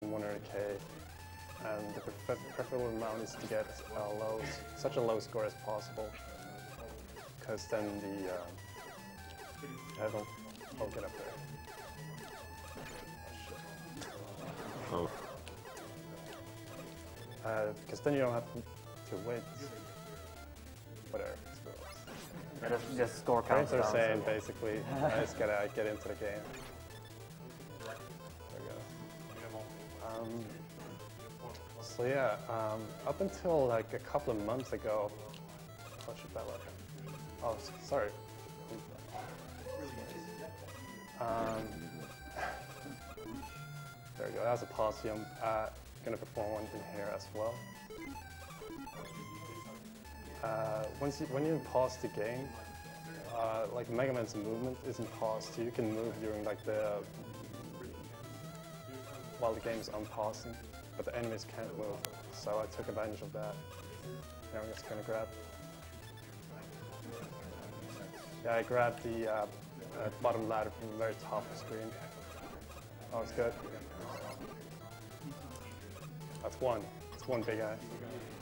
100k, and the preferable amount is to get such a low score as possible, because then the heaven will get up there. Oh. Because then you don't have to wait. Whatever. Yeah, just score counts Brains are down. saying basically, I just gotta get into the game. There we go. So yeah, up until like a couple of months ago, oh shit, bad luck. Oh, sorry. There we go. That's a posse. I'm gonna perform one in here as well. When you pause the game, like Mega Man's movement isn't paused, so you can move during like while the game is unpausing, but the enemies can't move. So I took advantage of that. Now I'm just gonna grab. Yeah, I grabbed the bottom ladder from the very top of the screen. Oh, it's good. That's one. It's one big eye.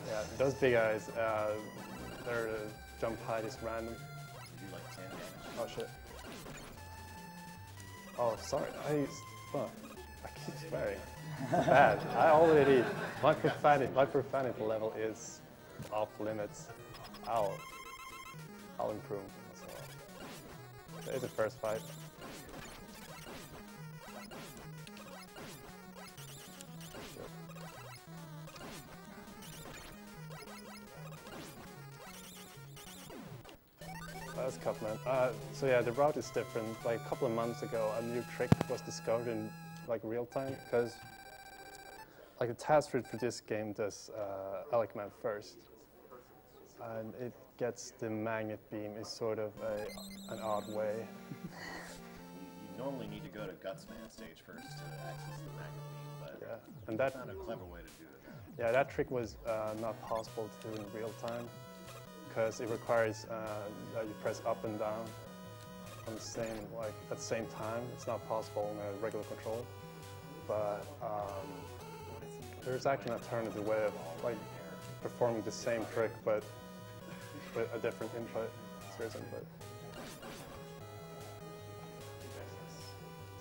Yeah, those big eyes, their jump height is random. Oh shit. Oh, sorry. I keep swearing. Bad. I already. My profanity level is off limits. I'll improve. So it's the first fight. That's Cupman. So yeah, the route is different. Like a couple of months ago, a new trick was discovered in like real time, because like the task route for this game does Agdq first, and it gets the magnet beam is sort of an odd way. You normally need to go to Gutsman stage first to access the magnet beam, but yeah, and that I found a clever way to do it. Yeah, that trick was not possible to do in real time, because it requires that you press up and down on the same, like at the same time. It's not possible on a regular controller. But there's actually an alternative way of like performing the same trick, but with a different input, serious input.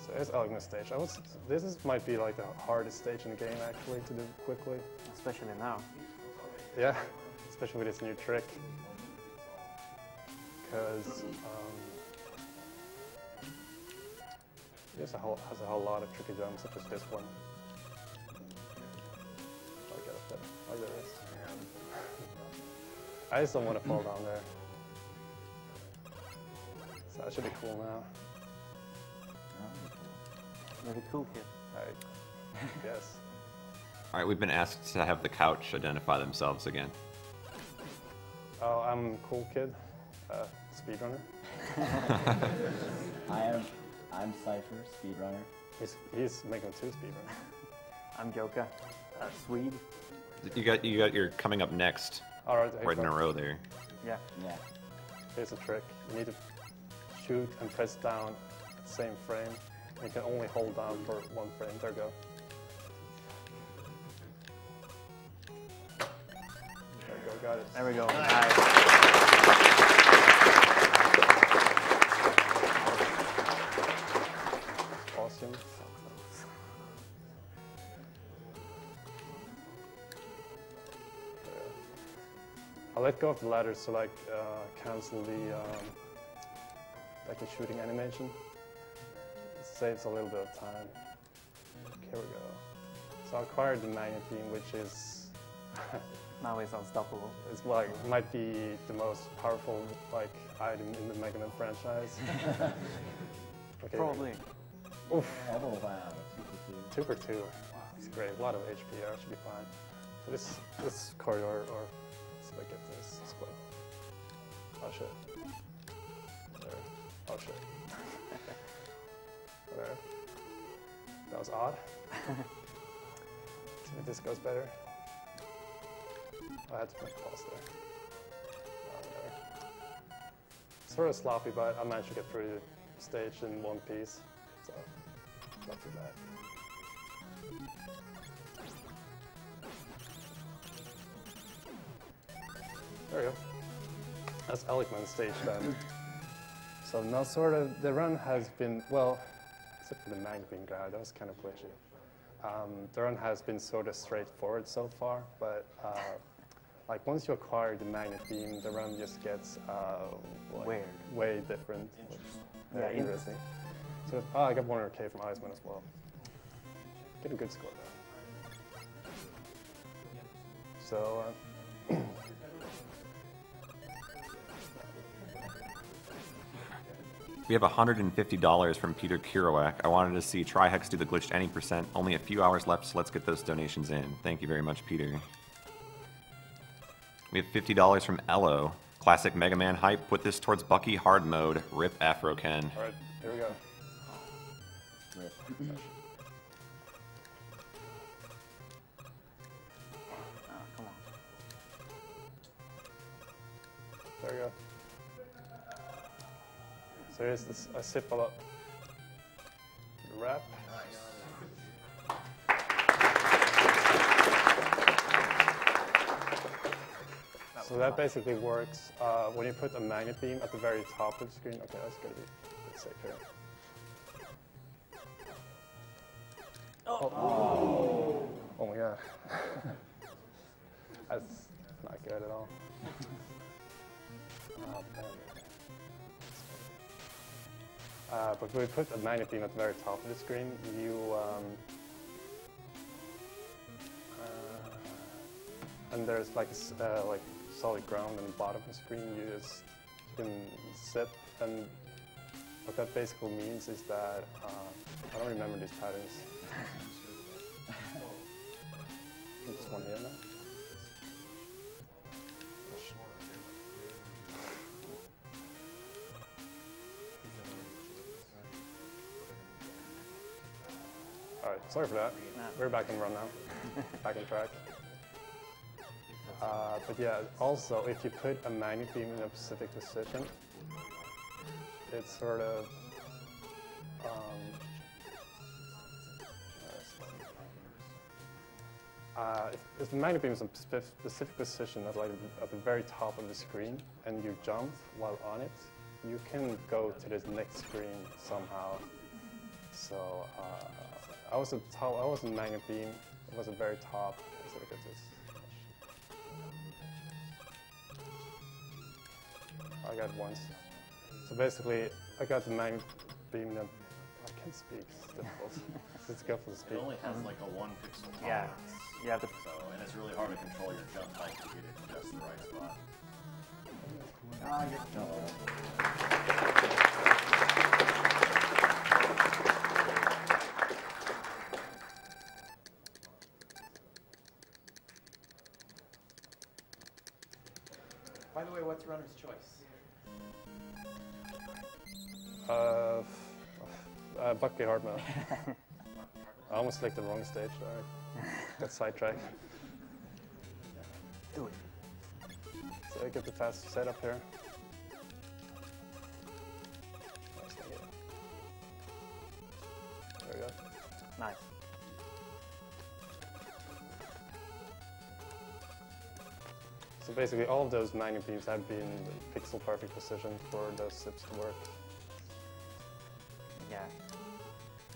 So here's Agdq stage. This might be like the hardest stage in the game actually to do quickly. Especially now. Yeah, especially with this new trick. Because it has a whole lot of tricky jumps, such as this one. I'll get up there. I'll get this. I just don't want to fall down there. So that should be cool now. You're the cool kid. I guess. All right, we've been asked to have the couch identify themselves again. Oh, I'm cool kid. Speedrunner. I'm Cypher, speedrunner. He's making 2 speedrunners. I'm Joka, Swede. You're coming up next. All right, Right in a row there. Yeah. Yeah. Here's a trick. You need to shoot and press down at the same frame. You can only hold down for 1 frame. There we go. There we go, got it. There we go. Nice. Awesome. I'll let go of the ladder so like cancel the like the shooting animation. It saves a little bit of time. Here we go. So I acquired the magnet beam, which is Now he's unstoppable. it's like might be the most powerful like item in the Mega Man franchise. Okay. Probably. Oof. Oh, wow. 2 for 2. It's great. A lot of HP. I should be fine. So this corridor, or let's see if I get this split. Oh shit. There. Oh shit. There. That was odd. See if this goes better. I had to put a pause there. Oh, there. Sort of sloppy, but I managed to get through the stage in one piece. So not too bad. There we go. That's Agdq stage then. So now sort of the run has been, well, except for the magnet beam guy, that was kind of glitchy. The run has been sort of straightforward so far, but like once you acquire the magnet beam, the run just gets like Weird. way different. Yeah, Interesting. So I got 100K from Iceman as well. Get a good score there. So We have $150 from Peter Kiroak. I wanted to see Trihex do the glitched any percent. Only a few hours left, so let's get those donations in. Thank you very much, Peter. We have $50 from Ello. Classic Mega Man hype. Put this towards Bucky hard mode. Rip Afro Ken. all right, here we go. Rip. Oh, come on. There we go. So here's this, a sip of wrap. So that basically works when you put a magnet beam at the very top of the screen. Okay, that's gonna be a bit safe here. Oh my god. That's not good at all. Oh, man. But when we put a magnet beam at the very top of the screen, and there's like like solid ground on the bottom of the screen. You just can sit, and what that basically means is that I don't remember these patterns. Just one here now. Alright, sorry for that. No. We're back in run now. Back on track. But yeah, also if you put a magnet beam in a specific position, it's sort of if the magnet beam is in a specific position at like at the very top of the screen and you jump while on it, you can go to this next screen somehow. So I was at top. I was in magnet beam. It was at the very top. So look at this. I got once. So basically, I got the magnet beam. And I can't speak. It's difficult. It's difficult to speak. It only has like a 1 pixel tolerance. Yeah. You have to. So, and it's really hard to control your jump height to get it in just the right spot. By the way, what's runner's choice? Bucky hard mode. I almost clicked the wrong stage there. Got sidetracked. Do it. So I get the fast setup here. There we go. Nice. So basically all of those magnet beams have been in the pixel perfect position for those zips to work. Yeah.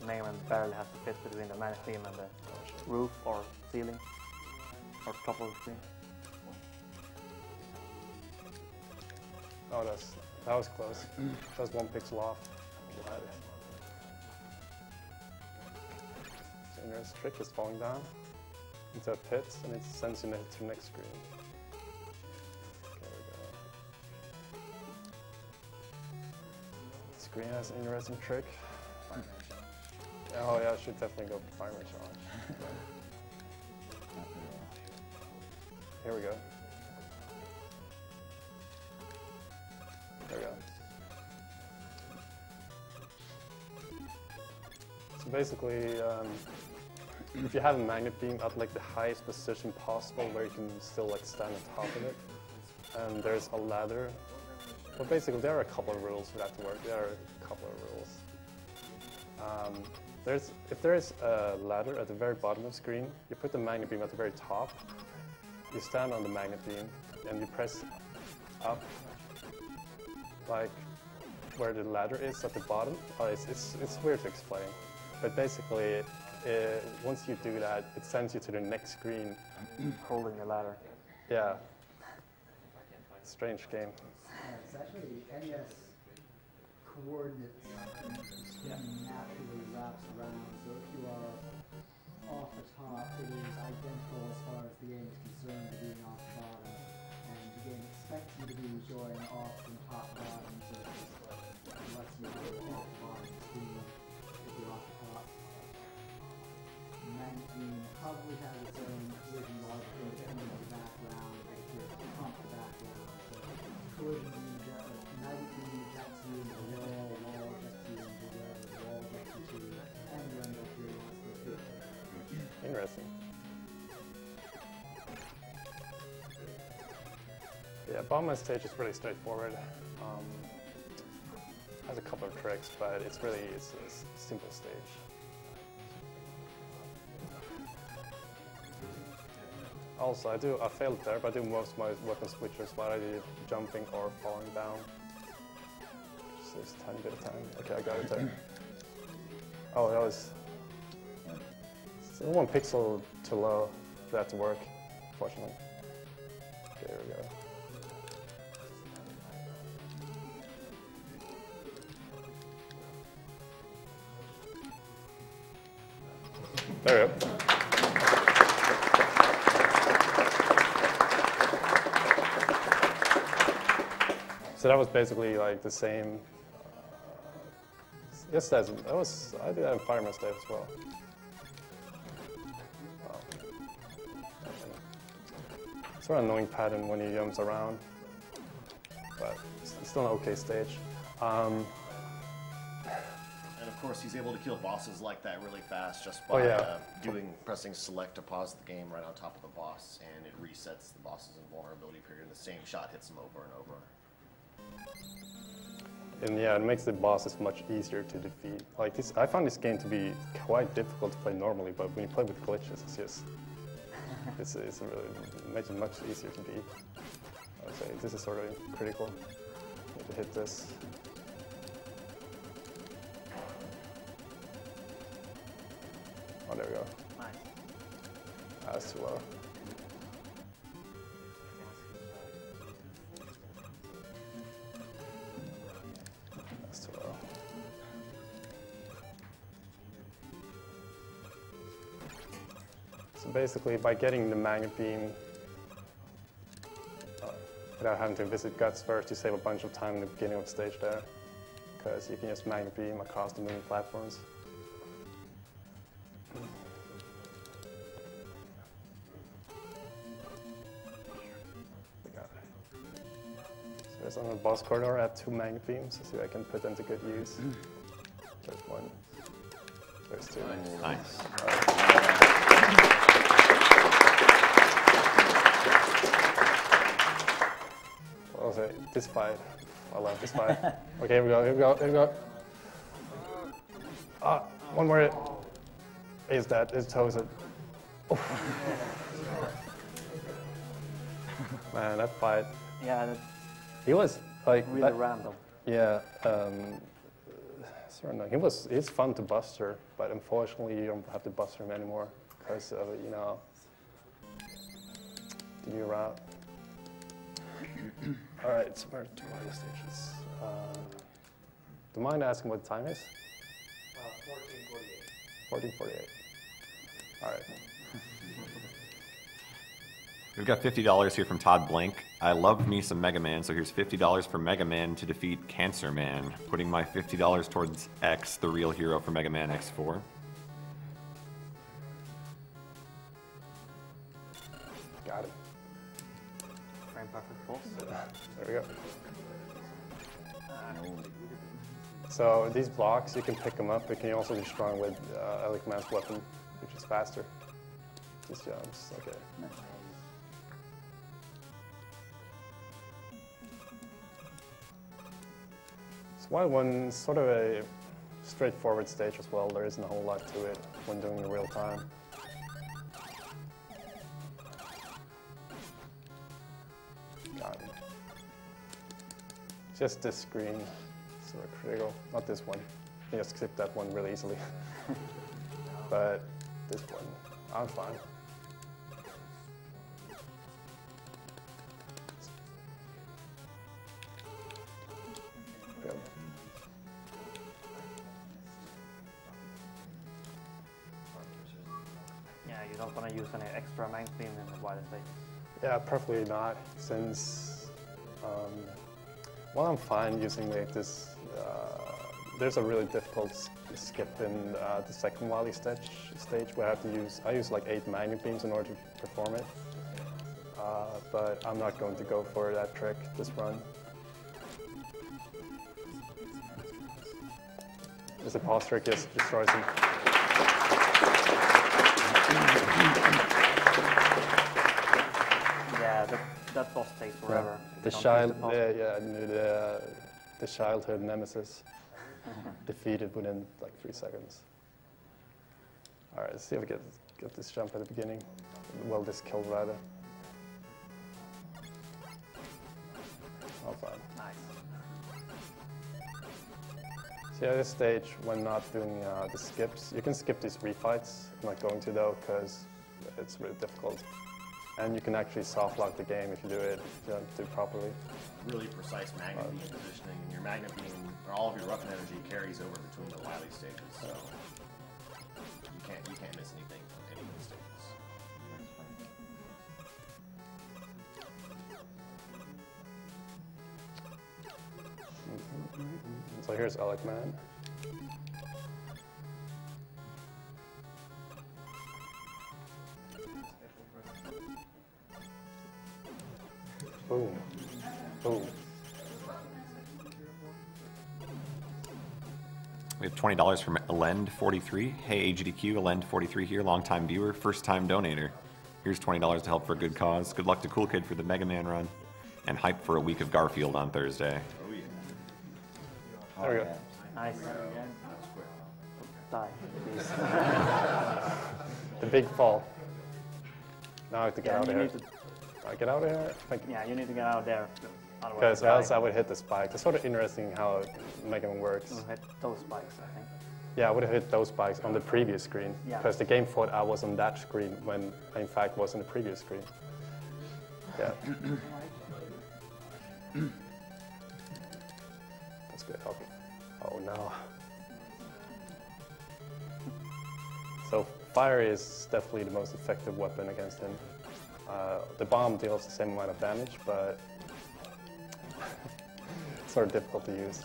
Mega Man barely has to fit between the magnet beam and the roof or ceiling or top of the screen. Oh, that was close. That was 1 pixel off. So Inner's trick is falling down into a pit, and it sends you to the next screen. Okay, we go. Screen has an interesting trick. Oh yeah, I should definitely go for Fireman Challenge. Here we go. There we go. So basically, if you have a magnet beam at like the highest position possible where you can still like stand on top of it, and there's a ladder. Well, basically there are a couple of rules for that to work. There are a couple of rules. if there's a ladder at the very bottom of the screen, you put the magnet beam at the very top. You stand on the magnet beam and you press up, like where the ladder is at the bottom. Oh, it's weird to explain, but basically, once you do that, it sends you to the next screen. Holding the ladder. Yeah. Strange game. It's actually NES coordinates naturally wraps around. So if you are off the top, it is identical as far as the game is concerned to being off the bottom. And the game expects you to be going off from top to bottom, so it just lets you go off the bottom of the screen if you're off the top. The magnet beam probably has its own collision logic in the background, but if you're off the background, so collision beam, magnet beam ejects you into the wall, wall ejects you into wherever the wall ejects you to, and you end up here once the two. Interesting. Yeah, Bomberman stage is really straightforward. Has a couple of tricks, but it's a simple stage. Also, I failed there, but I do most of my weapon switches while I do jumping or falling down. Just saves a tiny bit of time. Okay, I got it there. Oh, that was 1 pixel too low for that to work, fortunately. Okay, there we go. There we go. So that was basically like the same. Yes, I did that in Fireman State as well. Sort of annoying pattern when he jumps around, but it's still an okay stage. And of course, he's able to kill bosses like that really fast just by pressing select to pause the game right on top of the boss, and it resets the boss's invulnerability period, and the same shot hits him over and over. And yeah, it makes the bosses much easier to defeat. Like this, I found this game to be quite difficult to play normally, but when you play with glitches, it's just it makes it much easier to beat. I would say this is sort of critical. Need to hit this. Oh, there we go. Nice. That's too low. That's too low. So basically, by getting the magnet beam, without having to visit Guts first, you save a bunch of time in the beginning of the stage there, because you can just magnet beam across the moving platforms. There's on the boss corridor, I have 2 magnet beams, so see if I can put them to good use. There's 1. There's 2. Nice. I'll say, this fight. I love this fight. Okay, here we go, here we go, here we go. Ah, one more hit. He's dead, his toes are... Man, that fight. Yeah, that's He was like really random. Yeah, sort of. He's fun to buster, but unfortunately you don't have to buster him anymore because of the new route. All right, so where do I stages? Do you mind asking what the time is? 14:48. 14:48. All right. We've got $50 here from Todd Blank. I love me some Mega Man, so here's $50 for Mega Man to defeat Cancer Man. Putting my $50 towards X, the real hero for Mega Man X4. Got it. Frame perfect pulse. There we go. So these blocks, you can pick them up, but you can also be strong with Alec Man's weapon, which is faster. These jumps, okay. So while one sort of a straightforward stage as well. There isn't a whole lot to it when doing in real time. Got it. Just this screen, sort of critical. Not this one. You just skip that one really easily. But this one, I'm fine. Good. Yeah, you don't want to use any extra main theme in the wider stages. Yeah, preferably not, since well, I'm fine using like this. There's a really difficult skip in the second Wily stage where I use like 8 magnet beams in order to perform it. But I'm not going to go for that trick this run. Just the pause trick just destroys him. Yeah, that boss takes forever. The childhood nemesis defeated within like 3 seconds. All right, let's see if we get this jump at the beginning. Well, this kill rather. Oh, fine. Nice. So yeah, this stage, when not doing the skips, you can skip these refights. I'm not going to though, because it's really difficult. And you can actually soft lock the game if you do it properly. Really precise magnet beam positioning, and your magnet beam, or all of your weapon energy carries over between the Wily stages, so you can't miss anything on any of the stages. So here's Alec Man. Boom. Boom. We have $20 from Alend43. Hey, Agdq, Alend43 here, longtime viewer, first-time donator. Here's $20 to help for a good cause. Good luck to Cool Kid for the Mega Man run, and hype for a week of Garfield on Thursday. Oh yeah. There we go. Nice. Die, please. The big fall. Now I have to get out of you here. need to, Get out of here? yeah, you need to get out of there. Because else I would hit the spike. It's sort of interesting how Mega Man works. You'll hit those spikes, I think. Yeah, I would have hit those spikes on the previous screen. Yeah. Because the game thought I was on that screen when I in fact was on the previous screen. Yeah. That's good. Okay. Oh no. So fire is definitely the most effective weapon against him. The bomb deals the same amount of damage, but it's sort of difficult to use.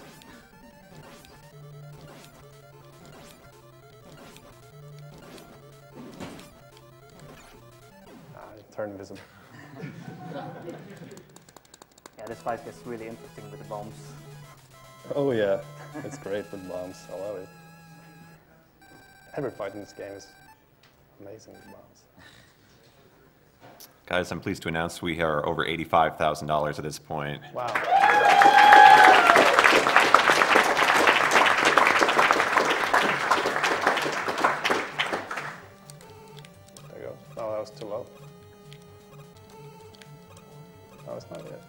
Turn invisible. Yeah, this fight gets really interesting with the bombs. Oh yeah, it's great with bombs. I love it. Every fight in this game is amazing with bombs. Guys, I'm pleased to announce we are over $85,000 at this point. Wow. There you go. Oh, that was too low. No, it's not yet.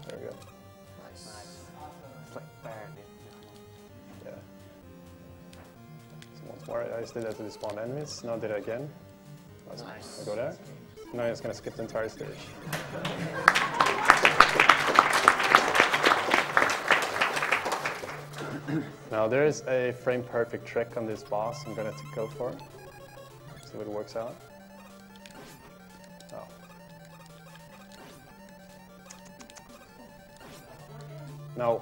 There we go. Nice. It's like barely. Yeah. So once more, I just did that to despawn enemies. Now I did it again. Nice. I go there. Now I'm just going to skip the entire stage. Now there is a frame perfect trick on this boss I'm going to go for. See if it works out. Oh. No.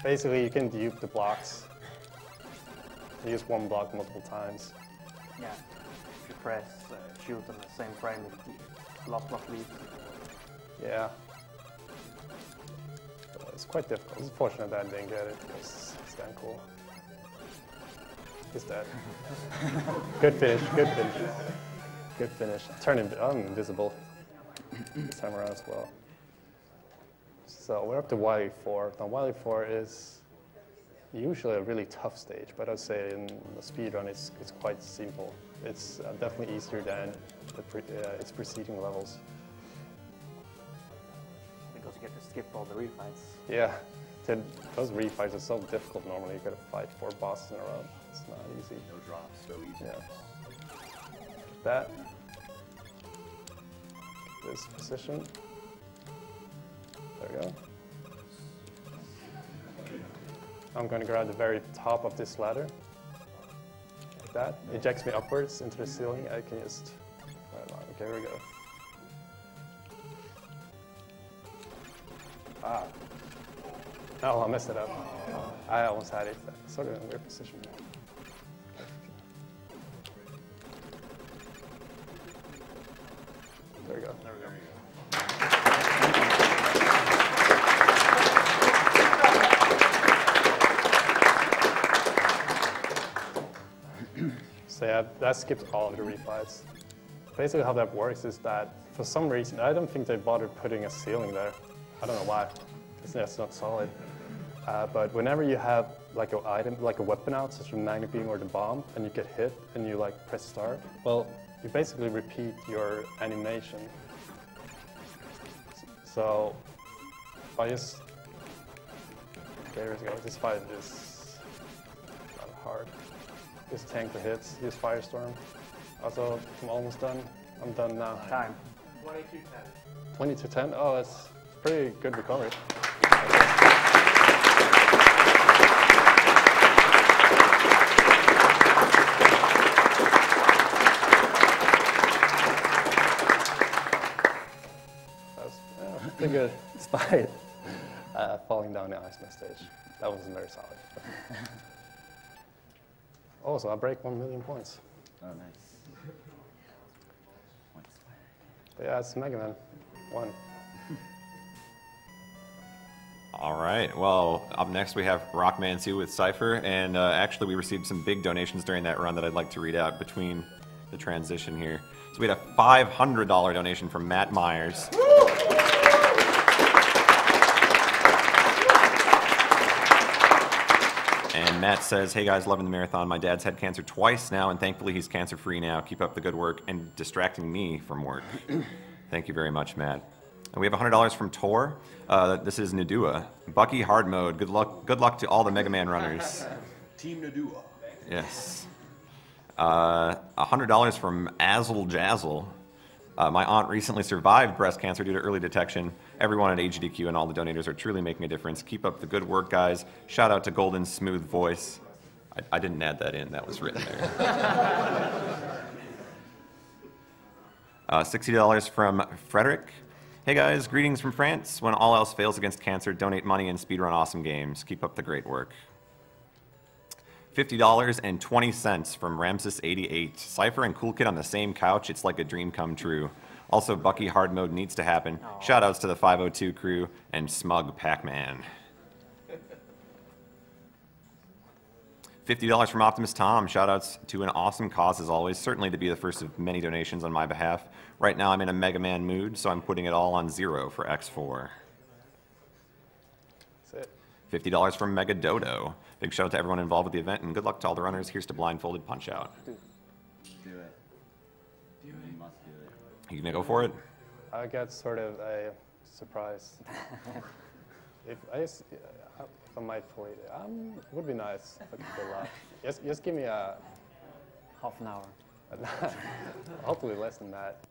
Basically, you can dupe the blocks. You use one block multiple times. Yeah. If you press shoot on the same frame, it lots of leads. Yeah. It's quite difficult. It's fortunate that I didn't get it because it's damn cool. He's dead. Good finish, good finish. Good finish. I'm invisible this time around as well. So we're up to Wily 4. Now Wily 4 is usually a really tough stage, but I'd say in the speedrun it's quite simple. It's definitely easier than its preceding levels. Because you get to skip all the refights. Yeah, those refights are so difficult normally. You gotta fight 4 bosses in a row. It's not easy. No drops, so easy. Yeah. That. This position. There we go. I'm going to grab the very top of this ladder. Like that. It ejects me upwards into the ceiling. I can just... Okay, here we go. Ah. Oh, I messed it up. I almost had it. Sort of in a weird position. There we go. There we go. So yeah, that skips all of the refights. Basically how that works is that for some reason, I don't think they bothered putting a ceiling there. I don't know why. It's not solid. But whenever you have like an item, like a weapon out, such as a magnet beam or the bomb, and you get hit and you like press start, well, you basically repeat your animation. So if I just, okay, here we go. This fight is not hard. Just tank the hits, use Firestorm. Also, I'm almost done. I'm done now. Time. 22:10. 20 to 10? Oh, that's pretty good recovery. That's pretty good, despite falling down the Iceman stage. That wasn't very solid. Oh, so I break 1 million points. Oh, nice. Points. But yeah, it's Mega Man 1. All right. Well, up next we have Rockman 2 with Cypher, and actually we received some big donations during that run that I'd like to read out between the transition here. So we had a $500 donation from Matt Myers. And Matt says, hey guys, loving the marathon. My dad's had cancer twice now, and thankfully he's cancer-free now. Keep up the good work and distracting me from work. Thank you very much, Matt. And we have $100 from Tor. This is Nadua. Bucky hard mode. Good luck to all the Mega Man runners. Team Nadua. Yes. $100 from Azzle Jazzle. My aunt recently survived breast cancer due to early detection. Everyone at Agdq and all the donators are truly making a difference. Keep up the good work, guys. Shout out to Golden's smooth voice. I didn't add that in. That was written there. $60 from Frederick. Hey guys, greetings from France. When all else fails against cancer, donate money and speedrun awesome games. Keep up the great work. $50.20 from Ramses88. Cypher and Cool Kid on the same couch. It's like a dream come true. Also, Bucky hard mode needs to happen. Shoutouts to the 502 crew and Smug Pac-Man. $50 from Optimus Tom. Shoutouts to an awesome cause as always. Certainly to be the first of many donations on my behalf. Right now I'm in a Mega Man mood, so I'm putting it all on 0 for X4. That's it. $50 from Mega Dodo. Big shout out to everyone involved with the event, and good luck to all the runners. Here's to Blindfolded Punch Out. Do it. Do it. You must do it. You gonna go for it? I got sort of a surprise. If I might pull it, it would be nice if I could pull out. Just give me a... Half an hour. Hopefully less than that.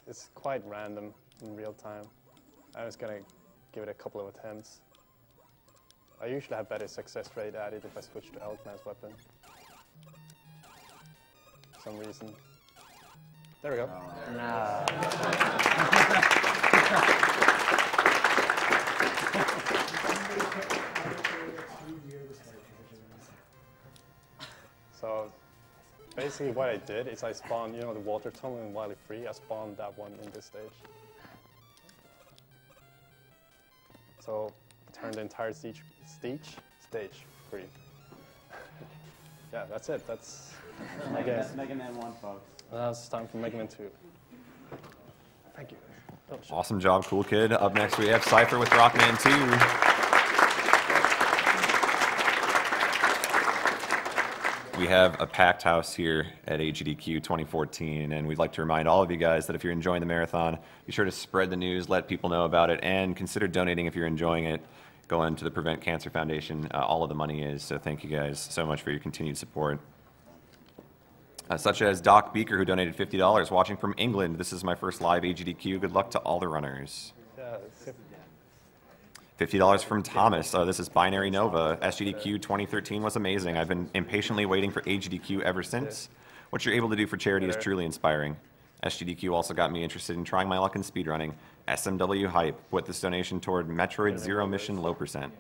It's quite random in real time. I'm just gonna give it a couple of attempts. I usually have better success rate at it if I switch to Elkman's weapon. For some reason. There we go. No. So basically what I did is I spawned, the water tunnel in Wily 3, I spawned that one in this stage. So turn the entire stage free. Yeah, that's it. That's Mega Man 1, folks. now it's time for Mega Man 2. Thank you. Awesome job, cool kid. Up next we have Cypher with Rockman 2. We have a packed house here at Agdq 2014, and we'd like to remind all of you guys that if you're enjoying the marathon, be sure to spread the news, let people know about it, and consider donating if you're enjoying it. Going to the Prevent Cancer Foundation, all of the money is, so thank you guys so much for your continued support. Such as Doc Beaker, who donated $50, watching from England. This is my first live Agdq. Good luck to all the runners. $50 from Thomas. This is Binary Nova. SGDQ 2013 was amazing. I've been impatiently waiting for Agdq ever since. What you're able to do for charity is truly inspiring. SGDQ also got me interested in trying my luck in speedrunning. SMW Hype put this donation toward Metroid Zero Mission Low Percent.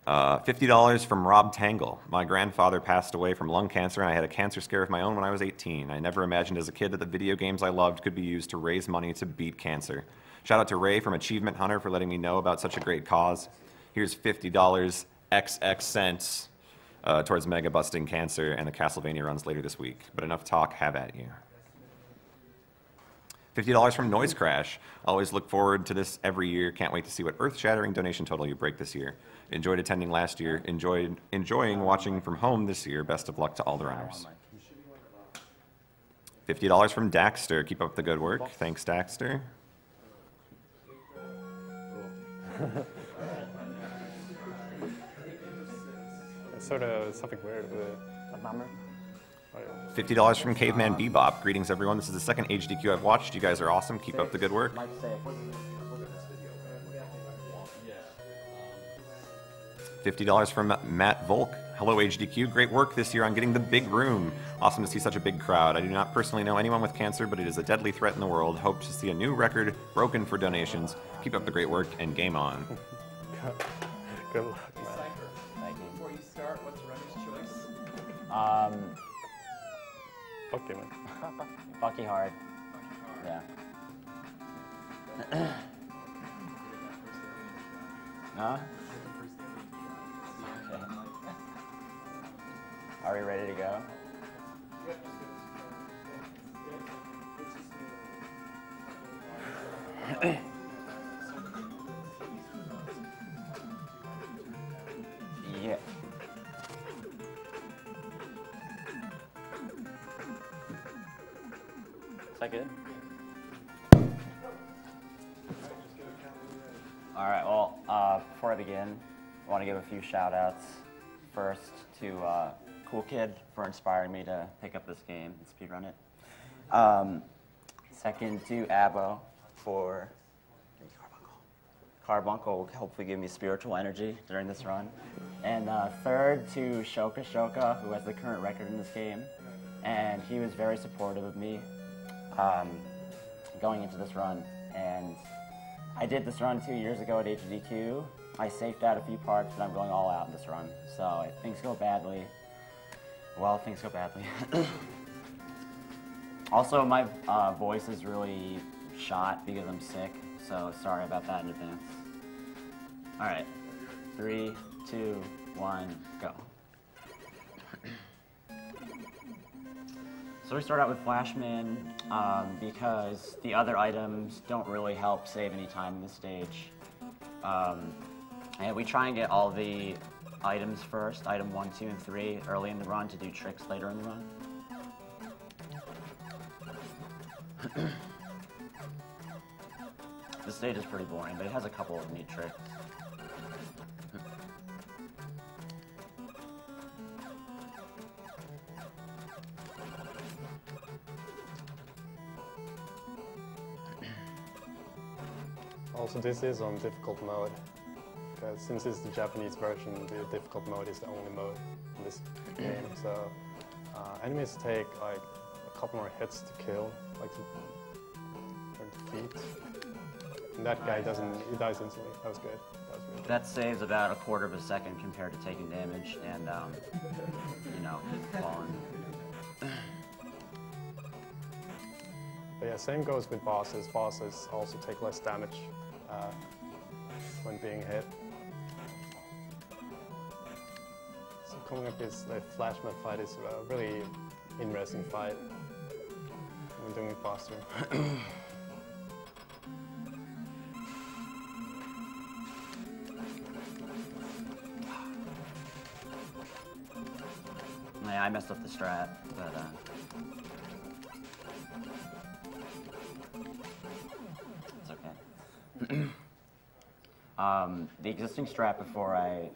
$50 from Rob Tangle. My grandfather passed away from lung cancer, and I had a cancer scare of my own when I was 18. I never imagined as a kid that the video games I loved could be used to raise money to beat cancer. Shout out to Ray from Achievement Hunter for letting me know about such a great cause. Here's $50 XX cents towards mega busting cancer and the Castlevania runs later this week. But enough talk, have at you. $50 from Noise Crash. Always look forward to this every year. Can't wait to see what earth-shattering donation total you break this year. Enjoyed attending last year. Enjoying watching from home this year. Best of luck to all the runners. $50 from Daxter. Keep up the good work. Thanks, Daxter. It's sort of something weird with it. A bummer. $50 from Caveman Bebop. Greetings, everyone. This is the second Agdq I've watched. You guys are awesome. Keep up the good work. $50 from Matt Volk. Hello, Agdq. Great work this year on getting the big room. Awesome to see such a big crowd. I do not personally know anyone with cancer, but it is a deadly threat in the world. Hope to see a new record broken for donations. Keep up the great work and game on. Good luck, man. Thank you. Before you start, what's runner's choice? Okay, man. Bucky hard. Yeah. Huh? Okay. Are we ready to go? Yeah. Is that good? All right, well, before I begin, I want to give a few shout outs. First to Cool Kid for inspiring me to pick up this game and speedrun it. Second to Abo for Carbuncle will hopefully give me spiritual energy during this run. And third to Shoka, who has the current record in this game. And he was very supportive of me going into this run. And I did this run 2 years ago at Agdq. I safed out a few parts, but I'm going all out in this run. So if things go badly, well, things go badly. Also, my voice is really shot because I'm sick, so sorry about that in advance. All right, 3, 2, 1, go. So we start out with Flashman because the other items don't really help save any time in this stage. And we try and get all the items first, item 1, 2, and 3, early in the run to do tricks later in the run. This stage is pretty boring, but it has a couple of neat tricks. Also, this is on difficult mode. Because since it's the Japanese version, the difficult mode is the only mode in this game. So enemies take like a couple more hits to kill, like to defeat. And that guy doesn't, he dies instantly. That was good. That was really good. That saves about 1/4 of a second compared to taking damage and, you know, falling. But yeah, same goes with bosses. Bosses also take less damage when being hit. So coming up is the Flashman fight is a really interesting fight. I'm doing it faster. Yeah, I messed up the strat, but it's okay. The existing strat before I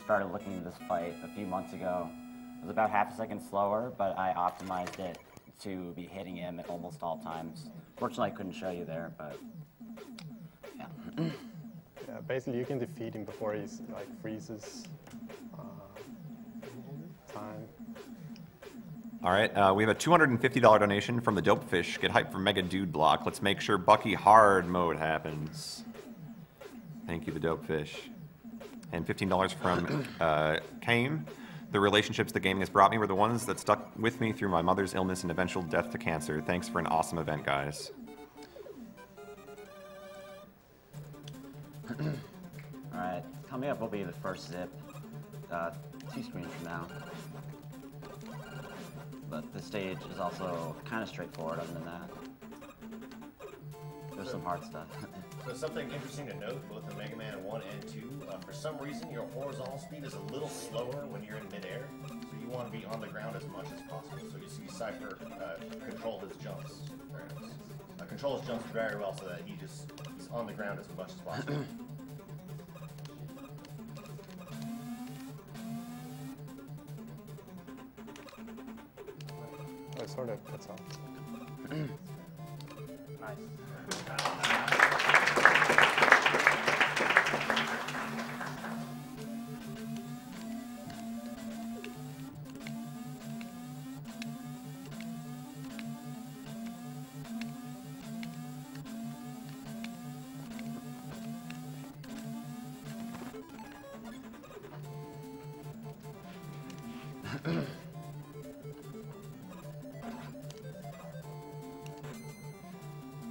started looking at this fight a few months ago was about half a second slower, but I optimized it to be hitting him at almost all times. Fortunately, I couldn't show you there, but yeah. Yeah, basically you can defeat him before he's like freezes time. All right, we have a $250 donation from the Dopefish. Get hyped for Mega Dude Block. Let's make sure Bucky Hard mode happens. Thank you, the Dopefish. And $15 from Kame. The relationships the gaming has brought me were the ones that stuck with me through my mother's illness and eventual death to cancer. Thanks for an awesome event, guys. All right, coming up will be the first zip, 2 screens from now. But the stage is also kind of straightforward other than that. There's some hard stuff. So something interesting to note, both in Mega Man 1 and 2, for some reason your horizontal speed is a little slower when you're in midair, so you want to be on the ground as much as possible. So you see Cypher control his jumps. Controls jumps very well so that he's on the ground as much as possible. Oh, it sort of cuts off. Nice.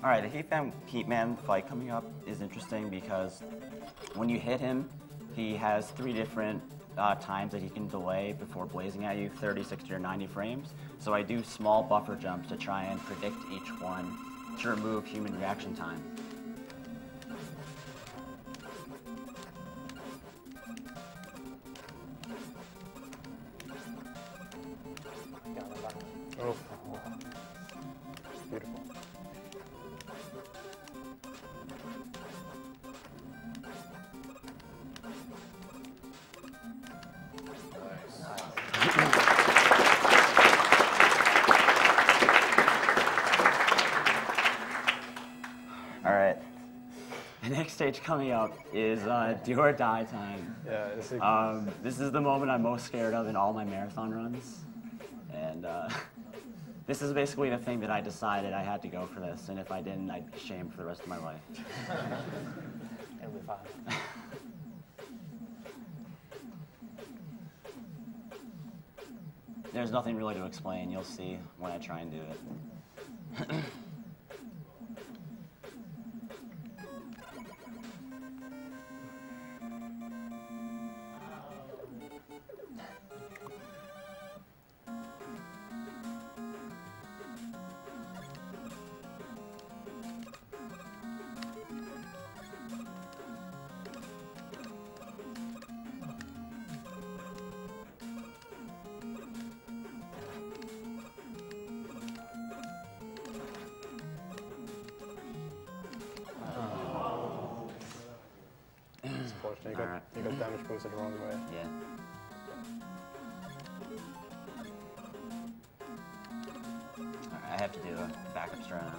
All right, the Heatman fight coming up is interesting because when you hit him, he has 3 different times that he can delay before blazing at you, 30, 60, or 90 frames. So I do small buffer jumps to try and predict each one to remove human reaction time. Oh, it's beautiful. All right. The next stage coming up is do or die time. Yeah, it's This is the moment I'm most scared of in all my marathon runs. And this is basically the thing that I decided I had to go for this, and if I didn't, I'd be shamed for the rest of my life. It'll be fine. There's nothing really to explain. You'll see when I try and do it. Unfortunately, you got damage boosted the wrong way. Yeah. Alright, I have to do a backup strat now.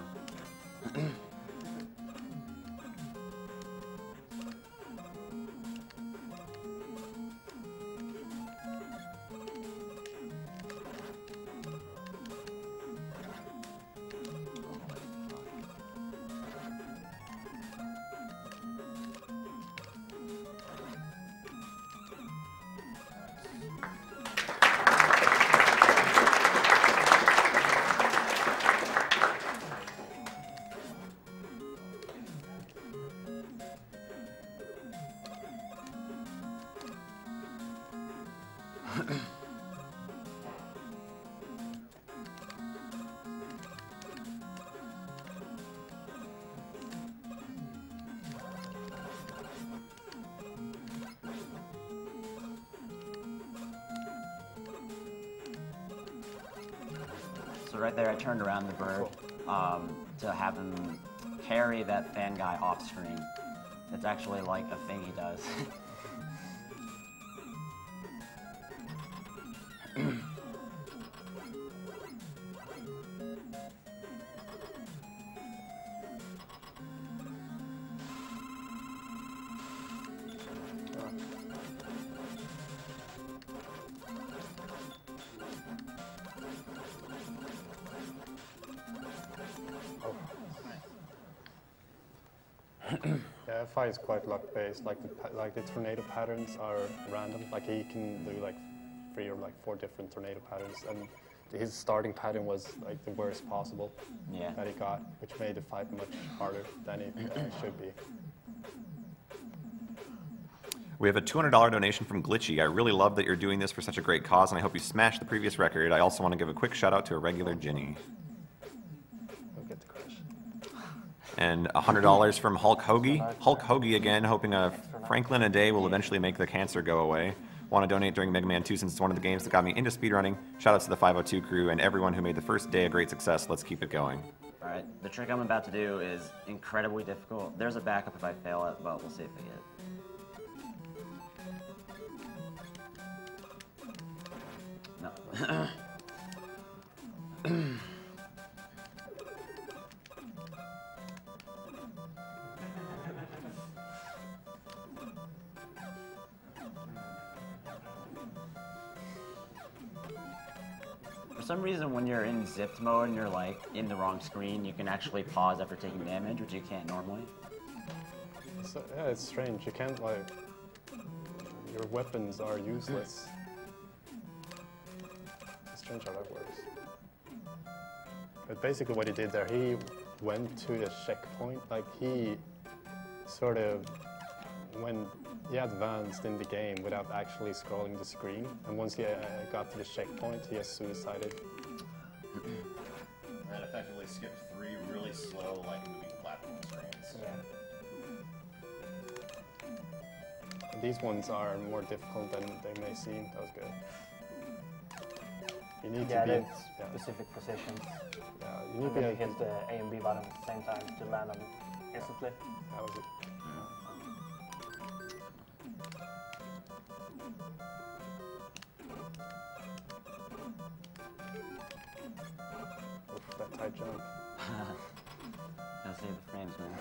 So right there, I turned around the bird to have him carry that fan guy off screen. It's actually like a thing he does. Yeah, Fi is quite luck-based. Like the tornado patterns are random. Like he can do like 3 or like 4 different tornado patterns, and his starting pattern was like the worst possible that he got, which made the fight much harder than it should be. We have a $200 donation from Glitchy. I really love that you're doing this for such a great cause, and I hope you smash the previous record. I also want to give a quick shout out to a regular Ginny. Get the crash. And $100 from Hulk Hoagie. Hulk Hoagie again, hoping Franklin a day will eventually make the cancer go away. Want to donate during Mega Man 2 since it's one of the games that got me into speedrunning. Shout out to the 502 crew and everyone who made the first day a great success. Let's keep it going. Alright, the trick I'm about to do is incredibly difficult. There's a backup if I fail it, but we'll see if I get it. No. For some reason, when you're in zipped mode and you're like in the wrong screen, you can actually pause after taking damage, which you can't normally. So, yeah, it's strange. You can't like. Your weapons are useless. It's strange how that works. But basically, what he did there, he went to the checkpoint. Like he sort of he advanced in the game without actually scrolling the screen. And once he got to the checkpoint, he has suicided. And effectively skipped 3 really slow, like moving platform screens. Yeah. And these ones are more difficult than they may seem. That was good. You need to be in specific positions. Yeah, you need to to hit the A and B button at the same time to land on it instantly. That was it. Oof, that tight jump. Gotta save the frames, man.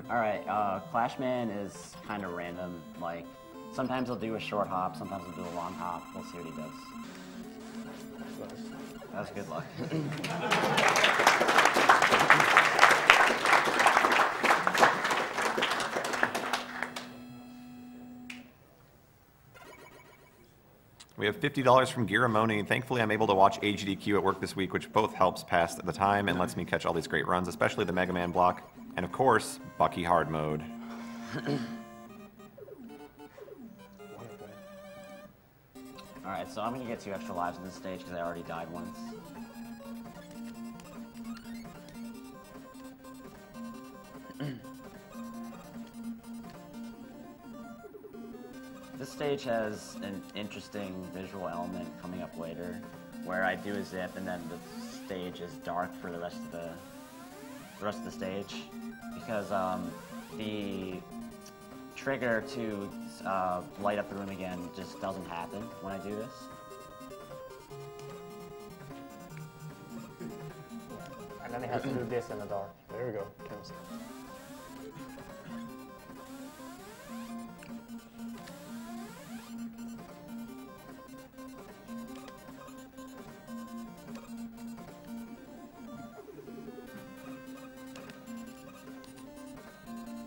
Alright, Clashman is kind of random. Like, sometimes he'll do a short hop, sometimes he'll do a long hop. We'll see what he does. That was good luck. We have $50 from Giramoni. Thankfully, I'm able to watch Agdq at work this week, which both helps pass the time and lets me catch all these great runs, especially the Mega Man block. And of course, Bucky hard mode. Alright, so I'm gonna get 2 extra lives in this stage because I already died once. This stage has an interesting visual element coming up later, where I do a zip and then the stage is dark for the rest of the stage, because the trigger to light up the room again just doesn't happen when I do this. And then he has to do this in the dark. There we go. Comes.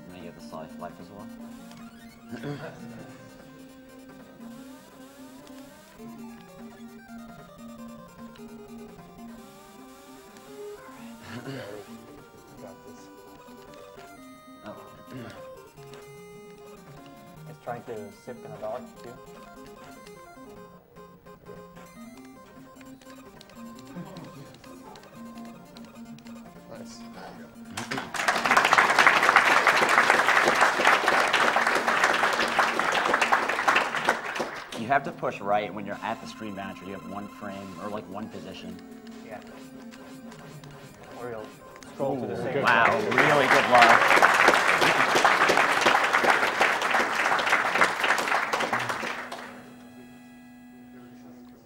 I'm gonna get this life as well. Got this. Oh. He's trying to zip in the dark too. Nice. have to push right when you're at the screen boundary. You have 1 frame or like 1 position. Yeah. Or you'll scroll to the same. Wow, really good luck.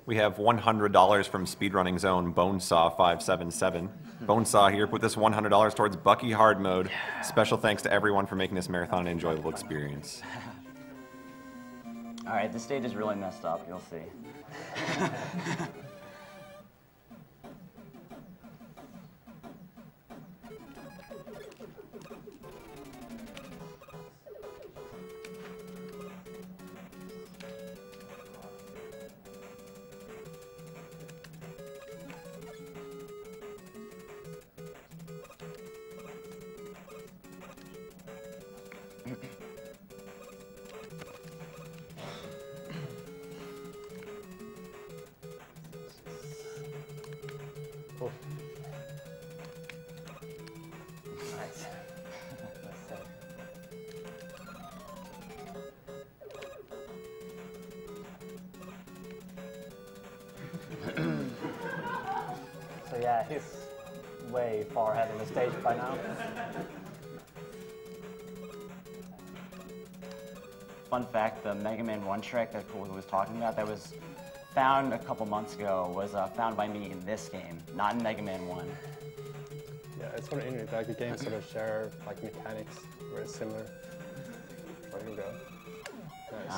We have $100 from Speedrunning Zone Bonesaw577. Bonesaw here put this $100 towards Bucky Hard Mode. Special thanks to everyone for making this marathon an enjoyable experience. All right, this stage is really messed up. You'll see. Nice. Let's So yeah, he's way far ahead of the stage by now. Fun fact, the Mega Man 1 trick that Cool was talking about that was found a couple months ago was found by me in this game, not in Mega Man 1. Yeah, it's sort of interesting. Like the games sort of share like mechanics very similar. There you go. Nice.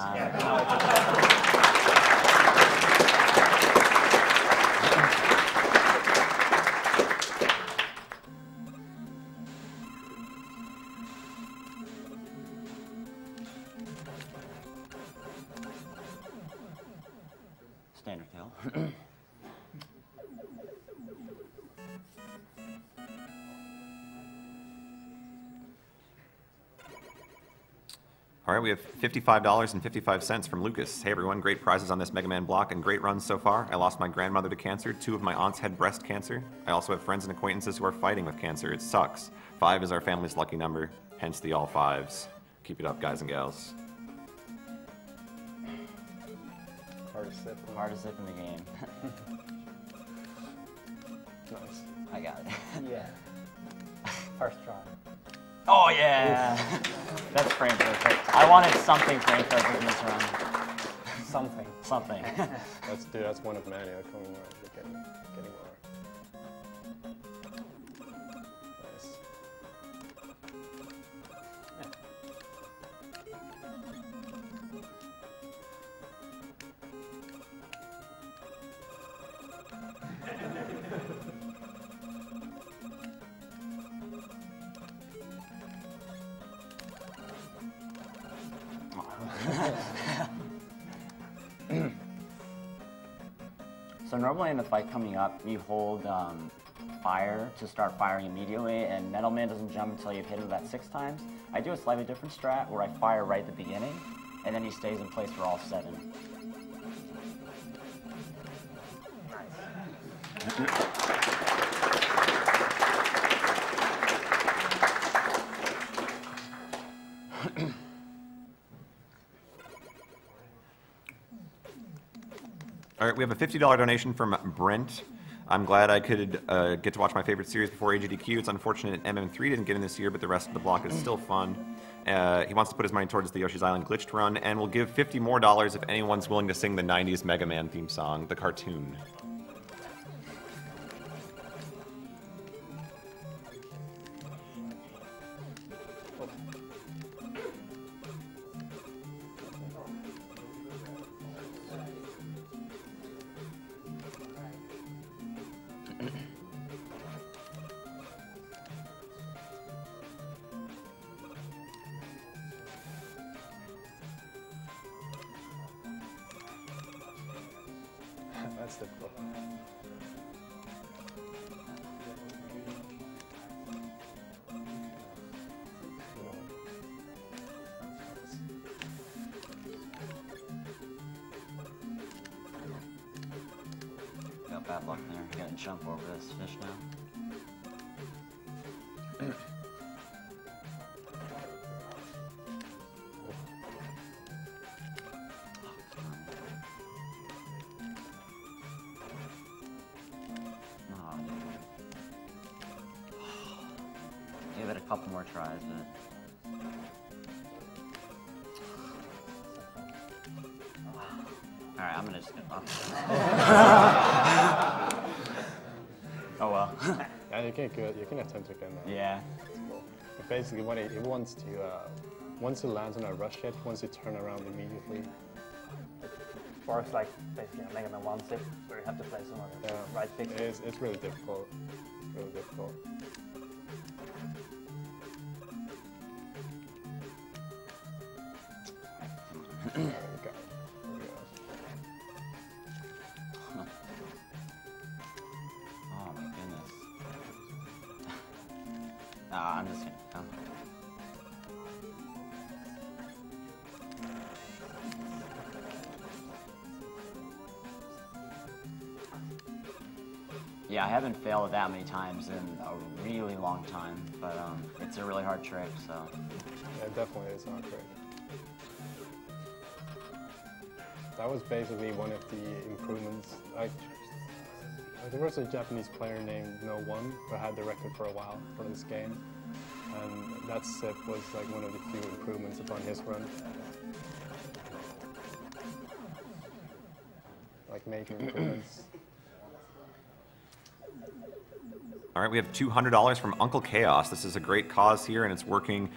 Standard kill. All right, we have $55.55 from Lucas. Hey everyone, great prizes on this Mega Man block and great runs so far. I lost my grandmother to cancer. 2 of my aunts had breast cancer. I also have friends and acquaintances who are fighting with cancer. It sucks. 5 is our family's lucky number, hence the all 5s. Keep it up, guys and gals. Hardest zip in the game. Nice. I got it. Yeah. First try. Oh yeah! That's frame perfect. I wanted something frame perfect in this run. Something. Something. That's one of many. I can't remember getting more. Nice. So normally in the fight coming up, you hold fire to start firing immediately, and Metal Man doesn't jump until you've hit him about 6 times. I do a slightly different strat where I fire right at the beginning, and then he stays in place for all 7. All right, we have a $50 donation from Brent. I'm glad I could get to watch my favorite series before Agdq. It's unfortunate MM3 didn't get in this year, but the rest of the block is still fun. He wants to put his money towards the Yoshi's Island glitched run, and will give $50 more if anyone's willing to sing the 90s Mega Man theme song, the cartoon. That's difficult. Got bad luck there. I gotta jump over this fish now. couple more tries, but. Alright, I'm gonna just get off. Oh well. Yeah, you can good. You can attempt again. Yeah. Cool. But basically, what it wants to, once it lands on a rush hit, once you turn around immediately. It works like basically a Mega Man 1-6, where you have to play some of the right pick. It's really difficult. Really difficult. There we go. Oh my goodness. I'm just gonna. Oh. Yeah, I haven't failed that many times in a really long time, but it's a really hard trick, so. Yeah, it definitely is a hard trick. That was basically one of the improvements. There was a Japanese player named No1 who had the record for a while for this game, and that sip was like one of the few improvements upon his run. Like major improvements. All right, we have $200 from Uncle Chaos. This is a great cause here, and it's working.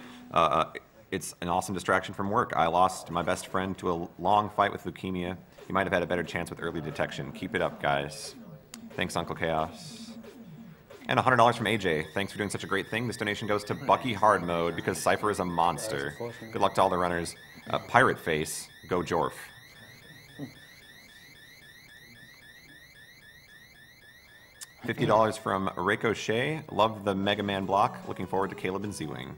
It's an awesome distraction from work. I lost my best friend to a long fight with leukemia. He might have had a better chance with early detection. Keep it up, guys. Thanks, Uncle Chaos. And $100 from AJ. Thanks for doing such a great thing. This donation goes to Bucky Hard Mode because Cypher is a monster. Good luck to all the runners. Pirate Face, go Jorf. $50 from Ricochet. Love the Mega Man block. Looking forward to Caleb and Z-Wing.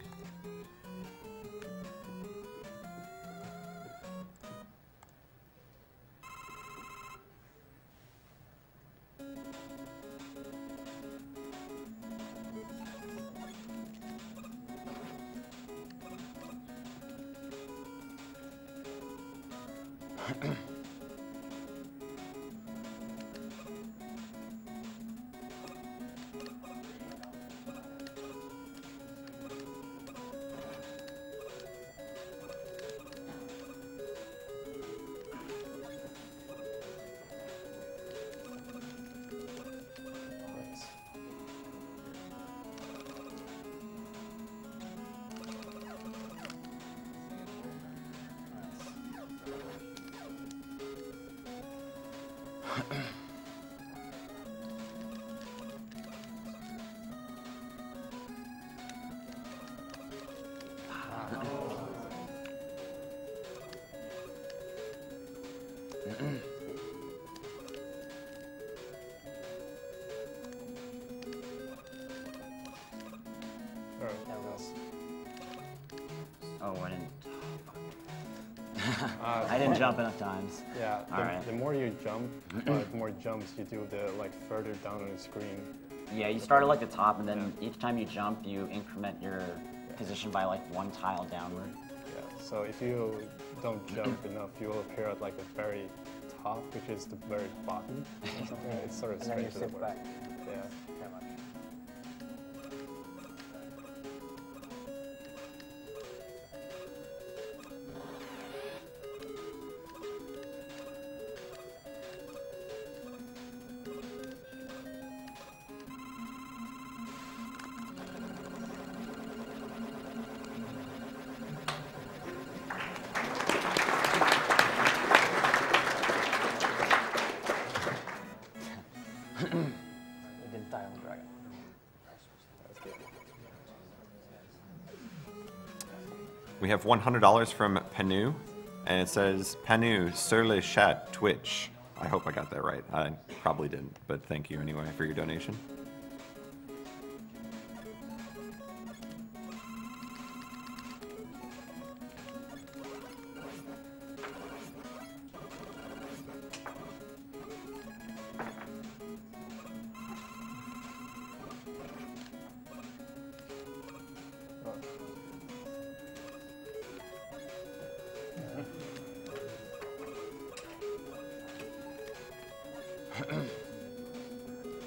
Oh, I didn't. I didn't jump enough times. Yeah, Alright. the more you jump, the more jumps you do, the further down on the screen. Yeah, you start at like the top, and then each time you jump, you increment your position by like one tile downward. Yeah, so if you don't jump enough, you will appear at like the very top, which is the very bottom. Or something. It's sort of And then you strange. sit back. Yeah. Very much. You didn't die on the dragon. That's good. We have $100 from Panu, and it says, Panu, sur le chat, Twitch. I hope I got that right. I probably didn't, but thank you anyway for your donation.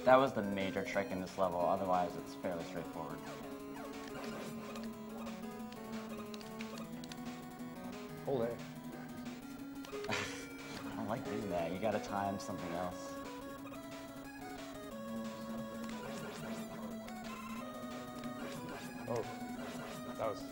That was the major trick in this level, otherwise it's fairly straightforward. Full day. I don't like doing that. You gotta time something else. Oh, that was good.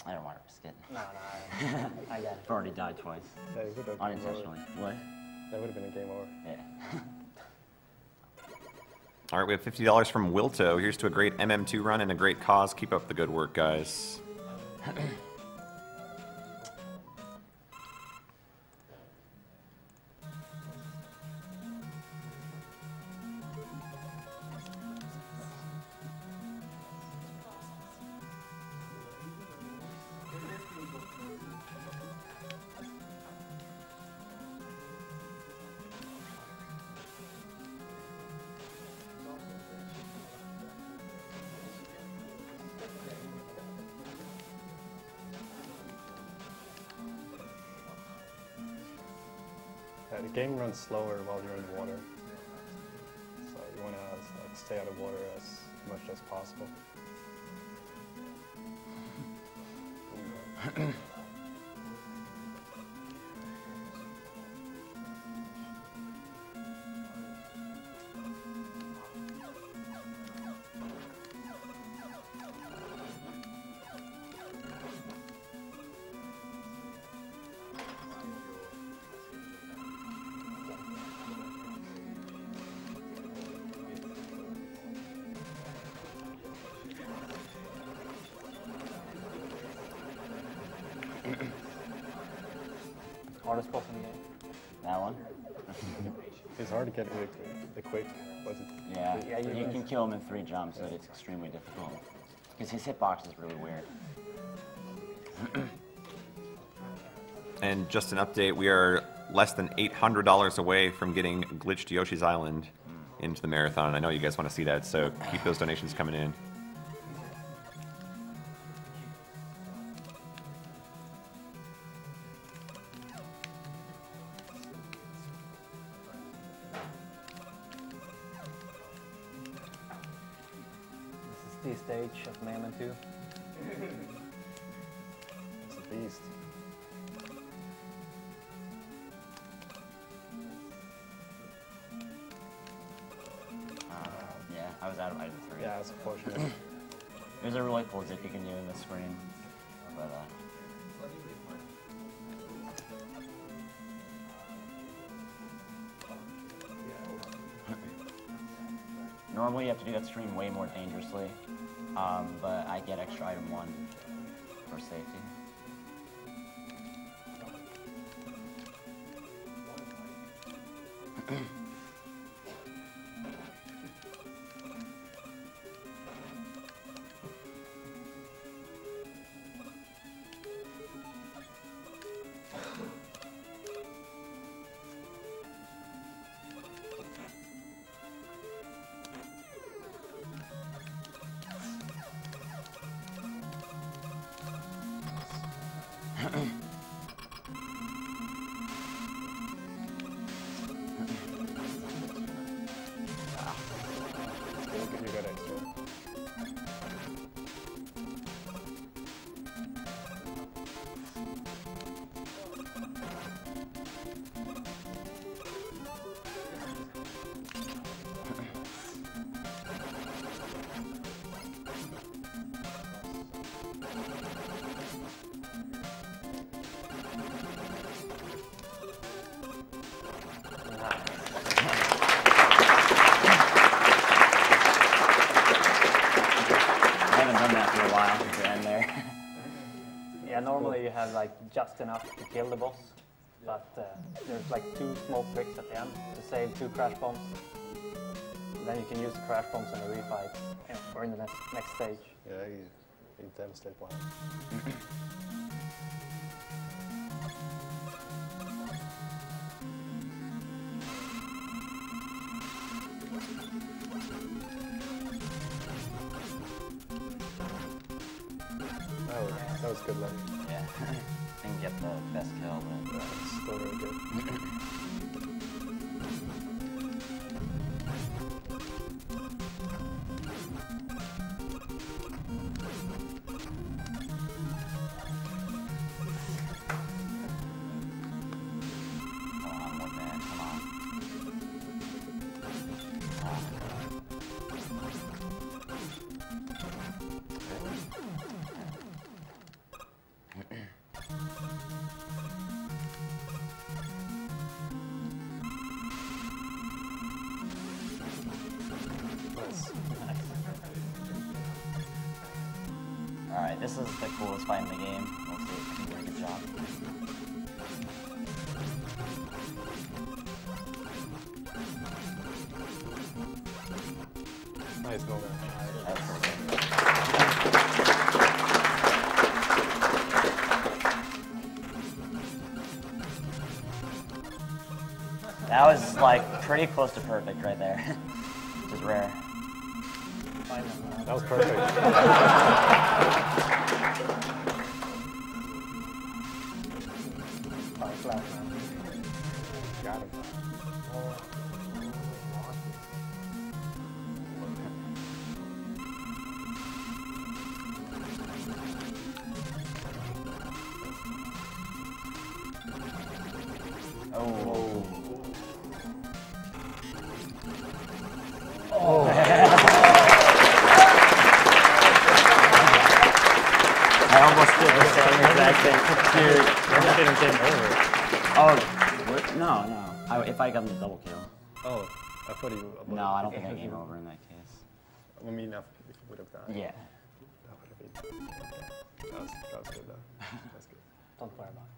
I don't want to risk it. No, I got it. I've already died twice. Yeah, it would have Unintentionally. What? That would have been a game over. Yeah. All right, we have $50 from Wilto. Here's to a great MM2 run and a great cause. Keep up the good work, guys. Yeah, the game runs slower while you're in the water. So you want to like stay out of water as much as possible. Hardest boss in the game. That one? It's hard to get the quick, but Yeah. Yeah, You can kill him in 3 jumps, but it's extremely difficult. Because his hitbox is really weird. And just an update, we are less than $800 away from getting Glitched Yoshi's Island into the marathon. I know you guys want to see that, so keep those donations coming in. This is the stage of Mayhem 2. it's a beast. Yeah, I was out of item 3. Yeah, it's unfortunate. There's a really cool zip you can do in this screen. But, normally you have to do that screen way more dangerously, but I get extra item 1 for safety. just enough to kill the boss. But there's like 2 small tricks at the end to save 2 crash bombs. Then you can use the crash bombs in the refight or in the next stage. Yeah, he devastated one. That was good luck. Yeah. Didn't get the best kill, but it's still very good. Alright, this is the coolest fight in the game. We'll see if we can do a good job. Nice moment. That's pretty good. That was like pretty close to perfect right there, which is rare. That was perfect. Got him. Oh. I almost did the same exact thing. Dude, I didn't get over. oh, what? No. If I got the double kill. Oh, I thought you. No, I don't think I came over in that case. I mean, if you would have died. Yeah. That would have been. That was good though. That's good. Don't worry about it.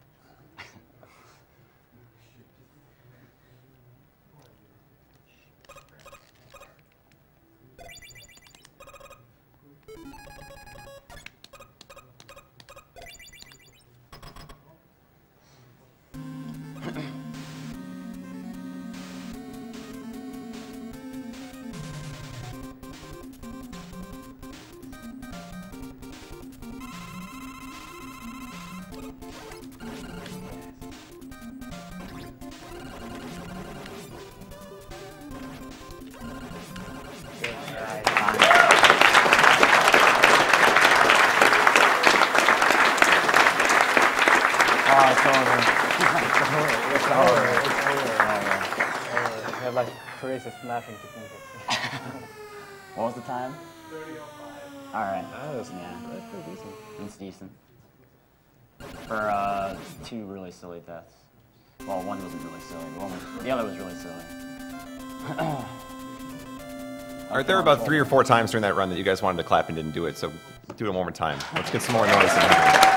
We have like crazy smashing technique. What was the time? 30:05. Alright. That's Yeah. pretty decent. It's decent. For 2 really silly deaths. Well, one wasn't really silly. The other was really silly. Alright, there were about 3 or 4 times during that run that you guys wanted to clap and didn't do it, so do it one more time. Let's get some more noise in here.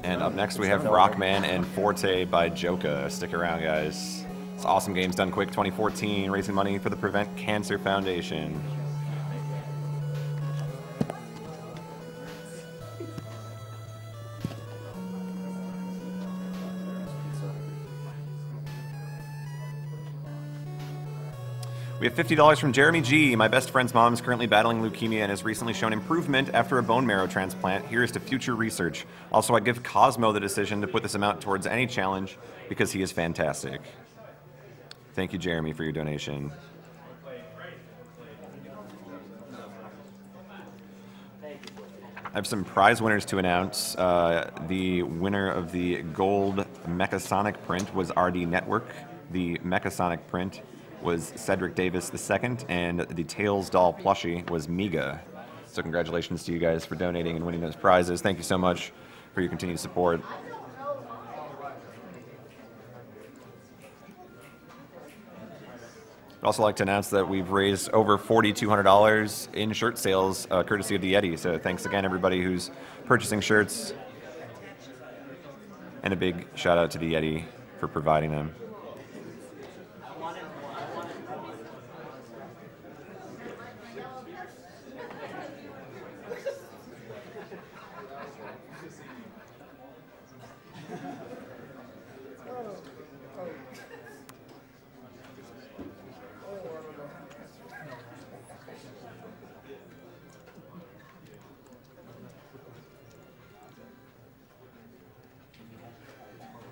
And up next we have Rockman and Forte by Joka. Stick around, guys. It's awesome games done quick. 2014, raising money for the Prevent Cancer Foundation. We have $50 from Jeremy G. My best friend's mom is currently battling leukemia and has recently shown improvement after a bone marrow transplant. Here's to future research. Also, I give Cosmo the decision to put this amount towards any challenge because he is fantastic. Thank you, Jeremy, for your donation. I have some prize winners to announce. The winner of the gold Mechasonic print was RD Network. The Mechasonic print was Cedric Davis II, and the Tails doll plushie was Miga. So congratulations to you guys for donating and winning those prizes. Thank you so much for your continued support. I'd also like to announce that we've raised over $4,200 in shirt sales, courtesy of the Yeti. So thanks again, everybody who's purchasing shirts. And a big shout out to the Yeti for providing them.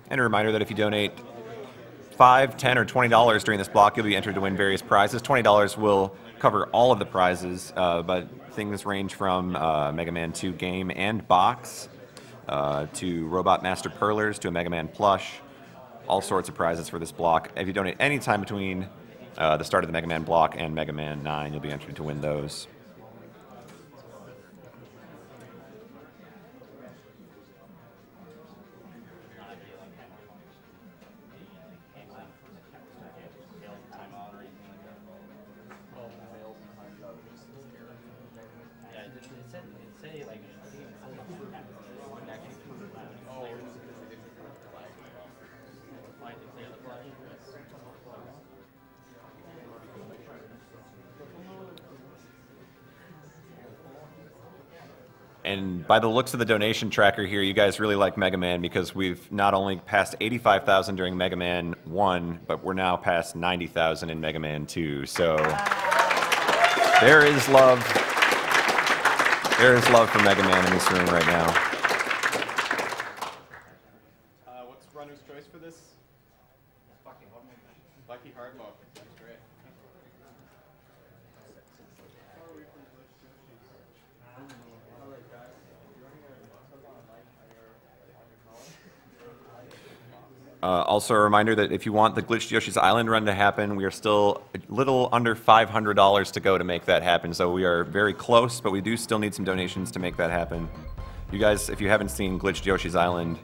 And a reminder that if you donate $5, $10, or $20 during this block, you'll be entered to win various prizes. $20 will cover all of the prizes, but things range from Mega Man 2 game and box, to Robot Master Perlers, to a Mega Man plush, all sorts of prizes for this block. If you donate any time between the start of the Mega Man block and Mega Man 9, you'll be entered to win those. And by the looks of the donation tracker here, you guys really like Mega Man, because we've not only passed 85,000 during Mega Man 1, but we're now past 90,000 in Mega Man 2. So there is love. There is love for Mega Man in this room right now. What's runner's choice for this? Bucky Hardmode. That's great. Also a reminder that if you want the Glitched Yoshi's Island run to happen, we are still a little under $500 to go to make that happen. So we are very close, but we do still need some donations to make that happen. You guys, if you haven't seen Glitched Yoshi's Island,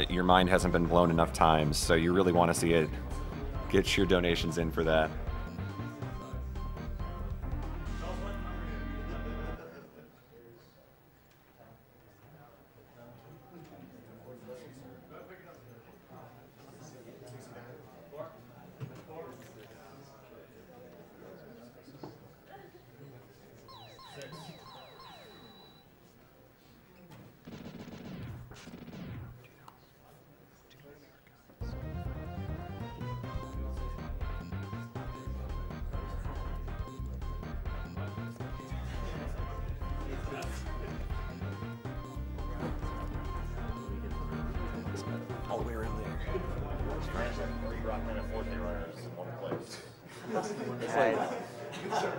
your mind hasn't been blown enough times, so you really want to see it. Get your donations in for that. All the way around there. Rockman and Forte runners in one place.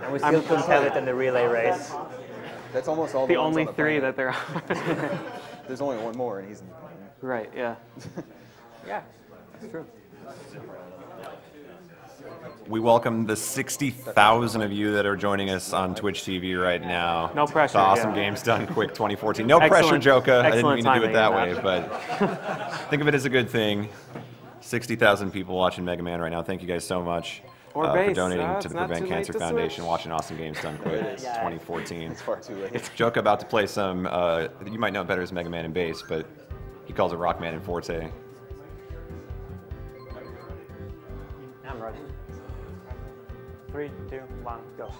And we still couldn't have it in the relay race. That's almost all The ones only on the three planet. that there are. There's only one more, and he's in the plane. Right, yeah. Yeah, that's true. We welcome the 60,000 of you that are joining us on Twitch TV right now. No pressure, The Awesome yeah. Games Done Quick 2014. No Excellent- pressure, Joka. I didn't excellent mean to do it that timing way, in but think of it as a good thing. 60,000 people watching Mega Man right now. Thank you guys so much Or for base. donating to It's the not Prevent too late Cancer to Foundation, switch. watching Awesome Games Done Quick It is. 2014. It's far too late. Joka about to play some, you might know it better as Mega Man and Bass, but he calls it Rockman and Forte. I'm ready. 3, 2, 1, go.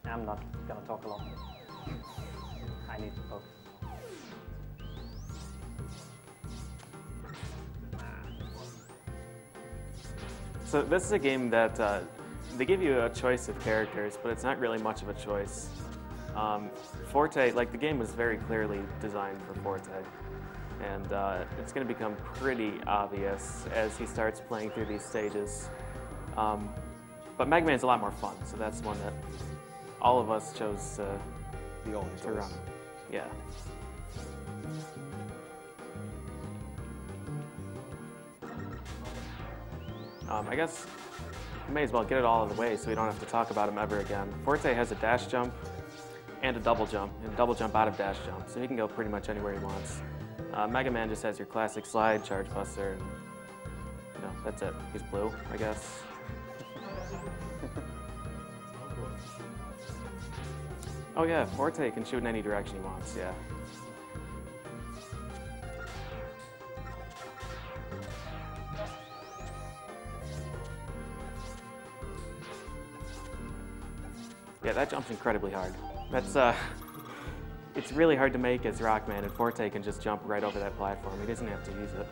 I'm not gonna talk a lot. I need to focus. So this is a game that they give you a choice of characters, but it's not really much of a choice. Forte, like the game was very clearly designed for Forte, and it's going to become pretty obvious as he starts playing through these stages. But Mega Man's a lot more fun, so that's one that all of us chose The only to run. choice. Yeah. I guess we may as well get it all out of the way so we don't have to talk about him ever again. Forte has a dash jump and a double jump out of dash jump, so he can go pretty much anywhere he wants. Mega Man just has your classic slide, Charge Buster, and that's it. He's blue, I guess. Oh yeah, Forte can shoot in any direction he wants, yeah. Yeah, that jump's incredibly hard. That's, it's really hard to make as Rockman, and Forte can just jump right over that platform. He doesn't have to use it.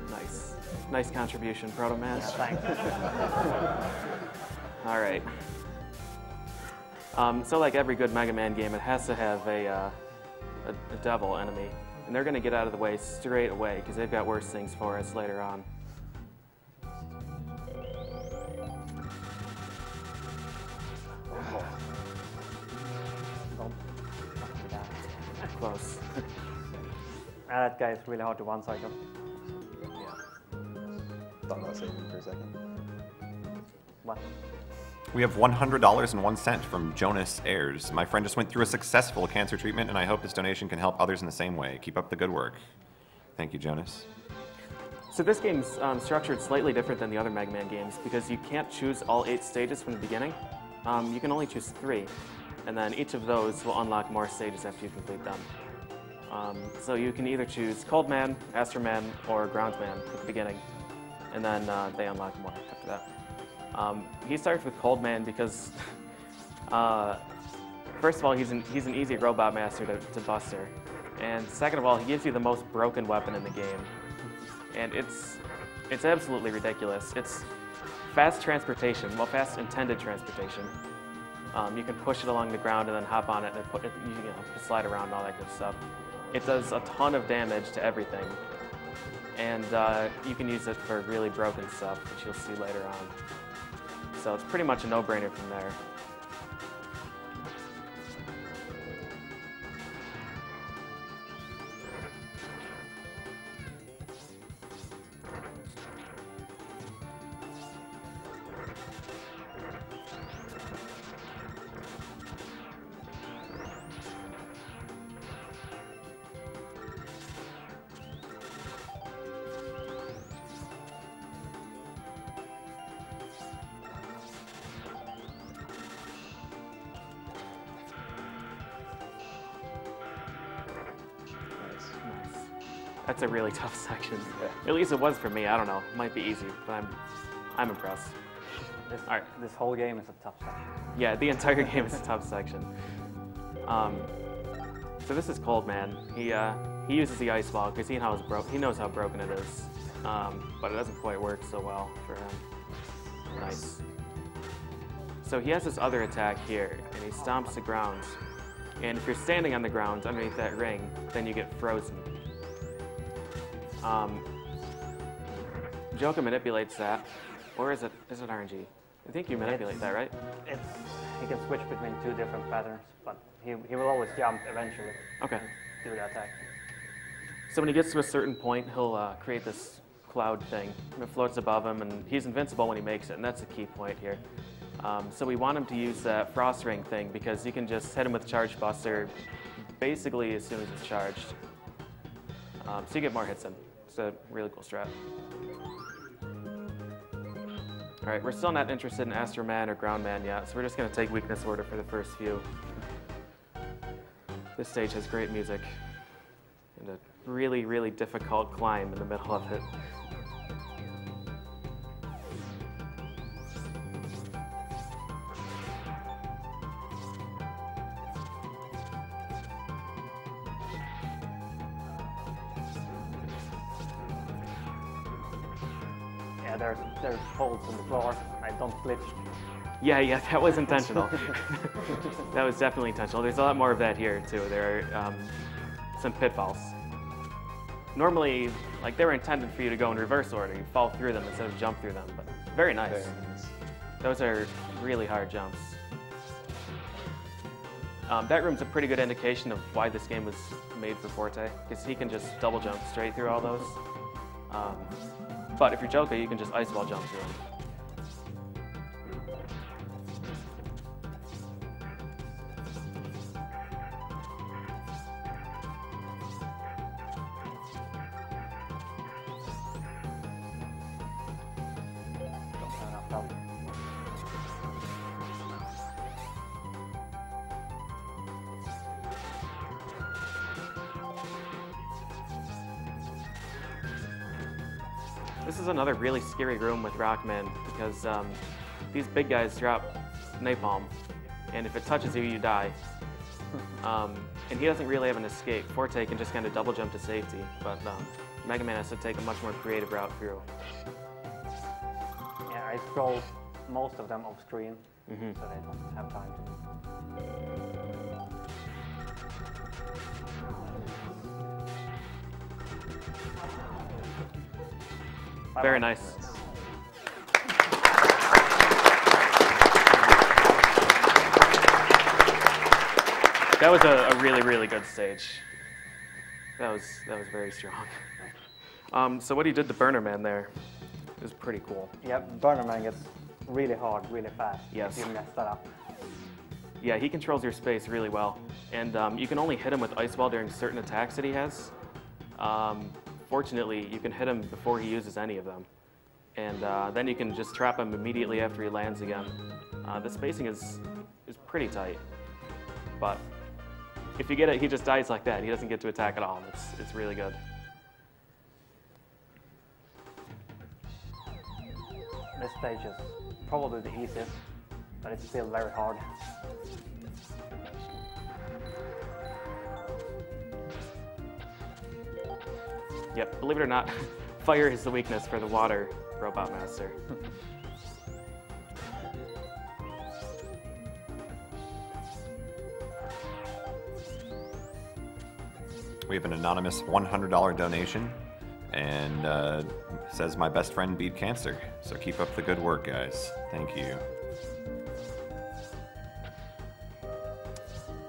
Nice. Nice contribution, Proto Man. Yeah, thanks. All right. So like every good Mega Man game, it has to have a devil enemy. And they're going to get out of the way straight away, because they've got worse things for us later on. Don't do that. Close. That guy is really hard to one-cycle. Thought about saving for a second. What? We have $100.01 from Jonas Ayers. My friend just went through a successful cancer treatment, and I hope this donation can help others in the same way. Keep up the good work. Thank you, Jonas. So this game's structured slightly different than the other Mega Man games, because you can't choose all 8 stages from the beginning. You can only choose 3, and then each of those will unlock more stages after you complete them. So you can either choose Cold Man, Astro Man, or Ground Man at the beginning, and then they unlock more after that. He starts with Cold Man because, first of all, he's an easy robot master to buster, and second of all, he gives you the most broken weapon in the game, and it's absolutely ridiculous. It's fast transportation, well, fast intended transportation. You can push it along the ground and then hop on it and put it, slide around and all that good stuff. It does a ton of damage to everything, and you can use it for really broken stuff, which you'll see later on. So it's pretty much a no-brainer from there. That's a really tough section. At least it was for me. I don't know. It might be easy, but I'm impressed. This whole game is a tough section. Yeah, the entire game is a tough section. So this is Cold Man. He uses the ice ball because he knows how broken it is, but it doesn't quite work so well for him. Nice. So he has this other attack here, and he stomps the ground. And if you're standing on the ground underneath that ring, then you get frozen. Joka manipulates that, or is it RNG? I think you manipulate that, right? He can switch between 2 different patterns, but he will always jump eventually. Okay. Do the attack. So when he gets to a certain point, he'll create this cloud thing. It floats above him, and he's invincible when he makes it, and that's the key point here. So we want him to use that Frost Ring thing, because you can just hit him with Charge Buster basically as soon as it's charged. So you get more hits in. It's a really cool strat. Alright, we're still not interested in Astro Man or Ground Man yet, so we're just going to take weakness order for the first few. This stage has great music and a really, really difficult climb in the middle of it. Yeah, there's holes in the floor. I don't glitch. Yeah, that was intentional. That was definitely intentional. There's a lot more of that here, too. There are some pitfalls. Normally, like, they were intended for you to go in reverse order. You fall through them instead of jump through them, but very nice. Very nice. Those are really hard jumps. That room's a pretty good indication of why this game was made for Forte, because he can just double jump straight through all those. But if you're Joker, you can just ice wall jump through him. This is another really scary room with Rockman because these big guys drop napalm, and if it touches you, you die. And he doesn't really have an escape. Forte can just kind of double jump to safety, but Mega Man has to take a much more creative route through. Yeah, I scroll most of them off screen, so they don't have time to. Very nice. That was a really, really good stage. That was very strong. So what he did to Burner Man there is pretty cool. Yeah, Burner Man gets really hard, really fast. Yes. If you mess that up. Yeah, he controls your space really well. And you can only hit him with Ice Wall during certain attacks that he has. Fortunately, you can hit him before he uses any of them. And then you can just trap him immediately after he lands again. The spacing is pretty tight. But if you get it, he just dies like that. He doesn't get to attack at all. It's really good. This stage is probably the easiest, but it's still very hard. Yep, believe it or not, fire is the weakness for the water robot master. We have an anonymous $100 donation, and says my best friend beat cancer. So keep up the good work, guys. Thank you.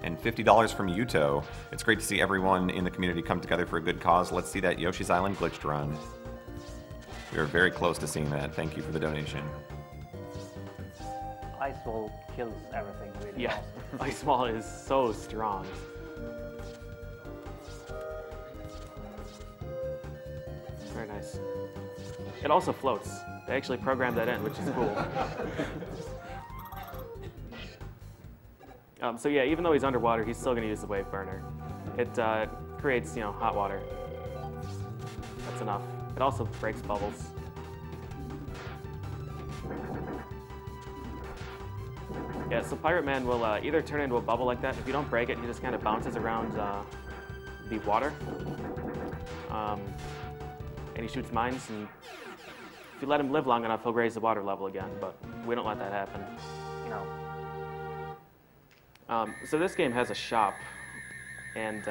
And $50 from Yuto. It's great to see everyone in the community come together for a good cause. Let's see that Yoshi's Island glitched run. We are very close to seeing that. Thank you for the donation. Ice Wall kills everything really Yeah, fast. Ice Wall is so strong. Very nice. It also floats. They actually programmed that in, which is cool. So yeah, even though he's underwater, he's still going to use the wave burner. It creates, hot water. That's enough. It also breaks bubbles. Yeah, so Pirate Man will either turn into a bubble like that. If you don't break it, he just kind of bounces around the water. And he shoots mines, and if you let him live long enough, he'll raise the water level again, but we don't let that happen. No. So this game has a shop, and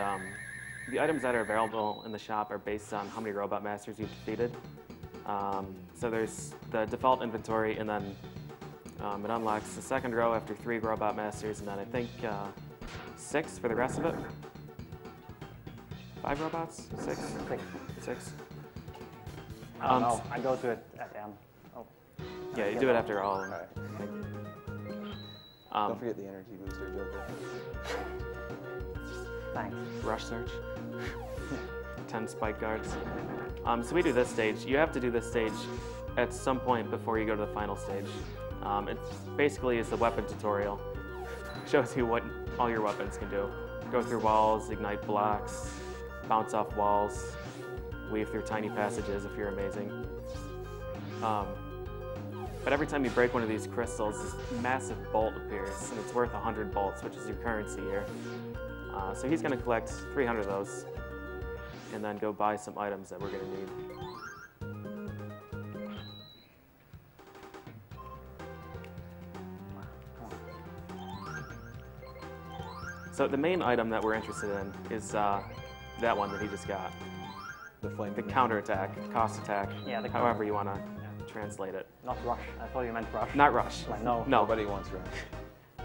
the items that are available in the shop are based on how many Robot Masters you've defeated. So there's the default inventory, and then it unlocks the second row after 3 Robot Masters, and then I think 6 for the rest of it. 5 robots? 6? 6. I don't know. I go to it at the end. Oh. Yeah, you do it after all. Alright. Don't forget the energy booster, Joker. Thanks. Rush search. 10 spike guards. So we do this stage. You have to do this stage at some point before you go to the final stage. It basically is the weapon tutorial. Shows you what all your weapons can do. Go through walls, ignite blocks, bounce off walls, weave through tiny passages if you're amazing. But every time you break one of these crystals, this massive bolt appears, and it's worth 100 bolts, which is your currency here. So he's going to collect 300 of those, and then go buy some items that we're going to need. So the main item that we're interested in is that one that he just got. The flame. The counterattack, cost attack, Yeah, the however you want to translate it. Not rush. I thought you meant rush. Not rush. Like, no. No. Nobody wants run.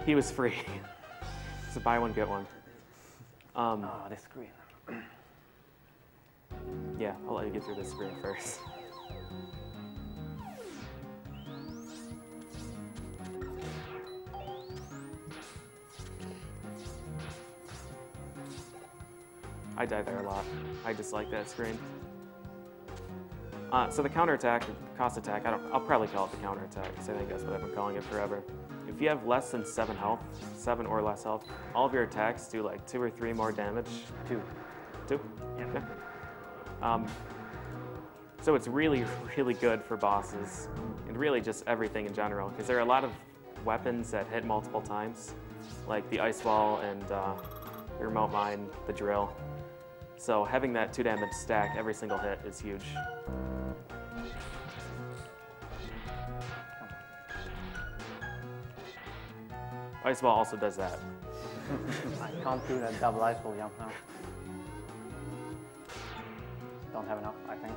He was free. So buy one, get one. Oh, this screen. Yeah, I'll let you get through this screen first. I die there a lot. I dislike that screen. So the counterattack, cost attack, I'll probably call it the counterattack because I think that's what I've been calling it forever. If you have less than 7 health, 7 or less health, all of your attacks do like 2 or 3 more damage. 2. 2? Yeah. Okay. So it's really, really good for bosses and really just everything in general because there are a lot of weapons that hit multiple times, like the ice wall and the remote mine, the drill. So having that 2 damage stack every single hit is huge. Ice wall also does that. I can't do that double ice wall jump now. Don't have enough, I think.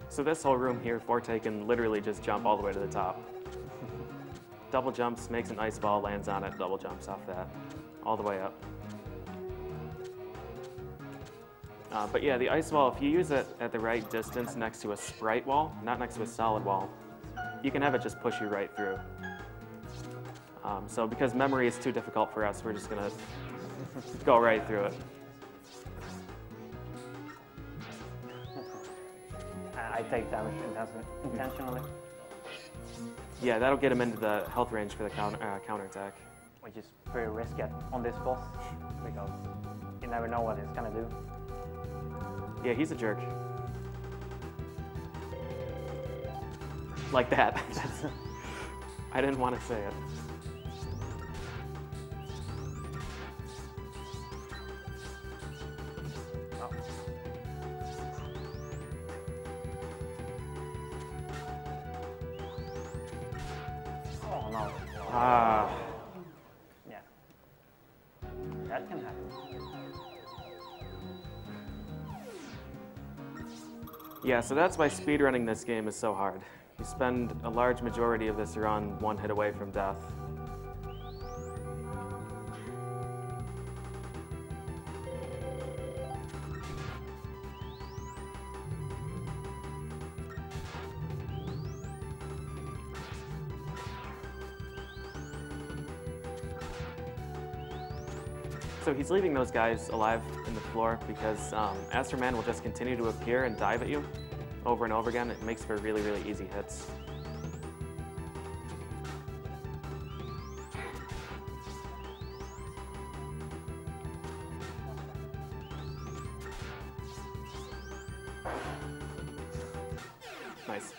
So this whole room here, Forte can literally just jump all the way to the top. Double jumps, makes an ice ball, lands on it, double jumps off that, all the way up. But yeah, the ice wall, if you use it at the right distance next to a sprite wall, not next to a solid wall, you can have it just push you right through. So because memory is too difficult for us, we're just gonna go right through it. I take damage intentionally. Yeah, that'll get him into the health range for the counterattack. Which is pretty risky on this boss, because you never know what it's gonna do. Yeah, he's a jerk. Like that. I didn't want to say it. Oh no. Ah. Yeah. That can happen. Yeah, so that's why speedrunning this game is so hard. You spend a large majority of this run 1 hit away from death. So he's leaving those guys alive in the floor because Astro Man will just continue to appear and dive at you over and over again. It makes for really, really easy hits. Nice.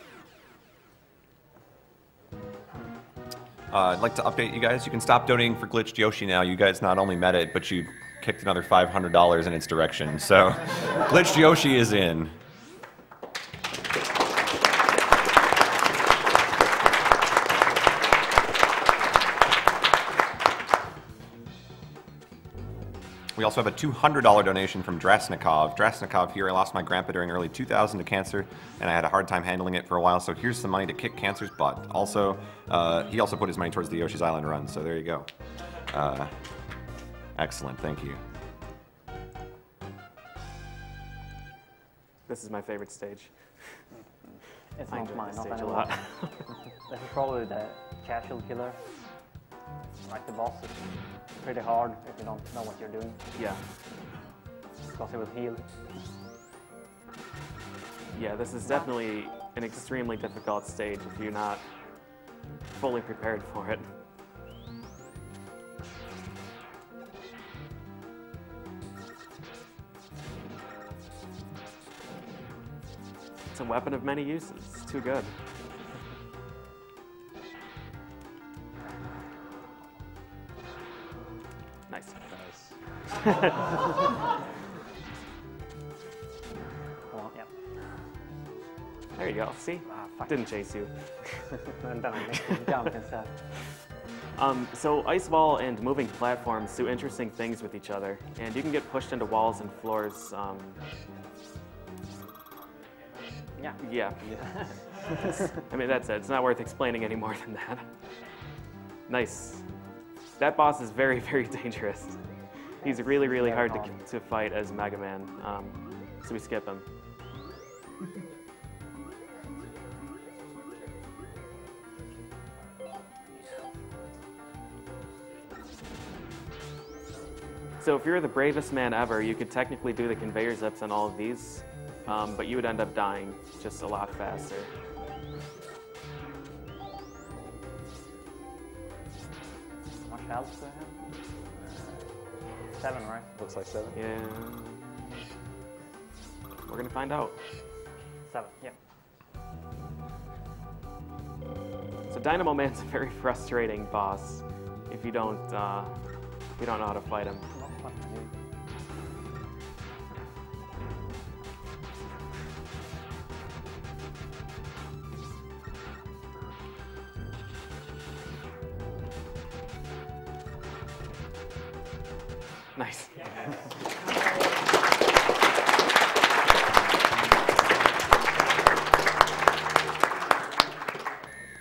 I'd like to update you guys. You can stop donating for Glitched Yoshi now. You guys not only met it, but you kicked another $500 in its direction. So, Glitched Yoshi is in. We also have a $200 donation from Drasnikov. Drasnikov here, I lost my grandpa during early 2000 to cancer, and I had a hard time handling it for a while, so here's some money to kick cancer's butt. Also, he also put his money towards the Yoshi's Island run, so there you go. Excellent, thank you. This is my favorite stage. It's I not enjoy mine, this not stage a anymore. lot. This is probably the casual killer. Like the boss is pretty hard if you don't know what you're doing, Yeah. because it will heal. Yeah, this is definitely an extremely difficult stage if you're not fully prepared for it. It's a weapon of many uses. It's too good. Nice. Well, yeah. There you go. See? Ah, fuck. Didn't chase you. And then I make it jump instead. So ice wall and moving platforms do interesting things with each other, and you can get pushed into walls and floors. Yeah. I mean, that's it. It's not worth explaining any more than that. Nice. That boss is very, very dangerous. He's really, really hard to fight as Mega Man, so we skip him. So if you're the bravest man ever, you could technically do the conveyor zips on all of these, but you would end up dying just a lot faster. How much health do I have? 7, right? Looks like 7. Yeah. We're gonna find out. 7, yeah. So Dynamo Man's a very frustrating boss if you don't know how to fight him. Not much to do. Nice.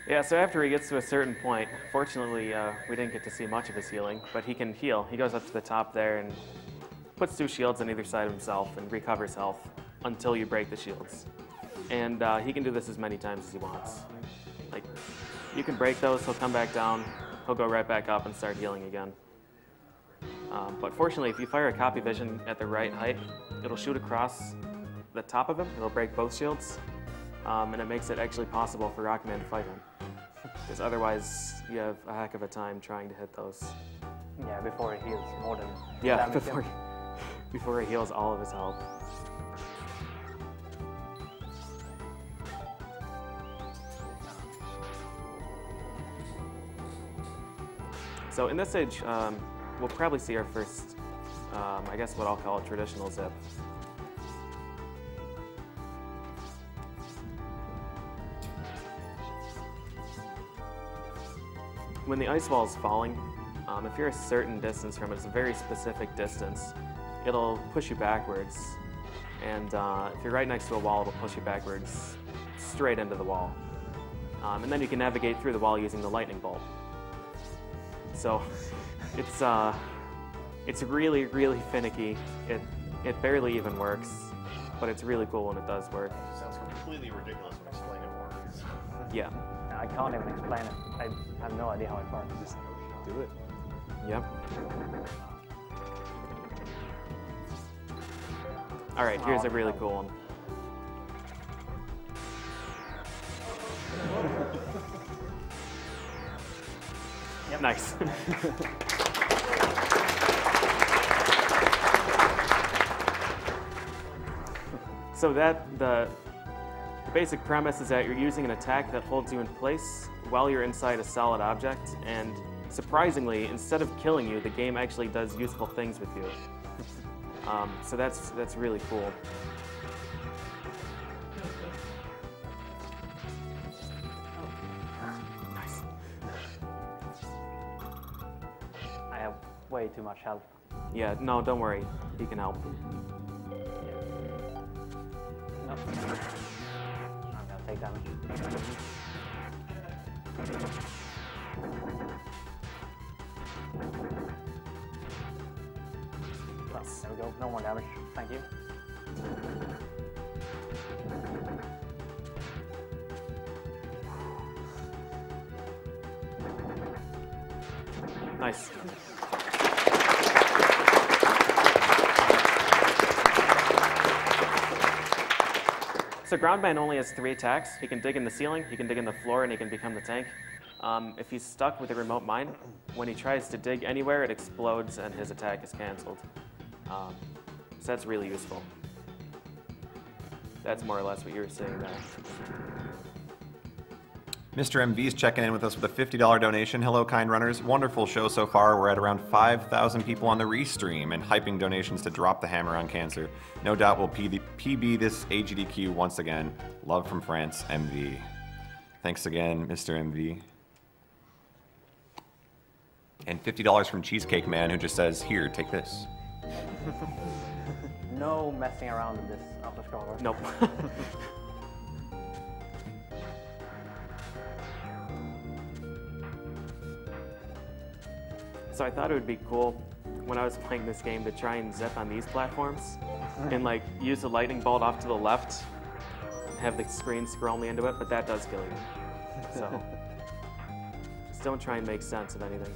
Yeah, so after he gets to a certain point, fortunately, we didn't get to see much of his healing, but he can heal. He goes up to the top there and puts 2 shields on either side of himself and recovers health until you break the shields. And he can do this as many times as he wants. Like, you can break those, he'll come back down, he'll go right back up and start healing again. But fortunately, if you fire a copy vision at the right height, it'll shoot across the top of him, it'll break both shields, and it makes it actually possible for Rockman to fight him. Because otherwise, you have a heck of a time trying to hit those. Yeah, before he heals more than Yeah, damage. before he heals all of his health. So in this stage, we'll probably see our first, I guess what I'll call a traditional zip. When the ice wall is falling, if you're a certain distance from it, it's a very specific distance, it'll push you backwards. And if you're right next to a wall, it'll push you backwards straight into the wall. And then you can navigate through the wall using the lightning bolt. So it's really, really finicky. It barely even works, but it's really cool when it does work. It sounds completely ridiculous when explaining words. Yeah. I can't even explain it. I have no idea how it works. Just do it. Yep. All right, here's a really cool one. Yep. Nice. So the basic premise is that you're using an attack that holds you in place while you're inside a solid object, and surprisingly, instead of killing you, the game actually does useful things with you. So that's really cool. Nice. I have way too much health. Yeah, no, don't worry. He can help. No. I'm gonna take damage. Well, there we go. No more damage. Thank you. Nice. So Groundman only has 3 attacks. He can dig in the ceiling, he can dig in the floor, and he can become the tank. If he's stuck with a remote mine, when he tries to dig anywhere, it explodes and his attack is canceled. So that's really useful. That's more or less what you were saying there. Mr. MV's checking in with us with a $50 donation. Hello, kind runners. Wonderful show so far. We're at around 5,000 people on the restream and hyping donations to drop the hammer on cancer. No doubt we'll PB this Agdq once again. Love from France, MV. Thanks again, Mr. MV. And $50 from Cheesecake Man, who just says, "Here, take this." No messing around with this auto-scroller. Nope. So I thought it would be cool when I was playing this game to try and zip on these platforms and like use the lightning bolt off to the left and have the screen scroll me into it, but that does kill you. So just don't try and make sense of anything.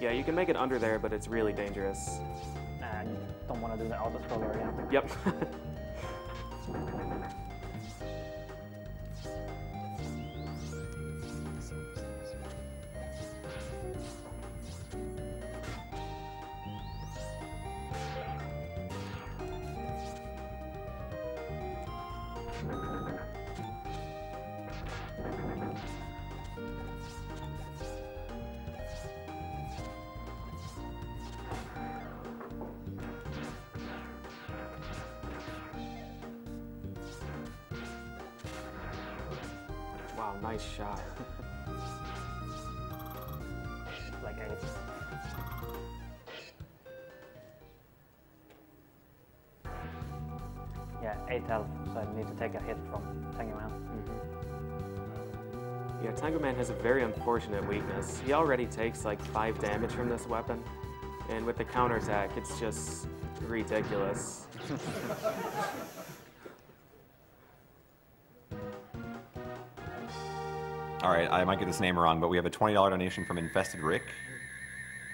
Yeah, you can make it under there, but it's really dangerous. And you don't want to do the auto-scroller again. Yep. Wow, nice shot. Like 8. Yeah, 8 health, so I need to take a hit from Tango Man. Yeah, Tango Man has a very unfortunate weakness. He already takes like 5 damage from this weapon, and with the counterattack, it's just ridiculous. All right, I might get this name wrong, but we have a $20 donation from Infested Rick.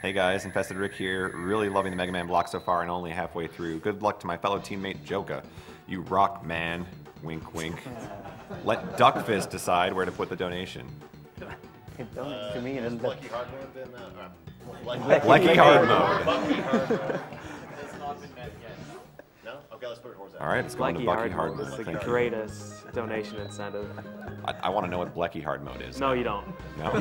Hey guys, Infested Rick here. Really loving the Mega Man block so far and only halfway through. Good luck to my fellow teammate Joka. You rock, man. Wink, wink. Let Duckfist decide where to put the donation. It donates to me a little bit. Lucky hard mode then? Lucky hard mode. Lucky hard mode. It's not been met yet. No? Okay, let's put it towards that. All right, let's go into Bucky hard mode. is the Thank you. greatest donation incentive. I want to know what Blecky hard mode is. No, you don't. No?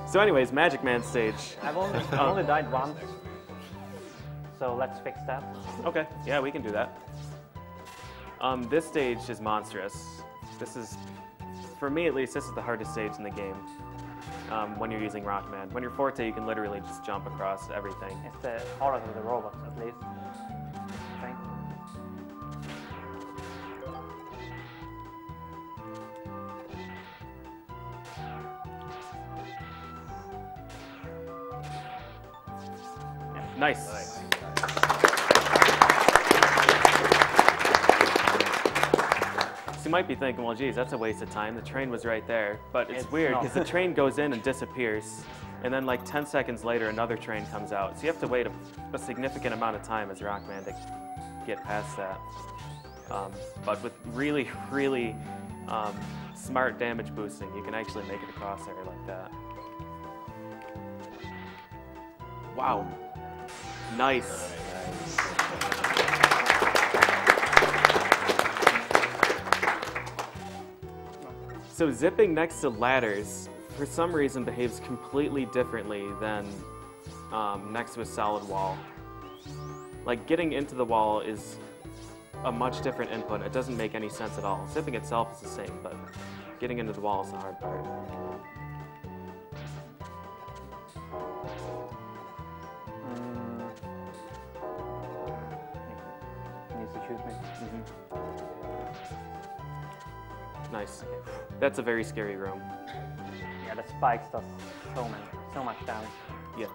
So anyways, Magic Man stage. I've only died once, so let's fix that. Okay, yeah, we can do that. This stage is monstrous. This is, for me at least, this is the hardest stage in the game when you're using Rockman. When you're Forte, you can literally just jump across everything. It's the hardest of the robots, at least. I think. Nice. So you might be thinking, well, geez, that's a waste of time. The train was right there. But it's weird not. because the train goes in and disappears. And then like 10 seconds later, another train comes out. So you have to wait a significant amount of time as Rockman to get past that. But with really, really smart damage boosting, you can actually make it across there like that. Wow. Nice. So zipping next to ladders, for some reason, behaves completely differently than next to a solid wall. Like, getting into the wall is a much different input. It doesn't make any sense at all. Zipping itself is the same, but getting into the wall is the hard part. Needs to shoot me. Nice. That's a very scary room. Yeah, the spikes does so much damage. Yeah.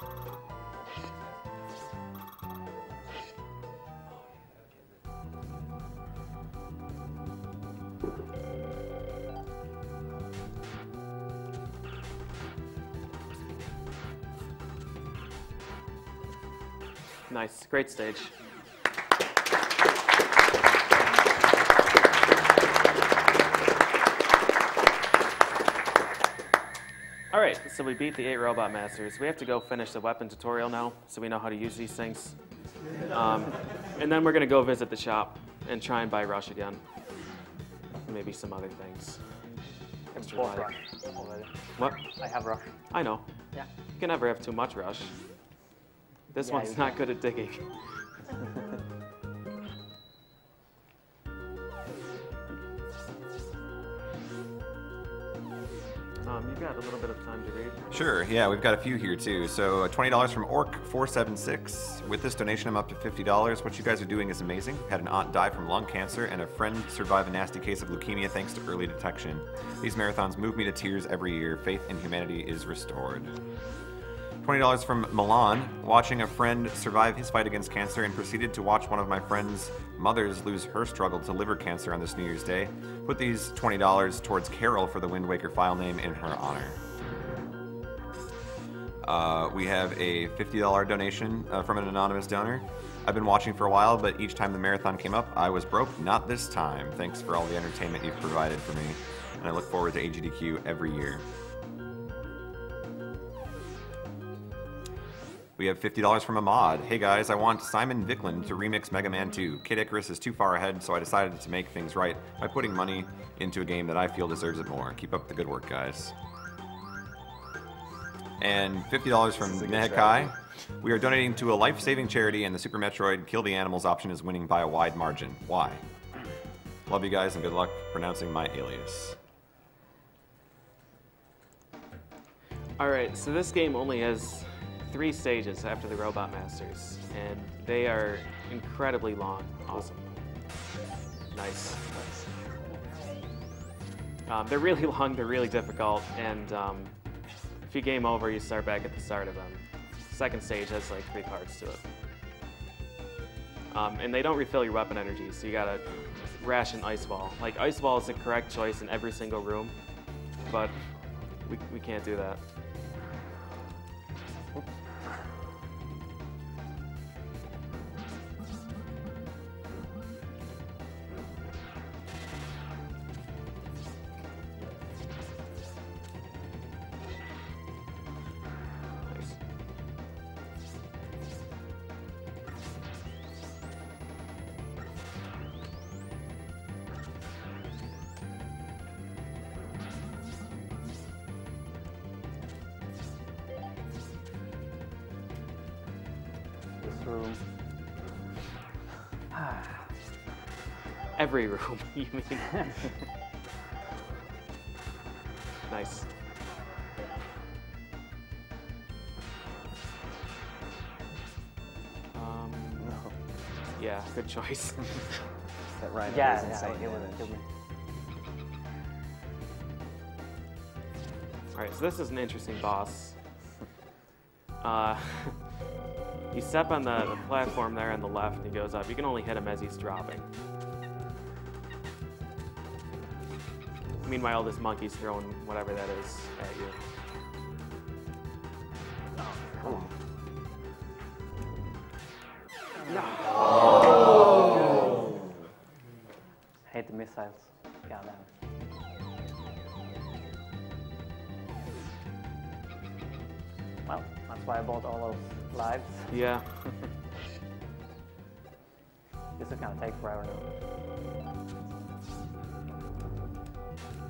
Nice. Great stage. Alright, so we beat the 8 Robot Masters. We have to go finish the weapon tutorial now, so we know how to use these things. And then we're going to go visit the shop and try and buy Rush again. Maybe some other things. Extra Both value. rush already. What? I have rush. I know. Yeah. You can never have too much Rush. This Yeah, one's you not can. good at digging. You've got a little bit of time to read. Sure, yeah, we've got a few here too. So $20 from Orc476. With this donation, I'm up to $50. What you guys are doing is amazing. Had an aunt die from lung cancer and a friend survive a nasty case of leukemia thanks to early detection. These marathons move me to tears every year. Faith in humanity is restored. $20 from Milan, watching a friend survive his fight against cancer and proceeded to watch one of my friend's mothers lose her struggle to liver cancer on this New Year's Day. Put these $20 towards Carol for the Wind Waker file name in her honor. We have a $50 donation from an anonymous donor. I've been watching for a while, but each time the marathon came up, I was broke. Not this time. Thanks for all the entertainment you've provided for me, and I look forward to AGDQ every year. We have $50 from Ahmad. Hey guys, I want Simon Vicklin to remix Mega Man 2. Kid Icarus is too far ahead, so I decided to make things right by putting money into a game that I feel deserves it more. Keep up the good work, guys. And $50 from Nehekai. We are donating to a life-saving charity, and the Super Metroid Kill the Animals option is winning by a wide margin. Why? Love you guys, and good luck pronouncing my alias. Alright, so this game only has 3 stages after the Robot Masters, and they are incredibly long. Awesome. Nice. They're really long, they're really difficult, and if you game over, you start back at the start of them. Second stage has like 3 parts to it. And they don't refill your weapon energy, so you gotta ration Ice Ball. Like, Ice Ball is the correct choice in every single room, but we can't do that. This room. Every room, you mean? Nice. Yeah, good choice. That Rhino Yeah, was yeah, insane. it would kill me. Alright, so this is an interesting boss. You step on the platform there on the left and he goes up. You can only hit him as he's dropping. Meanwhile, this monkey's throwing whatever that is at you. Oh. Hate the missiles. Goddamn. Well, that's why I bought all those lives. Yeah. This is gonna take forever now.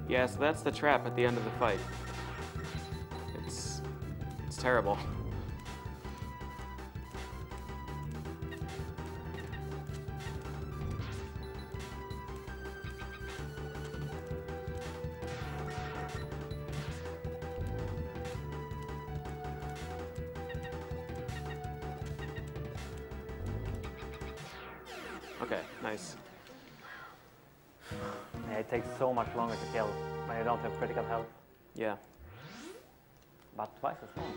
Yeah, so that's the trap at the end of the fight. It's terrible. Okay, nice. Yeah, it takes so much longer to kill when you don't have critical health, Yeah. but twice as long.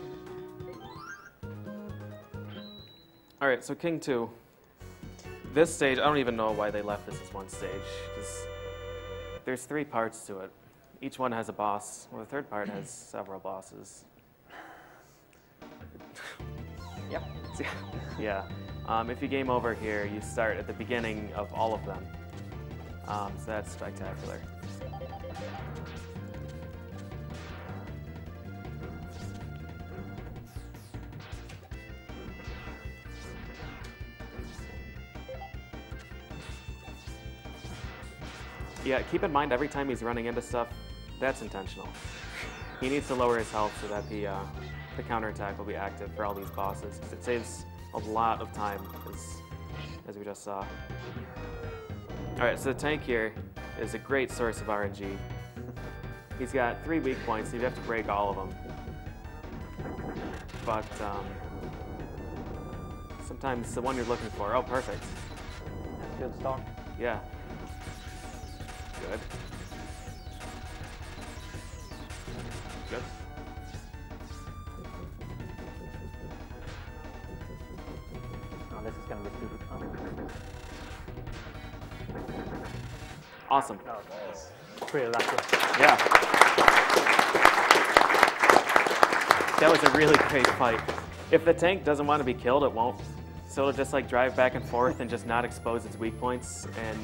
Alright, so King 2. This stage, I don't even know why they left this as one stage, because there's 3 parts to it. Each one has a boss. Well, the third part has several bosses. Yep. Yeah. If you game over here, you start at the beginning of all of them. So that's spectacular. Yeah, keep in mind every time he's running into stuff, that's intentional. He needs to lower his health so that the counterattack will be active for all these bosses, because it saves a lot of time, as we just saw. Alright, so the tank here is a great source of RNG. He's got 3 weak points, so you have to break all of them. But sometimes the one you're looking for. Oh, perfect. That's a good start. Yeah. Good. Good. Oh, this is gonna be stupid. Awesome. Oh, pretty lucky. Yeah. That was a really great fight. If the tank doesn't want to be killed, it won't. So it'll just like drive back and forth and just not expose its weak points and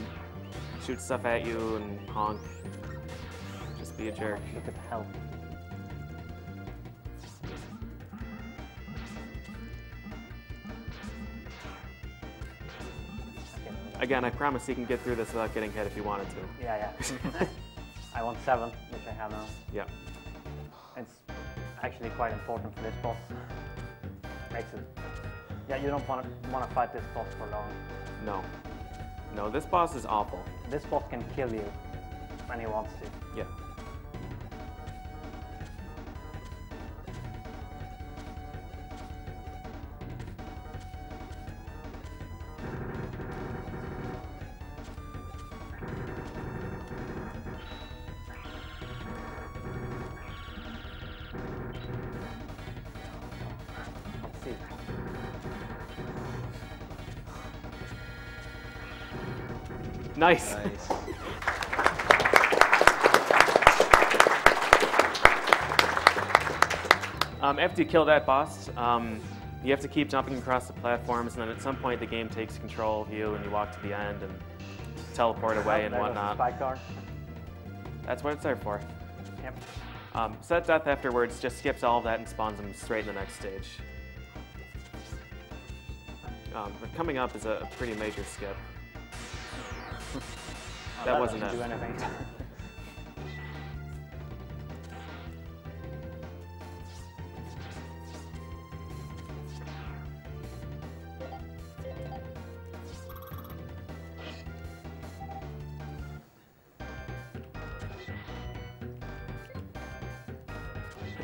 shoot stuff at you and honk. Just be a jerk. Look at the health. Again, I promise you can get through this without getting hit if you wanted to. Yeah. I want 7, which I have now. Yeah. It's actually quite important for this boss. Makes it. Yeah, you don't want to fight this boss for long. No. No, this boss is awful. This boss can kill you when he wants to. Yeah. Let's see. Nice. After you kill that boss, you have to keep jumping across the platforms, and then at some point the game takes control of you and you walk to the end and teleport away and There goes the whatnot. spike guard. That's what it's there for. Yep. Set death afterwards just skips all of that and spawns them straight in the next stage. But coming up is a pretty major skip. That wasn't doesn't it. do anything.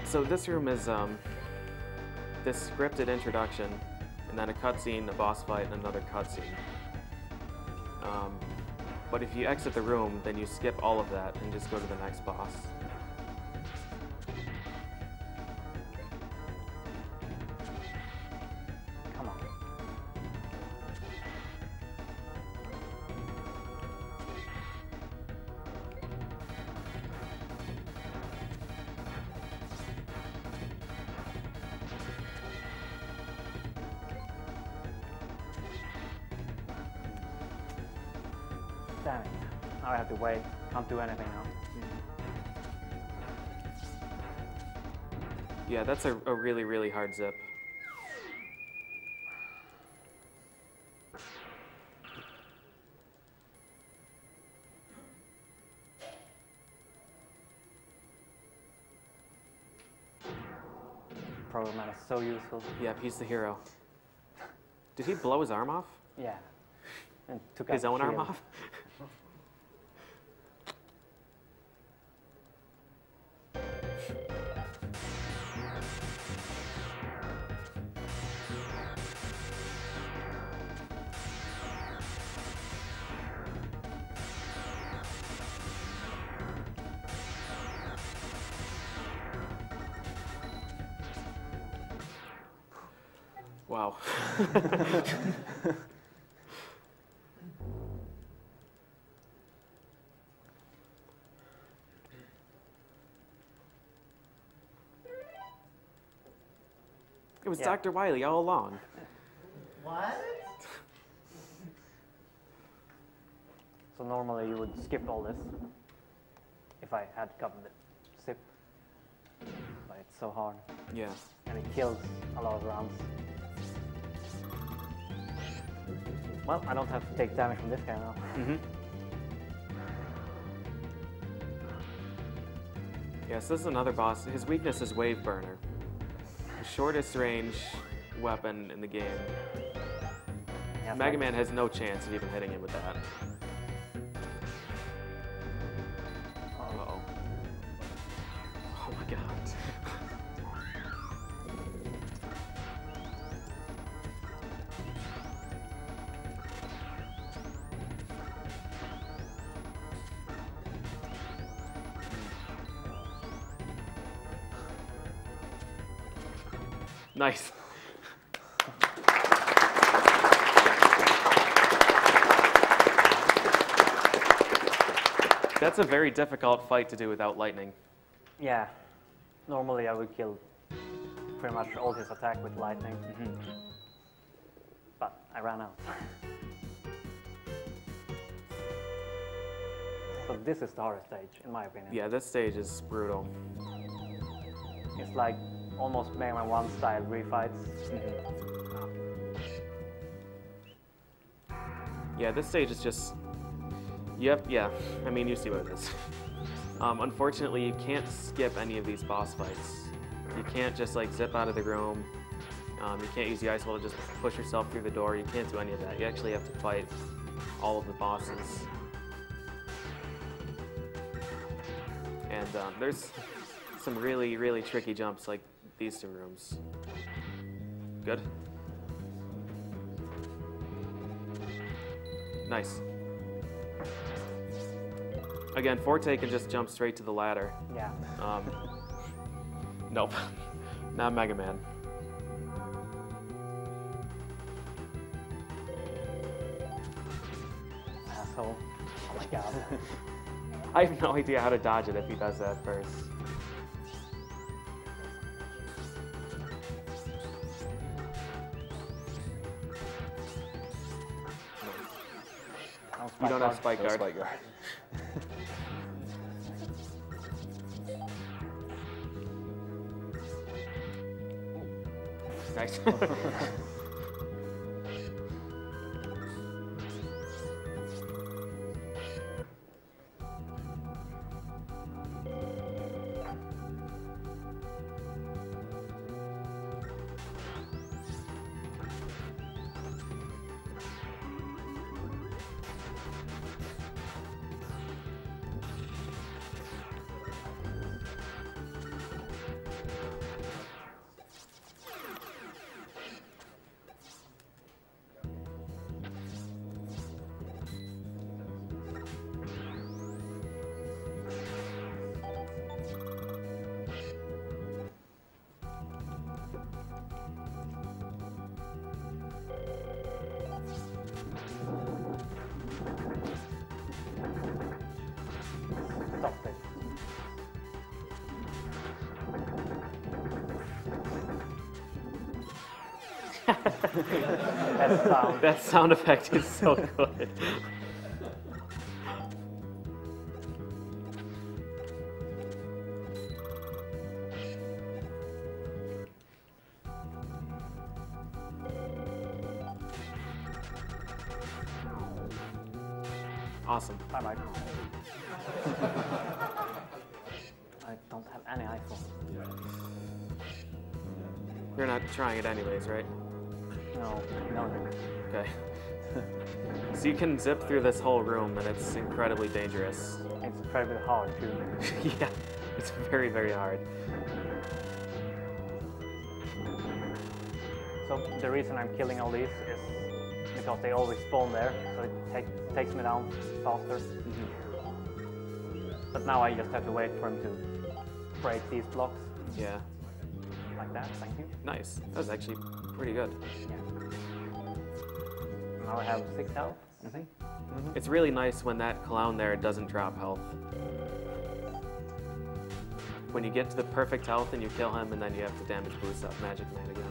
So this room is this scripted introduction, and then a cutscene, a boss fight, and another cutscene. But if you exit the room, then you skip all of that and just go to the next boss. Come on. Damn it. Now I have to wait. Can't do anything now. Yeah, that's a really, really hard zip. Program Man is so useful. Yep, he's the hero. Did he blow his arm off? Yeah. And took His out own the arm shield. off? Wow. It was Yeah. Dr. Wily all along. What? So normally you would skip all this if I had gotten the zip. But it's so hard. Yeah. And it kills a lot of rounds. Well, I don't have to take damage from this guy now. Mm-hmm. Yes, this is another boss. His weakness is Wave Burner. The shortest range weapon in the game. Yeah, Mega Man has no chance of even hitting him with that. Uh-oh. Oh my god. Nice. That's a very difficult fight to do without lightning. Yeah. Normally I would kill pretty much all his attack with lightning. But I ran out. So this is the hardest stage, in my opinion. Yeah, this stage is brutal. It's like almost Mega Man 1 style refights. Yeah, this stage is just... Yep, yeah. I mean, you see what it is. Unfortunately, you can't skip any of these boss fights. You can't just like zip out of the room. You can't use the ice wall to just push yourself through the door. You can't do any of that. You actually have to fight all of the bosses. And there's some really, really tricky jumps like these two rooms. Good. Nice. Again, Forte can just jump straight to the ladder. Yeah. Nope. Not Mega Man. Asshole. Oh my god. I have no idea how to dodge it if he does that first. You don't have spike No guard. spike guard. Nice. Stop it. That sound. That sound effect is so good. Awesome. Bye bye. I don't have any iPhone. You're not trying it anyways, right? No. Okay. So you can zip through this whole room and it's incredibly dangerous. It's incredibly hard too. Yeah, it's very, very hard. So the reason I'm killing all these is because they always spawn there, so it takes me down faster. But now I just have to wait for him to break these blocks. Yeah. Like that, thank you. Nice. That was actually pretty good. Yeah. Now I have 6 health, I think. It's really nice when that clown there doesn't drop health. When you get to the perfect health and you kill him and then you have to damage boost up Magic Man again.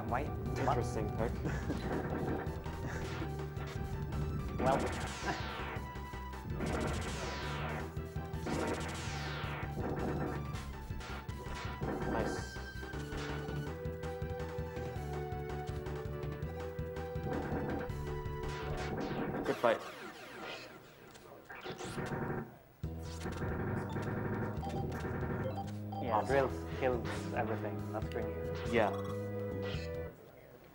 Why? Interesting pick. Well. Nice. Good fight. Yeah, drills kills everything. That's great. Yeah.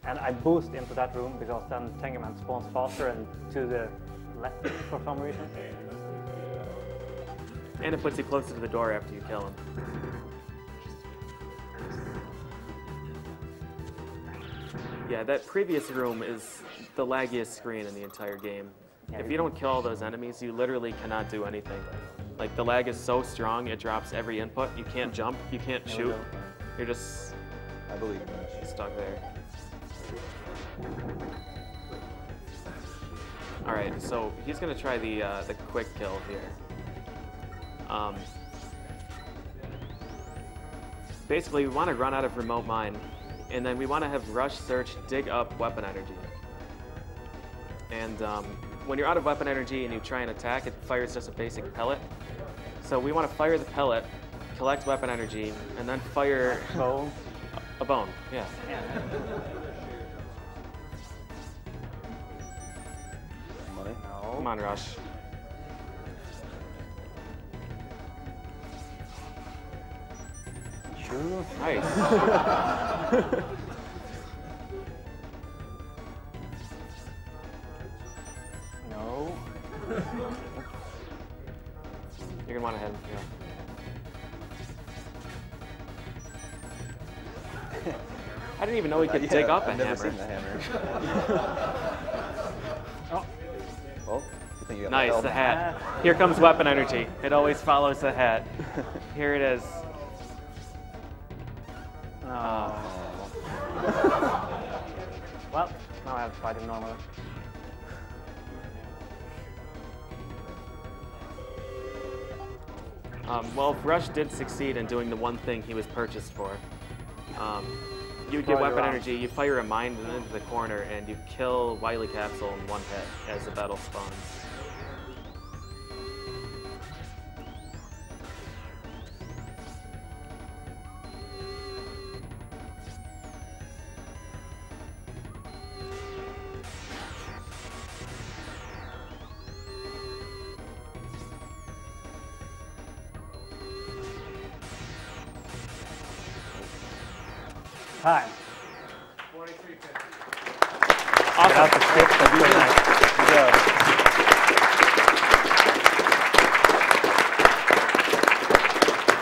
And I boost into that room because then Tengaman spawns faster and to the left for some reason. And it puts you closer to the door after you kill him. Yeah, that previous room is the laggiest screen in the entire game. Yeah, If you don't kill all those enemies, you literally cannot do anything. Like, the lag is so strong, it drops every input. You can't jump, you can't There we shoot. go. You're just I believe in you. stuck there. All right, so he's gonna try the quick kill here. Basically, we want to run out of remote mine, and then we want to have rush search dig up weapon energy. And when you're out of weapon energy and you try and attack, it fires just a basic pellet. So we want to fire the pellet, collect weapon energy, and then fire Bone. a bone. Yeah. Yeah. Money? No. Come on, Rush. Shoot. Nice. No. You're gonna want to hit him. Yeah. I didn't even know he could Yeah, dig up a I've never hammer. seen the hammer. Oh. Well, you think you got Nice, my the help? hat. Here comes weapon energy. It always follows the hat. Here it is. No. Well, now I have to fight him normally. Well, if Rush did succeed in doing the one thing he was purchased for, you get Throw it weapon around. energy, you fire a mine into the corner, and you kill Wily Capsule in one hit as the battle spawns. Time. Awesome. Out the stick, that's pretty nice. Good job.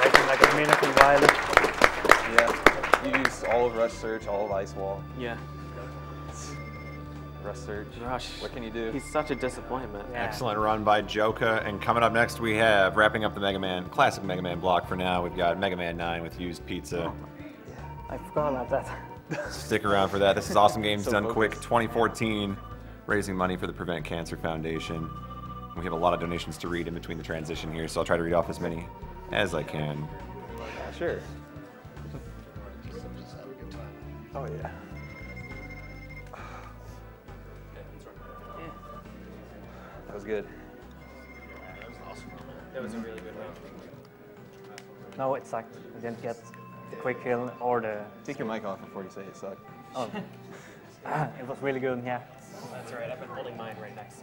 Making like a minute in Violet. Yeah. You used all of Rush Search, all of Ice Wall. Yeah. Rush Search. Rush. What can you do? He's such a disappointment. Yeah. Excellent run by Joka. And coming up next, we have, wrapping up the Mega Man, classic Mega Man block for now, we've got Mega Man 9 with Used Pizza. I forgot about that. Stick around for that. This is Awesome Games So Done focused. Quick 2014, raising money for the Prevent Cancer Foundation. We have a lot of donations to read in between the transition here, so I'll try to read off as many as I can. Sure. Oh, yeah. That was good. That was a really good round. No, it sucked. I didn't get the quick kill or the... Take your mic off before you say it sucked. Oh. It was really good, yeah. That's right. I've been holding mine right next.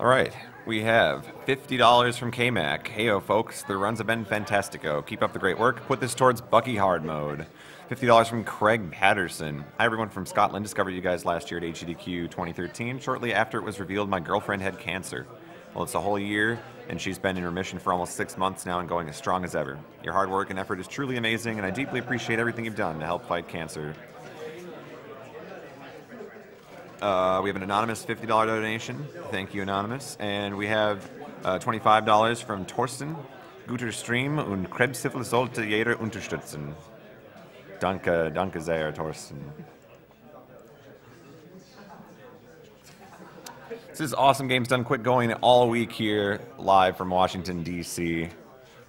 All right, we have $50 from K-Mac. Heyo, folks, the runs have been fantastico. Keep up the great work. Put this towards Bucky Hard Mode. $50 from Craig Patterson. Hi, everyone from Scotland. Discovered you guys last year at Agdq 2013, shortly after it was revealed my girlfriend had cancer. Well, it's a whole year, and she's been in remission for almost 6 months now and going as strong as ever. Your hard work and effort is truly amazing, and I deeply appreciate everything you've done to help fight cancer. We have an anonymous $50 donation. Thank you, anonymous. And we have $25 from Torsten. Guter Stream und Krebshilfe sollte jeder unterstützen. Danke, danke sehr, Torsten. This is Awesome Games Done Quick, going all week here, live from Washington, D.C.,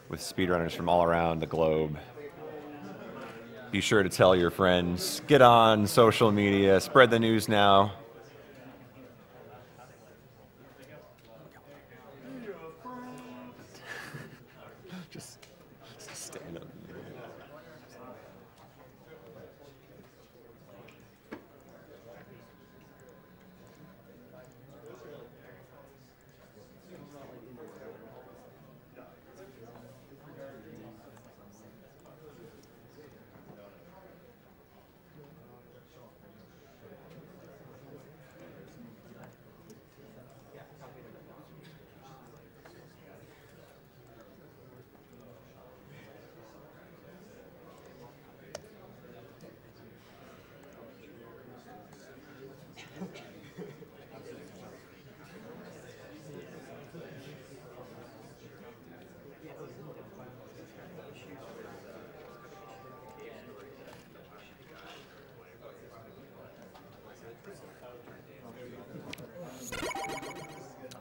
with speedrunners from all around the globe. Be sure to tell your friends, get on social media, spread the news now. Just stand up.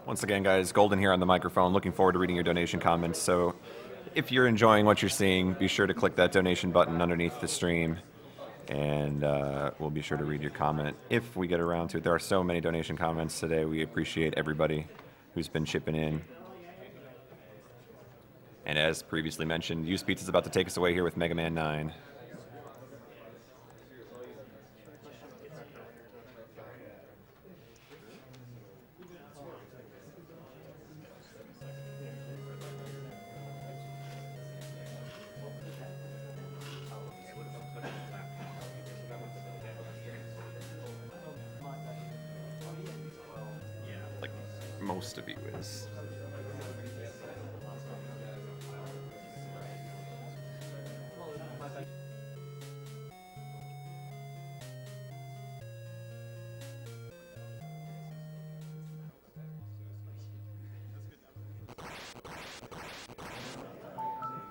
Once again, guys, Golden here on the microphone. Looking forward to reading your donation comments. So if you're enjoying what you're seeing, be sure to click that donation button underneath the stream, and we'll be sure to read your comment if we get around to it. There are so many donation comments today. We appreciate everybody who's been chipping in. And as previously mentioned, Used Pizza is about to take us away here with Mega Man 9. Like most of you is.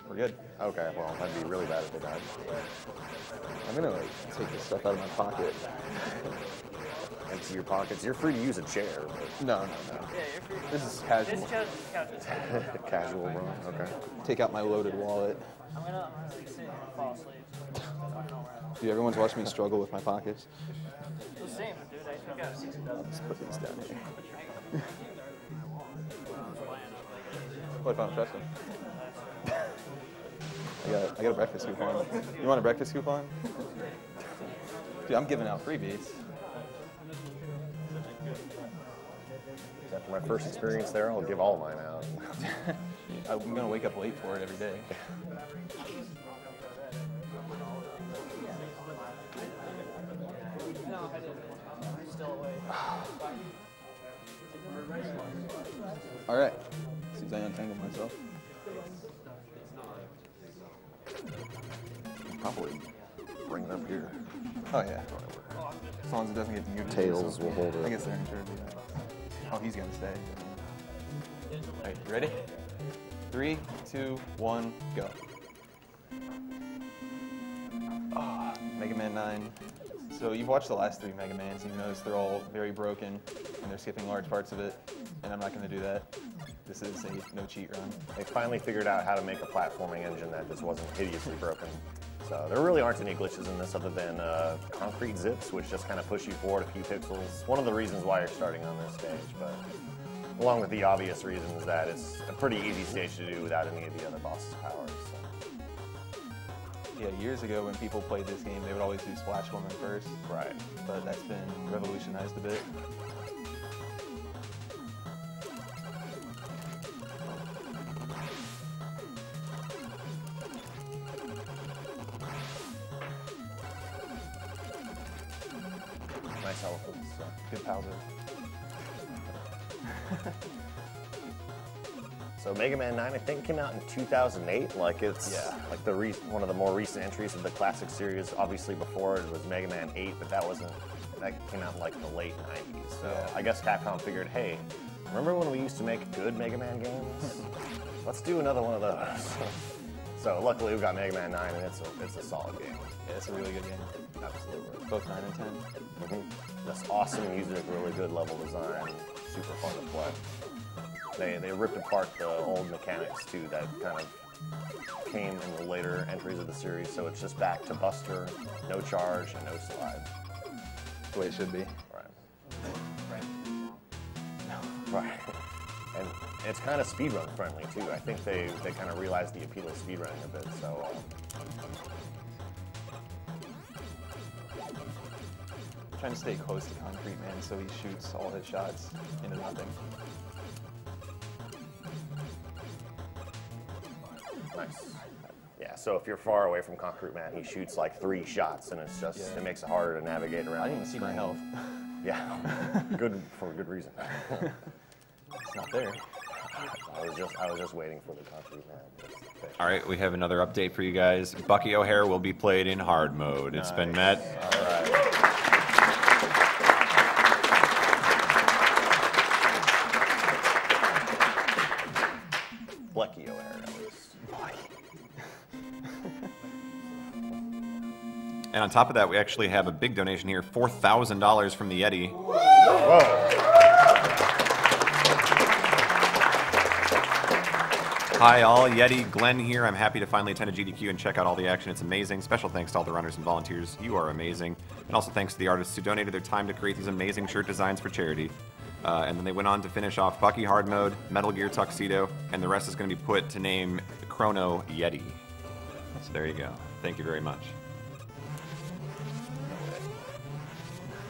We're good. Okay, well, I'd be really bad if it died. I'm gonna like take this stuff out of my pocket. Empty your pockets. You're free to use a chair. But No. Yeah, you're free. This is casual. This couch is casual, bro. Okay. Take out my loaded wallet. I'm gonna sit and fall asleep. Dude, everyone's watching me struggle with my pockets. The same, dude. I think I'll just put these down here. What if I'm trusting? I got a breakfast coupon. You want a breakfast coupon? Dude, I'm giving out freebies. After my first experience there, I'll give all of mine out. I'm gonna wake up late for it every day. All right. As soon as I untangle myself. Probably bring it up here. Oh yeah. As long as it doesn't get to you. Tails will hold it. I guess they're in charge of that. Oh, he's gonna stay. All right, you ready? 3, 2, 1, go. Ah, Mega Man 9. So you've watched the last 3 Mega Mans, and you notice they're all very broken, and they're skipping large parts of it, and I'm not gonna do that. This is a no cheat run. They finally figured out how to make a platforming engine that just wasn't hideously broken. So there really aren't any glitches in this other than concrete zips, which just kind of push you forward a few pixels. One of the reasons why you're starting on this stage, but along with the obvious reasons that it's a pretty easy stage to do without any of the other boss's powers. So. Yeah, years ago when people played this game, they would always do Splash Woman first. Right. But that's been revolutionized a bit. Nice elephants. So. Good powder. So Mega Man 9, I think, came out in 2008. Like it's like the one of the more recent entries of the classic series. Obviously, before it was Mega Man 8, but that came out in like the late 90s. So I guess Capcom figured, hey, remember when we used to make good Mega Man games? Let's do another one of those. So luckily, we got Mega Man 9, and it's a solid game. Yeah, it's a really good game. Absolutely. Both 9 and 10. That's awesome music, really good level design, super fun to play. They ripped apart the old mechanics too that kind of came in the later entries of the series, so it's just back to Buster, no charge, and no slide. That's the way it should be. Right. And it's kind of speedrun friendly too. I think they kind of realized the appeal of speedrunning a bit, so. Trying to stay close to Concrete Man so he shoots all his shots into nothing. Nice. Yeah, so if you're far away from Concrete Man, he shoots like 3 shots, and it's just, it makes it harder to navigate around. I didn't even see my health. Yeah, for good reason. It's not there. I was just waiting for the Concrete Man. All right, we have another update for you guys. Bucky O'Hare will be played in hard mode. It's been met. All right. Bucky O'Hare, at least. And on top of that, we actually have a big donation here, $4,000 from the Yeti. Whoa. Hi all, Yeti, Glenn here. I'm happy to finally attend a GDQ and check out all the action. It's amazing. Special thanks to all the runners and volunteers. You are amazing. And also thanks to the artists who donated their time to create these amazing shirt designs for charity. And then they went on to finish off Bucky Hard Mode, Metal Gear Tuxedo, and the rest is going to be put to name Chrono Yeti. So there you go. Thank you very much.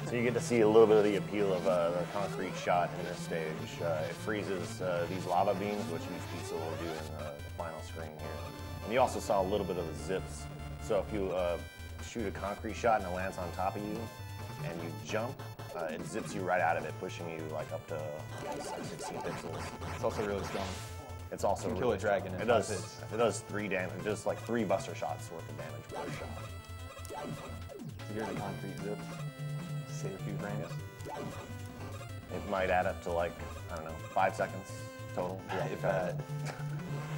So you get to see a little bit of the appeal of the concrete shot in this stage. It freezes these lava beams, which each pizza will do in the final screen here. And you also saw a little bit of the zips. So if you shoot a concrete shot and it lands on top of you, and you jump, it zips you right out of it, pushing you like up to like 16 pixels. It's also really strong. It's also you can kill a dragon in 5 hits. It does 3 damage, just like 3 Buster shots worth of damage per shot. So here's the concrete zip. Save a few frames. It might add up to like, I don't know, 5 seconds total. Yeah, if that.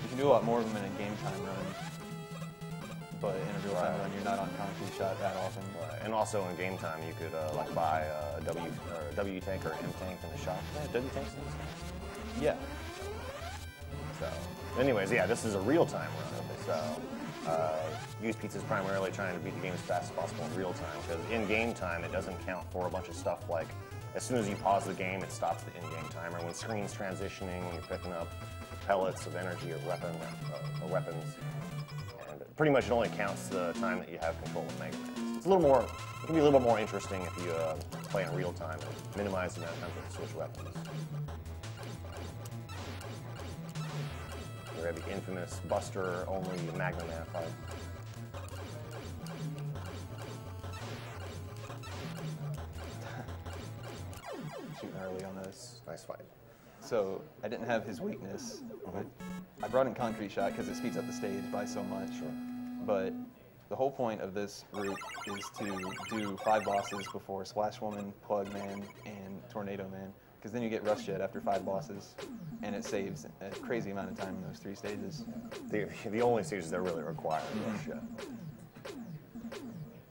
You can do a lot more of them in a game time run, but in a real time run, you're not on concrete shot that often. Right. And also in game time, you could like buy a W tank or M tank in the shop. Yeah, W tanks in this game. Yeah. So, anyways, yeah, this is a real time run. So, Use Pizza is primarily trying to beat the game as fast as possible in real time, because in game time it doesn't count for a bunch of stuff like as soon as you pause the game, it stops the in-game timer. When screen's transitioning, when you're picking up pellets of energy or weapons, and pretty much it only counts the time that you have control of Mega Man. It's a little more. It can be a little bit more interesting if you play in real time and minimize the amount of time to switch weapons. We have the infamous Buster only Magma Man fight. Shooting early on this. Nice fight. So I didn't have his weakness. I brought in Concrete Shot because it speeds up the stage by so much. Sure. But the whole point of this route is to do 5 bosses before Splash Woman, Plug Man, and Tornado Man. Because then you get Rush Jet after 5 bosses, and it saves a crazy amount of time in those 3 stages. The only stages that really require Rush Jet.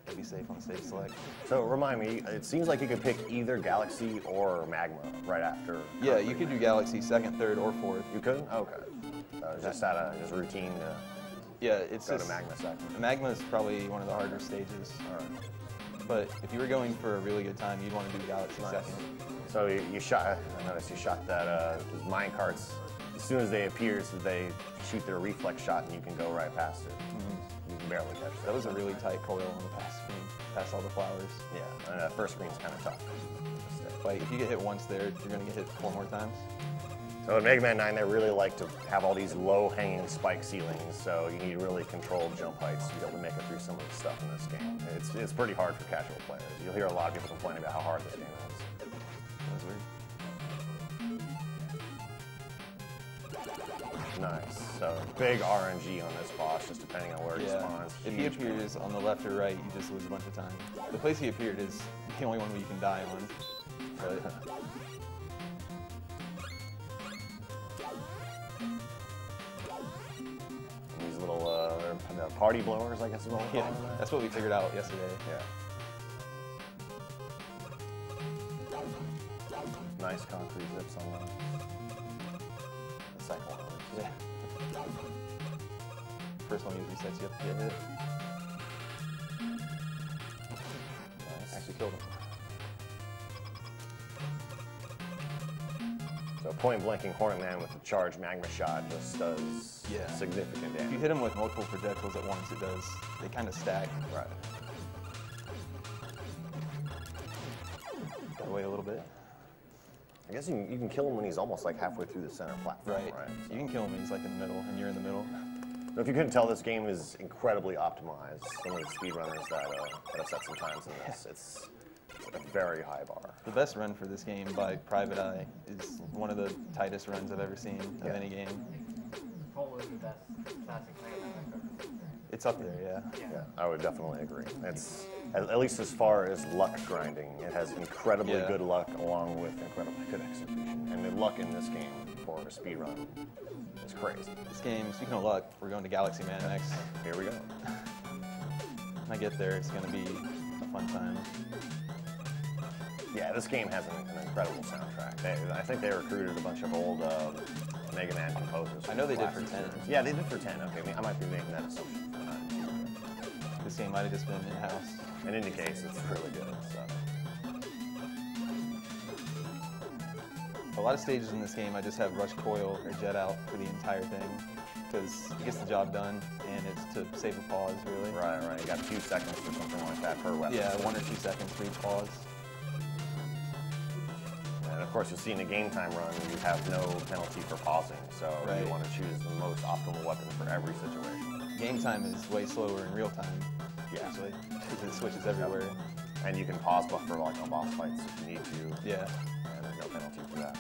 To be safe on stage select. So remind me, it seems like you could pick either Galaxy or Magma right after. Yeah, you could do Galaxy 2nd, 3rd, or 4th. You could? Okay. Just out of his routine to it's go just, to Magma 2nd. Magma is probably one of the harder stages. All right. But if you were going for a really good time, you'd want to do Galaxy 2nd. So you shot, I noticed you shot that, those mine carts. As soon as they appear, so they shoot their reflex shot and you can go right past it. You can barely catch it. That was a really tight coil on the past screen, past all the flowers. Yeah, and that first screen's kind of tough. Like, if you get hit once there, you're going to get hit 4 more times. So in Mega Man 9, they really like to have all these low-hanging spike ceilings, so you need really controlled jump heights to be able to make it through some of the stuff in this game. It's pretty hard for casual players. You'll hear a lot of people complaining about how hard this game is. That was weird. Nice. So big RNG on this boss, just depending on where he spawns. If he appears on the left or right, you just lose a bunch of time. The place he appeared is the only one where you can die on. But these little party blowers, I guess is what we call them. that's what we figured out yesterday. Yeah. Nice concrete 3 zips on the second one. Yeah. First one usually sets you up to get hit. Nice. Actually killed him. So point blanking Hornet Man with the charged magma shot just does significant If you damage. hit him with multiple projectiles at once, it does. They kind of stack. Right. Gotta wait a little bit. I guess you can kill him when he's almost like halfway through the center platform. Right. So. You can kill him when he's like in the middle, and you're in the middle. Now, if you couldn't tell, this game is incredibly optimized. Some of the speedrunners that have set some times in this, it's a very high bar. The best run for this game by Private Eye is one of the tightest runs I've ever seen of any game. What was the best classic Mega Man record? It's up there, yeah. Yeah, I would definitely agree. It's at least as far as luck grinding, it has incredibly good luck along with incredibly good execution. And the luck in this game for a speedrun is crazy. This game, speaking of luck, we're going to Galaxy Man next. Here we go. When I get there, it's going to be a fun time. Yeah, this game has an incredible soundtrack. I think they recruited a bunch of old Mega Man composers. I know they did for 10. Yeah, they did for 10. Okay, I might be making that assumption. This game might have just been in-house. In any case, it's really good. So. A lot of stages in this game, I just have rush coil or jet out for the entire thing because it gets the job done, and it's to save a pause, really. Right. You got 2 seconds or something like that per weapon. Yeah, 1 or 2 seconds for each pause. And of course, you'll see in a game time run, you have no penalty for pausing, so you want to choose the most optimal weapon for every situation. Game time is way slower in real time, actually, because it switches everywhere. And you can pause buffer like on boss fights if you need to. Yeah. And there's no penalty for that.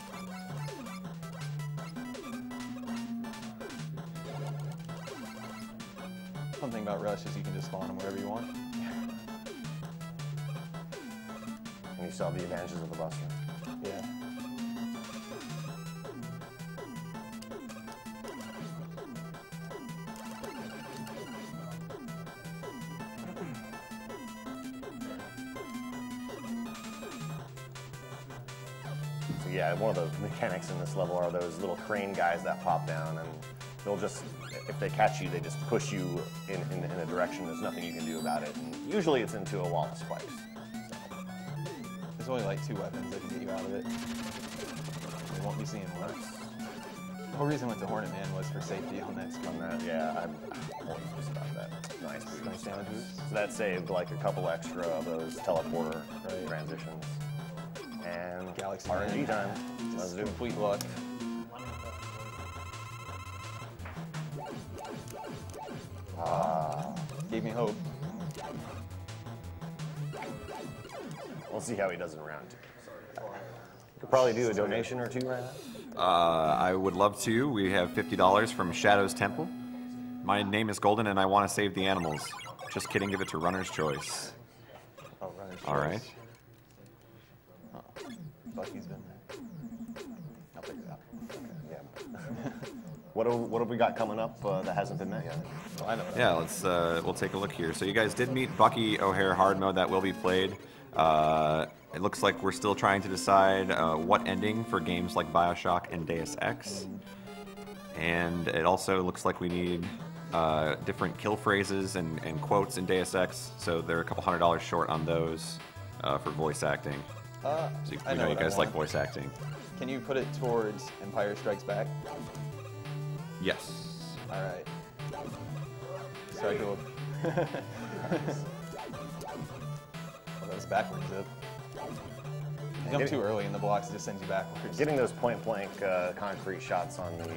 Fun thing about Rush is you can just spawn them wherever you want. And you still have the advantages of the buster. Yeah. So yeah, one of the mechanics in this level are those little crane guys that pop down, and they'll just, if they catch you, they just push you in a direction. There's nothing you can do about it. And usually it's into a wall of spikes. There's only like 2 weapons that can get you out of it. You won't be seeing one. The whole reason I went to Hornet Man was for safety on that screen. Yeah, I'm always just about that. Nice boost. Nice damage boost. So that saved like a couple extra of those teleporter transitions. And Galaxy RNG Man. time. Let's Just do it. complete luck. Gave me hope. We'll see how he does in round 2. Could probably do a donation or 2 right now. I would love to. We have $50 from Shadow's Temple. My name is Golden and I want to save the animals. Just kidding, give it to Runner's Choice. Oh, Runner's All right. Choice. Oh, Bucky's been there. I'll figure it out. Yeah. What have we got coming up that hasn't been met yet? Well, I know. Yeah, let's we'll take a look here. So you guys did meet Bucky O'Hare hard mode that will be played. It looks like we're still trying to decide what ending for games like BioShock and Deus Ex. And it also looks like we need different kill phrases and quotes in Deus Ex, so they're a couple $100 short on those for voice acting. So we know you guys like voice acting. Can you put it towards Empire Strikes Back? Yes. All right. Strike it. That was backwards, Zip. You jump too early in the blocks, it just sends you backwards. Getting those point-blank concrete shots on the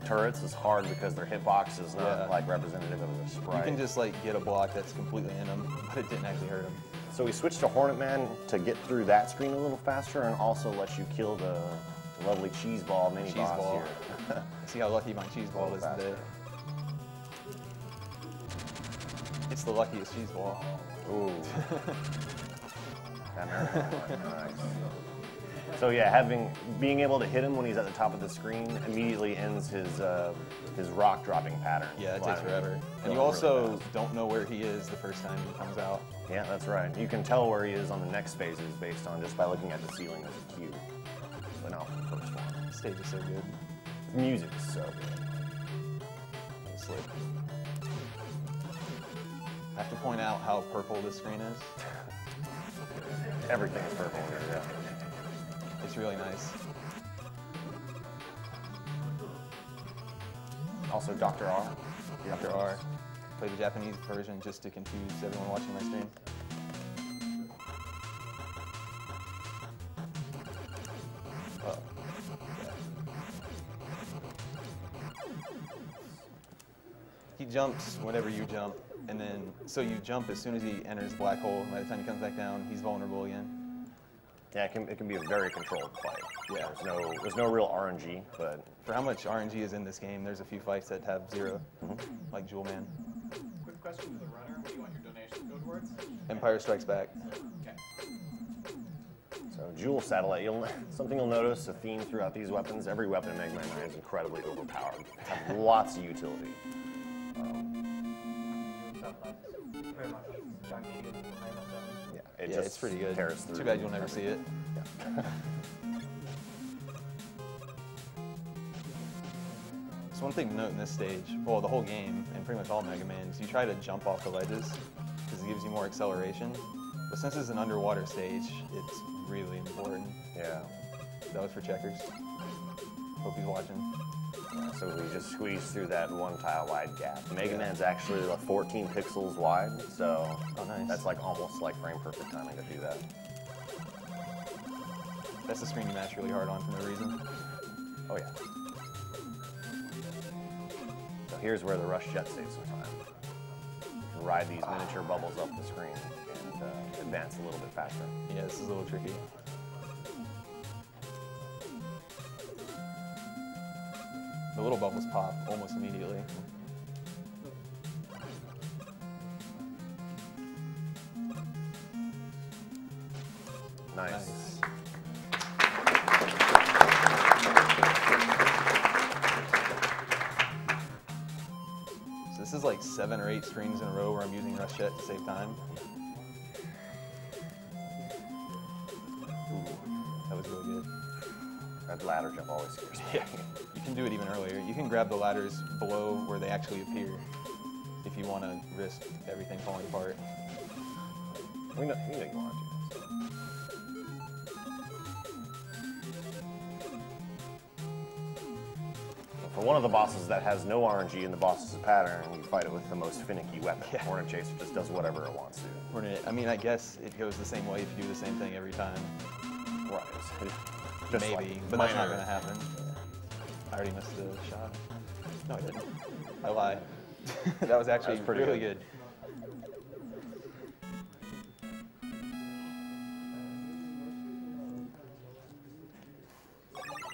turrets is hard because their hitbox is not like representative of the sprite. You can just like get a block that's completely in them, but it didn't actually hurt them. So we switched to Hornet Man to get through that screen a little faster and also let you kill the lovely cheese ball mini boss here. See how lucky my cheese ball is today. It's the luckiest cheese ball. Ooh. Nice. So yeah, being able to hit him when he's at the top of the screen immediately ends his rock dropping pattern. Yeah, it takes forever. And you also don't know where he is the first time he comes out. Yeah, that's right. You can tell where he is on the next phases based on just by looking at the ceiling as a cube. but not for the first one. The stage is so good. The music is so good. Slick. I have to point out how purple this screen is. Everything is purple here, yeah. It's really nice. Also, Dr. R. Dr. R. Play the Japanese version just to confuse everyone watching my stream. Oh. He jumps whenever you jump, and then, so you jump as soon as he enters the black hole, and by the time he comes back down, he's vulnerable again. Yeah, it can be a very controlled fight. Yeah. There's no real RNG, but For how much RNG is in this game, there's a few fights that have 0, like Jewel Man. Quick question to the runner. What do you want your donation to go towards? Empire Strikes Back. Okay. so Jewel Satellite, something you'll notice, a theme throughout these weapons, every weapon in Mega Man 9 is incredibly overpowered. Have lots of utility. Very much junky and Yeah, Yeah, it's pretty good. tears through. Too bad you'll never see it. Yeah. So one thing to note in this stage, well, the whole game, and pretty much all Mega Mans, you try to jump off the ledges, because it gives you more acceleration. But since it's an underwater stage, it's really important. Yeah. That was for Checkers. Hope he's watching. So we just squeeze through that one tile wide gap. Mega Man's actually like 14 pixels wide, so nice. that's like almost like frame perfect timing to do that. That's the screen you match really hard on for no reason. Oh yeah. So here's where the rush jet saves some time. You can ride these miniature bubbles up the screen and advance a little bit faster. Yeah, this is a little tricky. The little bubbles pop almost immediately. Nice. So this is like 7 or 8 screens in a row where I'm using Rush Jet to save time. Ooh, that was really good. That ladder jump always scares me. Yeah, you can do it even earlier. You can grab the ladders below where they actually appear if you want to risk everything falling apart. We know you want to. For one of the bosses that has no RNG in the boss's pattern, you fight it with the most finicky weapon. Yeah. Hornet Chaser just does whatever it wants to. I mean, I guess it goes the same way if you do the same thing every time. Right. Just Maybe, like but that's not minor- going to happen. I already missed the shot. No, I didn't. I lied. That was actually pretty really good. good.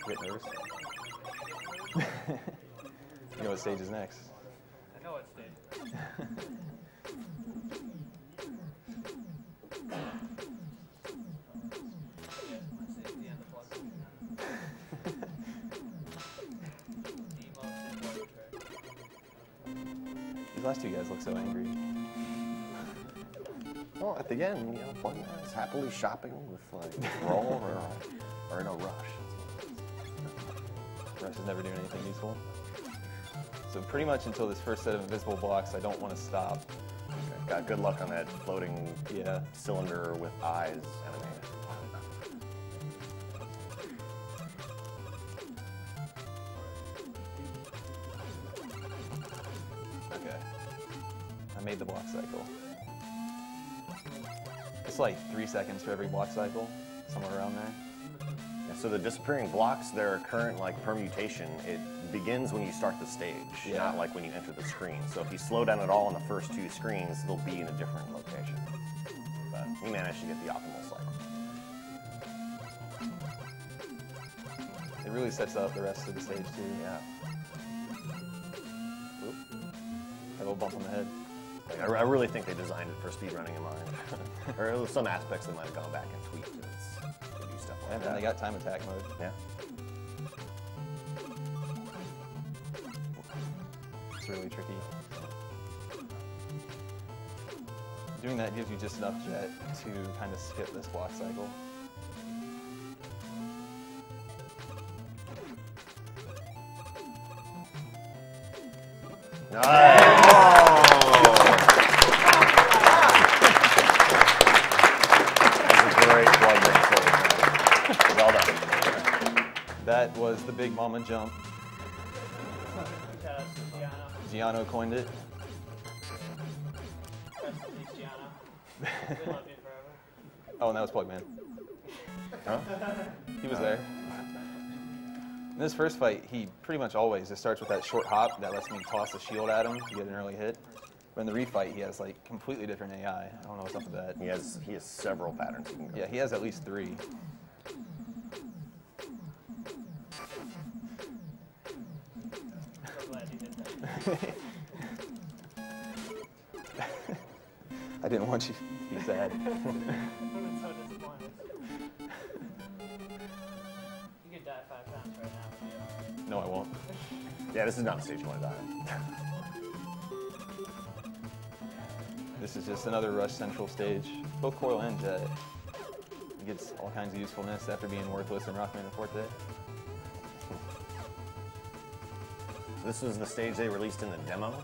Get nervous? You know what stage is next? I know what stage. These last 2 guys look so angry. Well, at the end, you know, Plugman is happily shopping with like Roll or in a rush. Rush is never doing anything useful. So pretty much until this first set of invisible blocks, I don't want to stop. Okay. Got good luck on that floating cylinder with eyes animated. Okay. I made the block cycle. It's like 3 seconds for every block cycle, somewhere around there. Yeah, so the disappearing blocks, their current like permutation, it begins when you start the stage, not like when you enter the screen. So if you slow down at all in the first 2 screens, they'll be in a different location. But we managed to get the optimal cycle. It really sets up the rest of the stage too. Yeah. Oop. Had a little bump on the head. Like, I really think they designed it for speedrunning in mind. Or some aspects they might have gone back and tweaked to do stuff like And that. they got time attack mode. Yeah. It's really tricky. Doing that gives you just enough jet to kind of skip this block cycle. Well done. That was the Big Mama jump. Shout out to Gianna. Giano coined it. Rest in peace, Gianna. We love you forever. Oh, and that was Plugman. Huh? He was there. In this first fight, he pretty much always just starts with that short hop that lets me toss the shield at him to get an early hit. But in the refight, he has like completely different AI. I don't know what's up with that. He has several patterns. He can go Yeah, he has at least 3. So glad you did that. I didn't want you to be sad. I'm so disappointed. You could die 5 times right now and be alright. No, I won't. Yeah, this is not the stage you want to die in. This is just another Rush Central stage. Both Coil and Jet. He gets all kinds of usefulness after being worthless in Rockman and Forte. This was the stage they released in the demo,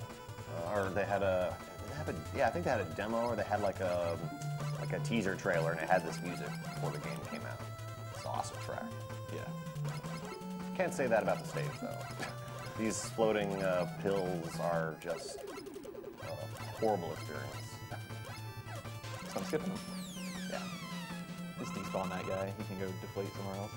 or they had a. Yeah, I think they had a demo, or they had like a teaser trailer, and it had this music before the game came out. It's an awesome track. Yeah. Can't say that about the stage though. These floating pills are just a horrible experience. So I'm skipping him. Yeah. Just despawn that guy. He can go deflate somewhere else.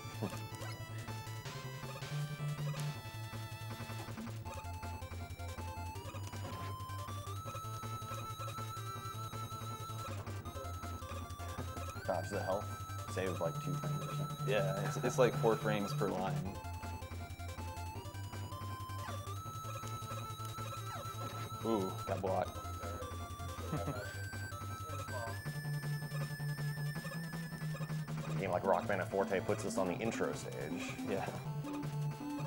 Dodge the health. Save like 2 frames or something. Yeah, it's like 4 frames per line. Ooh, got blocked. A game like Rockman and Forte puts us on the intro stage. Yeah.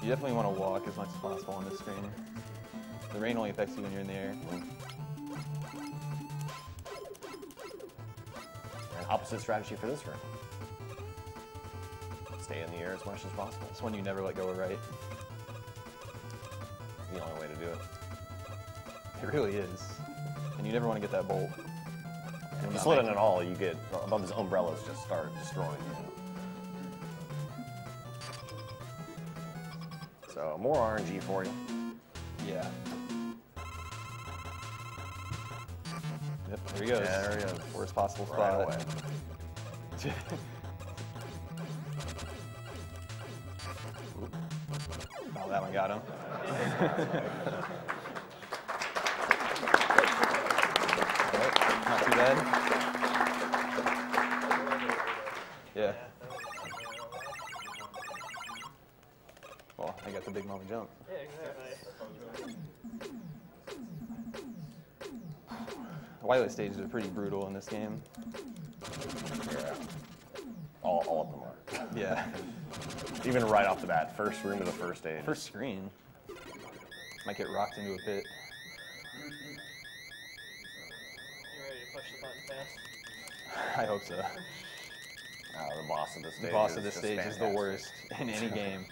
You definitely want to walk as much as possible on this screen. The rain only affects you when you're in the air. And opposite strategy for this room. Stay in the air as much as possible. It's when you never let go of right. It's the only way to do it. It really is. And you never want to get that bolt. And if you slow down at all, you get above his umbrellas just start destroying you. So more RNG for you. Yeah. Yep, there he goes. There he is. Worst possible Right spot. away. Oh, that one got him. Not too bad. Yeah. Well, I got the big moment jump. Yeah, exactly. The Wily stages are pretty brutal in this game. Yeah. All of them are. Yeah. Even right off the bat, first room of the first stage. First screen. Might get rocked into a pit. You ready to push the button fast? I hope so. The boss of the stage. The boss of this just stage is the fantastic. worst in any game.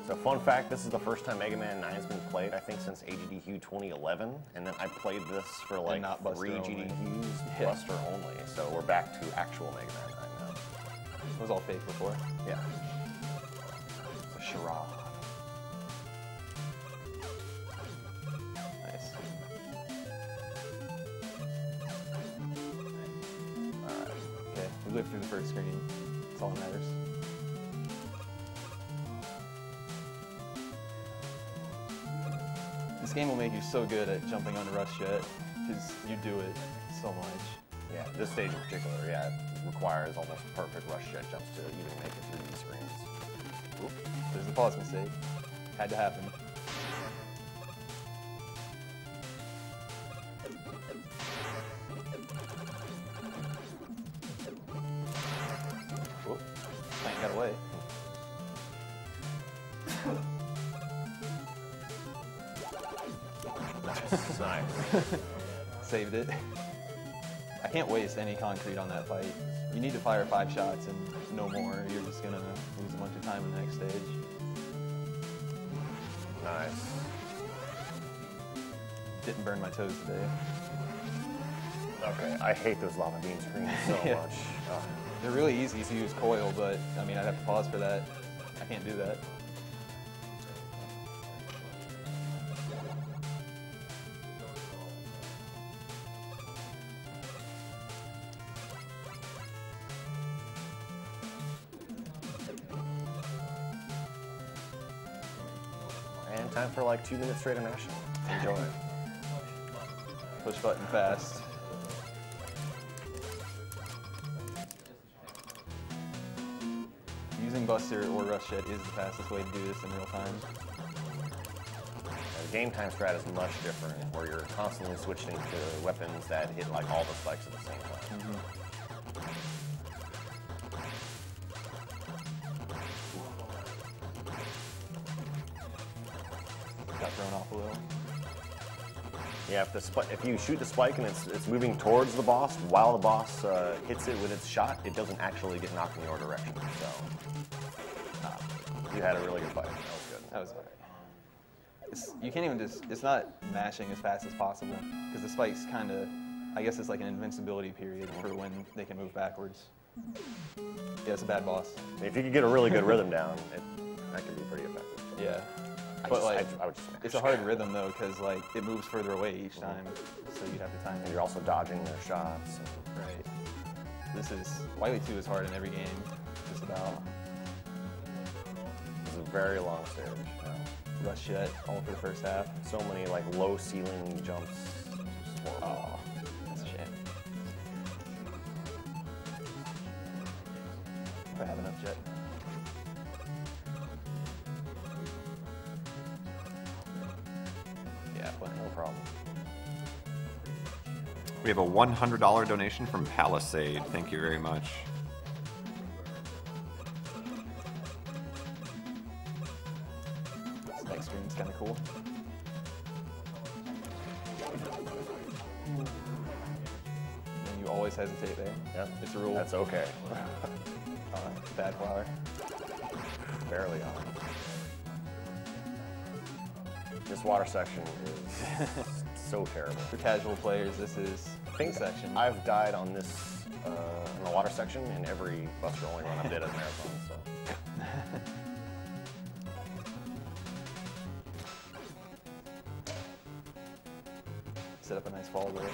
So fun fact, this is the first time Mega Man 9 has been played, I think, since Agdq 2011. And then I played this for like not Buster 3 only. GDQs, Yeah. Buster only. So we're back to actual Mega Man 9 now. It was all fake before. Yeah. It's a charade. Nice. Alright. Okay, we lived through the first screen. That's all that matters. This game will make you so good at jumping on a rush jet, because you do it so much. Yeah, this stage in particular, yeah, it requires almost perfect rush jet jumps to even make it through these screens. Oop, there's the pause mistake. Had to happen. Whoop, Plank got away. Nice. Saved it. I can't waste any concrete on that fight. You need to fire 5 shots and no more, or you're just gonna lose a bunch of time in the next stage. Nice. Didn't burn my toes today. Okay, I hate those lava bean screens so Yeah. much. Ugh. They're really easy to use coil, but I mean, I'd have to pause for that. I can't do that. And time for like 2 minutes straight of action. Enjoy. Push button fast. Using Buster or Rush Jet is the fastest way to do this in real time. The game time strat is much different, where you're constantly switching to weapons that hit like all the spikes at the same time. Got thrown off a little. Yeah, if you shoot the spike and it's moving towards the boss, while the boss hits it with its shot, it doesn't actually get knocked in your direction. So you had a really good fight. That was good. That was alright. You can't even it's not mashing as fast as possible, because the spikes kind of, I guess it's like an invincibility period for when they can move backwards. Yeah, it's a bad boss. If you could get a really good rhythm down, that could be pretty effective. Yeah. I would just it's a hard rhythm though, because like it moves further away each time, so you'd have to time it. And you're also dodging their shots. Right. Wily 2 is hard in every game, just about. It's a very long stage. Rush Jet, all for the first half. So many like low ceiling jumps. Oh, that's a shame. If I have enough jet. Yeah, plenty. No problem. We have a $100 donation from Palisade. Thank you very much. This next screen's kind of cool. And you always hesitate there. Yep. It's a rule. That's okay. Bad flower. Barely on. This water section is so terrible. For casual players, this is the section. I've died on this in the water section in every Buster Only run I did at a marathon. So. Set up a nice fall there.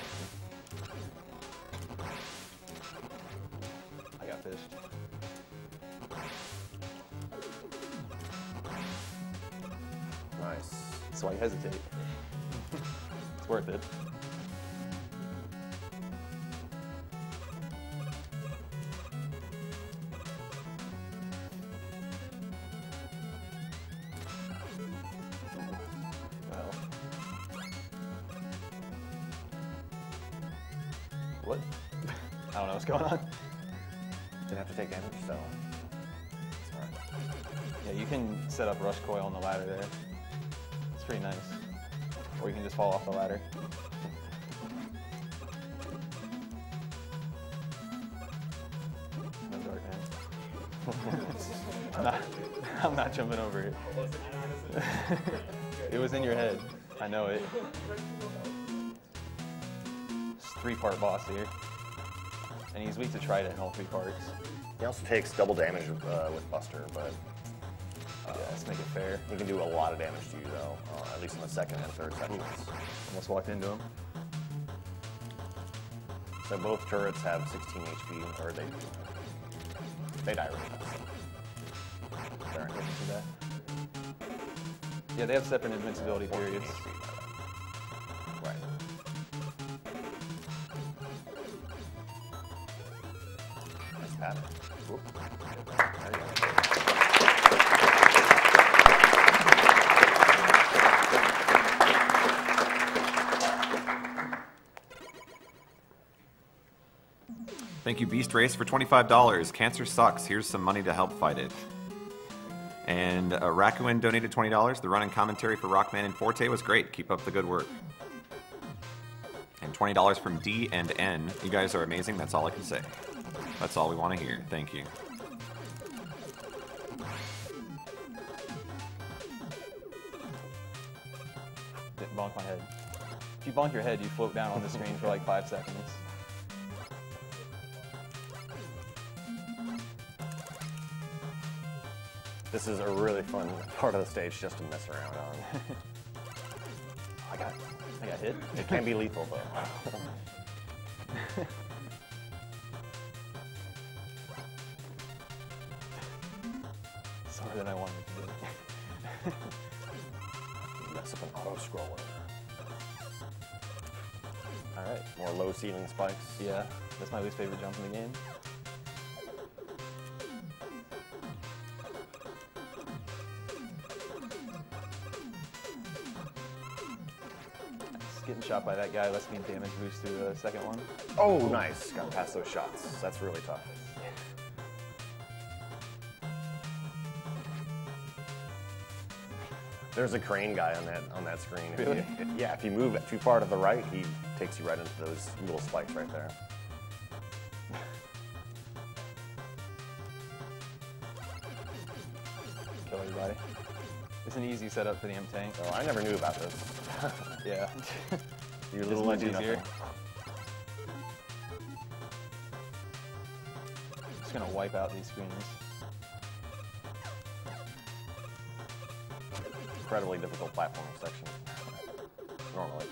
I got fished. Nice. That's why you hesitate. It's worth it. Well. What? I don't know what's going on. Didn't have to take damage, so it's fine. Yeah, you can set up rush coil on the ladder there. It's pretty nice. Or you can just fall off the ladder. No dart, man. I'm not jumping over it. It was in your head. I know it. It's a 3-part boss here. And he's weak to Trident in all 3 parts. He also takes double damage with Buster, but yeah, let's make it fair. he can do a lot of damage to you, though, at least in the second and third sections. Almost walked into him. So both turrets have 16 HP, or they die really fast. Fair enough. That. Yeah, they have separate invincibility periods. Right. Nice pattern. Whoop. There you go. Thank you, Beast Race, for $25. Cancer sucks. Here's some money to help fight it. And Rakuin donated $20. The running commentary for Rockman and Forte was great. Keep up the good work. And $20 from D and N. You guys are amazing. That's all I can say. That's all we want to hear. Thank you. Didn't bonk my head. If you bonk your head, you float down on the screen for like 5 seconds. This is a really fun part of the stage just to mess around on. I got hit. It can be lethal though. Slower than I wanted to do. Mess up an auto scroller. All right, more low ceiling spikes. Yeah, that's my least favorite jump in the game. Getting shot by that guy lets me damage boost through the second one. Oh, nice. Got past those shots. That's really tough. There's a crane guy on that screen. Really? If you move too far to the right, he takes you right into those little spikes right there. Kill everybody. It's an easy setup for the M-Tank. Oh, I never knew about this. Yeah. You're a It's little much easier. easier. Just gonna wipe out these screens. Incredibly difficult platforming section. Normally.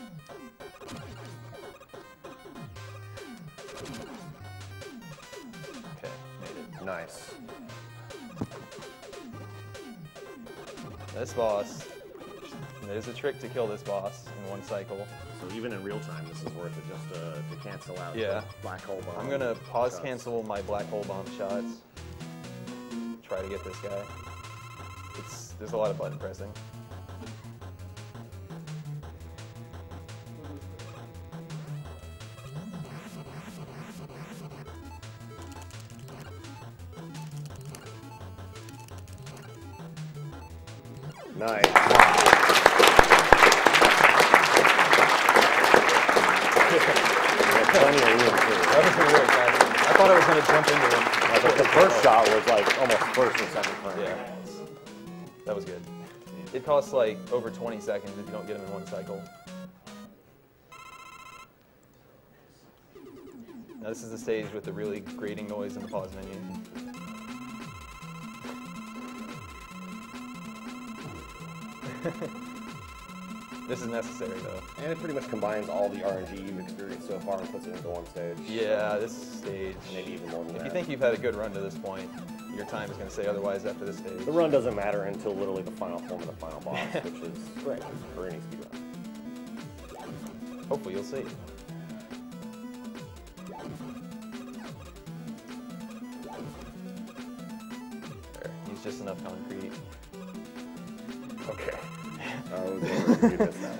Okay, made it. Nice. This boss, there's a trick to kill this boss in one cycle. So even in real time, this is worth it just to cancel out Yeah. the black hole bomb. I'm gonna pause shots. cancel my black hole bomb shots. Try to get this guy. There's a lot of button pressing. Nice. Plenty of room too. That was really exciting. I thought I was gonna jump into him. But the first shot was like almost first or second frame. Yeah. That was good. It costs like over 20 seconds if you don't get him in one cycle. Now this is the stage with the really grating noise in the pause menu. This is necessary though. And it pretty much combines all the RNG you've experienced so far and puts it into one stage. Yeah, this stage. Maybe even more than If that. you think you've had a good run to this point, your time is going to say otherwise after this stage. The run doesn't matter until literally the final form of the final boss, which is great for any speedrun. Hopefully you'll see. There, use just enough concrete. Okay. I was going to do this now.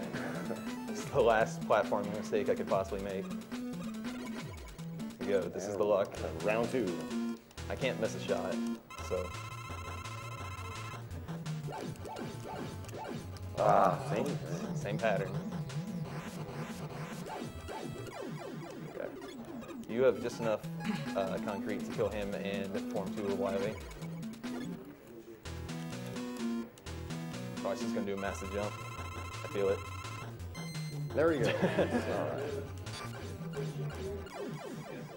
This is the last platforming mistake I could possibly make. Here we go, this is the luck. Round 2. I can't miss a shot, so. Same pattern. Okay. You have just enough concrete to kill him and form 2 of Wily. Probably just gonna do a massive jump. I feel it. There we go. All right.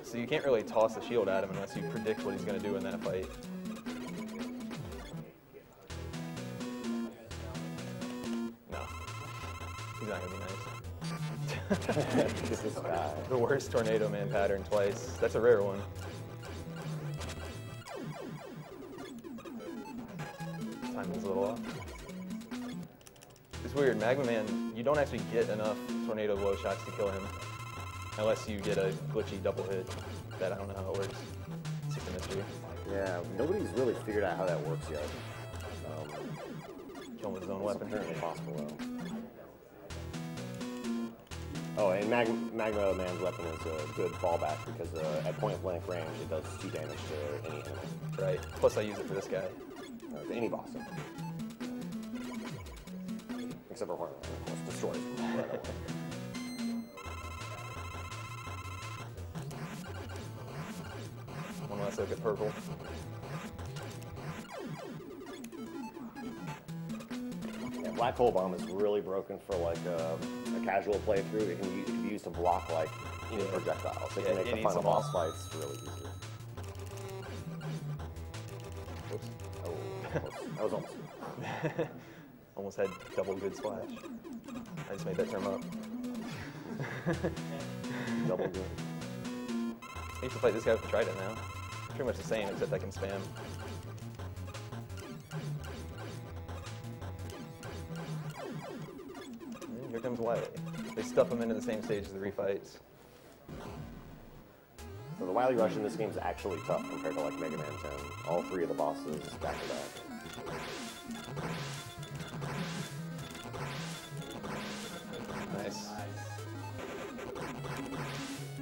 So you can't really toss a shield at him unless you predict what he's gonna do in that fight. No. He's not gonna be nice. This is bad. The worst Tornado Man pattern twice. That's a rare one. Time is a little off. It's weird, Magma Man, you don't actually get enough tornado blow shots to kill him. Unless you get a glitchy double hit. That I don't know how it works. It's a mystery. Yeah, nobody's really figured out how that works yet. Kill him with his own It's weapon. apparently possible though. Oh, and Magma Man's weapon is a good fallback because at point blank range it does 2 damage to any enemy. Right. Plus I use it for this guy. To any boss. Except for Hornet, of course, destroys him right away. soak it purple. Yeah, Black Hole Bomb is really broken for like a casual playthrough. It can be used to block like even projectiles. It can make the final boss fights really easy. Oops. Oh, that was almost. Almost had double good splash. I just made that term up. Double good. I used to fight this guy with the Trident now. Pretty much the same, except I can spam. And here comes Wily. They stuff him into the same stage as the refights. So the Wily Rush in this game is actually tough compared to like Mega Man 10. All three of the bosses back to back. Nice.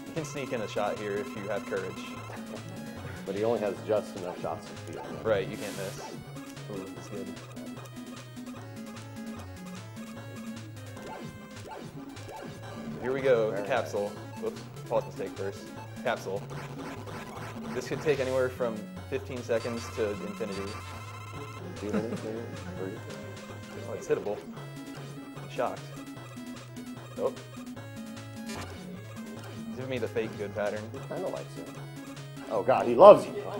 You can sneak in a shot here if you have courage. But he only has just enough shots to beat him. Right, you can't miss. Ooh, that's good. Here we go, the capsule. Whoops, pause mistake first. Capsule. This could take anywhere from 15 seconds to infinity. 2 minutes, maybe? 3? Oh, it's hittable. I'm shocked. Oh. Give me the fake good pattern. He kind of likes it. Oh god, he loves you. That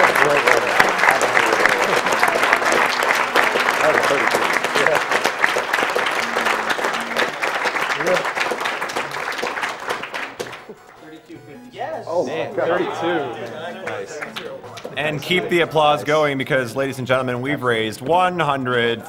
was great. That was 3250. Yes. Oh, damn, God. 32. Nice. And keep the applause going because, ladies and gentlemen, we've raised $100,000.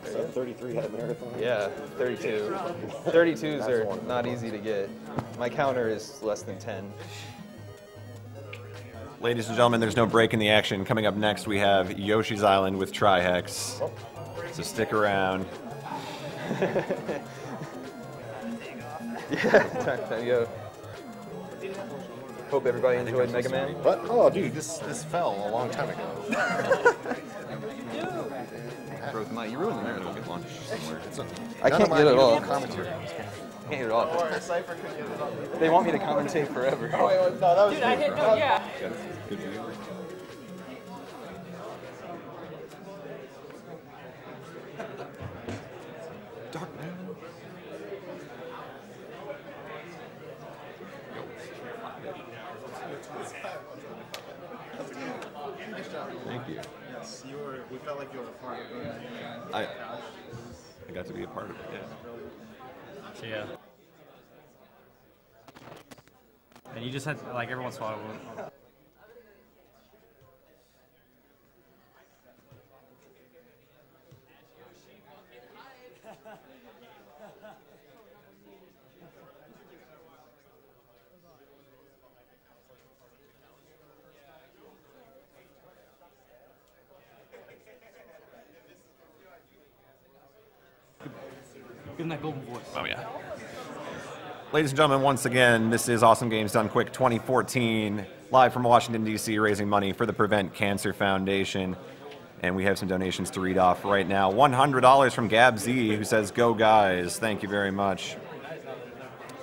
So 33 had a marathon? Yeah, 32. 32s are not easy to get. My counter is less than 10. Ladies and gentlemen, there's no break in the action. Coming up next, we have Yoshi's Island with Trihex. So stick around. Yeah, time to go. Hope everybody enjoyed Mega Man. What? Oh, dude, this fell a long time ago. You ruined the marathon. Get lunch somewhere. I can't get it all. Commentary. I can't get it all. They want me to commentate forever. Oh, wait, no, that was Dude, I hit no, yeah. Good for you. Thank you. Yes, we felt like you were a part of it. I got to be a part of it, yeah. So yeah. And you just had to, like every once in a while. Give him that golden voice. Oh, yeah. Ladies and gentlemen, once again, this is Awesome Games Done Quick 2014, live from Washington, D.C., raising money for the Prevent Cancer Foundation. And we have some donations to read off right now. $100 from Gab Z, who says, "Go guys." Thank you very much.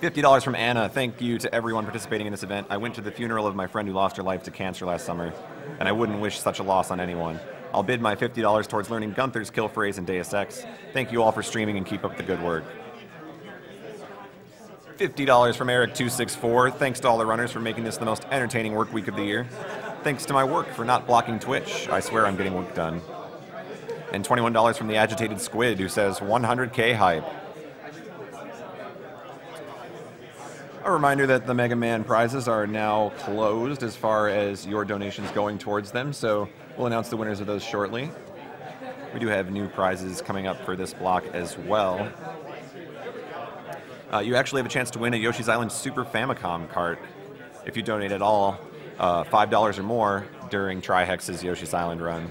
$50 from Anna. Thank you to everyone participating in this event. I went to the funeral of my friend who lost her life to cancer last summer, and I wouldn't wish such a loss on anyone. I'll bid my $50 towards learning Gunther's kill phrase in Deus Ex. Thank you all for streaming and keep up the good work. $50 from Eric264. Thanks to all the runners for making this the most entertaining work week of the year. Thanks to my work for not blocking Twitch. I swear I'm getting work done. And $21 from the Agitated Squid, who says 100K hype. A reminder that the Mega Man prizes are now closed as far as your donations going towards them, so we'll announce the winners of those shortly. We do have new prizes coming up for this block as well. You actually have a chance to win a Yoshi's Island Super Famicom cart if you donate at all, $5 or more during Trihex's Yoshi's Island run.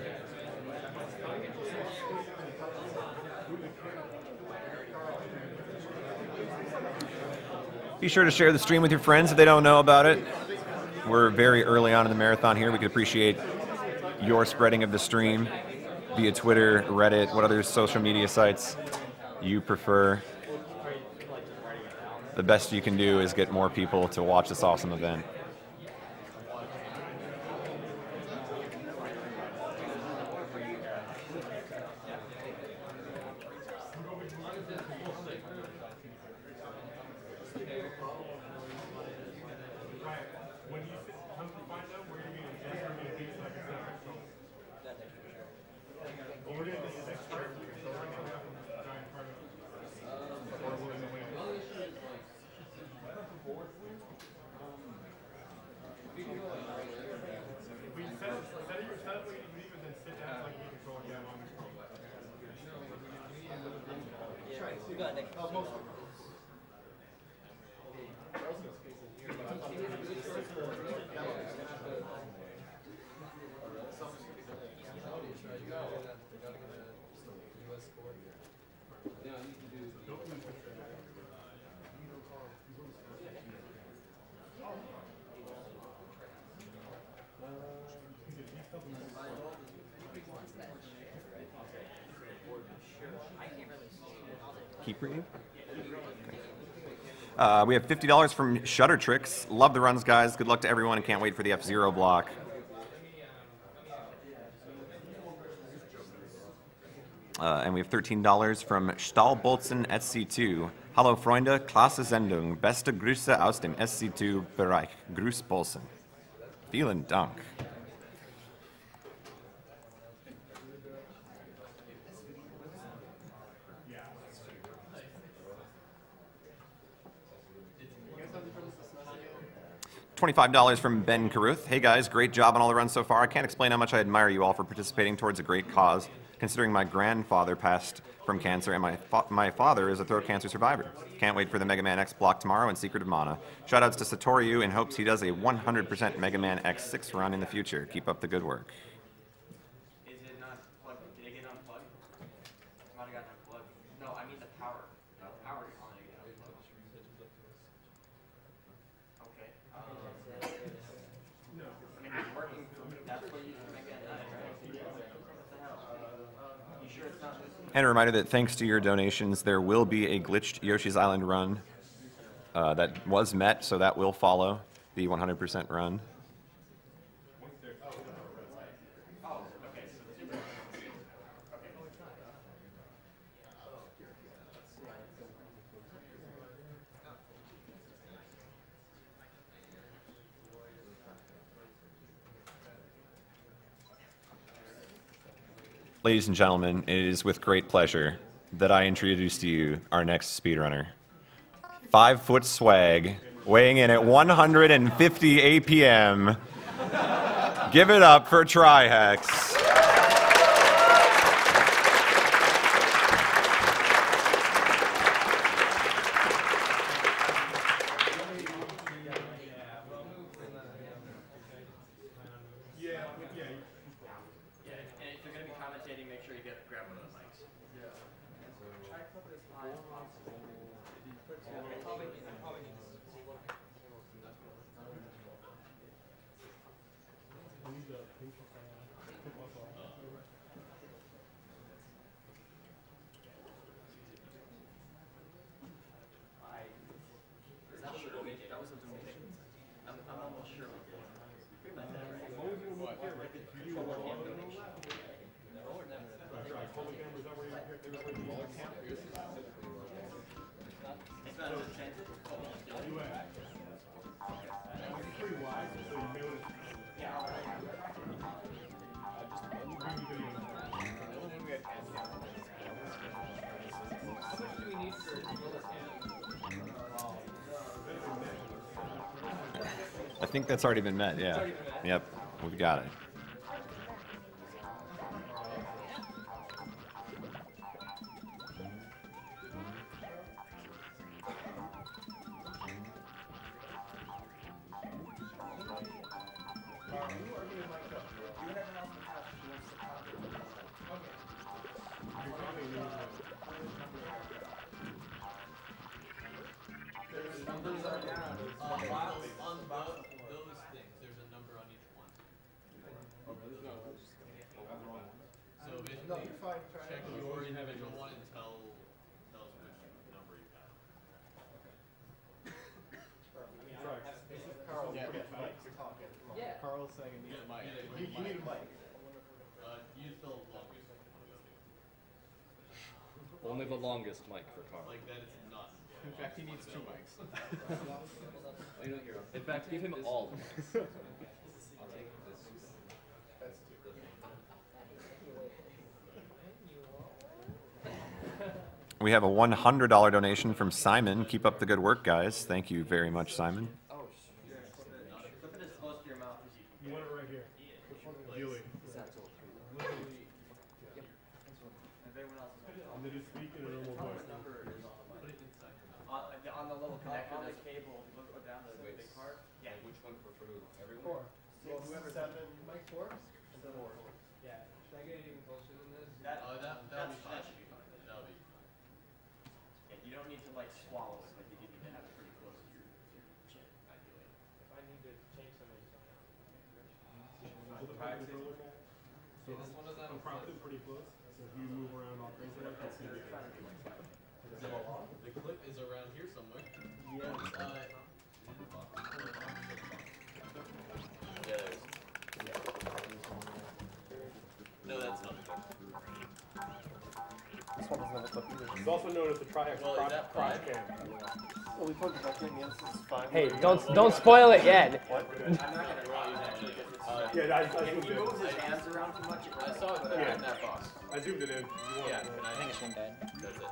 Be sure to share the stream with your friends if they don't know about it. We're very early on in the marathon here. We could appreciate your spreading of the stream via Twitter, Reddit, what other social media sites you prefer. The best you can do is get more people to watch this awesome event. Keep reading. We have $50 from Shutter Tricks. Love the runs, guys. Good luck to everyone, and can't wait for the F-Zero block. And we have $13 from Stahlbolzen SC2. Hallo Freunde, klasse Sendung. Beste Grüße aus dem SC2-Bereich. Grüß Bolzen. Vielen Dank. $25 from Ben Caruth. Hey guys, great job on all the runs so far. I can't explain how much I admire you all for participating towards a great cause, considering my grandfather passed from cancer and my father is a throat cancer survivor. Can't wait for the Mega Man X block tomorrow and Secret of Mana. Shoutouts to Satoryu in hopes he does a 100% Mega Man X6 run in the future. Keep up the good work. Is it not plugged? Did it get unplugged? It might have gotten unplugged. No, I mean the power. The power on it get unplugged. Okay. No. I mean, it's working. That's what you can make that night, right? What the hell? You sure it's not this? And a reminder that thanks to your donations, there will be a glitched Yoshi's Island run that was met, so that will follow the 100% run. Ladies and gentlemen, it is with great pleasure that I introduce to you our next speedrunner. 5-foot swag, weighing in at 150 APM. Give it up for Trihex. I think that's already been met, yeah. Yep, we've got it. Check your individual one and tell us which number you got. Carl, yeah. Carl's saying it needs a mic. You need a mic. Use the longest one. Only the longest mic for Carl. Like that is nuts. In fact, he needs 2 mics. In fact, give him all the mics. I'll take this. That's 2. We have a $100 donation from Simon. Keep up the good work, guys. Thank you very much, Simon. Flip it as close to your mouth as you can. You want it right here. Really? I'm going to speak in a normal voice. On the little connector, on the cable, look down the big part. Yeah. Which one for everyone? 4. So whoever 7. Mike 4? 4. Yeah. Should I get it even closer than this? That'll be fine. That'll be. Yeah, you don't need to like swallow it, like you need to have it pretty close to your chin, ideally. If I need to change something, So this one is I'm probably pretty close. So if you move around all crazy like that's going to be The clip is around here somewhere. No, that's not. This one doesn't have a clip either. It's also known as the triax crotch cam. Well, we talked about doing this. This is fine. Hey, don't spoil it yet. What? I'm not going to really use that because it's. Yeah, I if zoomed he in. moves his hands around too much, I saw it in that box. I zoomed it in. Yeah, and I think it's dead. That's it.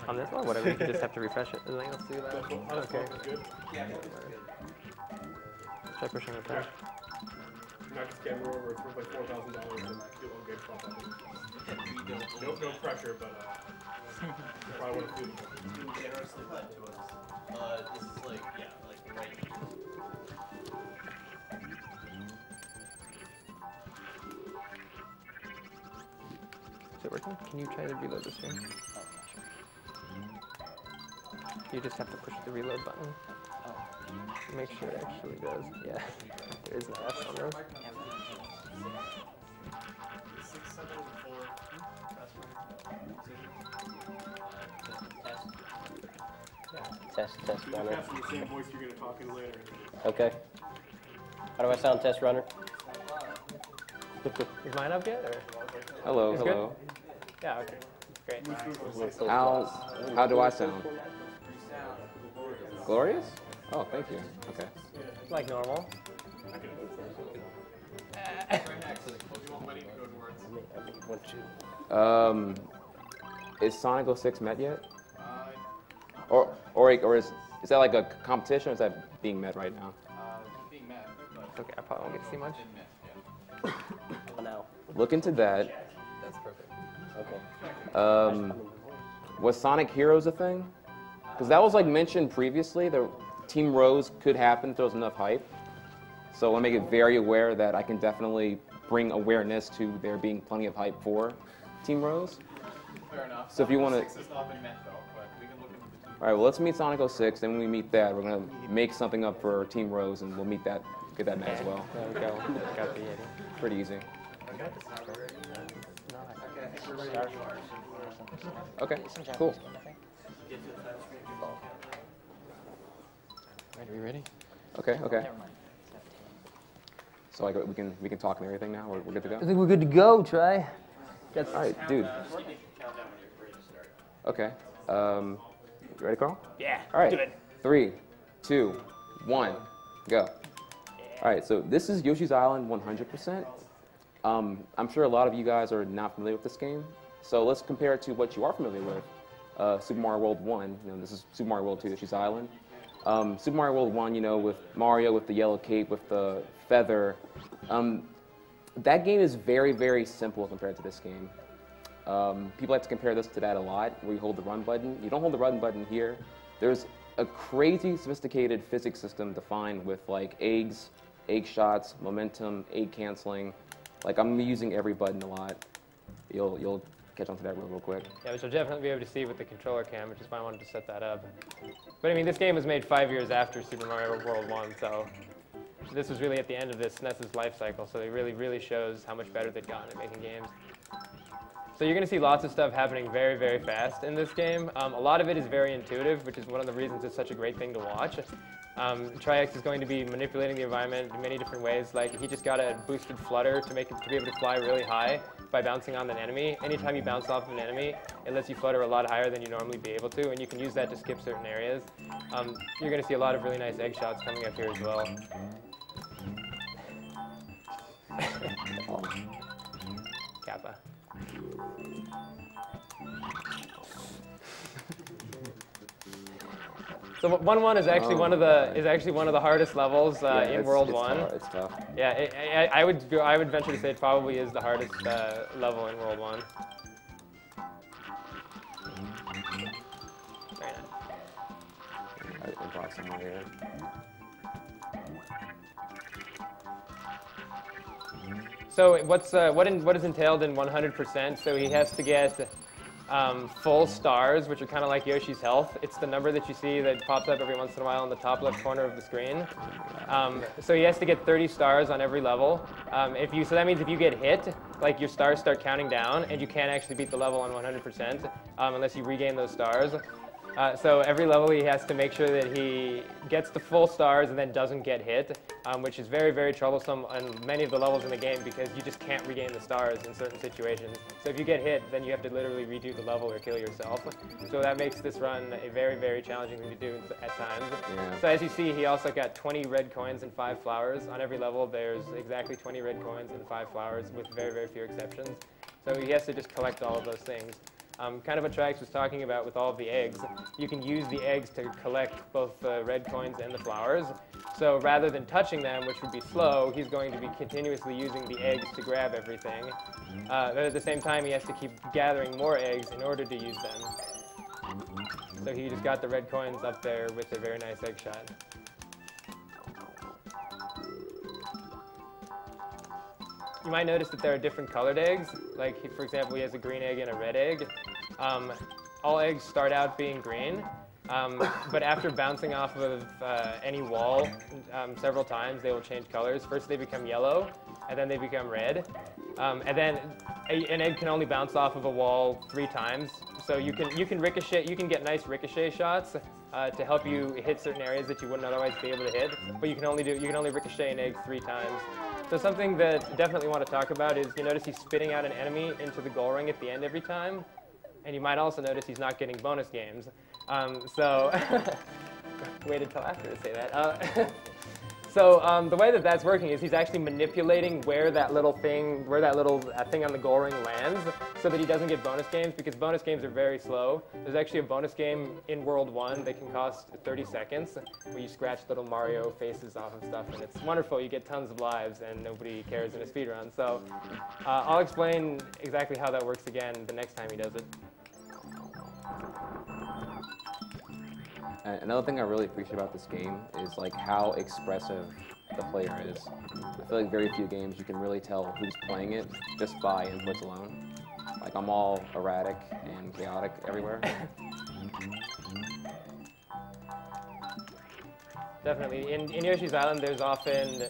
On this one, whatever, you can just have to refresh it. Does anything else do that? Okay. Good. Yeah, focus is good. Try pushing it back. Not just camera over, it's worth like $4,000 and you'll get fucked up. No pressure, but probably want to do it. Generously led to us. This is like, yeah, like right here. Is it working? Can you try to reload this stream? You just have to push the reload button. Make sure it actually does. Yeah, there is an S on this. 6, 7, 4. Test You runner. have the same voice you're going to talk in later. Okay. How do I sound, test runner? Is mine up yet? Or? Hello, It's hello. Good? Yeah, okay. Great. How do I sound? Glorious? Oh, thank you. Okay. Like normal. Is Sonic 06 met yet? Or is that like a competition, or is that being met right now? Being met. Okay, I probably won't get to see much. Now. Look into that. That's perfect. Okay. Was Sonic Heroes a thing? Because that was like mentioned previously. The Team Rose could happen if there was enough hype. So I want to make it very aware that I can definitely bring awareness to there being plenty of hype for Team Rose. Fair enough. So if you want to... 6 has not been met though, but we can look into the team. All right, well, let's meet Sonic 06. Then when we meet that, we're going to make something up for Team Rose, and we'll meet that, get that met as well. There we go. Got the Yeti. Pretty easy. Okay, cool. Alright, are we ready? Okay, okay. So like we can talk and everything now. We're good to go. I think we're good to go. Try. All right, dude. Okay. You ready, Carl? Yeah. All right. Do it. 3, 2, 1, go. All right. So this is Yoshi's Island 100%. I'm sure a lot of you guys are not familiar with this game. So let's compare it to what you are familiar with. Super Mario World 1. You know, this is Super Mario World 2, Yoshi's Island. Super Mario World 1, you know, with Mario with the yellow cape, with the feather. That game is very, very simple compared to this game. People like to compare this to that a lot, where you hold the run button. You don't hold the run button here. There's a crazy sophisticated physics system defined with like eggs, egg shots, momentum, egg canceling. Like I'm using every button a lot. You'll catch on to that real quick. Yeah, which you'll definitely be able to see with the controller cam, which is why I wanted to set that up. But I mean, this game was made 5 years after Super Mario World 1, so this was really at the end of this SNES's life cycle, so it really shows how much better they've gotten at making games. So you're going to see lots of stuff happening very fast in this game. A lot of it is very intuitive, which is one of the reasons it's such a great thing to watch. Tri-X is going to be manipulating the environment in many different ways. Like, he just got a boosted flutter to make it to be able to fly really high by bouncing on an enemy. Anytime you bounce off of an enemy, it lets you flutter a lot higher than you normally be able to, and you can use that to skip certain areas. You're going to see a lot of really nice egg shots coming up here as well. Kappa. So 1-1 is actually one of the hardest levels in World 1. It's tough. Yeah, I would venture to say it probably is the hardest level in World 1. Very nice. I brought some more here. So what is entailed in 100%? So he has to get full stars, which are kind of like Yoshi's health. It's the number that you see that pops up every once in a while in the top left corner of the screen. So he has to get 30 stars on every level. So that means if you get hit, like your stars start counting down, and you can't actually beat the level on 100% unless you regain those stars. So every level he has to make sure that he gets the full stars and then doesn't get hit, which is very troublesome on many of the levels in the game because you just can't regain the stars in certain situations. So if you get hit, then you have to literally redo the level or kill yourself. So that makes this run a very challenging thing to do at times. Yeah. So as you see, he also got 20 red coins and 5 flowers. On every level, there's exactly 20 red coins and 5 flowers with very few exceptions. So he has to just collect all of those things. Kind of what Tri-X was talking about with all of the eggs, you can use the eggs to collect both the red coins and the flowers. So rather than touching them, which would be slow, he's going to be continuously using the eggs to grab everything. But at the same time, he has to keep gathering more eggs in order to use them. So he just got the red coins up there with a very nice egg shot. You might notice that there are different colored eggs. Like, for example, he has a green egg and a red egg. All eggs start out being green, but after bouncing off of any wall several times, they will change colors. First they become yellow, and then they become red. And then an egg can only bounce off of a wall 3 times. So you can ricochet. You can get nice ricochet shots to help you hit certain areas that you wouldn't otherwise be able to hit. But you can only ricochet an egg 3 times. So something that I definitely want to talk about is you notice he's spitting out an enemy into the goal ring at the end every time. And you might also notice he's not getting bonus games. Waited till after to say that. So the way that that's working is he's actually manipulating where that little thing on the goal ring lands so that he doesn't get bonus games, because bonus games are very slow. There's actually a bonus game in World 1 that can cost 30 seconds where you scratch little Mario faces off of stuff, and it's wonderful. You get tons of lives, and nobody cares in a speedrun. So I'll explain exactly how that works again the next time he does it. And another thing I really appreciate about this game is like how expressive the player is. I feel like very few games you can really tell who's playing it just by inputs alone. Like, I'm all erratic and chaotic everywhere. Definitely. In Yoshi's Island, there's often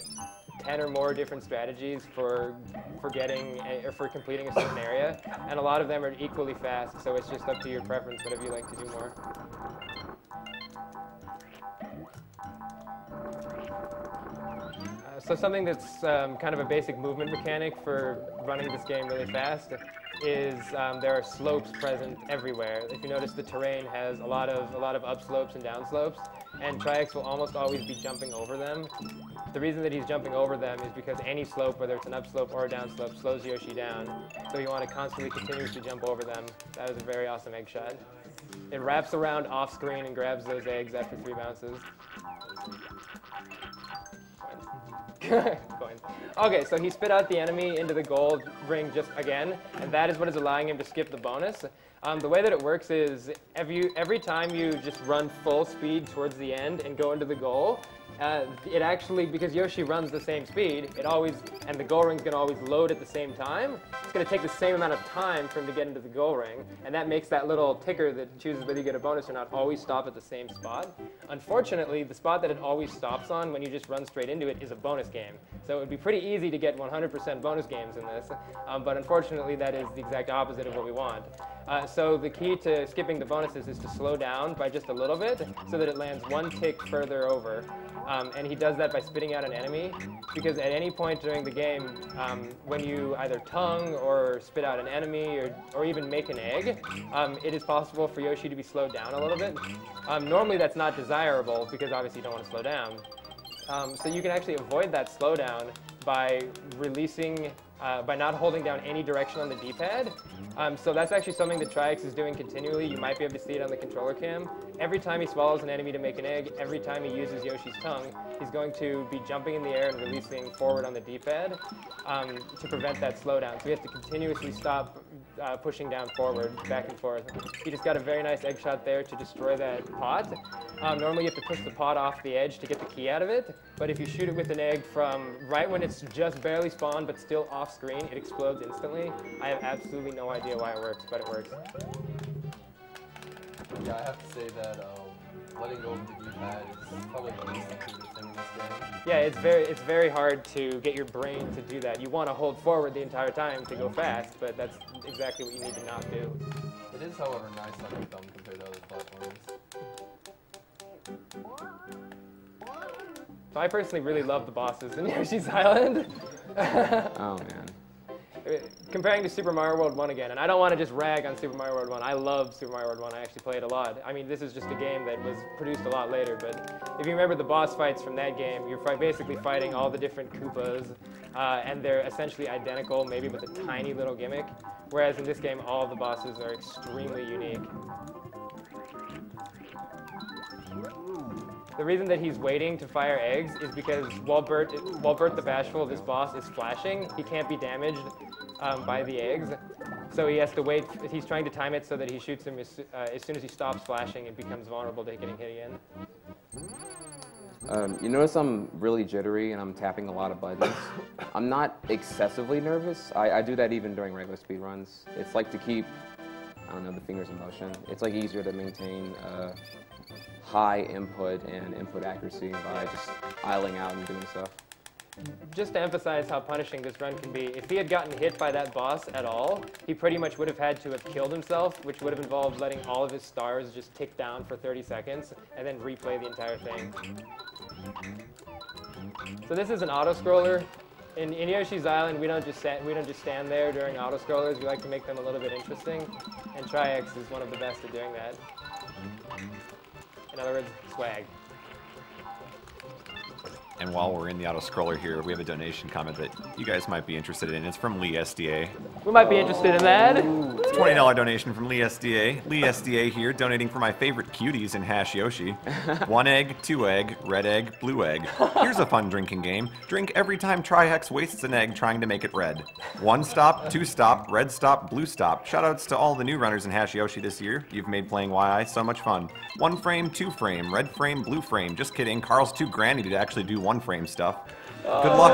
10 or more different strategies for completing a certain area, and a lot of them are equally fast, so it's just up to your preference, whatever you like to do more. So something that's kind of a basic movement mechanic for running this game really fast is there are slopes present everywhere. If you notice, the terrain has a lot of upslopes and downslopes, and Tri-X will almost always be jumping over them. The reason that he's jumping over them is because any slope, whether it's an upslope or a downslope, slows Yoshi down. So you want to constantly, continuously jump over them. That was a very awesome egg shot. It wraps around off screen and grabs those eggs after 3 bounces. Coins. Okay, so he spit out the enemy into the gold ring just again, and that is what is allowing him to skip the bonus. The way that it works is every time you just run full speed towards the end and go into the goal, it actually, because Yoshi runs the same speed, and the goal ring's going to always load at the same time, it's going to take the same amount of time for him to get into the goal ring, and that makes that little ticker that chooses whether you get a bonus or not always stop at the same spot. Unfortunately, the spot that it always stops on when you just run straight into it is a bonus game. So it would be pretty easy to get 100% bonus games in this, but unfortunately that is the exact opposite of what we want. So the key to skipping the bonuses is to slow down by just a little bit so that it lands one tick further over. And he does that by spitting out an enemy, because at any point during the game, when you either tongue or spit out an enemy or even make an egg, it is possible for Yoshi to be slowed down a little bit. Normally that's not desirable because obviously you don't want to slow down. So you can actually avoid that slowdown by releasing, by not holding down any direction on the D-pad. So that's actually something that Tri-X is doing continually. You might be able to see it on the controller cam. Every time he swallows an enemy to make an egg, every time he uses Yoshi's tongue, he's going to be jumping in the air and releasing forward on the D-pad to prevent that slowdown. So he has to continuously stop pushing down forward, back and forth. He just got a very nice egg shot there to destroy that pot. Normally you have to push the pot off the edge to get the key out of it, but if you shoot it with an egg from right when it's just barely spawned but still off screen, it explodes instantly. I have absolutely no idea why it works, but it works. Yeah, I have to say that letting go of the D-pad is probably the least intuitive thing in this game. Yeah, it's very hard to get your brain to do that. You want to hold forward the entire time to go fast, but that's exactly what you need to not do. It is, however, nice on your thumb compared to other platforms. So I personally really love the bosses in Yoshi's Island. Oh man. Comparing to Super Mario World 1 again, and I don't want to just rag on Super Mario World 1. I love Super Mario World 1. I actually play it a lot. I mean, this is just a game that was produced a lot later, but if you remember the boss fights from that game, you're basically fighting all the different Koopas, and they're essentially identical, maybe with a tiny little gimmick, whereas in this game, all the bosses are extremely unique. The reason that he's waiting to fire eggs is because while Bert the Bashful, this boss, is flashing, he can't be damaged by the eggs. So he has to wait. He's trying to time it so that he shoots him as soon as he stops flashing and becomes vulnerable to getting hit again. You notice I'm really jittery and I'm tapping a lot of buttons. I'm not excessively nervous. I do that even during regular speed runs. It's like to keep, I don't know, the fingers in motion. It's like easier to maintain high input and input accuracy by just idling out and doing stuff. Just to emphasize how punishing this run can be, if he had gotten hit by that boss at all, he pretty much would have had to have killed himself, which would have involved letting all of his stars just tick down for 30 seconds and then replay the entire thing. So this is an auto-scroller. In Yoshi's Island, we don't just stand there during auto-scrollers. We like to make them a little bit interesting, and Tri-X is one of the best at doing that. In other words, swag. And while we're in the auto-scroller here, we have a donation comment that you guys might be interested in. It's from Lee SDA. We might be interested in that. It's a $20 donation from Lee SDA. Lee SDA here, donating for my favorite cuties in Hash Yoshi. 1 egg, 2 egg, red egg, blue egg. Here's a fun drinking game. Drink every time Tri-X wastes an egg trying to make it red. 1 stop, 2 stop, red stop, blue stop. Shoutouts to all the new runners in Hash Yoshi this year. You've made playing YI so much fun. 1 frame, 2 frame, red frame, blue frame. Just kidding, Carl's too granny to actually do 1 frame stuff. Good luck.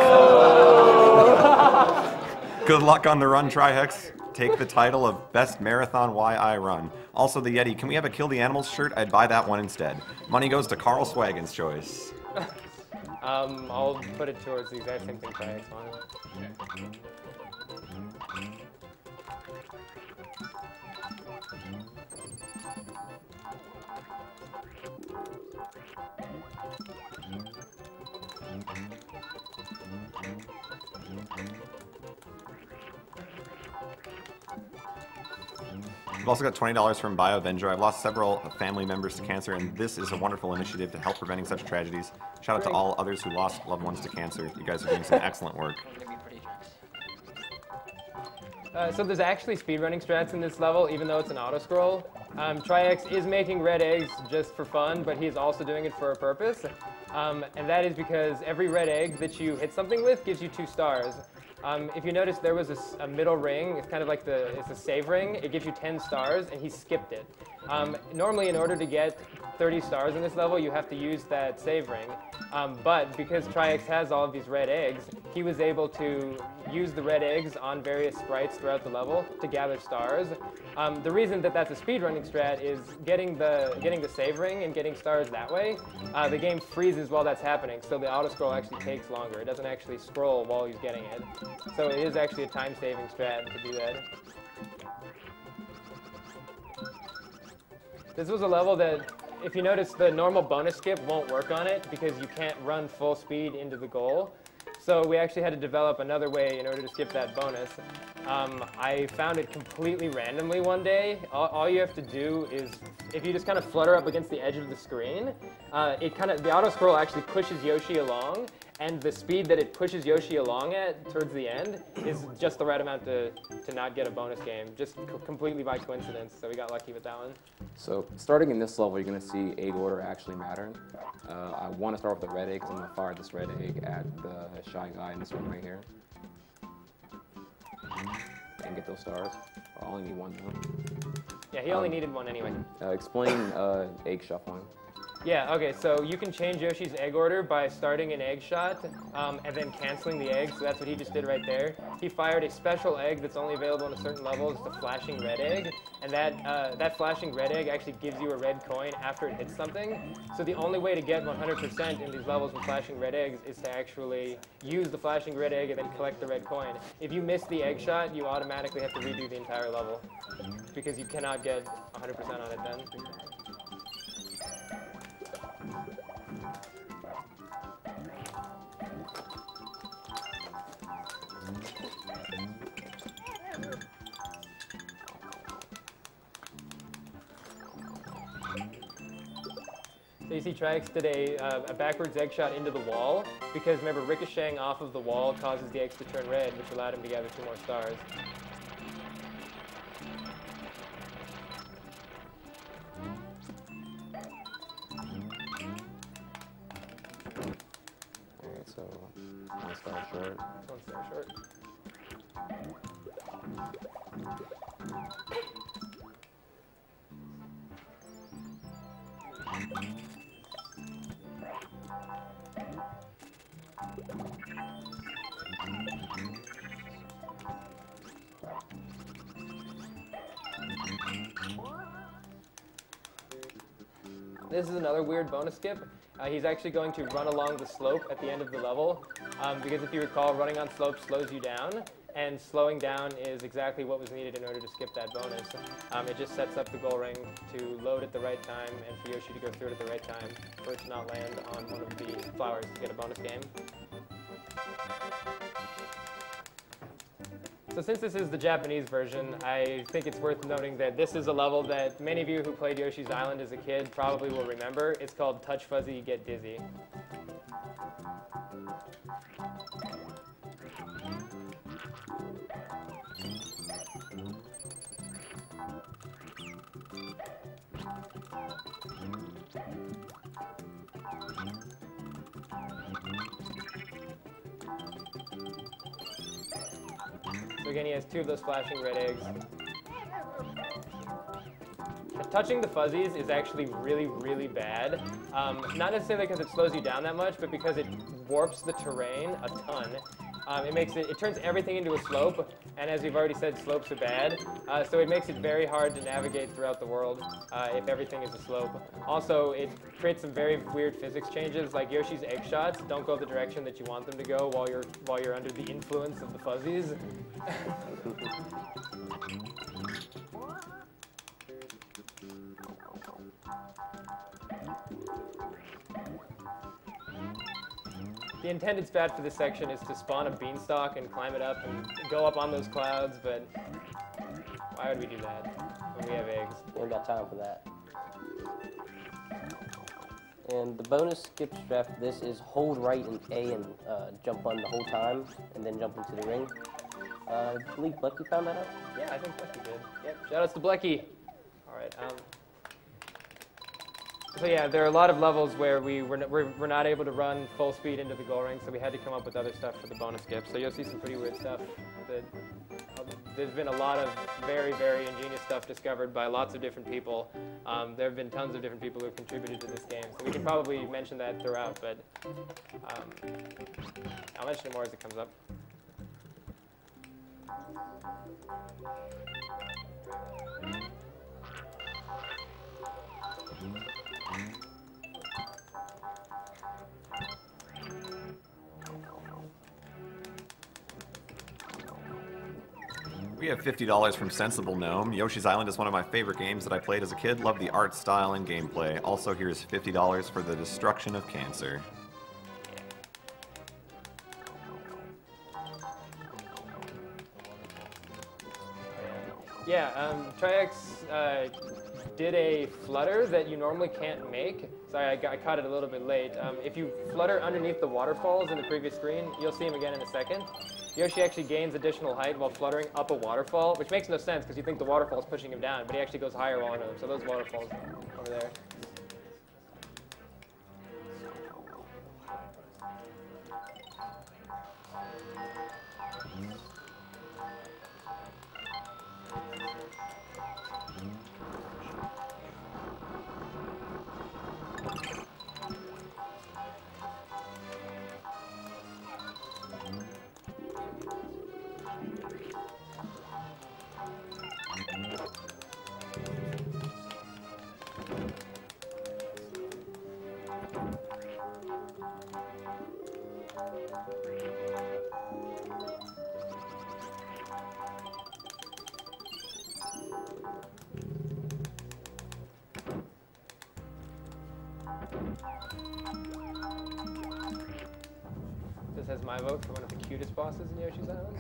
Good luck on the run, Tri-Hex. Take the title of Best Marathon YI Run. Also, the Yeti, can we have a Kill the Animals shirt? I'd buy that one instead. Money goes to Carl Swaggins' choice. I'll put it towards the exact same thing Tri-Hex wanted. We've also got $20 from BioVenger. I've lost several family members to cancer, and this is a wonderful initiative to help preventing such tragedies. Shout out to all others who lost loved ones to cancer. You guys are doing some excellent work. So there's actually speedrunning strats in this level, even though it's an auto-scroll. Tri-X is making red eggs just for fun, but he's also doing it for a purpose. And that is because every red egg that you hit something with gives you 2 stars. If you notice, there was a middle ring. It's kind of like it's a save ring. It gives you 10 stars, and he skipped it. Normally, in order to get 30 stars in this level, you have to use that save ring. But because Triax has all of these red eggs, he was able to use the red eggs on various sprites throughout the level to gather stars. The reason that that's a speedrunning strat is getting the save ring and getting stars that way. The game freezes while that's happening, so the auto scroll actually takes longer. It doesn't actually scroll while he's getting it. So it is actually a time-saving strat to do that. This was a level that, if you notice, the normal bonus skip won't work on it because you can't run full speed into the goal. So we actually had to develop another way in order to skip that bonus. I found it completely randomly one day. All you have to do is, if you just kind of flutter up against the edge of the screen, the auto scroll actually pushes Yoshi along, and the speed that it pushes Yoshi along at towards the end is just the right amount to not get a bonus game, just completely by coincidence. So we got lucky with that one. So starting in this level, you're going to see egg order actually mattering. I want to start with the red egg because I'm going to fire this red egg at the shy guy in this one right here. And get those stars. I only need one though. Yeah, he only needed one anyway. Explain egg shuffling. Yeah, okay, so you can change Yoshi's egg order by starting an egg shot and then canceling the egg, so that's what he just did right there. He fired a special egg that's only available in a certain level. It's a flashing red egg, and that flashing red egg actually gives you a red coin after it hits something. So the only way to get 100% in these levels with flashing red eggs is to actually use the flashing red egg and then collect the red coin. If you miss the egg shot, you automatically have to redo the entire level because you cannot get 100% on it then. So you see Triax did a backwards egg shot into the wall because, remember, ricocheting off of the wall causes the eggs to turn red, which allowed him to gather 2 more stars. Alright, so 1 star short. 1 star short. This is another weird bonus skip. He's actually going to run along the slope at the end of the level, because if you recall, running on slope slows you down, and slowing down is exactly what was needed in order to skip that bonus. It just sets up the goal ring to load at the right time and for Yoshi to go through it at the right time for it to not land on one of the flowers to get a bonus game. So since this is the Japanese version, I think it's worth noting that this is a level that many of you who played Yoshi's Island as a kid probably will remember. It's called Touch Fuzzy, Get Dizzy. So again, he has 2 of those flashing red eggs. Touching the fuzzies is actually really, really bad. Not necessarily because it slows you down that much, but because it warps the terrain a ton. It turns everything into a slope, and as we've already said, slopes are bad. So it makes it very hard to navigate throughout the world if everything is a slope. Also, it creates some very weird physics changes, like Yoshi's egg shots don't go the direction that you want them to go while you're under the influence of the fuzzies. The intended strat for this section is to spawn a beanstalk and climb it up and go up on those clouds, but why would we do that when we have eggs? We ain't got time for that. And the bonus skip strat for this is hold right and A and jump on the whole time, and then jump into the ring. I believe Blecky found that out? Yeah, I think Blecky did. Yep, shoutouts to Blecky. All right. So yeah, there are a lot of levels where we're not able to run full speed into the goal ring, so we had to come up with other stuff for the bonus skip. So you'll see some pretty weird stuff. There's been a lot of very, very ingenious stuff discovered by lots of different people. There have been tons of different people who have contributed to this game, so we can probably mention that throughout, but I'll mention it more as it comes up. We have $50 from Sensible Gnome. Yoshi's Island is one of my favorite games that I played as a kid. Love the art style and gameplay. Also, here's $50 for the destruction of cancer. Yeah, Triax did a flutter that you normally can't make. Sorry, I caught it a little bit late. If you flutter underneath the waterfalls in the previous screen, you'll see him again in a second. Yoshi actually gains additional height while fluttering up a waterfall, which makes no sense because you think the waterfall is pushing him down, but he actually goes higher while under them. So those waterfalls over there. This has my vote for one of the cutest bosses in Yoshi's Island.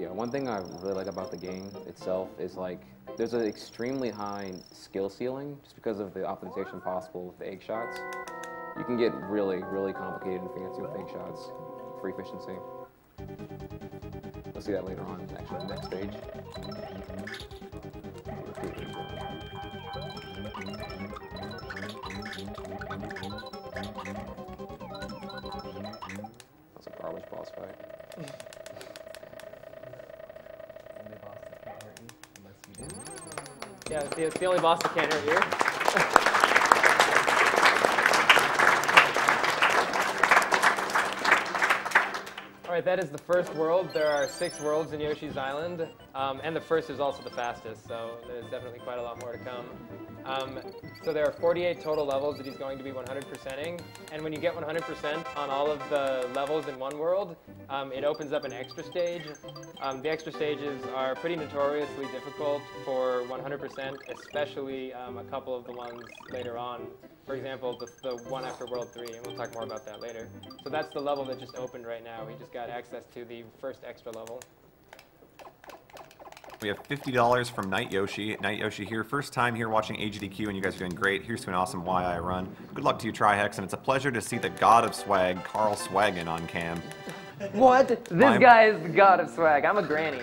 Yeah, one thing I really like about the game itself is like there's an extremely high skill ceiling just because of the optimization possible with the egg shots. You can get really, really complicated and fancy with egg shots for efficiency. We'll see that later on, actually, in the next stage. That's a garbage boss fight. Yeah, it's the only boss that can't hurt you. All right, that is the first world. There are 6 worlds in Yoshi's Island, and the first is also the fastest, so there's definitely quite a lot more to come. So there are 48 total levels that he's going to be 100%ing, and when you get 100% on all of the levels in one world, it opens up an extra stage. The extra stages are pretty notoriously difficult for 100%, especially a couple of the ones later on. For example, the one after World 3, and we'll talk more about that later. So that's the level that just opened right now. We just got access to the first extra level. We have $50 from Night Yoshi. Night Yoshi here. First time here watching Agdq, and you guys are doing great. Here's to an awesome YI run. Good luck to you, Trihex, and it's a pleasure to see the god of swag, Carl Swaggin, on cam. What? This guy is the god of swag. I'm a granny.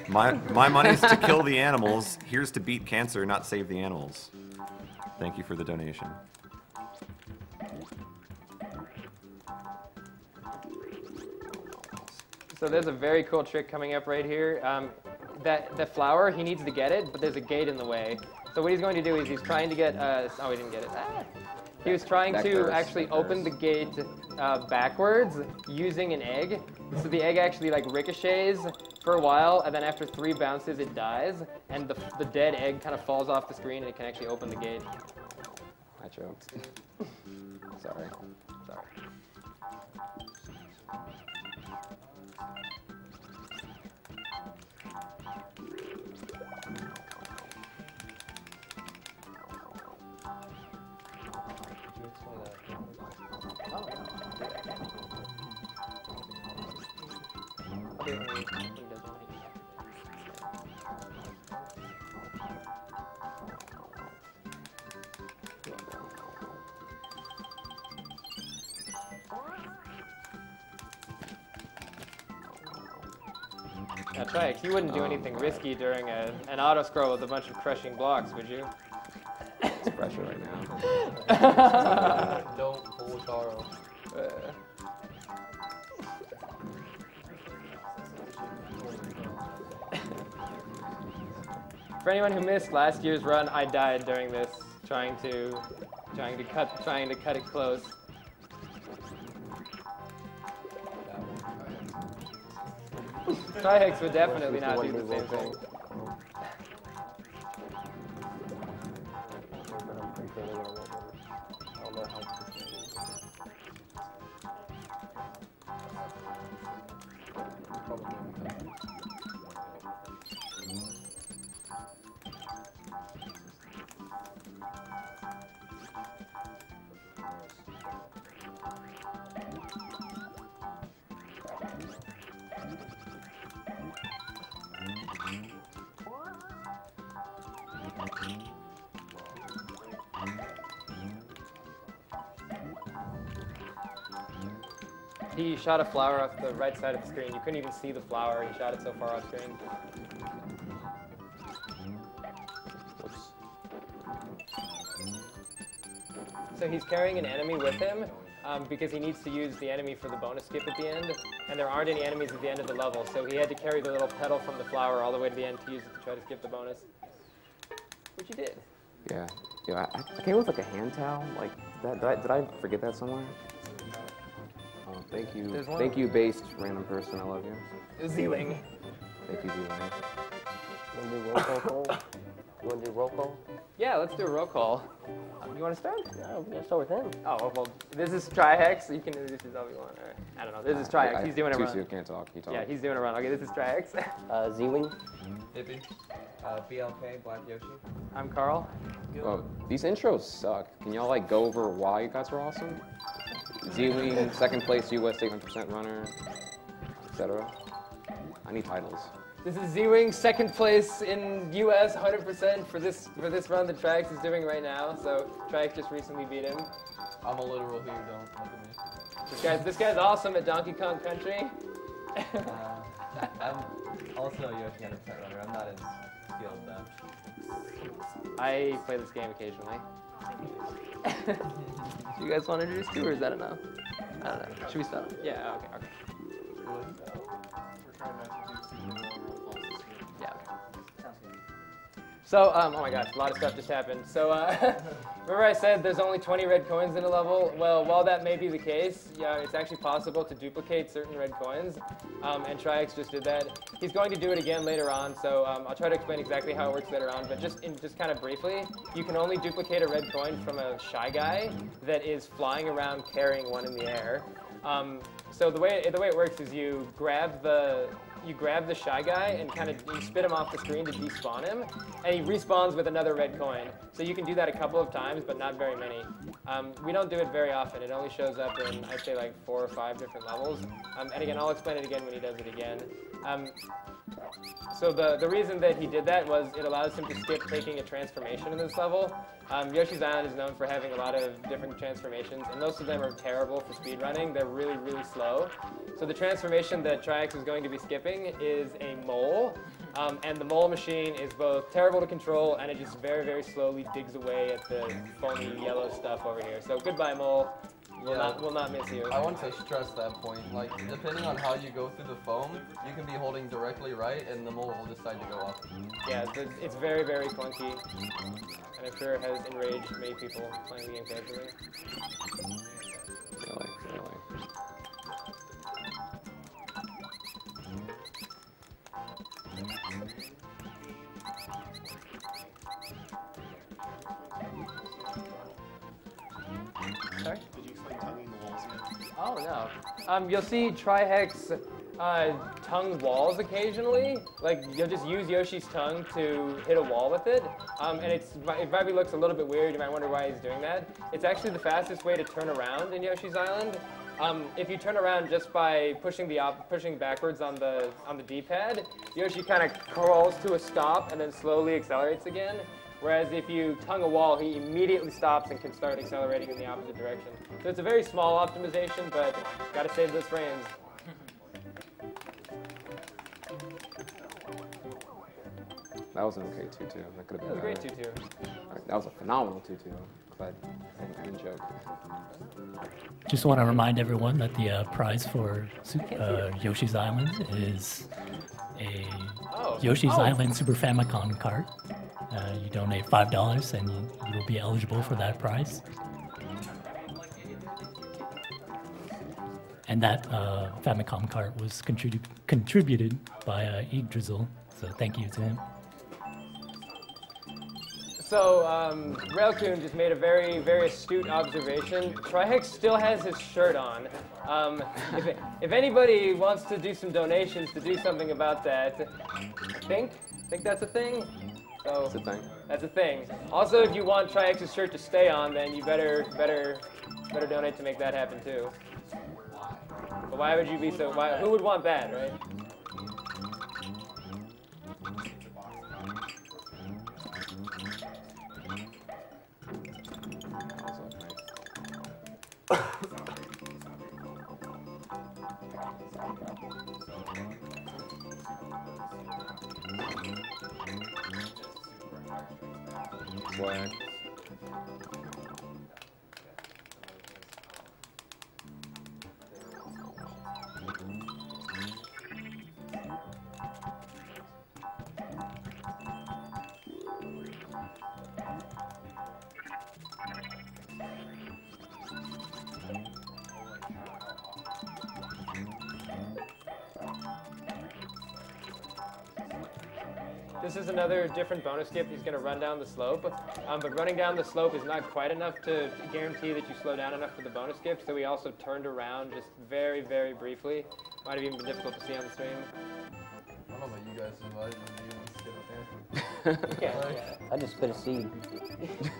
My money's to kill the animals. Here's to beat cancer, not save the animals. Thank you for the donation. So there's a very cool trick coming up right here. That flower, he needs to get it, but there's a gate in the way. So what he's going to do is he's trying to get, oh, he didn't get it. He was trying to actually open the gate backwards using an egg. So the egg actually like ricochets for a while, and then after 3 bounces it dies, and the dead egg kind of falls off the screen and it can actually open the gate. I choked. Sorry. Sorry. Now, Triax, you wouldn't do anything risky during an auto scroll with a bunch of crushing blocks, would you? It's pressure right now. Don't pull Carl. For anyone who missed last year's run, I died during this, trying to cut it close. Trihex would definitely not do the same thing. He shot a flower off the right side of the screen. You couldn't even see the flower. He shot it so far off screen. So he's carrying an enemy with him because he needs to use the enemy for the bonus skip at the end. And there aren't any enemies at the end of the level. So he had to carry the little petal from the flower all the way to the end to use it to try to skip the bonus. Which he did. Yeah. Yeah, I came with like a hand towel. Like, did I forget that somewhere? Oh, thank you. Thank you, based random person. I love you. Z-Wing. Thank you, Z-Wing. You want to do roll call? You want to do roll call? Yeah, let's do a roll call. You want to start? No, we got to start with him. Oh, well, this is Trihex. You can introduce yourself if you want. All right. I don't know. This is Trihex. He's doing a run. Tusu can't talk. He talks. Yeah, he's doing a run. Okay, this is Trihex. Z-Wing. Hippie. BLK, Black Yoshi. I'm Carl. Oh, these intros suck. Can y'all like go over why you guys are awesome? Z-Wing, second place US 800% runner, etc. I need titles. This is Z-Wing, second place in US 100% for this run that Trihex is doing right now. So Trihex just recently beat him. I'm a literal here, don't look at me. This guy's awesome at Donkey Kong Country. I'm also a Yoshi 100% runner. I'm not as skilled though. I play this game occasionally. Do you guys want to introduce two, or is that enough? I don't know. Should we stop? Yeah, okay. We're trying not to do super roll calls this year. Yeah, okay. So, oh my gosh, a lot of stuff just happened. So, remember I said there's only 20 red coins in a level? Well, while that may be the case, yeah, it's actually possible to duplicate certain red coins, and Trihex just did that. He's going to do it again later on, so I'll try to explain exactly how it works later on, but just kind of briefly, you can only duplicate a red coin from a Shy Guy that is flying around carrying one in the air. So the way it works is you grab the Shy Guy and you spit him off the screen to despawn him, and he respawns with another red coin. So you can do that a couple of times, but not very many. We don't do it very often. It only shows up in, I'd say, like 4 or 5 different levels. And again, I'll explain it again when he does it again. So the reason that he did that was it allows him to skip taking a transformation in this level. Yoshi's Island is known for having a lot of different transformations, and most of them are terrible for speedrunning. They're really, really slow. So the transformation that Trihex is going to be skipping is a mole, and the mole machine is both terrible to control, and it just very, very slowly digs away at the foamy yellow stuff over here. So goodbye, mole. We'll not miss you. I want to stress that point. Like, depending on how you go through the foam, you can be holding directly right, and the mole will decide to go off. Yeah, it's very, very clunky, and I'm sure it has enraged many people playing the game casually. Really. Sorry? Did you explain tonguing the walls yet? Oh, no. You'll see Trihex tongue walls occasionally. Like, you'll just use Yoshi's tongue to hit a wall with it. And it probably looks a little bit weird. You might wonder why he's doing that. It's actually the fastest way to turn around in Yoshi's Island. If you turn around just by pushing backwards on the D-pad, Yoshi kind of crawls to a stop and then slowly accelerates again. Whereas if you tongue a wall, he immediately stops and can start accelerating in the opposite direction. So it's a very small optimization, but gotta save those frames. That was an okay 2-2. That could have been That was a great better. 2-2. That was a phenomenal 2-2. Glad I didn't joke. Just want to remind everyone that the prize for Yoshi's Island is a Yoshi's Island Super Famicom cart. You donate $5 and you will be eligible for that prize. And that Famicom cart was contributed by Agdq, so thank you to him. So, Railcoon just made a very, very astute observation. Trihex still has his shirt on. If anybody wants to do some donations to do something about that, I think that's a thing. So That's a thing. That's a thing. Also, if you want Trihex's shirt to stay on, then you better donate to make that happen too. But why would you be so? Who would want that, right? Swag. This is another different bonus skip. He's going to run down the slope, but running down the slope is not quite enough to guarantee that you slow down enough for the bonus skip, so he also turned around just very, very briefly. Might have even been difficult to see on the stream. I don't know about you guys, but you skip up there. Yeah. I just spit a seed.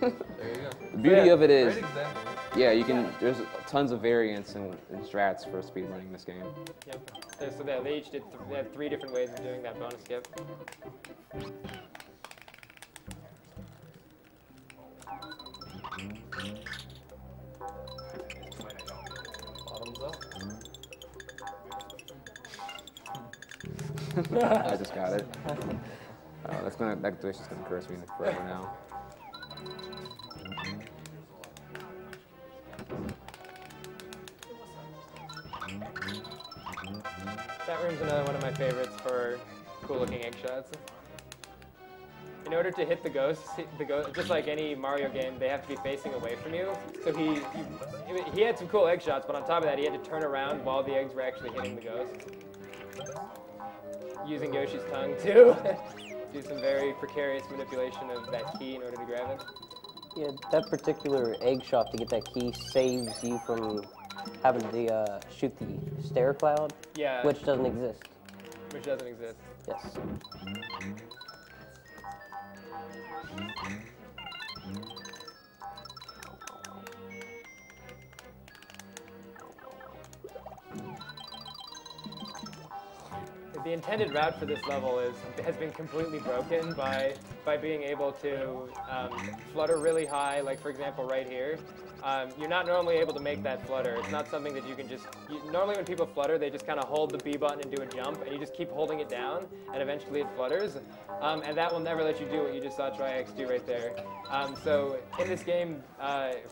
There you go. The beauty of it is, Great example. yeah, you can. There's tons of variants and strats for speedrunning this game. Yep. So they each they had 3 different ways of doing that bonus skip. Bottoms up. I just got it. That glitch is gonna curse me forever now. That room's another one of my favorites for cool-looking egg shots. In order to hit the ghosts, just like any Mario game, they have to be facing away from you. So he had some cool egg shots, but on top of that, he had to turn around while the eggs were actually hitting the ghosts. Using Yoshi's tongue to do some very precarious manipulation of that key in order to grab it. Yeah, that particular egg shot to get that key saves you from having to shoot the stair cloud, Yeah. which doesn't exist. Which doesn't exist. Yes. The intended route for this level has been completely broken by being able to flutter really high, like for example right here. You're not normally able to make that flutter. It's not something that you can just... normally when people flutter, they just kind of hold the B button and do a jump, and you just keep holding it down, and eventually it flutters. And that will never let you do what you just saw Trihex do right there. So in this game,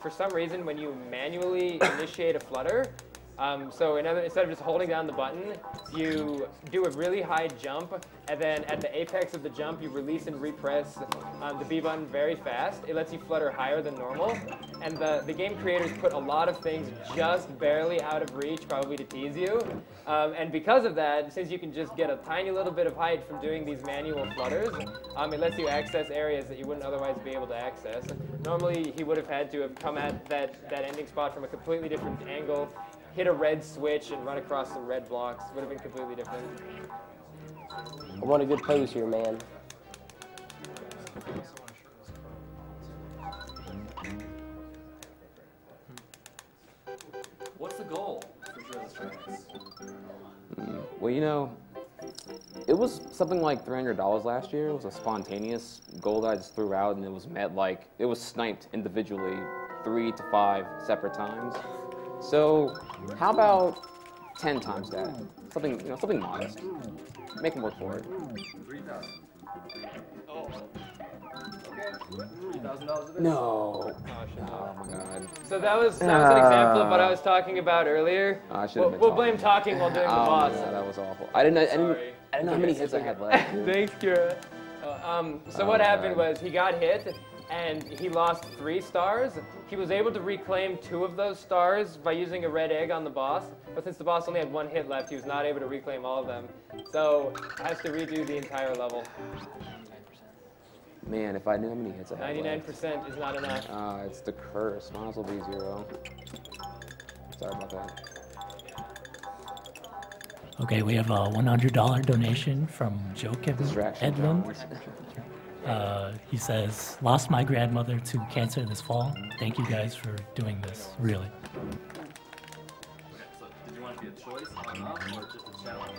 for some reason, when you manually initiate a flutter, instead of just holding down the button, you do a really high jump, and then at the apex of the jump, you release and repress the B button very fast. It lets you flutter higher than normal, and the game creators put a lot of things just barely out of reach, probably to tease you. And because of that, since you can just get a tiny little bit of height from doing these manual flutters, it lets you access areas that you wouldn't otherwise be able to access. Normally, he would have had to have come at that ending spot from a completely different angle, hit a red switch and run across the red blocks. Would have been completely different. I want a good pose here, man. What's the goal for Drill Strikes? Well, you know, it was something like $300 last year. It was a spontaneous goal that I just threw out, and it was met like, it was sniped individually 3 to 5 separate times. So how about 10 times that? Something, something modest. Make them work for it. 3,000. $3,000 No. Oh my god. So that was an example of what I was talking about earlier. I should have been We'll blame talking while doing the boss. Yeah, that was awful. I didn't know how many hits I had left. Dude. Thanks, Kira. So what happened was he got hit and he lost 3 stars. He was able to reclaim 2 of those stars by using a red egg on the boss. But since the boss only had 1 hit left, he was not able to reclaim all of them. So has to redo the entire level. Man, if I knew how many hits I had 99% is not enough. It's the curse. Might as well be 0. Sorry about that. Okay, we have a $100 donation from Joe Edlund. He says, lost my grandmother to cancer this fall. Thank you guys for doing this, really. So, did you want it to be a choice on up or just a challenge?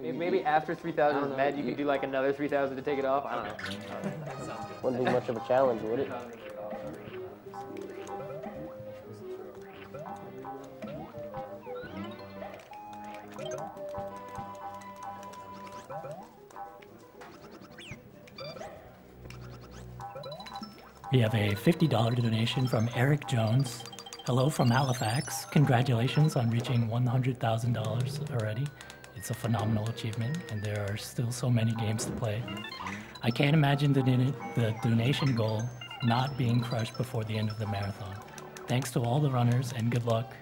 Maybe after 3,000 is met, you can do like another 3,000 to take it off. I don't know. Wouldn't be much of a challenge, would it? We have a $50 donation from Eric Jones. Hello from Halifax. Congratulations on reaching $100,000 already. It's a phenomenal achievement, and there are still so many games to play. I can't imagine the donation goal not being crushed before the end of the marathon. Thanks to all the runners, and good luck.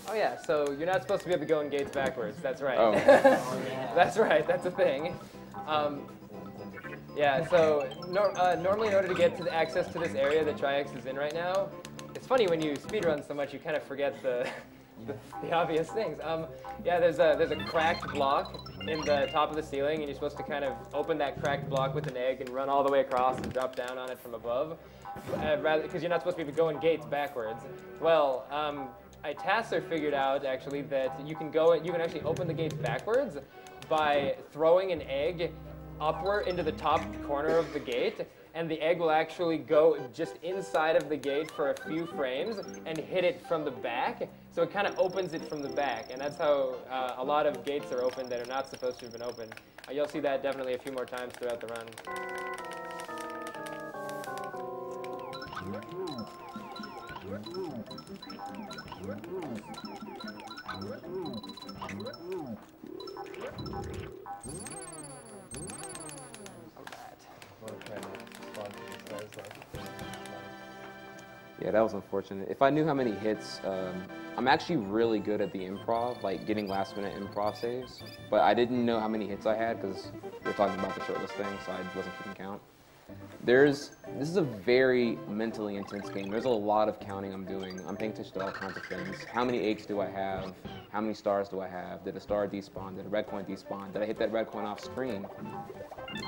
Oh yeah, so you're not supposed to be able to go in gates backwards. That's right. Oh. That's right. That's a thing. Yeah. So normally, in order to get to the access to this area that Tri-X is in right now, it's funny when you speedrun so much, you kind of forget the obvious things. Yeah, there's a cracked block in the top of the ceiling, and you're supposed to kind of open that cracked block with an egg and run all the way across and drop down on it from above, because you're not supposed to be able to go in gates backwards. Well, Itasser figured out actually that you can actually open the gates backwards by throwing an egg upward into the top corner of the gate, and the egg will actually go just inside of the gate for a few frames and hit it from the back. So it kind of opens it from the back, and that's how a lot of gates are opened that are not supposed to have been opened. You'll see that definitely a few more times throughout the run. Yeah, that was unfortunate. If I knew how many hits, I'm actually really good at the improv, like getting last-minute improv saves. But I didn't know how many hits I had because we were talking about the shortlist thing, so I wasn't keeping count. This is a very mentally intense game. There's a lot of counting I'm doing. I'm paying attention to all kinds of things. How many eggs do I have? How many stars do I have? Did a star despawn? Did a red coin despawn? Did I hit that red coin off screen?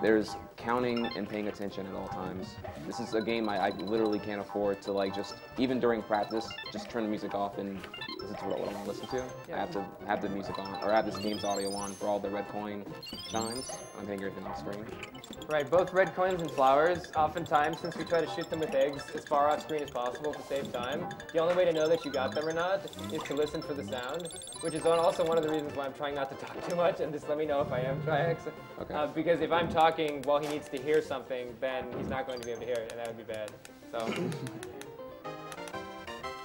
There's counting and paying attention at all times. This is a game I literally can't afford to just, even during practice, just turn the music off and listen to what I want to listen to. Yeah. I have to have the music on, or have this game's audio on for all the red coin chimes. I'm hitting everything off screen. Right, both red coins and flowers, oftentimes, since we try to shoot them with eggs as far off screen as possible to save time, the only way to know that you got them or not is to listen for the sound, which is also one of the reasons why I'm trying not to talk too much, and just let me know if I am Tri-X. Okay. Because if I'm talking while he needs to hear something, then he's not going to be able to hear it, and that would be bad. So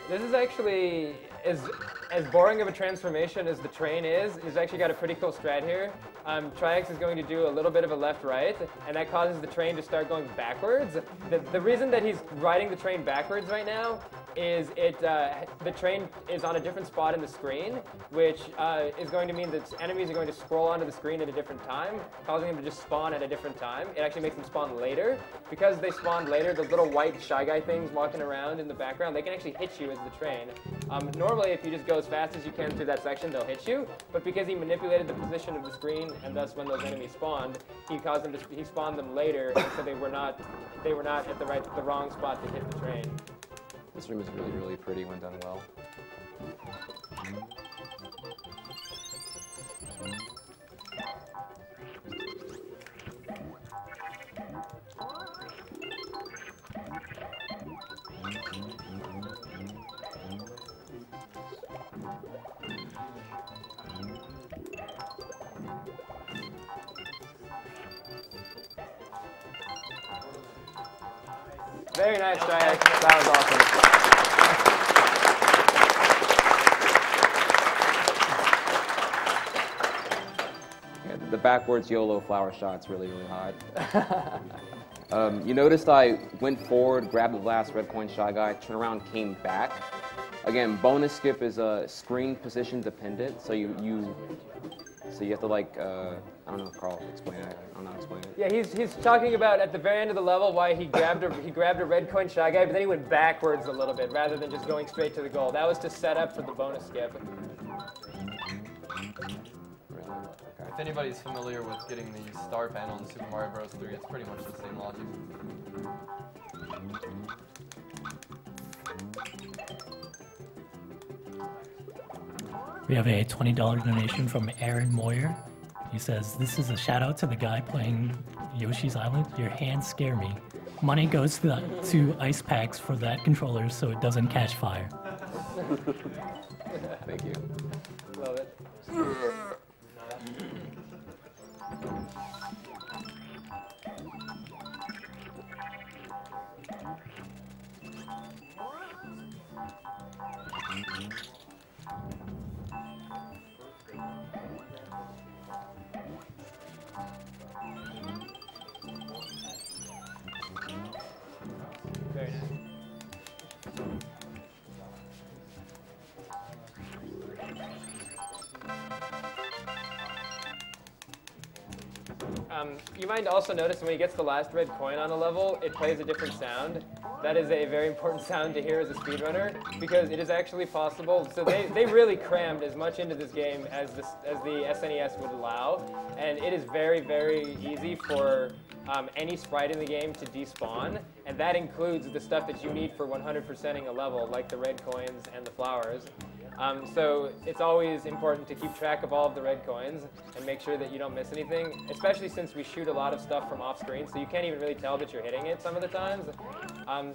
this is actually, as boring of a transformation as the train is, he's actually got a pretty cool strat here. Tri-X is going to do a little bit of a left-right, and that causes the train to start going backwards. The reason that he's riding the train backwards right now is the train is on a different spot in the screen, which is going to mean that enemies are going to scroll onto the screen at a different time, causing them to just spawn at a different time. It actually makes them spawn later. Because they spawned later, those little white Shy Guy things walking around in the background, they can actually hit you as the train. Normally, if you just go as fast as you can through that section, they'll hit you. But because he manipulated the position of the screen, and thus when those enemies spawned, he spawned them later, and so they were not at the wrong spot to hit the train. This room is really, really pretty when done well. Very nice, Triax. That was awesome. Yeah, the backwards YOLO flower shot's really, really hot. You noticed I went forward, grabbed the last red coin Shy Guy, turned around, came back. Again, bonus skip is screen position dependent, so you have to like, I don't know, Carl, explain it. I don't know how to explain it. Yeah, he's talking about at the very end of the level why he grabbed a red coin Shy Guy, but then he went backwards a little bit rather than just going straight to the goal. That was to set up for the bonus skip. If anybody's familiar with getting the star panel in Super Mario Bros. 3, it's pretty much the same logic. We have a $20 donation from Aaron Moyer. He says, "This is a shout out to the guy playing Yoshi's Island. Your hands scare me. Money goes to ice packs for that controller so it doesn't catch fire." Thank you. Love it. Very nice. You might also notice when he gets the last red coin on a level, it plays a different sound. That is a very important sound to hear as a speedrunner, because it is actually possible. So they really crammed as much into this game as the SNES would allow, and it is very, very easy for any sprite in the game to despawn, and that includes the stuff that you need for 100%ing a level, like the red coins and the flowers. So it's always important to keep track of all of the red coins and make sure that you don't miss anything, especially since we shoot a lot of stuff from off screen, so you can't even really tell that you're hitting it some of the times.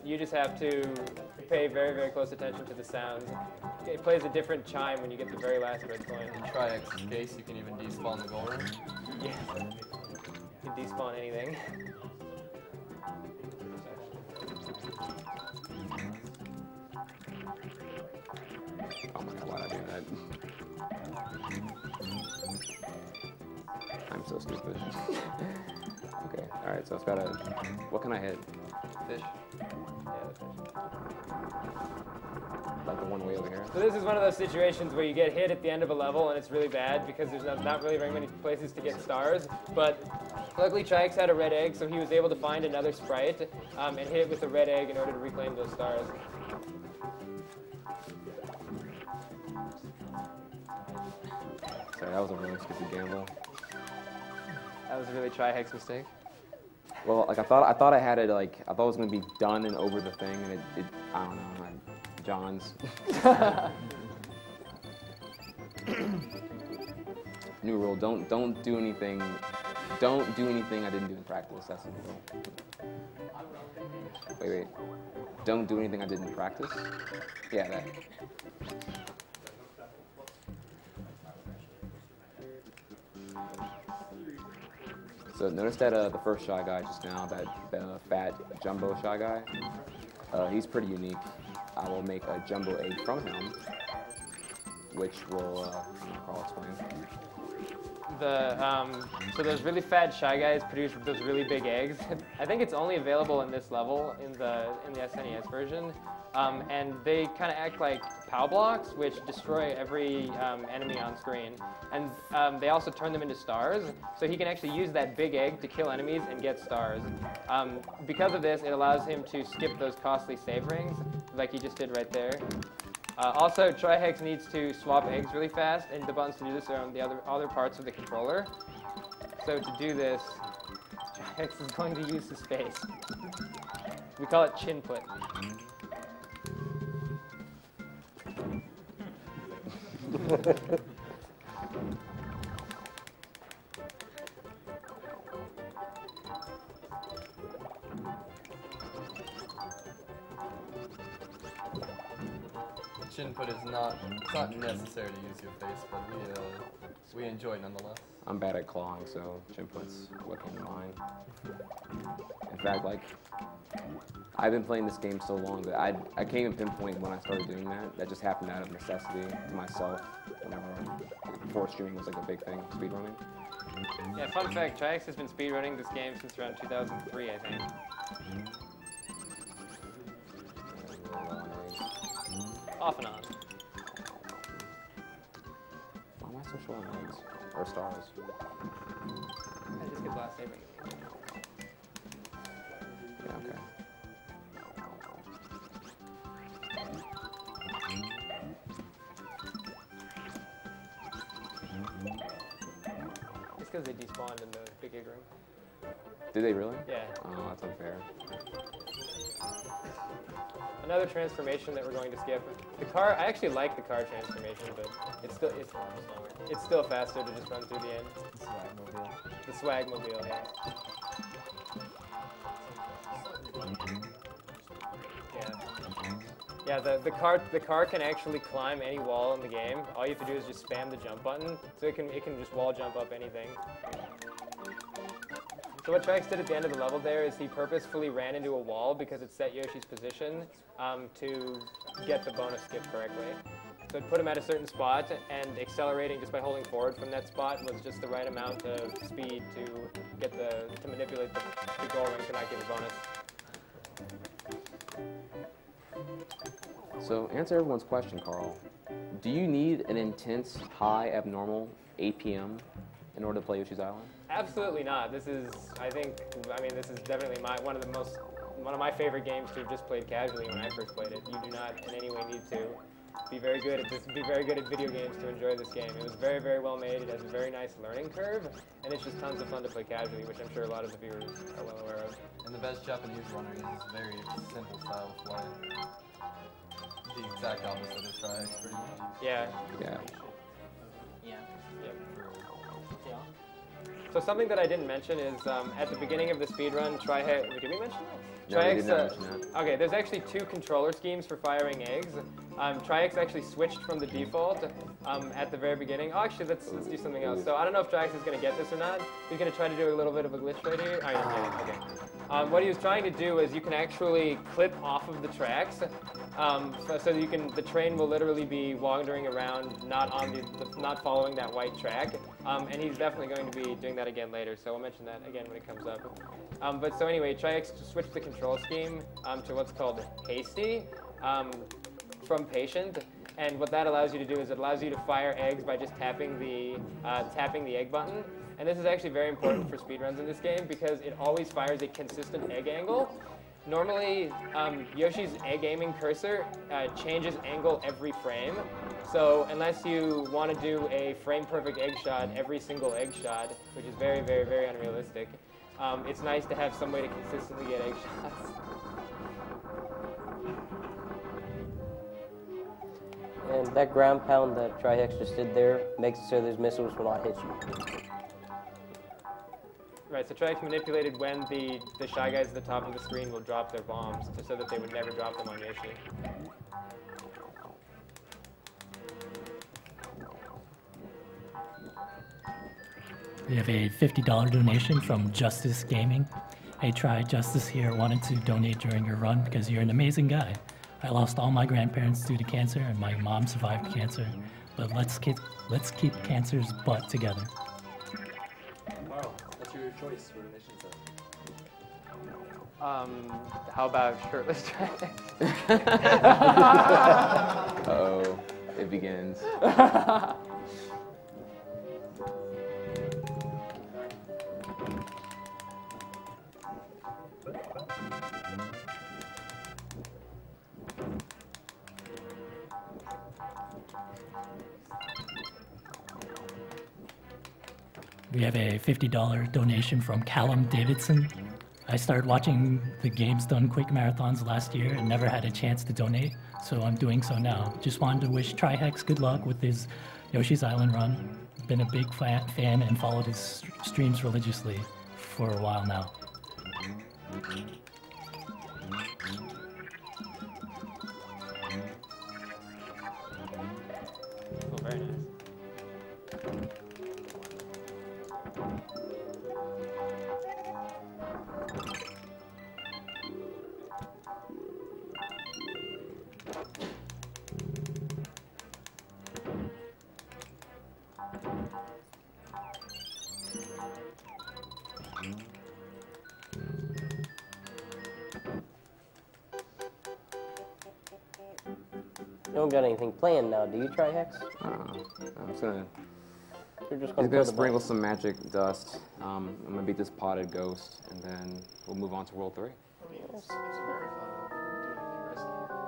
You just have to pay very, very close attention to the sounds. It plays a different chime when you get the very last red coin. In Triax's case, you can even despawn the goal room. Yeah. You can despawn anything. Oh my god, why'd I do that? I'm so stupid. Okay, alright, so it's got a... What can I hit? Fish. Yeah, the fish. Like the one way over here? So this is one of those situations where you get hit at the end of a level and it's really bad because there's not really very many places to get stars. But luckily Triax had a red egg, so he was able to find another sprite and hit it with the red egg in order to reclaim those stars. Sorry, that was a really stupid gamble. That was a really Triax mistake. Well, like I thought I had it like I thought it was gonna be done and over the thing, and it I don't know, John's. New rule: don't do anything. Don't do anything I didn't do in practice. That's the new rule. Wait. Don't do anything I did in practice. Yeah, that. So notice that the first Shy Guy just now, that fat jumbo Shy Guy, he's pretty unique. I will make a jumbo egg from him, which will, I'll explain. So those really fat Shy Guys produce those really big eggs. I think it's only available in this level in the SNES version. And they kind of act like POW blocks, which destroy every enemy on screen. And they also turn them into stars, so he can actually use that big egg to kill enemies and get stars. Because of this, it allows him to skip those costly save rings, like he just did right there. Also, Trihex needs to swap eggs really fast, and the buttons to do this are on the other parts of the controller. So to do this, Trihex is going to use the space. We call it chin put. Chin put is not, it's not necessary to use your face, but we enjoy it nonetheless. I'm bad at clawing, so chin put's what came to mind. In fact, like, I've been playing this game so long that I can't even pinpoint when I started doing that. That just happened out of necessity to myself whenever before streaming was like a big thing, speedrunning. Yeah, fun fact, Trihex has been speedrunning this game since around 2003, I think. Off and on. Why am I so short on eggs? Or stars? I just get the last saving. Yeah, okay. It's because they despawned in the big egg room. Did they really? Yeah. Oh, that's unfair. Another transformation that we're going to skip. The car, I actually like the car transformation, but it's still faster to just run through the end. The Swagmobile, yeah. Yeah, the car can actually climb any wall in the game. All you have to do is just spam the jump button, so it can just wall jump up anything. So what Trihex did at the end of the level there is he purposefully ran into a wall because it set Yoshi's position to get the bonus skip correctly. So it put him at a certain spot, and accelerating just by holding forward from that spot was just the right amount of speed to manipulate the goal ring to not give a bonus. So answer everyone's question, Carl. Do you need an intense, high, abnormal 8 p.m. in order to play Yoshi's Island? Absolutely not. This is definitely one of my favorite games to have just played casually when I first played it. You do not in any way need to be very good at video games to enjoy this game. It was very, very well made. It has a very nice learning curve, and it's just tons of fun to play casually, which I'm sure a lot of the viewers are well aware of. And the best Japanese runner uses very simple style of play. The exact opposite of Trihex, pretty much. Yeah. Yeah. Yeah. Yep. So something that I didn't mention is at the beginning of the speedrun, Trihex. Did we mention that? No, we did not mention that. Okay, there's actually 2 controller schemes for firing eggs. Trihex actually switched from the default at the very beginning. Oh, actually, let's do something else. So I don't know if Trihex is going to get this or not. He's going to try to do a little bit of a glitch right here. Oh, yeah, okay. What he was trying to do is you can actually clip off of the tracks, so the train will literally be wandering around, not following that white track. And he's definitely going to be doing that again later. So we'll mention that again when it comes up. But so anyway, Trihex switched the control scheme to what's called hasty from patient. And what that allows you to do is it allows you to fire eggs by just tapping the egg button. And this is actually very important for speedruns in this game because it always fires a consistent egg angle. Normally, Yoshi's egg aiming cursor changes angle every frame. So unless you want to do a frame-perfect egg shot every single egg shot, which is very, very, very unrealistic, it's nice to have some way to consistently get egg shots. And that ground pound that Trihex just did there makes it so those missiles will not hit you. Right, so Trihex manipulated when the Shy Guys at the top of the screen will drop their bombs so that they would never drop them on Yoshi. We have a $50 donation from Justice Gaming. Hey, Justice here wanted to donate during your run because you're an amazing guy. I lost all my grandparents due to cancer and my mom survived cancer, but let's keep cancer's butt together. your choice for a mission set? How about shirtless Trihex? Uh-oh, it begins. We have a $50 donation from Callum Davidson. I started watching the Games Done Quick Marathons last year and never had a chance to donate, so I'm doing so now. Just wanted to wish Trihex good luck with his Yoshi's Island run. Been a big fan and followed his streams religiously for a while now. Oh, very nice. You don't got anything planned now, do you, Trihex? I'm just gonna. You're just He's gonna gonna throw the sprinkle ball. some magic dust. I'm gonna beat this potted ghost, and then we'll move on to World 3. It's very fun.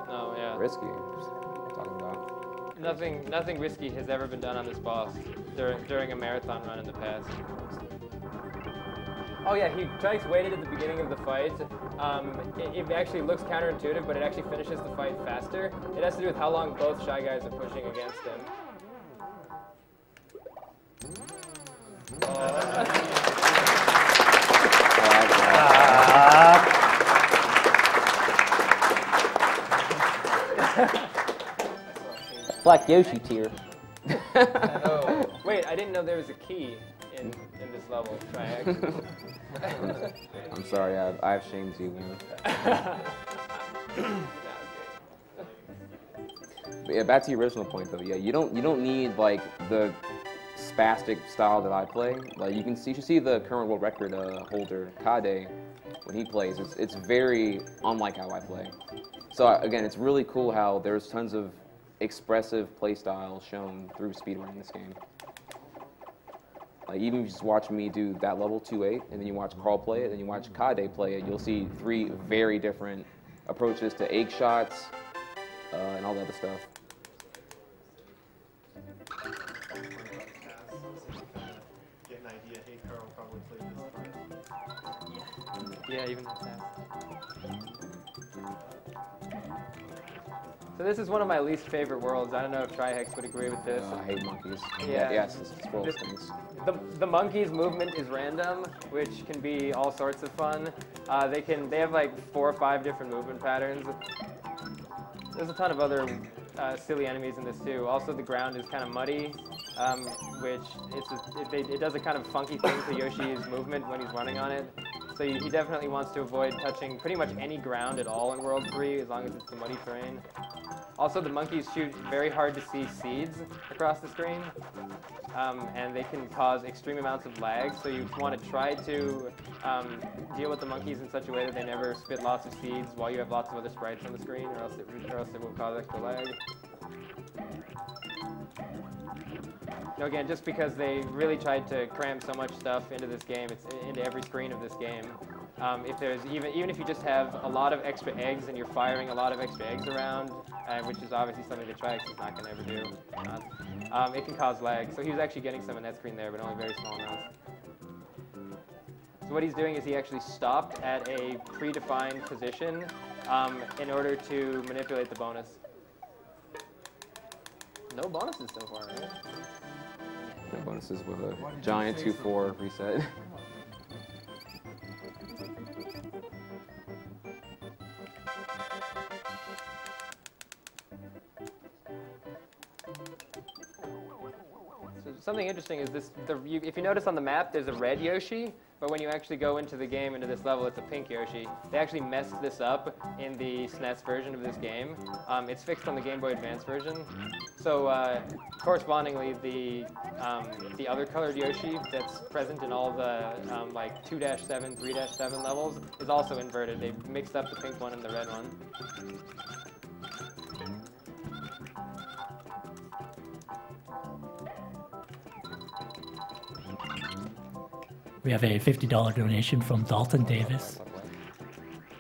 Oh yeah. Risky. What are you talking about? Nothing risky has ever been done on this boss during a marathon run in the past. Oh yeah, Trihex waited at the beginning of the fight. It actually looks counterintuitive, but it actually finishes the fight faster. It has to do with how long both Shy Guys are pushing against him. Black Yoshi tier. Wait, I didn't know there was a key in this level, Trihex. I'm sorry, I've shamed you. But yeah, back to your original point though. Yeah, you don't need like the spastic style that I play. Like you should see the current world record holder Kade when he plays. It's very unlike how I play. So again, it's really cool how there's tons of expressive play styles shown through speedrunning this game. Like even if you just watch me do that level 2-8, and then you watch Carl play it, and you watch Kade play it, you'll see 3 very different approaches to egg shots and all that other stuff. Get an idea. Hey, Carl probably played this part. Yeah, even that fast. So this is one of my least favorite worlds. I don't know if Trihex would agree with this. I hate monkeys. Yeah. Yes, it's spoils things. The monkey's movement is random, which can be all sorts of fun. They have like 4 or 5 different movement patterns. There's a ton of other silly enemies in this too. Also, the ground is kind of muddy, which it does a kind of funky thing to Yoshi's movement when he's running on it. So he definitely wants to avoid touching pretty much any ground at all in World 3, as long as it's the muddy terrain. Also, the monkeys shoot very hard to see seeds across the screen, and they can cause extreme amounts of lag. So you want to try to deal with the monkeys in such a way that they never spit lots of seeds while you have lots of other sprites on the screen, or else it will cause extra lag. No, again, just because they really tried to cram so much stuff into this game, into every screen of this game. If there's even if you just have a lot of extra eggs and you're firing a lot of extra eggs around, which is obviously something that Trihex is not going to ever do, it can cause lag. So he was actually getting some in that screen there, but only very small amounts. So what he's doing is he actually stopped at a predefined position in order to manipulate the bonus. No bonuses so far, right? No bonuses with a giant 2-4 reset. So something interesting is this. If you notice on the map, there's a red Yoshi, but when you actually go into the game, into this level, it's a pink Yoshi. They actually messed this up in the SNES version of this game. It's fixed on the Game Boy Advance version. So correspondingly, the other colored Yoshi that's present in all the like 2-7, 3-7 levels is also inverted. They mixed up the pink one and the red one. We have a $50 donation from Dalton Davis.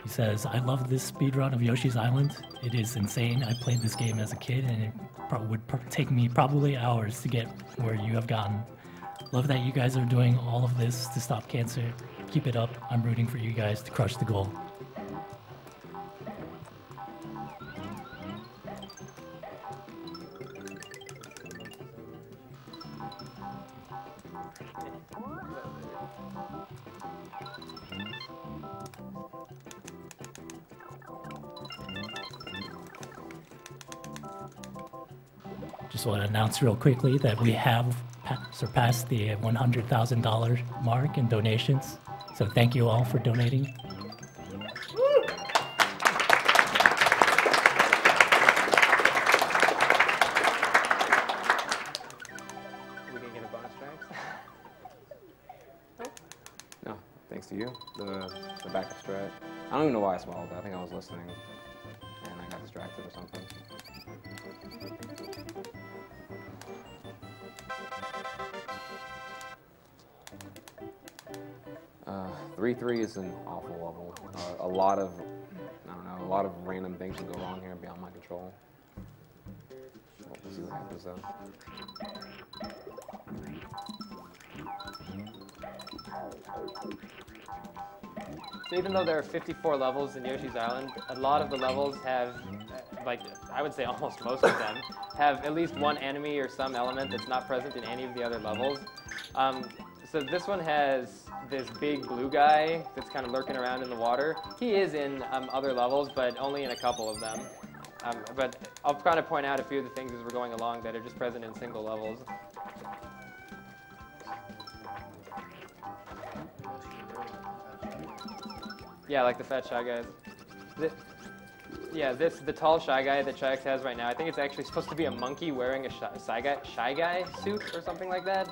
He says, I love this speedrun of Yoshi's Island. It is insane. I played this game as a kid and it would take me probably hours to get where you have gotten. Love that you guys are doing all of this to stop cancer. Keep it up. I'm rooting for you guys to crush the goal. Just want to announce real quickly that we have surpassed the $100,000 mark in donations. So thank you all for donating. We can get a bonus strikes. No, thanks to you. The backup strat. I don't even know why I swallowed that. I think I was listening and I got distracted or something. 3-3 is an awful level. A lot of random things can go wrong here beyond my control. We'll see what happens though. So even though there are 54 levels in Yoshi's Island, a lot of the levels have, like, I would say almost most of them, have at least one enemy or some element that's not present in any of the other levels. So this one has this big blue guy that's kind of lurking around in the water. He is in other levels, but only in a couple of them. But I'll kind of point out a few of the things as we're going along that are just present in single levels. Yeah, like the fat Shy Guys. The tall Shy Guy that Shy X has right now, I think it's actually supposed to be a monkey wearing a Shy Guy suit or something like that.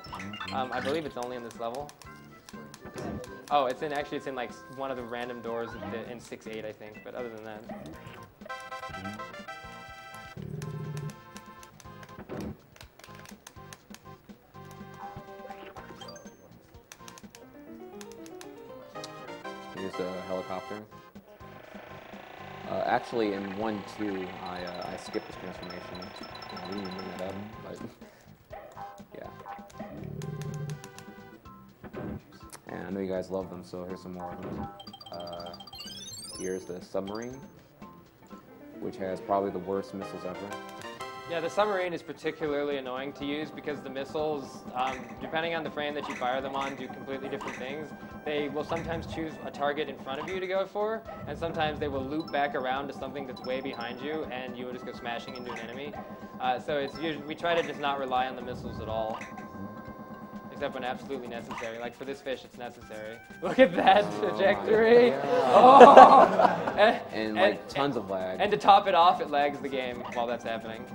I believe it's only in this level. Oh, it's in like one of the random doors in 6-8, I think, but other than that. Here's a helicopter. Actually, in 1-2, I skipped this transformation. I didn't even bring that up, but yeah. And I know you guys love them, so here's some more of them. Here's the submarine, which has probably the worst missiles ever. Yeah, the submarine is particularly annoying to use because the missiles, depending on the frame that you fire them on, do completely different things. They will sometimes choose a target in front of you to go for, and sometimes they will loop back around to something that's way behind you, and you will just go smashing into an enemy. So it's usually, we try to just not rely on the missiles at all, except when absolutely necessary. Like for this fish, it's necessary. Look at that trajectory! Oh. And like tons of lag. And to top it off, it lags the game while that's happening.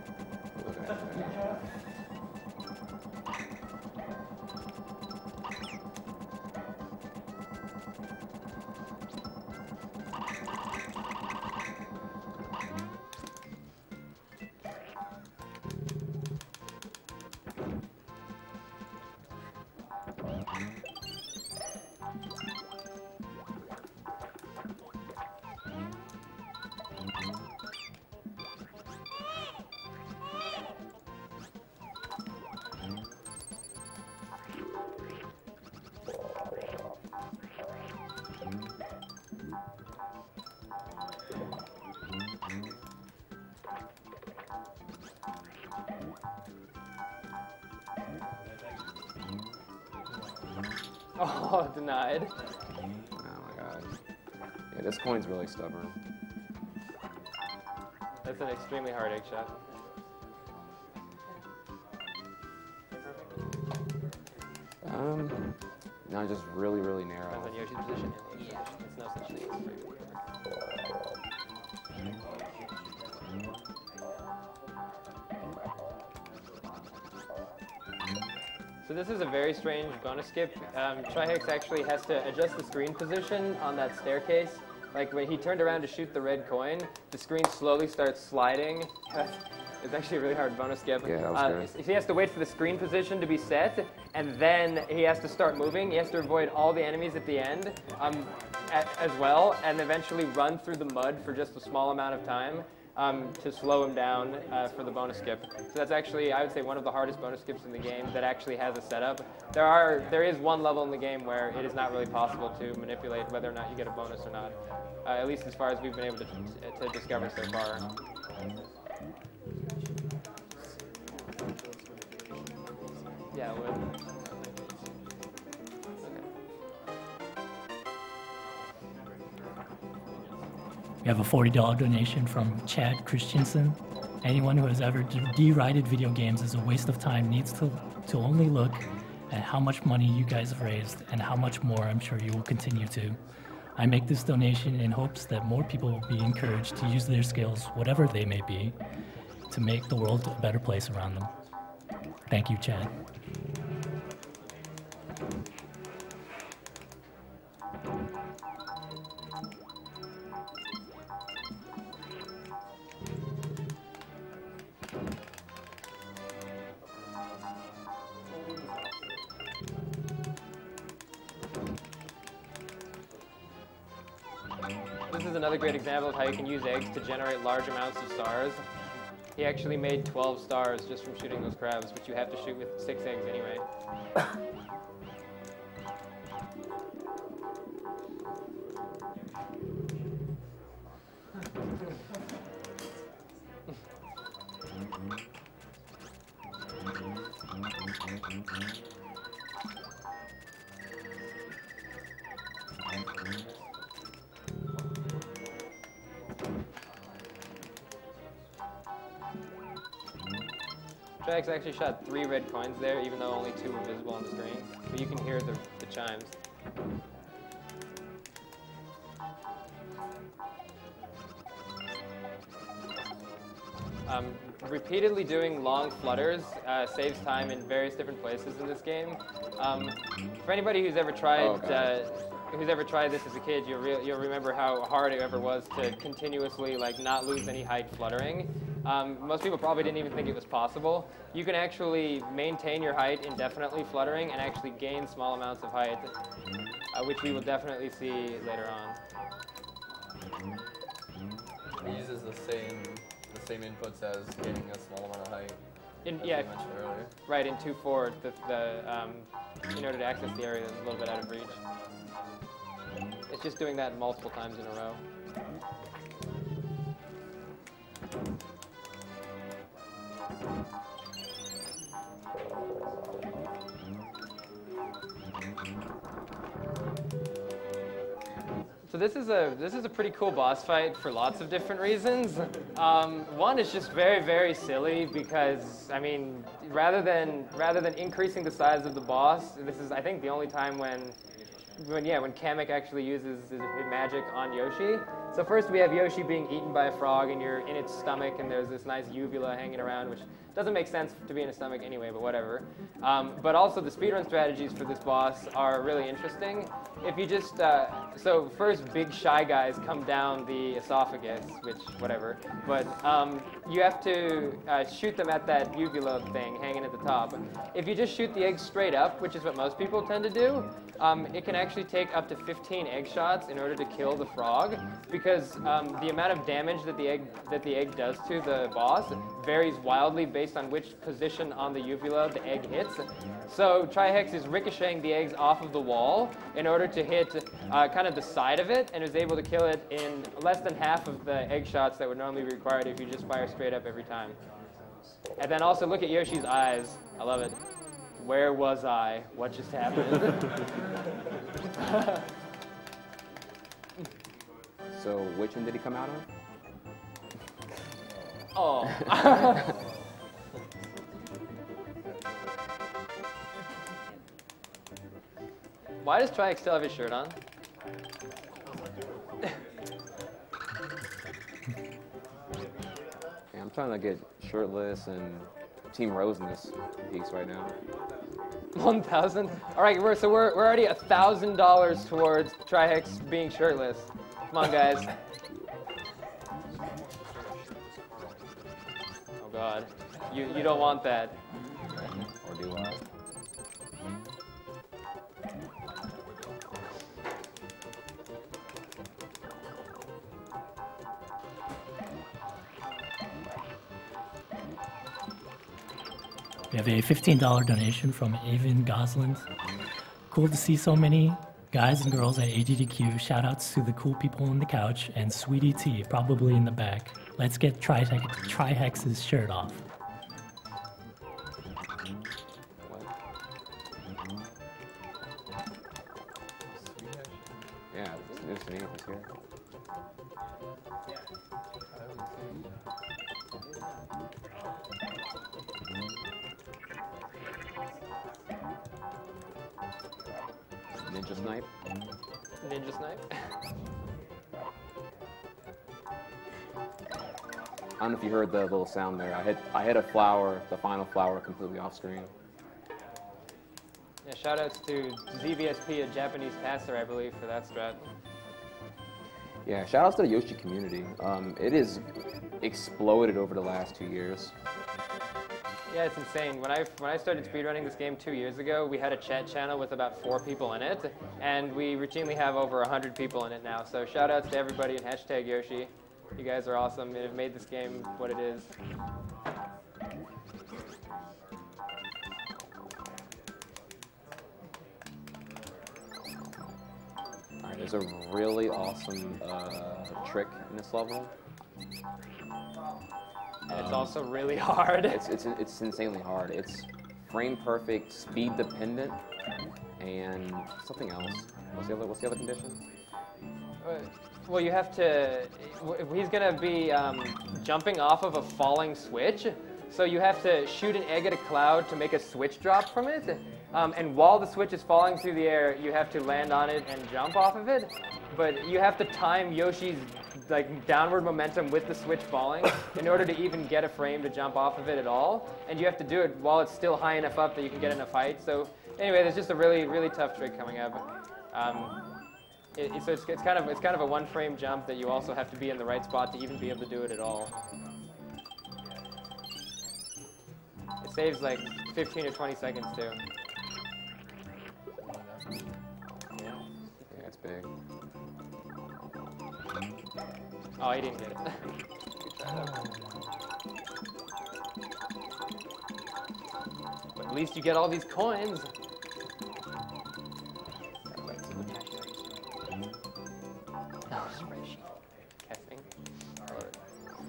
Oh, denied. Oh my god. Yeah, this coin's really stubborn. That's an extremely hard egg shot. No, just really, really narrow. Depends on Yoshi's position and the egg position. It's no such thing as straight. So this is a very strange bonus skip. Trihex actually has to adjust the screen position on that staircase. Like when he turned around to shoot the red coin, the screen slowly starts sliding. It's actually a really hard bonus skip. Yeah, that was good. He has to wait for the screen position to be set, and then he has to start moving. He has to avoid all the enemies at the end as well, and eventually run through the mud for just a small amount of time to slow him down for the bonus skip. So that's actually, I would say, one of the hardest bonus skips in the game that actually has a setup. There is one level in the game where it is not really possible to manipulate whether or not you get a bonus or not, at least as far as we've been able to discover so far. Yeah, it would. We have a $40 donation from Chad Christensen. Anyone who has ever derided video games as a waste of time needs to only look at how much money you guys have raised and how much more I'm sure you will continue to. I make this donation in hopes that more people will be encouraged to use their skills, whatever they may be, to make the world a better place around them. Thank you, Chad. This is another great example of how you can use eggs to generate large amounts of stars. He actually made 12 stars just from shooting those crabs, which you have to shoot with 6 eggs anyway. Jax actually shot 3 red coins there, even though only 2 were visible on the screen. But you can hear the chimes. Repeatedly doing long flutters saves time in various different places in this game. For anybody who's ever tried this as a kid, you'll remember how hard it ever was to continuously not lose any height fluttering. Most people probably didn't even think it was possible. You can actually maintain your height indefinitely fluttering and actually gain small amounts of height, which we will definitely see later on. It uses the same inputs as gaining a small amount of height. Yeah, you mentioned earlier. Right, in 2.4, in order to access the area that's a little bit out of reach. It's just doing that multiple times in a row. So this is a pretty cool boss fight for lots of different reasons. One is just very, very silly because, I mean, rather than increasing the size of the boss, this is, I think, the only time when Kamek actually uses his magic on Yoshi. So first we have Yoshi being eaten by a frog, and you're in its stomach, and there's this nice uvula hanging around, which doesn't make sense to be in a stomach anyway, but whatever. But also the speedrun strategies for this boss are really interesting. If you just, so first big shy guys come down the esophagus, which, whatever. But you have to shoot them at that uvula thing hanging at the top. If you just shoot the egg straight up, which is what most people tend to do, it can actually take up to 15 egg shots in order to kill the frog, because the amount of damage that the egg does to the boss varies wildly based on which position on the uvula the egg hits. So Trihex is ricocheting the eggs off of the wall in order to hit kind of the side of it, and is able to kill it in less than half of the egg shots that would normally be required if you just fire straight up every time. And then also look at Yoshi's eyes. I love it. Where was I? What just happened? So which one did he come out of? Oh. Why does Triax still have his shirt on? Yeah, I'm trying to get shirtless and Team Rose in this piece right now. 1,000. All right, we're already $1,000 towards Trihex being shirtless. Come on, guys. Oh God, you don't want that. Or do I? We have a $15 donation from Avon Gosland. Cool to see so many guys and girls at Agdq. Shoutouts to the cool people on the couch and Sweetie T, probably in the back. Let's get Trihex's shirt off. Yeah, it's me. It's here. Ninja Snipe. Ninja Snipe. I don't know if you heard the little sound there. I hit a flower, the final flower, completely off screen. Yeah, shoutouts to ZVSP, a Japanese passer, I believe, for that strat. Yeah, shoutouts to the Yoshi community. It has exploded over the last 2 years. Yeah, it's insane. When I started speedrunning this game 2 years ago, we had a chat channel with about 4 people in it, and we routinely have over 100 people in it now. So shoutouts to everybody and hashtag Yoshi. You guys are awesome and have made this game what it is. Alright, there's a really awesome trick in this level. And it's also really hard. It's insanely hard. It's frame perfect, speed dependent, and something else. What's the other condition? Well, you have to. He's gonna be jumping off of a falling switch, so you have to shoot an egg at a cloud to make a switch drop from it. And while the switch is falling through the air, you have to land on it and jump off of it. But you have to time Yoshi's downward momentum with the switch falling in order to even get a frame to jump off of it at all. And you have to do it while it's still high enough up that you can get in a fight. So anyway, there's just a really, really tough trick coming up. So it's kind of a one-frame jump that you also have to be in the right spot to even be able to do it at all. It saves like 15 or 20 seconds too. Yeah, it's big. Oh, he didn't get it. But at least you get all these coins. Oh, spreadsheet. Guessing.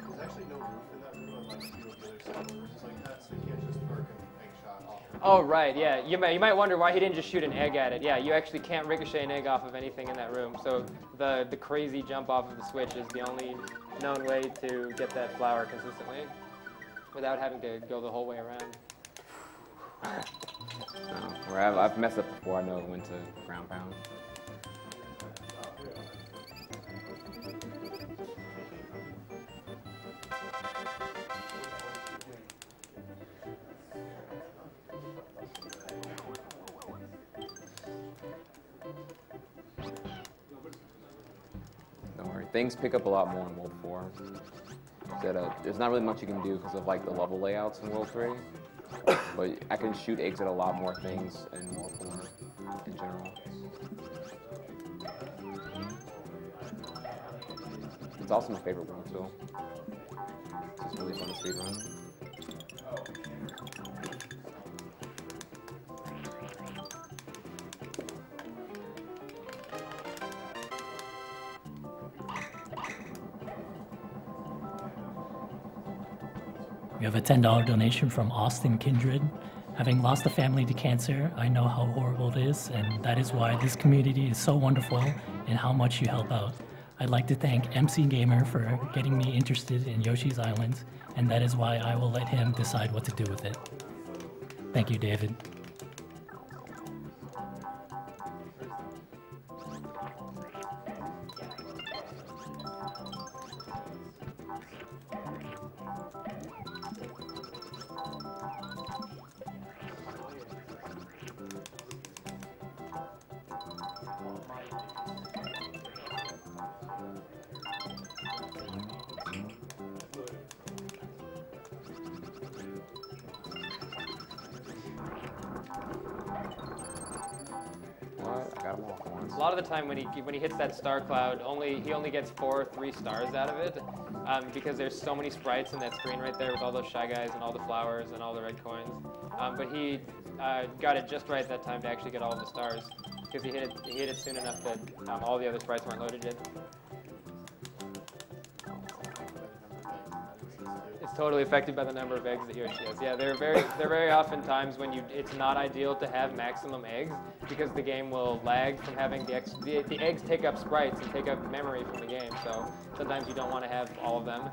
There's actually no roof in that room unless you do other servers like that, so you can't just perk an egg shot off. Oh, right, yeah. You might wonder why he didn't just shoot an egg at it. Yeah, you actually can't ricochet an egg off of anything in that room. So the crazy jump off of the switch is the only known way to get that flower consistently without having to go the whole way around. Where I've messed up before, I know when to ground pound. Don't worry, things pick up a lot more in World 4. There's not really much you can do because of the level layouts in World 3. But I can shoot eggs at a lot more things in World 4 in general. It's also my favorite world too. It's really fun to speedrun. We have a $10 donation from Austin Kindred. Having lost a family to cancer, I know how horrible it is, and that is why this community is so wonderful and how much you help out. I'd like to thank MC Gamer for getting me interested in Yoshi's Island, and that is why I will let him decide what to do with it. Thank you, David. A lot of the time when he hits that star cloud, he only gets 4 or 3 stars out of it, because there's so many sprites in that screen right there with all those Shy Guys and all the flowers and all the red coins. But he got it just right that time to actually get all of the stars, because he hit it soon enough that all the other sprites weren't loaded yet. It's totally affected by the number of eggs that Yoshi has. Yeah, they're very often times when it's not ideal to have maximum eggs, because the game will lag from having the eggs take up sprites and take up memory from the game. So sometimes you don't want to have all of them.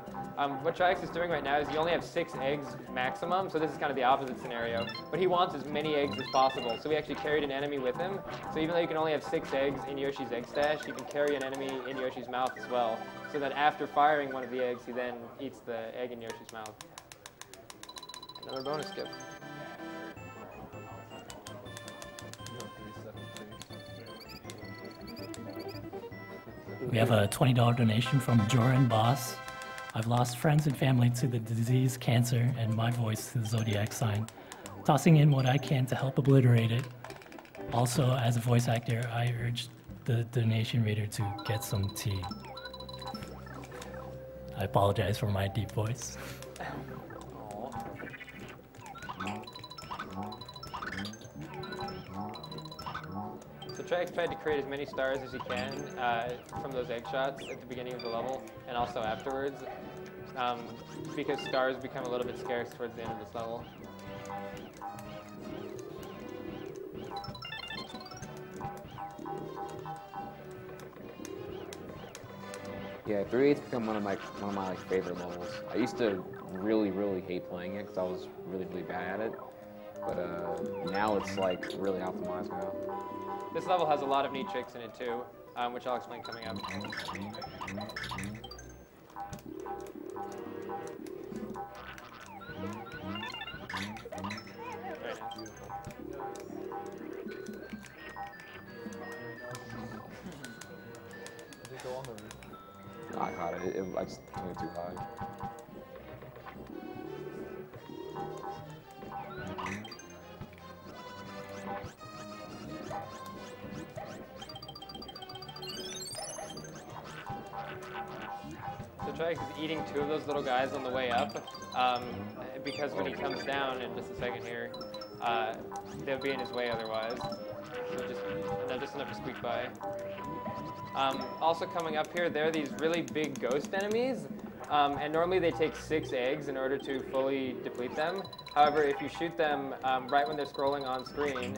What Triax is doing right now is you only have 6 eggs maximum, so this is kind of the opposite scenario. But he wants as many eggs as possible, so he actually carried an enemy with him. So even though you can only have 6 eggs in Yoshi's egg stash, you can carry an enemy in Yoshi's mouth as well. So that after firing one of the eggs, he then eats the egg in Yoshi's mouth. Another bonus skip. We have a $20 donation from Joran Boss. I've lost friends and family to the disease, cancer, and my voice to the zodiac sign. Tossing in what I can to help obliterate it. Also, as a voice actor, I urge the donation reader to get some tea. I apologize for my deep voice. So Triax tried to create as many stars as he can from those egg shots at the beginning of the level and also afterwards, because stars become a little bit scarce towards the end of this level. Yeah, 3-8's become one of my favorite levels. I used to really hate playing it because I was really bad at it, but now it's like really optimized now. This level has a lot of neat tricks in it too, which I'll explain coming up. Very nice. No, I caught it. I just went too high. So Triax is eating 2 of those little guys on the way up, because when he comes down in just a second here, they'll be in his way otherwise. So just enough to squeak by. Also coming up here, there are these really big ghost enemies, and normally they take 6 eggs in order to fully deplete them. However, if you shoot them right when they're scrolling on screen,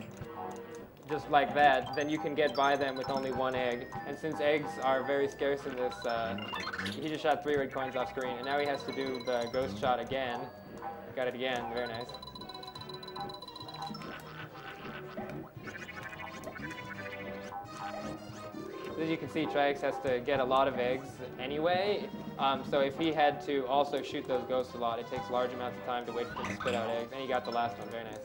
just like that, then you can get by them with only 1 egg. And since eggs are very scarce in this, he just shot 3 red coins off screen, and now he has to do the ghost shot again. Got it again, very nice. As you can see, Triax has to get a lot of eggs anyway, so if he had to also shoot those ghosts a lot, it takes large amounts of time to wait for them to spit out eggs, and he got the last one, very nice.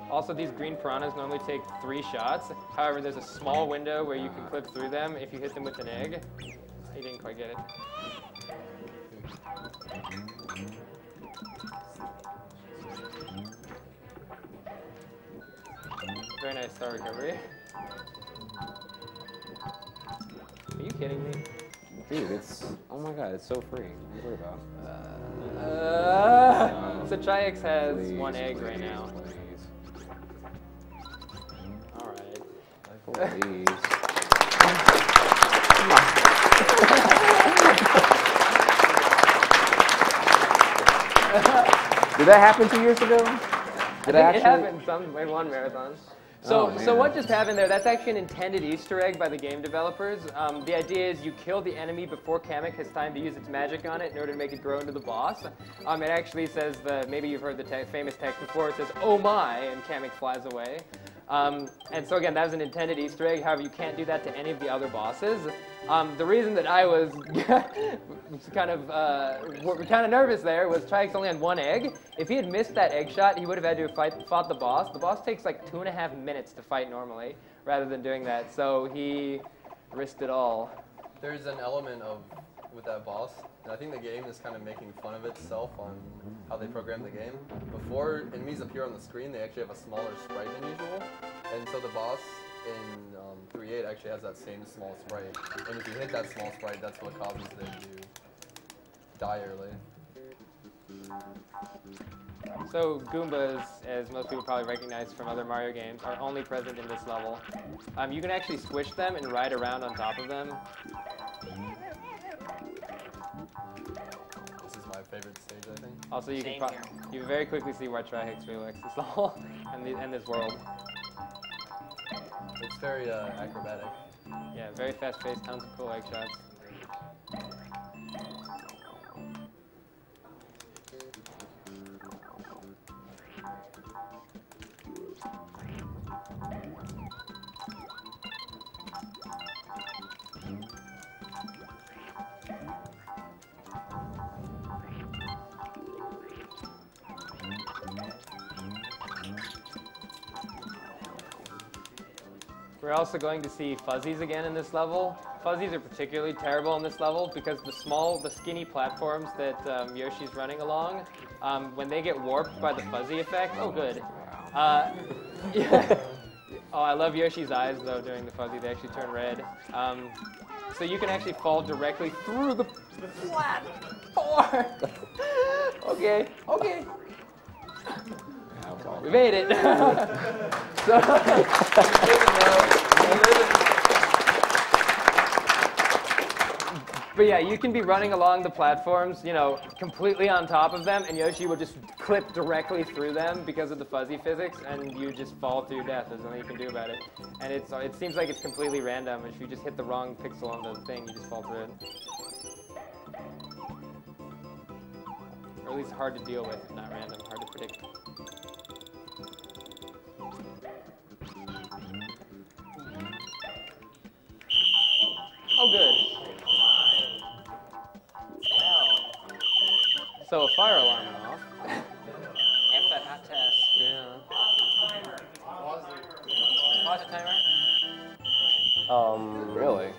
Also, these green piranhas normally take 3 shots. However, there's a small window where you can clip through them if you hit them with an egg. He didn't quite get it. Very nice star recovery. Are you kidding me? Dude, it's, oh my god, it's so free. What are you about? So Triax has 1 egg right now. Alright. Please. Did that happen 2 years ago? It happened in one marathon. So what just happened there, that's actually an intended Easter egg by the game developers. The idea is you kill the enemy before Kamek has time to use its magic on it in order to make it grow into the boss. It actually says, maybe you've heard the famous text before, it says, "Oh my," and Kamek flies away. And so again, that was an intended Easter egg. However, you can't do that to any of the other bosses. The reason that I was kind of nervous there was Triax only had 1 egg. If he had missed that egg shot, he would have had to have fought the boss. The boss takes like 2.5 minutes to fight normally, rather than doing that. So he risked it all. There's an element of with that boss, and I think the game is kind of making fun of itself on how they program the game. Before enemies appear on the screen, they actually have a smaller sprite than usual, and so the boss in 3.8 actually has that same small sprite. And if you hit that small sprite, that's what causes them to die early. So Goombas, as most people probably recognize from other Mario games, are only present in this level. You can actually squish them and ride around on top of them. This is my favorite stage, I think. Also, you very quickly see why Tri-Hicks really likes this level and this world. It's very acrobatic. Yeah, very fast-paced, tons of cool egg shots. We're also going to see fuzzies again in this level. Fuzzies are particularly terrible in this level because the skinny platforms that Yoshi's running along, when they get warped by the fuzzy effect, oh good. Yeah. Oh, I love Yoshi's eyes though during the fuzzy, they actually turn red. So you can actually fall directly through the platform. Okay. We made it. But yeah, you can be running along the platforms, you know, completely on top of them, and Yoshi will just clip directly through them because of the fuzzy physics, and you just fall to your death. There's nothing you can do about it. And it seems like it's completely random. If you just hit the wrong pixel on the thing, you just fall through it. Or at least hard to deal with, if not random, hard to predict. Oh, good. So a fire alarm went off. Amp that hot test. Yeah. Pause the timer. Really?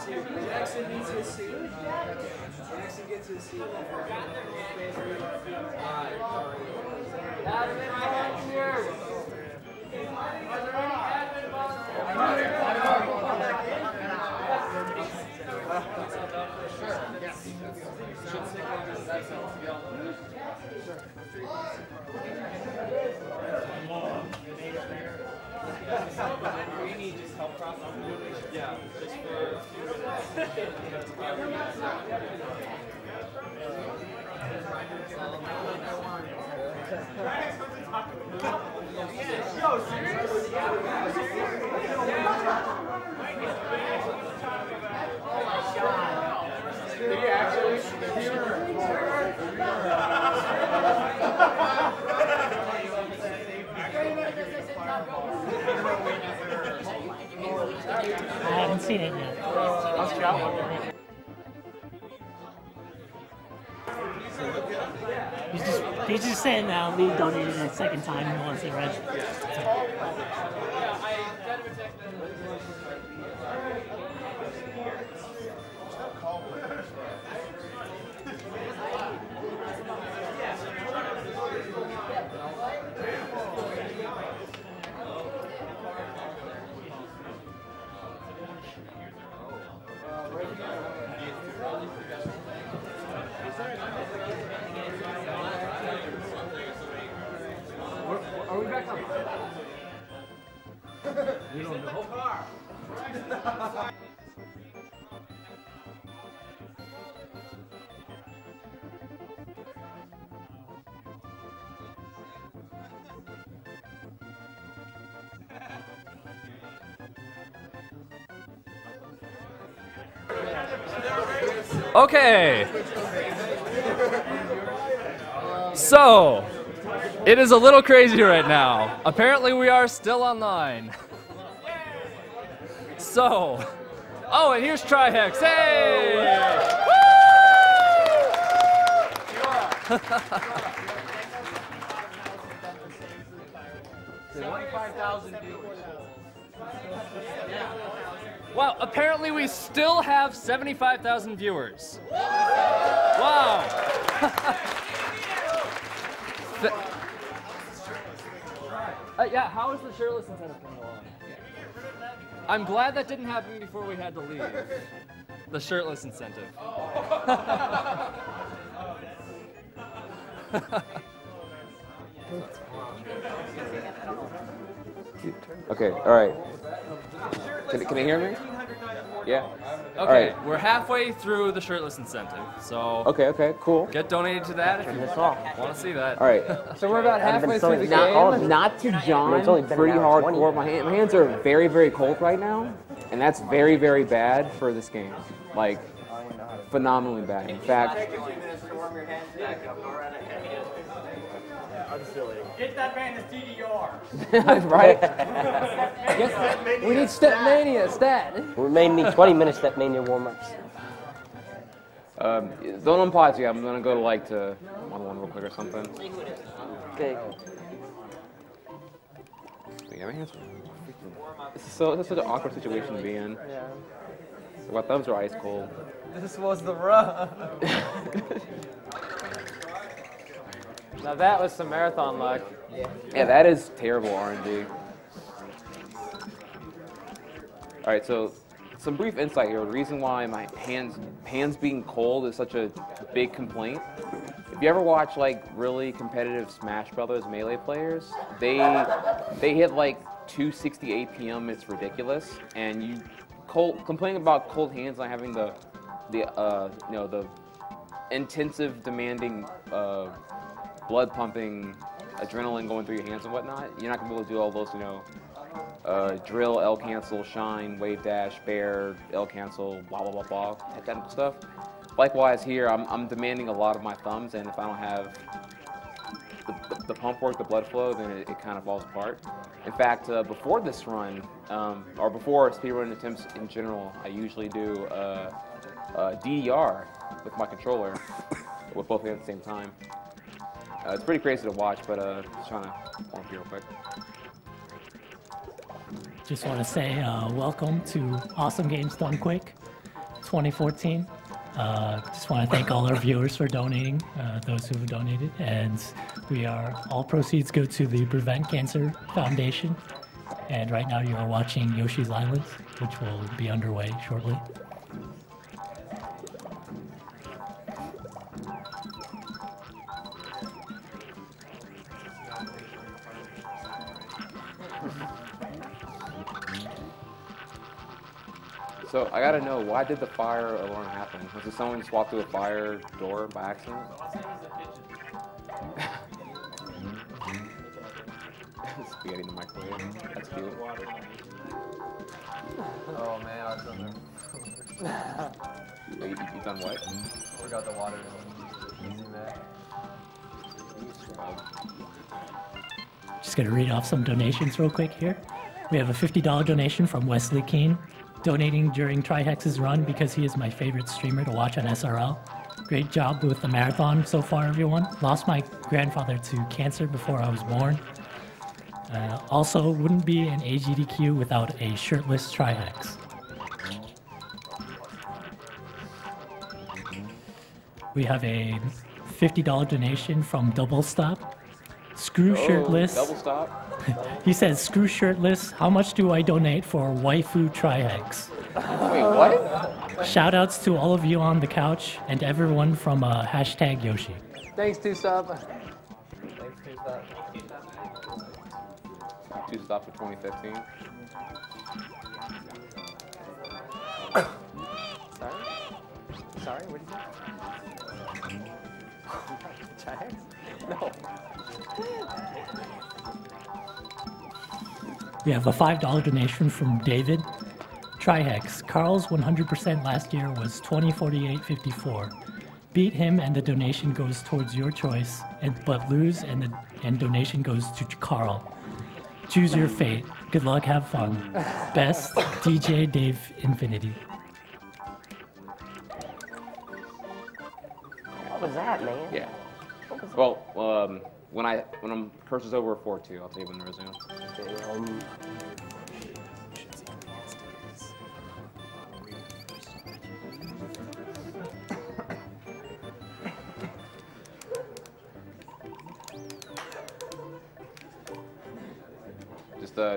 Jackson needs his seat. Jackson gets his seat. Yeah, just for a few I haven't seen it yet. He's just saying now Lee donated a second time he wants it right. Are we back up? We don't know. Okay. So, it is a little crazy right now. Apparently we are still online. So, oh, and here's Trihex. Hey! Woo! 25,000 viewers. Wow, apparently we still have 75,000 viewers. Wow. Yeah, how is the shirtless incentive coming along? I'm glad that didn't happen before we had to leave. The shirtless incentive. Okay, all right. Can you hear me? Yeah. Okay, all right. We're halfway through the shirtless incentive, so. Okay, cool. Get donated to that if you want to see that. All right. So we're about halfway through the game. Not to John, pretty hardcore. My hands are very, very cold right now, and that's very, very bad for this game. Like, phenomenally bad. In fact, Get that man his DDR. Right? We need Step Mania stat. We may need 20 minutes Step Mania warm-ups. don't unpause yet. I'm gonna go to like to 1-1 real quick or something. Okay. Yeah, my hands are freaking. This is such an awkward situation to be in. Yeah. So my thumbs are ice cold. This was the run. Now that was some marathon luck. Yeah, that is terrible RNG. All right, so some brief insight here. The reason why my hands being cold is such a big complaint. If you ever watch like really competitive Smash Brothers Melee players, they hit like 260 APM. It's ridiculous, and you complaining about cold hands, not having the intensive, demanding blood pumping, adrenaline going through your hands and whatnot. You're not gonna be able to do all those, drill, L cancel, shine, wave dash, bear, L cancel, blah blah blah blah, that kind of stuff. Likewise here, I'm demanding a lot of my thumbs, and if I don't have the pump work, the blood flow, then it kind of falls apart. In fact, before this run, or before speedrun attempts in general, I usually do DDR with my controller, with both hands at the same time. It's pretty crazy to watch, but just trying to warm up real quick. Just want to say welcome to Awesome Games Done Quick. 2014. Just want to thank all our viewers for donating, those who have donated, and all proceeds go to the Prevent Cancer Foundation. And right now you are watching Yoshi's Island, which will be underway shortly. So I gotta know, why did the fire alarm happen? Was it someone just walked through a fire door by accident? Spaghetti in the microwave. That's cute. Oh man, I was done there. You done what? Forgot the water. Easy, man. Just gonna read off some donations real quick here. We have a $50 donation from Wesley Keene, donating during Trihex's run because he is my favorite streamer to watch on SRL. Great job with the marathon so far, everyone. Lost my grandfather to cancer before I was born. Also, wouldn't be an AGDQ without a shirtless Trihex. We have a $50 donation from Double Stop. Screw shirtless. Double Stop. He says, screw shirtless. How much do I donate for waifu Trihex? Wait, what? Shout outs to all of you on the couch and everyone from hashtag Yoshi. Thanks, Two Stop. Thanks, Two Stop. Two Stop for 2015. Sorry, what did you say? Trihex? No. We have a $5 donation from David. Trihex. Carl's 100% last year was 2048.54. Beat him and the donation goes towards your choice, but lose and donation goes to Carl. Choose your fate. Good luck, have fun. Best, DJ Dave Infinity. What was that, man? Yeah. Well, when I'm curses over 4-2, I'll tell you when to resume. Okay,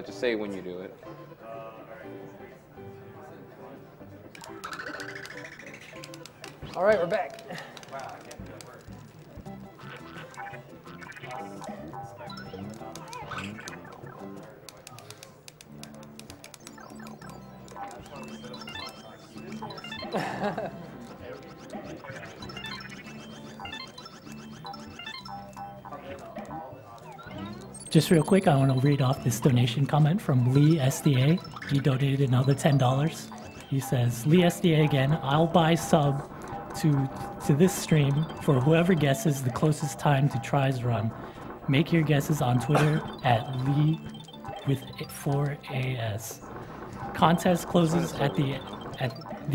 Just say when you do it. All right, we're back. Just real quick, I want to read off this donation comment from Lee SDA. He donated another $10. He says, Lee SDA again, I'll buy sub to this stream for whoever guesses the closest time to Try's run. Make your guesses on Twitter at Lee with 4AS. Contest closes at the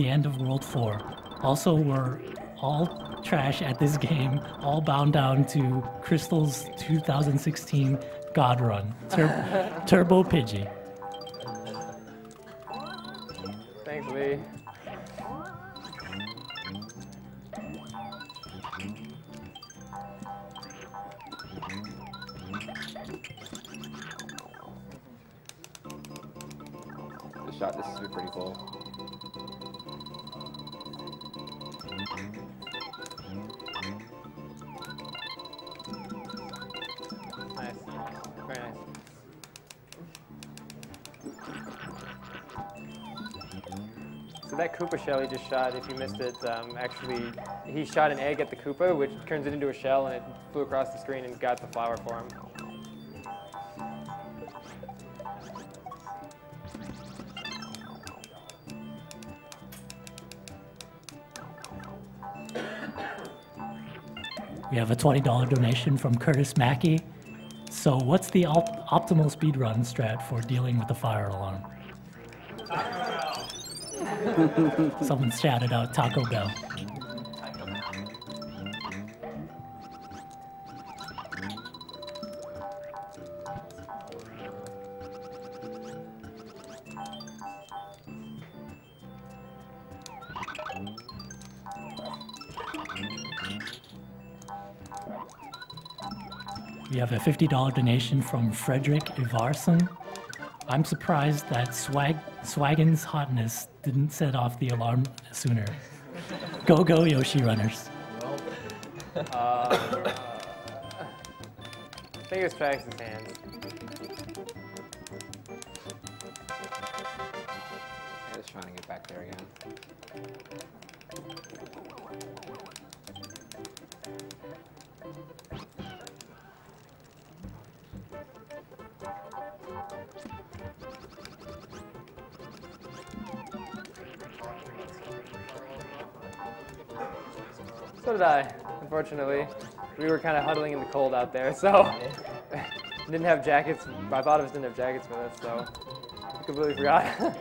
end of World 4. Also, we're all trash at this game, all bound down to Crystal's 2016 God Run. Turbo Pidgey. Thanks, Lee. This is pretty cool. Nice. Very nice. So that Koopa shell he just shot, if you missed it, actually, he shot an egg at the Koopa, which turns it into a shell, and it flew across the screen and got the flower for him. We have a $20 donation from Curtis Mackey. So what's the optimal speedrun strat for dealing with the fire alarm? Someone shouted out Taco Bell. We have a $50 donation from Frederick Ivarson. I'm surprised that Swaggin's hotness didn't set off the alarm sooner. Go, go, Yoshi runners. I think it was Trax's hand. Yeah, just trying to get back there again. So did I, unfortunately. We were kind of huddling in the cold out there, so didn't have jackets. My thought of us didn't have jackets with us, so I completely forgot.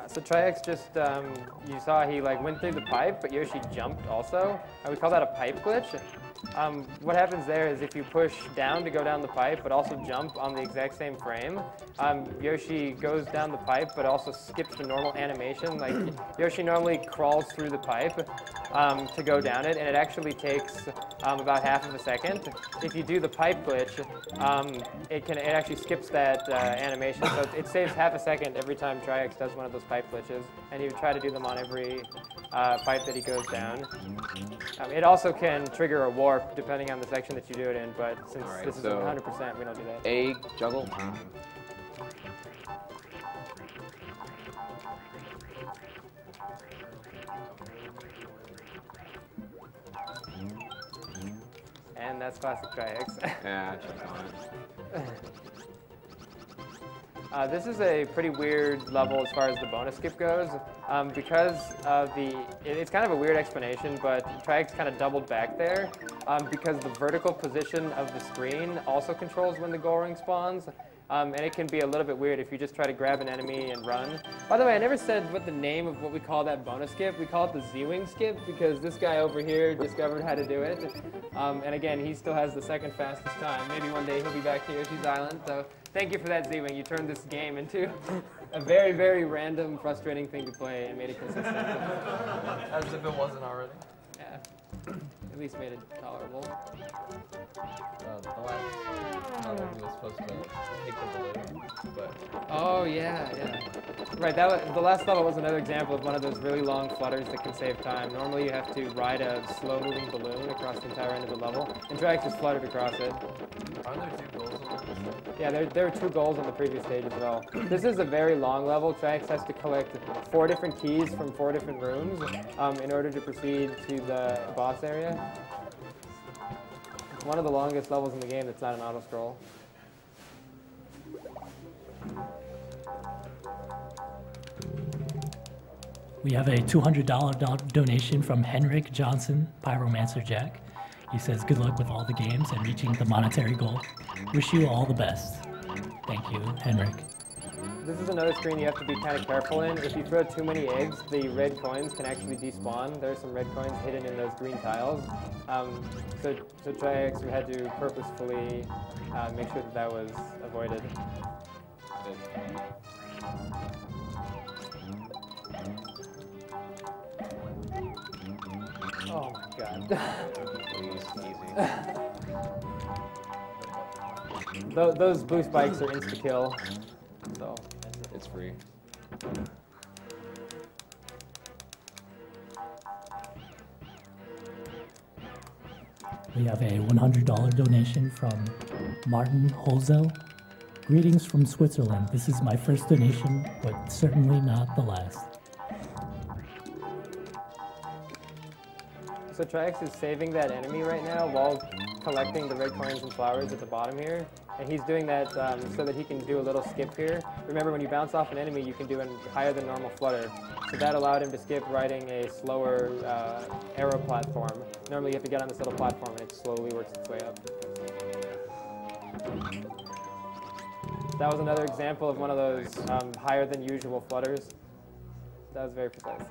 So Triax just, you saw he like went through the pipe, but Yoshi jumped also. We call that a pipe glitch. What happens there is if you push down to go down the pipe, but also jump on the exact same frame, Yoshi goes down the pipe, but also skips the normal animation. Like Yoshi normally crawls through the pipe to go down it, and it actually takes about half of a second. If you do the pipe glitch, it actually skips that animation, so it saves half a second every time Triax does one of those pipe glitches, and you try to do them on every pipe that he goes down. It also can trigger a warp depending on the section that you do it in, but since this is 100%, we don't do that. Egg juggle. And that's classic Triax. Yeah, I jumped on it. This is a pretty weird level as far as the bonus skip goes, because of it's kind of a weird explanation, but Triax kind of doubled back there, because the vertical position of the screen also controls when the goal ring spawns. And it can be a little bit weird if you just try to grab an enemy and run. By the way, I never said what the name of what we call that bonus skip. We call it the Z-Wing skip because this guy over here discovered how to do it. And again, he still has the second fastest time. Maybe one day he'll be back to Yoshi's Island. So thank you for that, Z-Wing. You turned this game into a very, very random, frustrating thing to play and made it consistent. As if it wasn't already. Yeah. At least made it tolerable. The last level he was supposed to take the balloon, but... Oh, yeah. Right, the last level was another example of one of those really long flutters that can save time. Normally you have to ride a slow-moving balloon across the entire end of the level, and Triax just fluttered across it. Aren't there 2 goals on this? Yeah, there were 2 goals on the previous stage as well. This is a very long level. Triax has to collect 4 different keys from 4 different rooms in order to proceed to the boss area. It's one of the longest levels in the game that's not an auto-scroll. We have a $200 donation from Henrik Johnson, Pyromancer Jack. He says, good luck with all the games and reaching the monetary goal. Wish you all the best. Thank you, Henrik. This is another screen you have to be kind of careful in. If you throw too many eggs, the red coins can actually despawn. There are some red coins hidden in those green tiles. So Triax had to purposefully make sure that was avoided. Oh my god. Easy. Those blue spikes are insta-kill. So it's free. We have a $100 donation from Martin Holzel. Greetings from Switzerland. This is my first donation, but certainly not the last. So Triax is saving that enemy right now while collecting the red coins and flowers at the bottom here. And he's doing that so that he can do a little skip here. Remember, when you bounce off an enemy, you can do a higher than normal flutter. So that allowed him to skip riding a slower arrow platform. Normally you have to get on this little platform and it slowly works its way up. That was another example of one of those higher than usual flutters. That was very precise.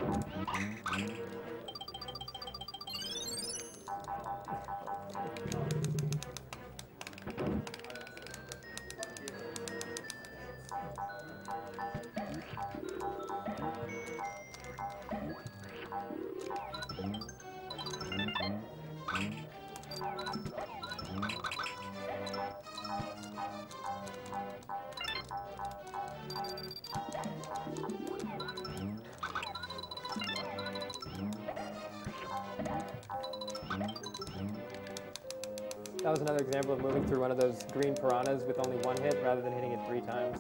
That was another example of moving through one of those green piranhas with only one hit rather than hitting it 3 times.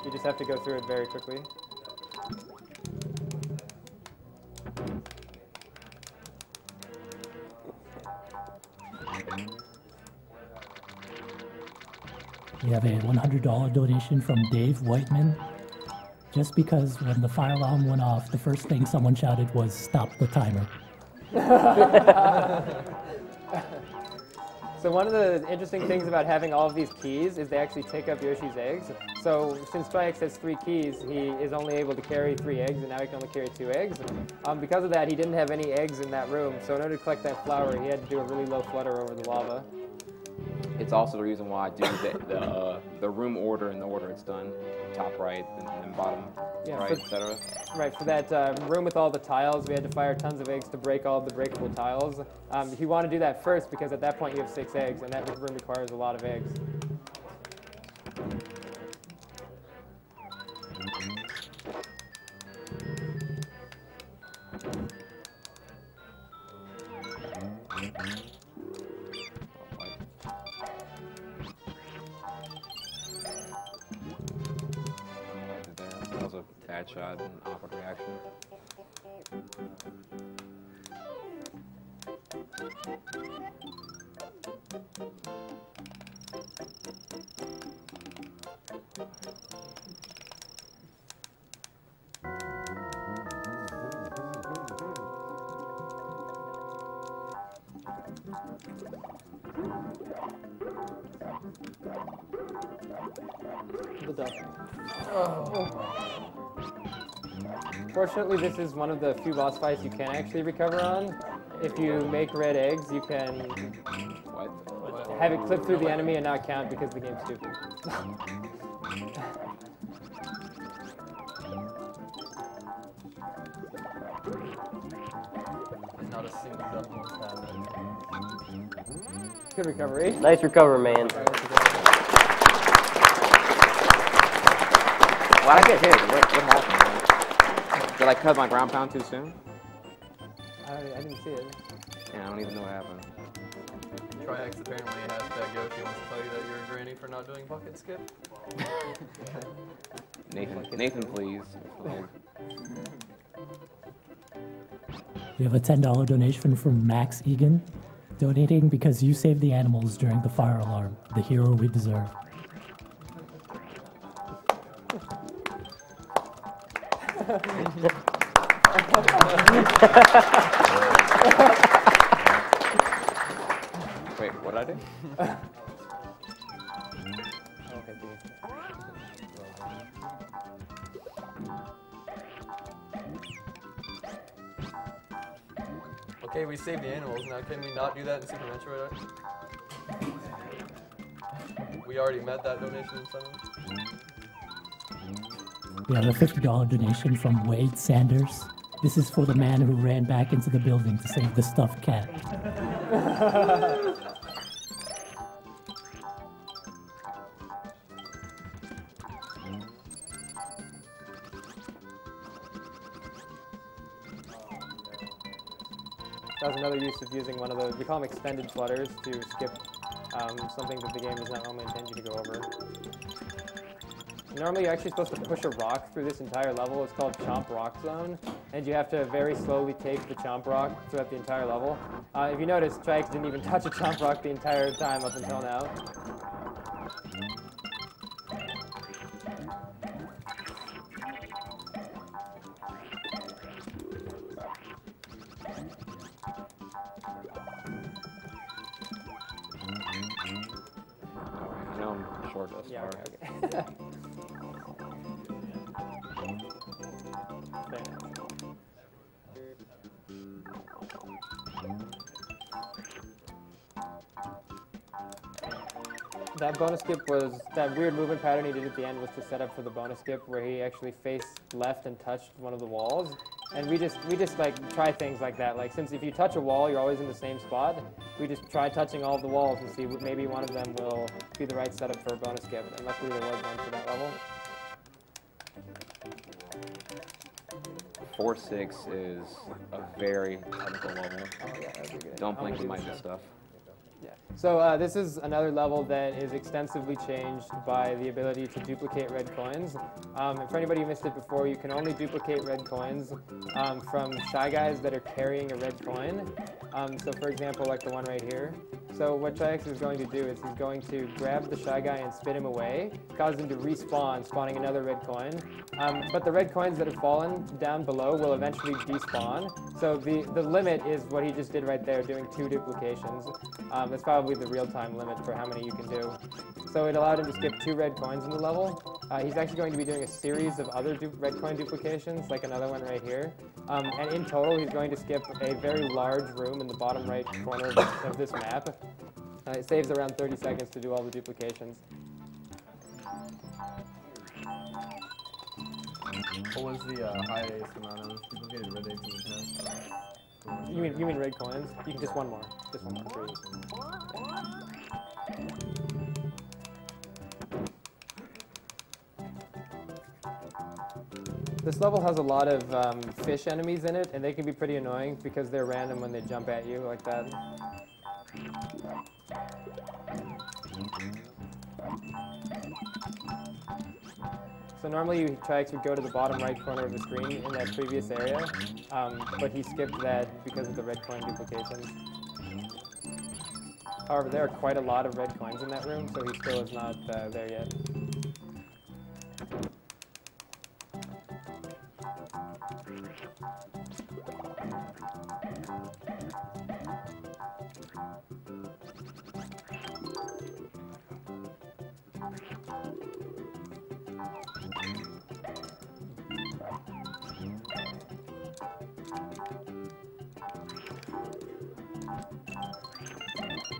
You just have to go through it very quickly. We have a $100 donation from Dave Whiteman. Just because when the fire alarm went off, the first thing someone shouted was, "Stop the timer." So one of the interesting things about having all of these keys is they actually take up Yoshi's eggs. So since Triax has 3 keys, he is only able to carry 3 eggs, and now he can only carry 2 eggs. Because of that, he didn't have any eggs in that room, so in order to collect that flower, he had to do a really low flutter over the lava. It's also the reason why I do the room order and the order it's done, top right and then bottom right, etc. Right, for that room with all the tiles, we had to fire tons of eggs to break all the breakable tiles. You want to do that first because at that point you have 6 eggs, and that room requires a lot of eggs. That was a bad shot and awkward reaction. The duck. Fortunately, this is one of the few boss fights you can actually recover on. If you make red eggs, you can have it clip through the enemy and not count because the game's stupid. And not a single duck in this tablet. Good recovery. Nice recover, man. Why'd I get hit? What happened? Did I cut my ground pound too soon? I didn't see it. Yeah, I don't even know what happened. Triax apparently hashtag Yoshi wants to tell you that you're a granny for not doing bucket skip. Nathan, please. We have a $10 donation from Max Egan, donating because you saved the animals during the fire alarm, the hero we deserve. Wait, what did I do? Okay, we saved the animals. Now, can we not do that in Super Metroid? We already met that donation in some. We have a $50 donation from Wade Sanders. This is for the man who ran back into the building to save the stuffed cat. That was another use of using one of those, we call them extended flutters, to skip something that the game does not normally intend you to go over. Normally you're actually supposed to push a rock through this entire level. It's called Chomp Rock Zone, and you have to very slowly take the Chomp Rock throughout the entire level. If you notice, Triax didn't even touch a Chomp Rock the entire time up until now. I know I'm short thus far. Okay. Fair. That bonus skip was, that weird movement pattern he did at the end was to set up for the bonus skip where he actually faced left and touched one of the walls. And we just like try things like that. Like, since if you touch a wall, you're always in the same spot, we just try touching all of the walls and see maybe one of them will be the right setup for a bonus skip. And luckily there was one for that level. 4-6 is a very technical level. Oh yeah, that'd be good. Don't blink, you might miss stuff. Yeah. So this is another level that is extensively changed by the ability to duplicate red coins. For anybody who missed it before, you can only duplicate red coins from Shy Guys that are carrying a red coin. So for example, like the one right here. So what Triax is going to do is he's going to grab the Shy Guy and spit him away, cause him to respawn, spawning another red coin. But the red coins that have fallen down below will eventually despawn. So the limit is what he just did right there, doing 2 duplications. That's probably the real-time limit for how many you can do. So it allowed him to skip 2 red coins in the level. He's actually going to be doing a series of other red coin duplications, like another one right here. And in total, he's going to skip a very large room in the bottom right corner of this map. It saves around 30 seconds to do all the duplications. What was the highest amount of duplicated red eggs in the past? You mean red coins? You can just one more, 3. This level has a lot of fish enemies in it, and they can be pretty annoying because they're random when they jump at you like that. So normally Triax would go to the bottom right corner of the screen in that previous area, but he skipped that because of the red coin duplications. However, there are quite a lot of red coins in that room, so he still is not there yet.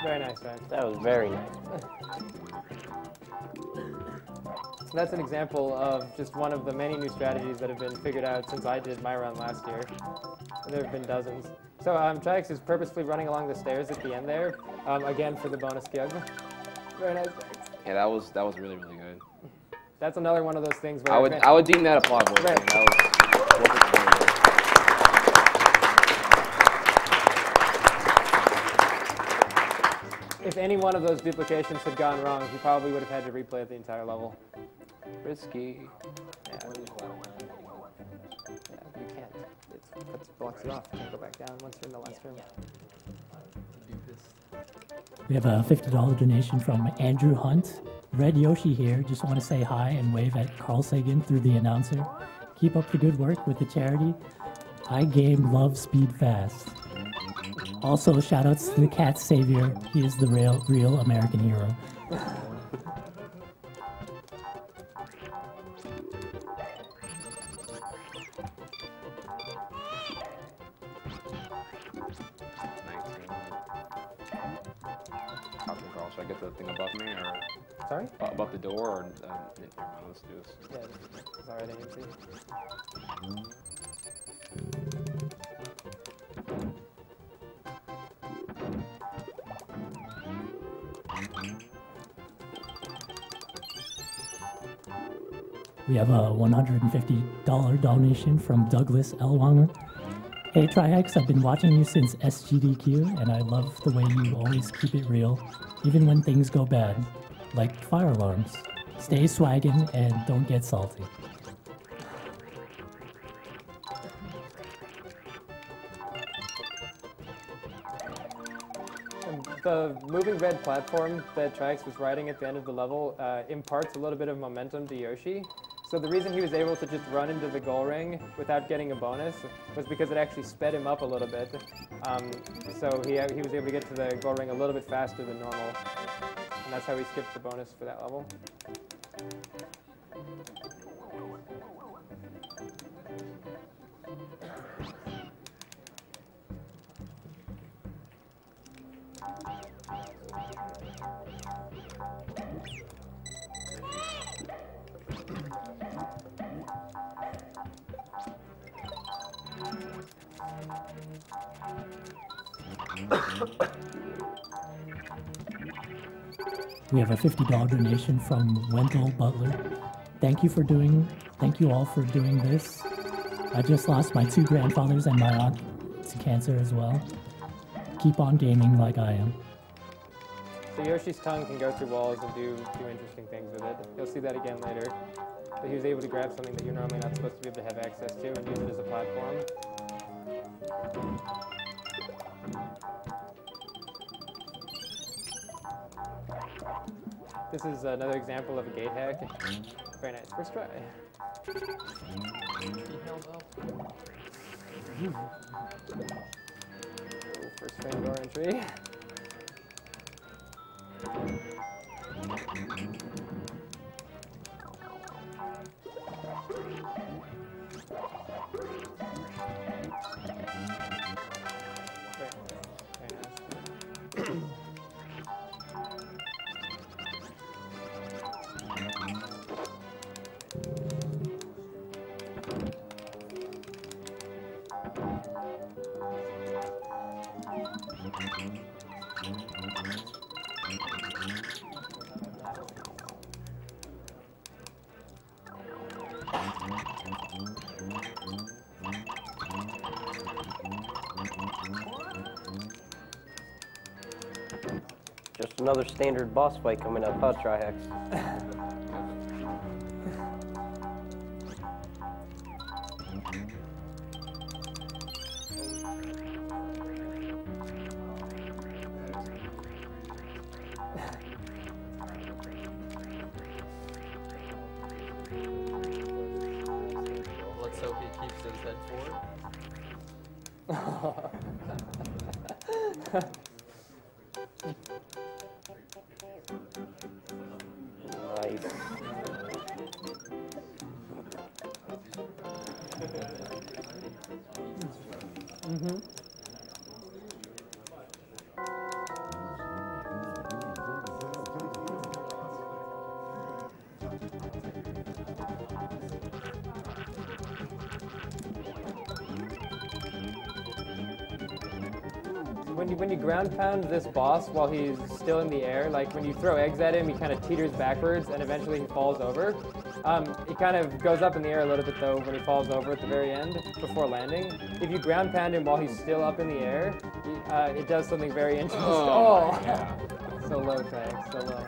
Very nice, man. That was very nice. So that's an example of just one of the many new strategies that have been figured out since I did my run last year. There have been dozens. So Triax is purposefully running along the stairs at the end there, again for the bonus skip. Very nice. Yeah, that was really, really good. That's another one of those things where I would deem that applause worthy. Right. That was worth it. If any one of those duplications had gone wrong, he probably would have had to replay it the entire level. Risky. Yeah, you can't. It blocks you off. You can't go back down once you're in the last room. We have a $50 donation from Andrew Hunt. Red Yoshi here. Just want to say hi and wave at Carl Sagan through the announcer. Keep up the good work with the charity. iGame Love Speed Fast. Also, shoutouts to the cat savior. He is the real American hero. Should I get the thing above me, or sorry? Above the door, or let's do this. Yeah, it's already empty. We have a $150 donation from Douglas Elwanger. Hey Triax, I've been watching you since SGDQ, and I love the way you always keep it real, even when things go bad, like fire alarms. Stay swaggin' and don't get salty. The moving red platform that Triax was riding at the end of the level imparts a little bit of momentum to Yoshi. So the reason he was able to just run into the goal ring without getting a bonus was because it actually sped him up a little bit. So he was able to get to the goal ring a little bit faster than normal. And that's how he skipped the bonus for that level. We have a $50 donation from Wendell Butler. Thank you all for doing this. I just lost my 2 grandfathers and my aunt to cancer as well. Keep on gaming like I am. So Yoshi's tongue can go through walls and do interesting things with it. You'll see that again later. But he was able to grab something that you're normally not supposed to be able to have access to and use it as a platform. This is another example of a gate hack. Very nice. First try. First frame door entry. Just another standard boss fight coming up, huh, Trihex? Let's hope he keeps his head forward. Nice. Mm-hmm. When you ground pound this boss while he's still in the air, like when you throw eggs at him, he kind of teeters backwards and eventually he falls over. He kind of goes up in the air a little bit though when he falls over at the very end before landing. If you ground pound him while he's still up in the air, it does something very interesting. Oh, yeah. So low, thanks, so low.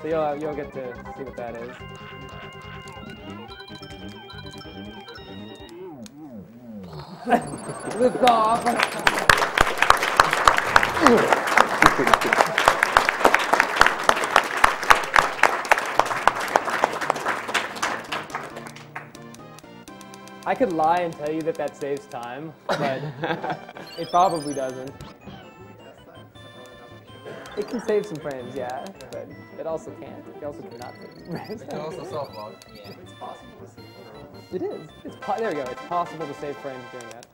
So you'll get to see what that is. Lift off. I could lie and tell you that that saves time, but it probably doesn't. It can save some frames, yeah, but it also can't. It also cannot save some frames. It can also self-log. Yeah. It's possible to save frames. It is. There we go. It's possible to save frames doing that.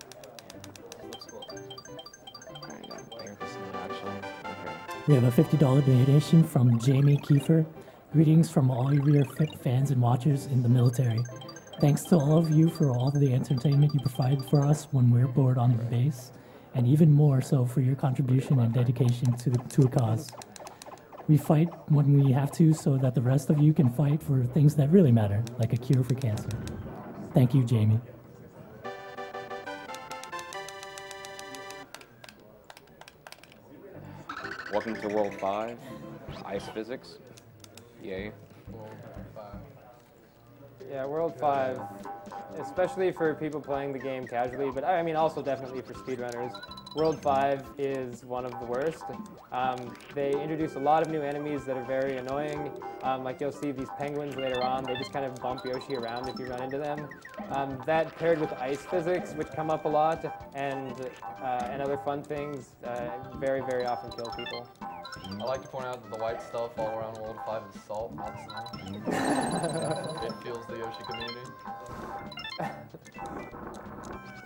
We have a $50 donation from Jamie Kiefer. Greetings from all of your fans and watchers in the military. Thanks to all of you for all the entertainment you provide for us when we're bored on the base, and even more so for your contribution and dedication to a cause. We fight when we have to so that the rest of you can fight for things that really matter, like a cure for cancer. Thank you, Jamie. Welcome to World 5, Ice Physics. Yay. Yeah, World 5, especially for people playing the game casually, but I mean also definitely for speedrunners. World 5 is one of the worst. They introduce a lot of new enemies that are very annoying. Like you'll see these penguins later on, they just kind of bump Yoshi around if you run into them. That paired with ice physics, which come up a lot, and other fun things, very, very often kill people. I like to point out that the white stuff all around World 5 is salt, not snow. It fuels the Yoshi community.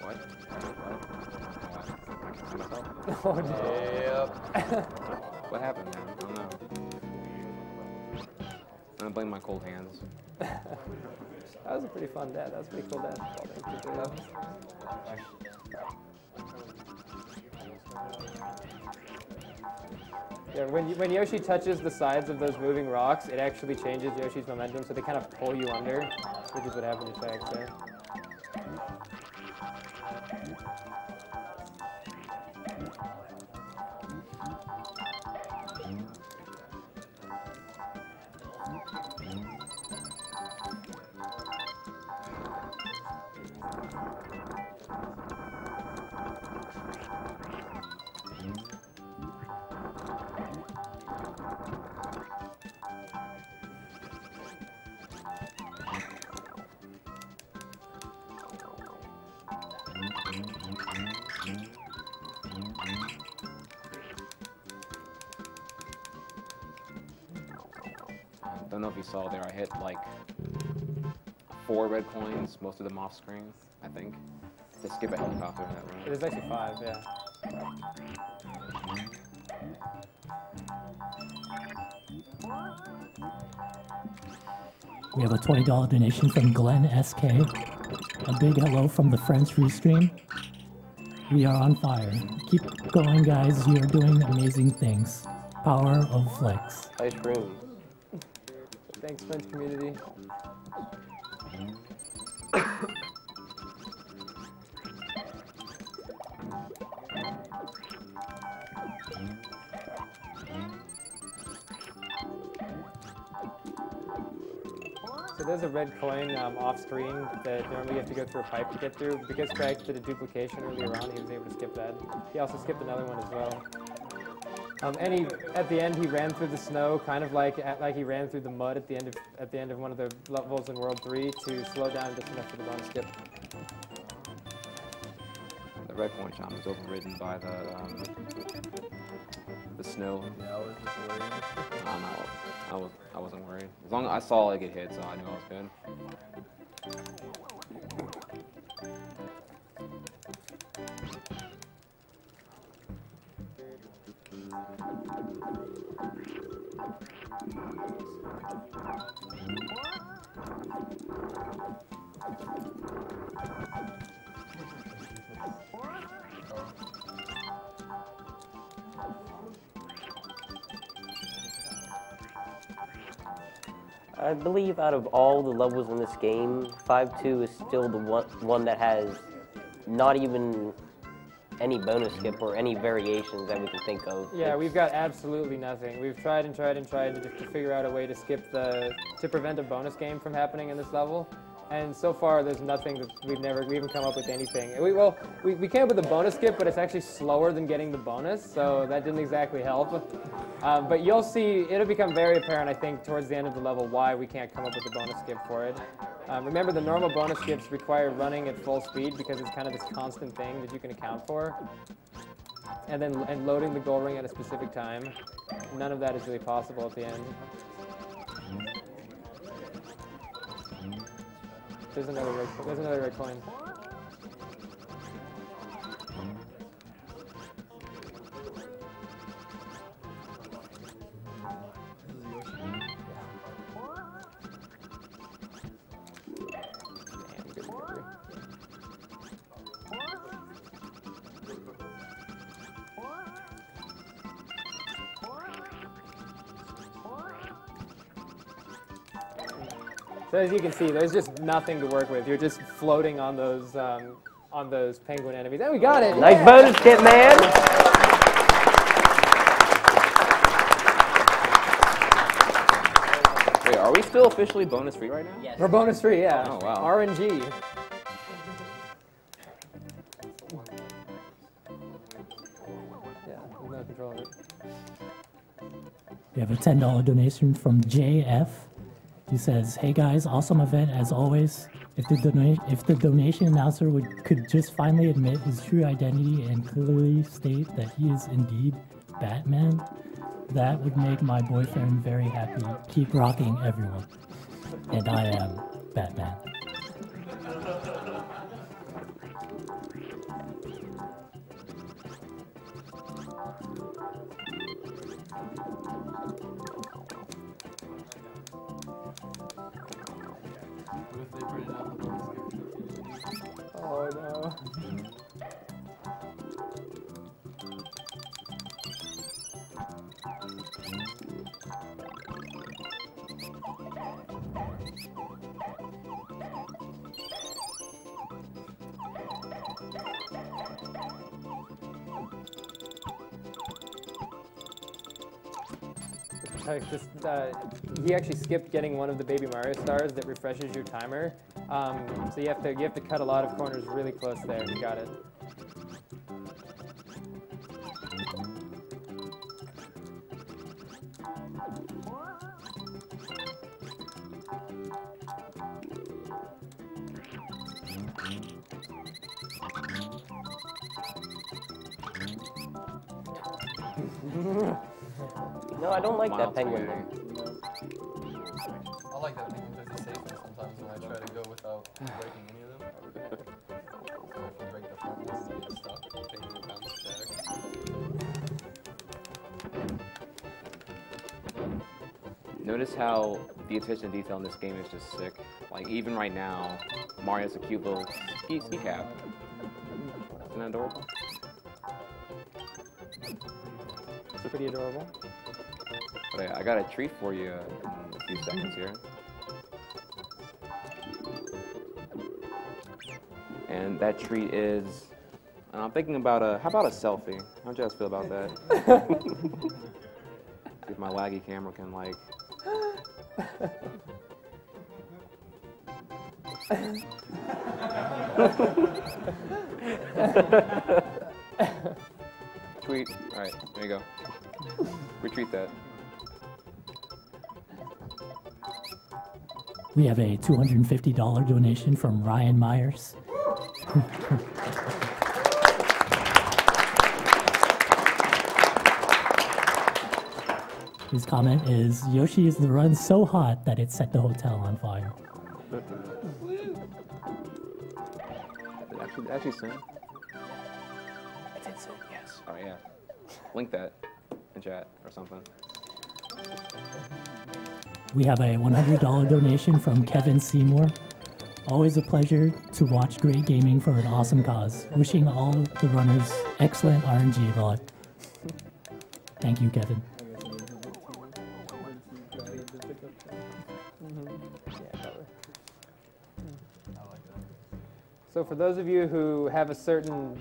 What? Oh, yep. What happened there? I don't know. I'm gonna blame my cold hands. That was a pretty fun dad. That was a pretty cool dad. Yeah, when Yoshi touches the sides of those moving rocks, it actually changes Yoshi's momentum, so they kind of pull you under, which is what happened to Shax there. Don't know if you saw there, I hit like 4 red coins, most of them off screen, I think, to skip a helicopter in that round. It was actually 5, yeah. We have a $20 donation from Glenn SK. A big hello from the Friends Free Stream. We are on fire. Keep going, guys. You are doing amazing things. Power of Flex. Nice room. Thanks, French community. So there's a red coin off screen that normally you have to go through a pipe to get through. Because Craig did a duplication earlier on, he was able to skip that. He also skipped another one as well. And at the end, he ran through the snow, kind of like he ran through the mud at the end of one of the levels in World 3 to slow down just enough for the bonus skip. The red coin shot was overridden by the snow. Yeah, I was just worried. I wasn't worried. As long as I saw it get hit, so I knew I was good. I believe out of all the levels in this game, 5-2 is still the one that has not even any bonus skip or any variations that we can think of. Yeah, we've got absolutely nothing. We've tried and tried and tried to figure out a way to skip to prevent a bonus game from happening in this level. And so far, there's nothing that we haven't come up with anything. We came up with a bonus skip, but it's actually slower than getting the bonus, so that didn't exactly help. But you'll see, it'll become very apparent, I think, towards the end of the level why we can't come up with a bonus skip for it. Remember, the normal bonus skips require running at full speed because it's kind of this constant thing that you can account for. And loading the goal ring at a specific time. None of that is really possible at the end. There's another red coin. So as you can see, there's just nothing to work with. You're just floating on those penguin enemies. And we got it! Nice yeah. bonus skip, man! Wait, are we still officially bonus free right now? Yes. We're bonus free, yeah. Oh, wow. RNG. Yeah, there's no control of it. We have a $10 donation from JF. He says, "Hey guys, awesome event as always. If the donation announcer could just finally admit his true identity and clearly state that he is indeed Batman, that would make my boyfriend very happy. Keep rocking, everyone." And I am Batman. Oh no. sorry, just he actually skipped getting one of the Baby Mario stars that refreshes your timer. So you have to cut a lot of corners really close there. You got it. No, I don't like that penguin. I like that penguin because it saves me sometimes when I try to go without breaking any of them. If I break the front ones, I get stuck. Penguin bounce back. Notice how the attention to detail in this game is just sick. Like, even right now, Mario's a cute little ski cap. Isn't that adorable? It's pretty adorable. But I got a treat for you in a few seconds here. And that treat is, I'm thinking about how about a selfie? How'd you guys feel about that? See if my laggy camera can like. Tweet. All right, there you go. Retweet that. We have a $250 donation from Ryan Myers. His comment is, Yoshi is the run so hot that it set the hotel on fire. Did I actually sing? I did sing, yes. Oh yeah. Link that in chat or something. We have a $100 donation from Kevin Seymour. Always a pleasure to watch great gaming for an awesome cause. Wishing all the runners excellent RNG luck. Thank you, Kevin. So for those of you who have a certain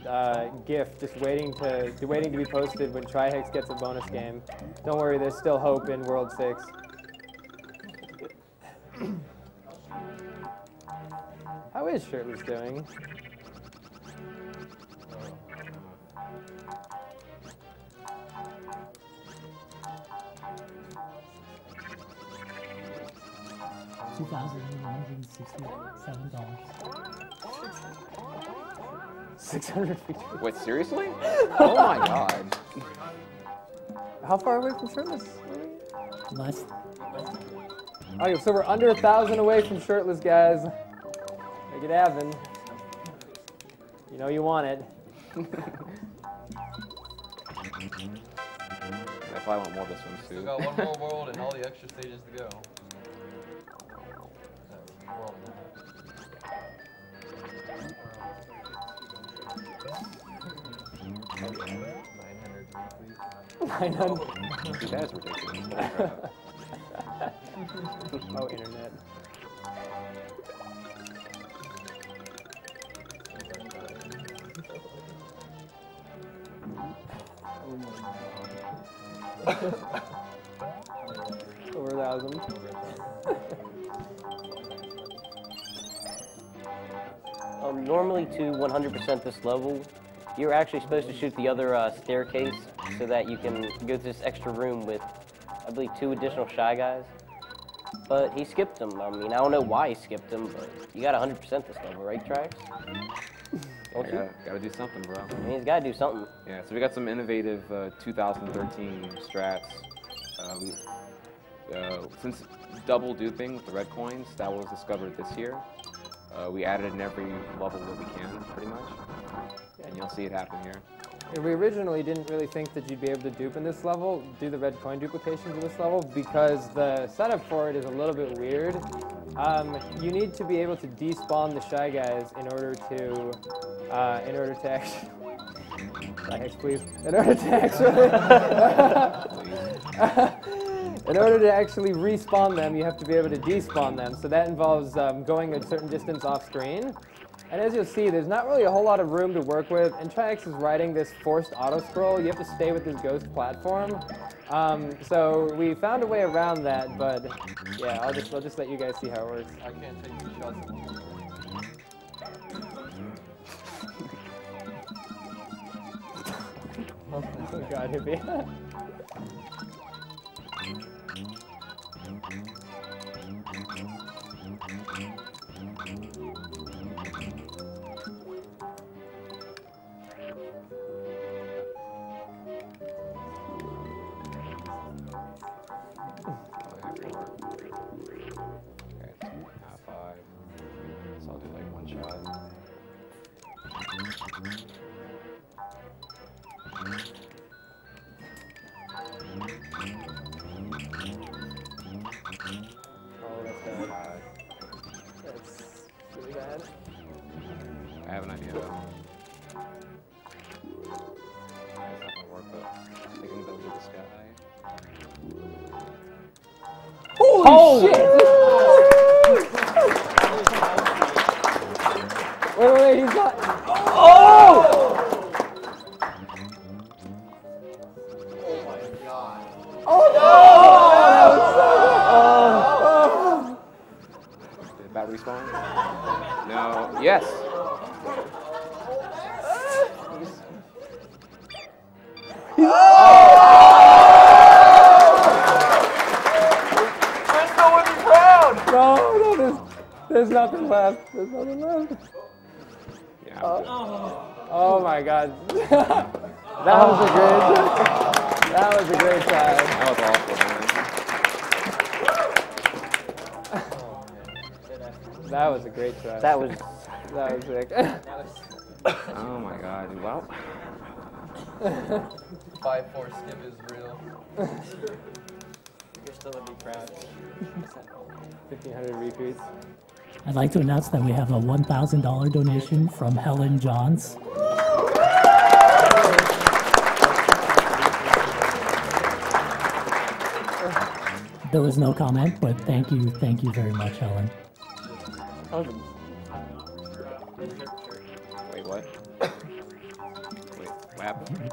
gift just waiting to be posted when Trihex gets a bonus game, don't worry, there's still hope in World 6. How is Shirtless doing? $2,167. 600 feet. Wait, seriously? Oh my god. How far away from Shirtless? Less. Okay, so we're under 1,000 away from Shirtless, guys. Make it happen. You know you want it. I probably want more of this one too. Still got one more world and all the extra stages to go. That's ridiculous. Oh, internet. Over 1,000. Normally to 100% this level, you're actually supposed to shoot the other staircase so that you can go to this extra room with, I believe, 2 additional Shy Guys. But he skipped them. I mean, I don't know why he skipped them, but you got 100% this level, right, Trax? Gotta do something, bro. I mean, he's gotta do something. Yeah, so we got some innovative 2013 strats. Since double duping with the red coins, that was discovered this year. We added in every level that we can, pretty much. And you'll see it happen here. We originally didn't really think that you'd be able to dupe in this level, do the red coin duplications in this level, because the setup for it is a little bit weird. You need to be able to despawn the Shy Guys in order to actually... Trihex, please. In order to actually respawn them, you have to be able to despawn them. So that involves going a certain distance off screen. And as you'll see, there's not really a whole lot of room to work with. And Triax is riding this forced auto-scroll. You have to stay with this ghost platform. So we found a way around that, but yeah, I'll just let you guys see how it works. I can't take 2 shots at once. Oh God, hippie. So I'll do like 1 shot. Oh, that's bad. That's really bad. I have an idea though. It's not gonna work, but I can go to the sky. Holy shit! Wait, he's not. Oh! Oh my god. Did that respawn? No. Yes. No, there's nothing left. There's nothing left. Yeah. Oh my God. That was a great try. That was awful, man. That was a great try. That was sick. Oh my God. Well. 5-4 skip is real. You're still gonna be proud. 1,500 retweets. I'd like to announce that we have a $1,000 donation from Helen Johns. There was no comment, but thank you very much, Helen. Wait, what? Wait, what happened?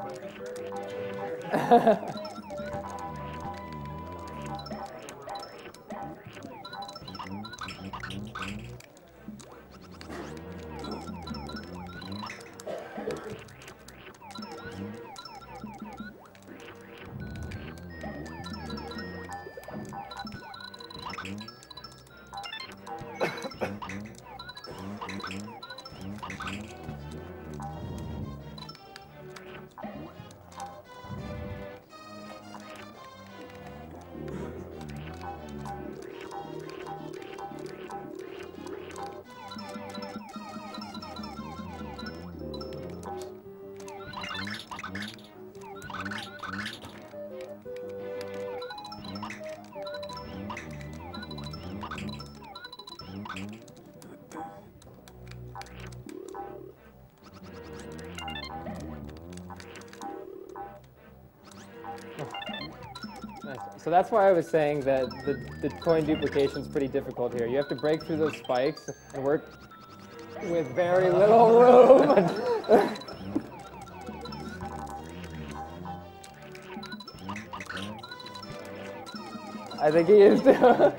Nice. So that's why I was saying that the coin duplication is pretty difficult here. You have to break through those spikes and work with very little room. I think he is too.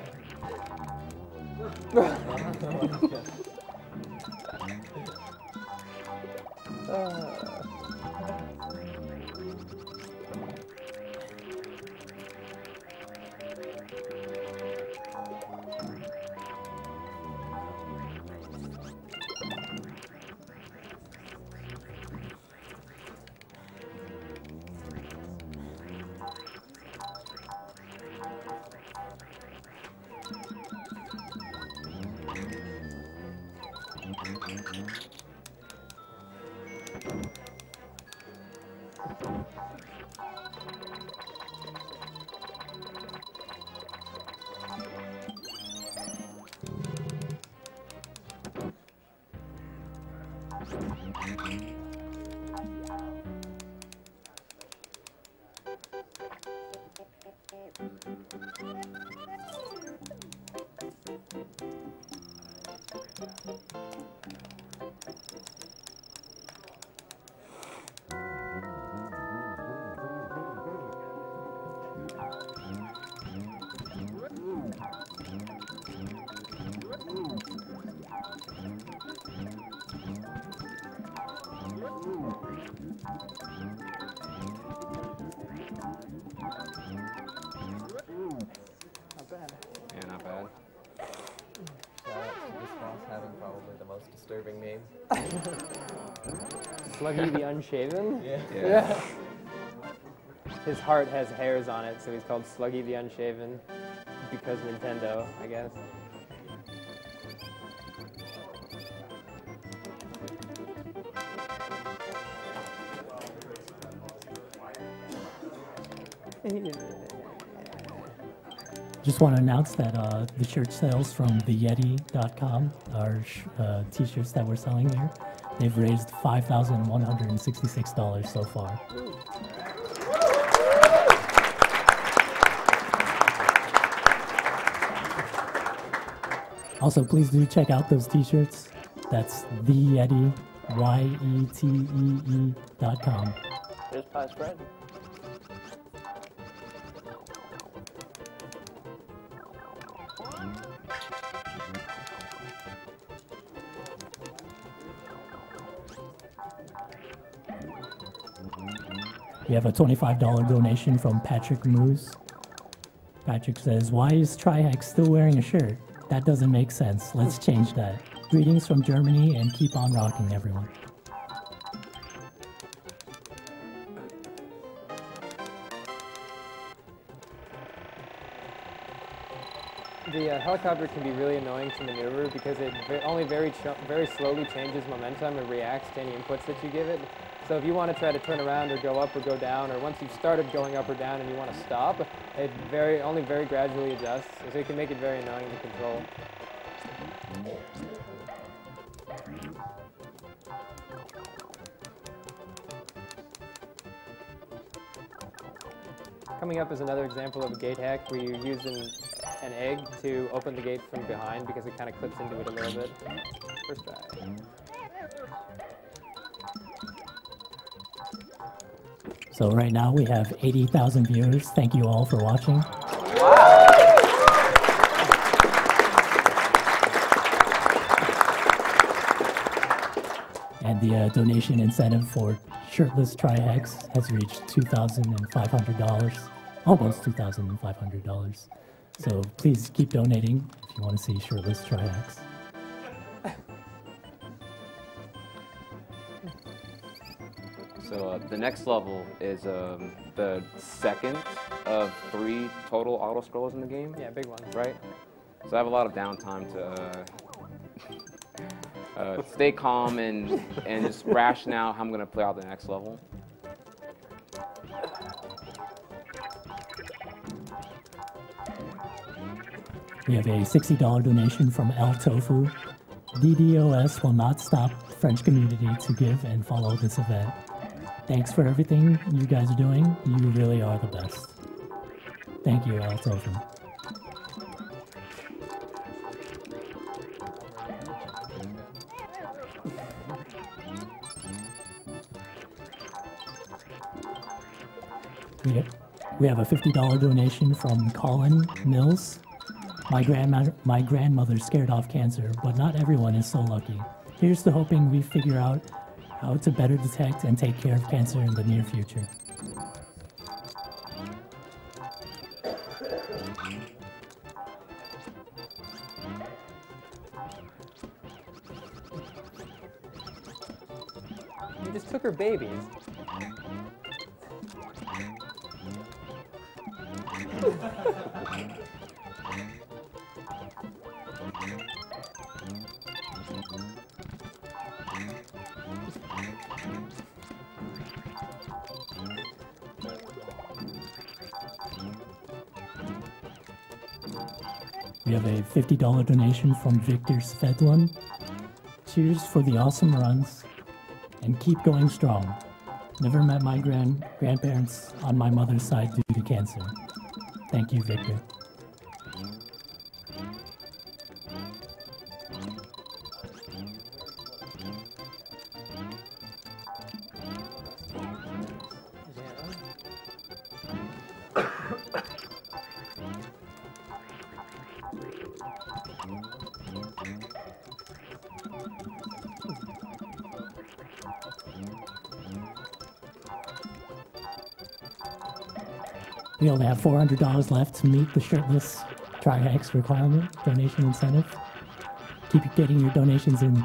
Sluggy the Unshaven? Yeah. His heart has hairs on it, so he's called Sluggy the Unshaven because Nintendo, I guess. Just want to announce that the shirt sales from theyeti.com are t-shirts that we're selling here. They've raised $5,166 so far. Also, please do check out those t-shirts. That's theyeti, YETEE.com. There's pie spread. We have a $25 donation from Patrick Moose. Patrick says, "Why is Trihex still wearing a shirt? That doesn't make sense. Let's change that. Greetings from Germany and keep on rocking, everyone." The helicopter can be really annoying to maneuver because it only very slowly changes momentum and reacts to any inputs that you give it. So if you want to try to turn around or go up or go down, or once you've started going up or down and you want to stop, it only very gradually adjusts, so it can make it very annoying to control. Coming up is another example of a gate hack where you're using an egg to open the gate from behind because it kind of clips into it a little bit. First try. So right now we have 80,000 viewers. Thank you all for watching. Wow. And the donation incentive for Shirtless Trihex has reached $2,500, almost $2,500. So please keep donating if you want to see Shirtless Trihex. So the next level is the second of 3 total auto scrollers in the game. Yeah, big one. Right? So I have a lot of downtime to stay calm and just ration out how I'm going to play out the next level. We have a $60 donation from El Tofu. DDoS will not stop French community to give and follow this event. Thanks for everything you guys are doing. You really are the best. Thank you, El Tofu. We have a $50 donation from Colin Mills. My grandmother scared off cancer, but not everyone is so lucky. Here's to hoping we figure out how to better detect and take care of cancer in the near future. You just took her babies. We have a $50 donation from Victor Svedlin. Cheers for the awesome runs, and keep going strong. Never met my grandparents on my mother's side due to cancer. Thank you, Victor. We only have $400 left to meet the Shirtless Trihex requirement donation incentive. Keep getting your donations in.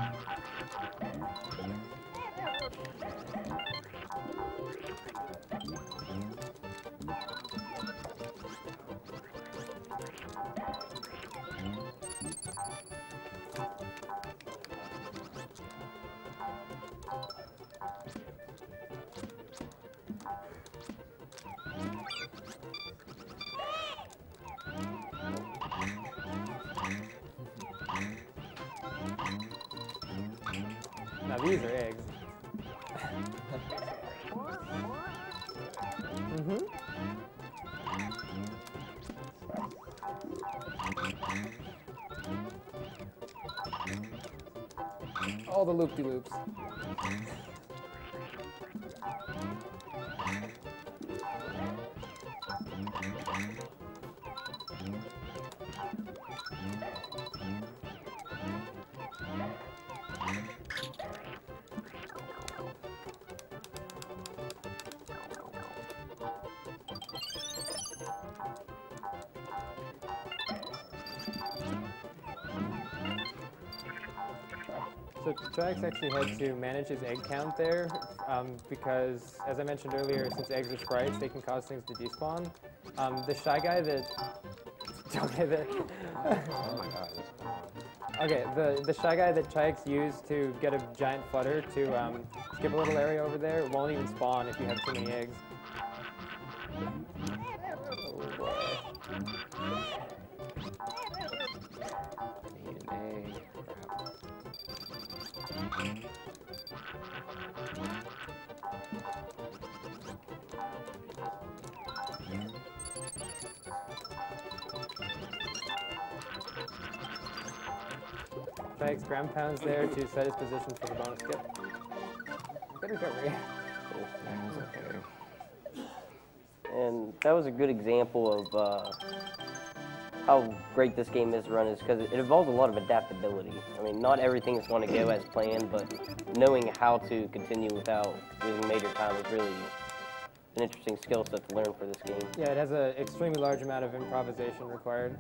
these are eggs. All the loop-de-loops. So Jax actually had to manage his egg count there because, as I mentioned earlier, since eggs are sprites, they can cause things to despawn. The Shy Guy that... Okay, Oh my god. Okay, the Shy Guy that Jax used to get a giant flutter to skip a little area over there won't even spawn if you have too many eggs. Oh boy. Need an egg, perhaps. Jax ground pounds there to set his position for the bonus skip. Good recovery. Okay. And that was a good example of how great this game is to run, is because it involves a lot of adaptability. I mean, not everything is going to go as planned, but knowing how to continue without losing major time is really an interesting skill set to learn for this game. Yeah, it has an extremely large amount of improvisation required.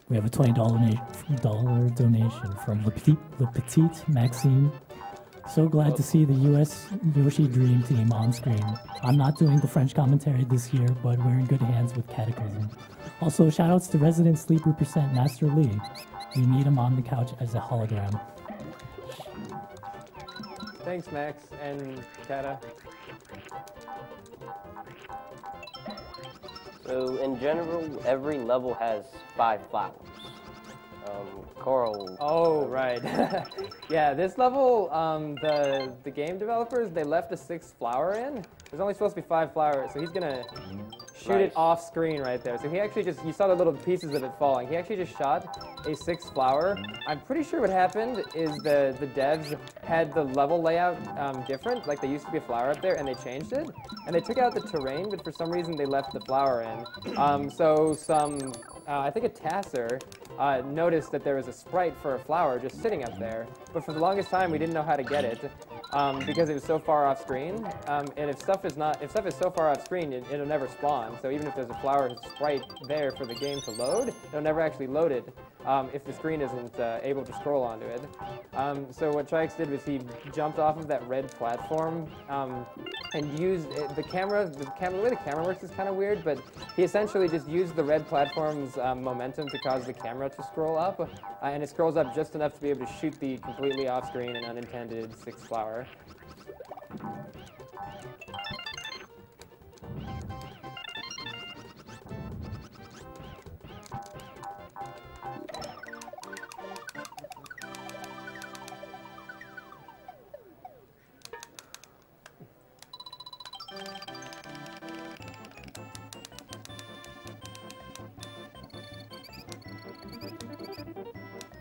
We have a $20 donation from Le Petit Maxime. So glad to see the US Yoshi Dream Team on screen. I'm not doing the French commentary this year, but we're in good hands with Cataclysm. Also, shoutouts to Resident Sleeper Percent Master Lee. We need him on the couch as a hologram. Thanks, Max and Kata. So in general, every level has 5 flowers. Coral. Oh, right. Yeah, this level, the game developers, they left a 6th flower in. There's only supposed to be 5 flowers, so he's gonna shoot it off screen right there. So he actually just, you saw the little pieces of it falling. He actually just shot a 6th flower. I'm pretty sure what happened is the devs had the level layout different. Like, there used to be a flower up there, and they changed it. And they took out the terrain, but for some reason they left the flower in. So some, I think a Tasser noticed that there was a sprite for a flower just sitting up there. But for the longest time, we didn't know how to get it because it was so far off screen. And if stuff is so far off screen, it'll never spawn. So even if there's a flower sprite there for the game to load, it'll never actually load it if the screen isn't able to scroll onto it. So what Jax did was he jumped off of that red platform and used the camera. The way the camera works is kind of weird, but he essentially just used the red platform's momentum to cause the camera to scroll up, and it scrolls up just enough to be able to shoot the completely off-screen and unintended 6th flower.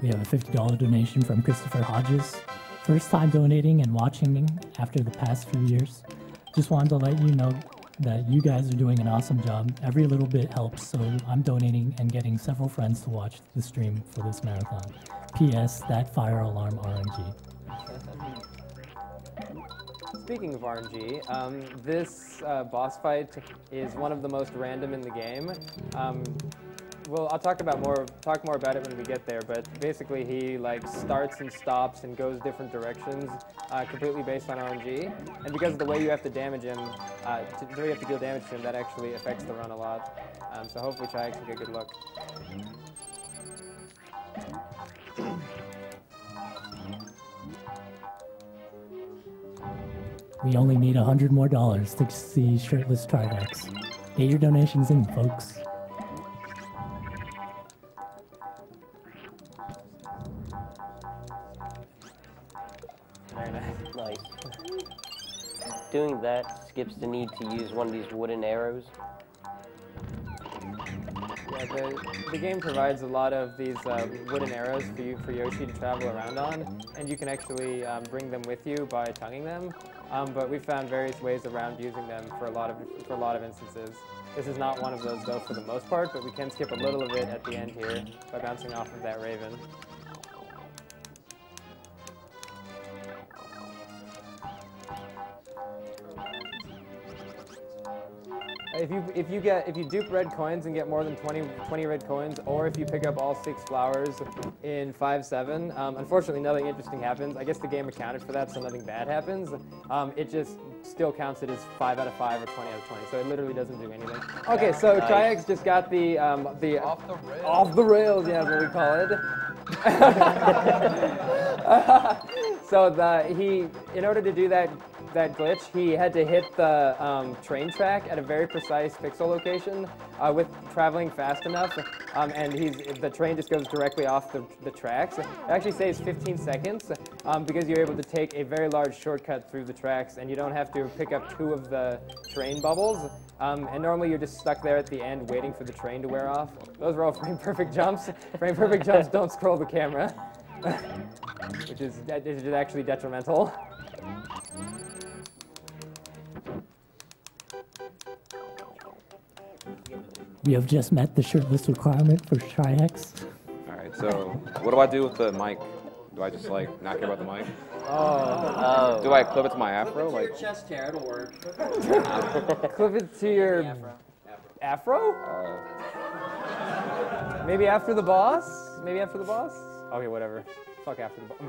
We have a $50 donation from Christopher Hodges. First time donating and watching after the past few years. Just wanted to let you know that you guys are doing an awesome job. Every little bit helps, so I'm donating and getting several friends to watch the stream for this marathon. P.S. That fire alarm RNG. Speaking of RNG, this boss fight is one of the most random in the game. Well, I'll talk more about it when we get there, but basically he like starts and stops and goes different directions, completely based on RNG. And because of the way you have to damage him, the way you have to deal damage to him, that actually affects the run a lot. So hopefully Chayek can get a good look. We only need $100 more to see shirtless Trivex. Get your donations in, folks. Very nice. Nice. Doing that skips the need to use one of these wooden arrows. Yeah, the game provides a lot of these wooden arrows for Yoshi to travel around on, and you can actually bring them with you by tonguing them. But we found various ways around using them for a lot of instances. This is not one of those though for the most part, but we can skip a little of it at the end here by bouncing off of that raven. If you dupe red coins and get more than 20 red coins, or if you pick up all 6 flowers in 5-7, unfortunately nothing interesting happens. I guess the game accounted for that, so nothing bad happens. It just still counts it as 5 out of 5 or 20 out of 20, so it literally doesn't do anything. Okay, so Triax just got the off the rails, yeah, that's what we call it. So in order to do that glitch, he had to hit the train track at a very precise pixel location with traveling fast enough, and the train just goes directly off the tracks. It actually saves 15 seconds because you're able to take a very large shortcut through the tracks, and you don't have to pick up 2 of the train bubbles. And normally you're just stuck there at the end waiting for the train to wear off. Those are all frame perfect jumps. Frame perfect jumps don't scroll the camera, which is actually detrimental. We have just met the shirtless requirement for Triax. All right, so what do I do with the mic? Do I just like not care about the mic? Oh. Do I clip it to my afro? Like Your chest hair, it'll work. Clip it to your afro? Maybe after the boss? Maybe after the boss? Okay, whatever. Fuck after the boss.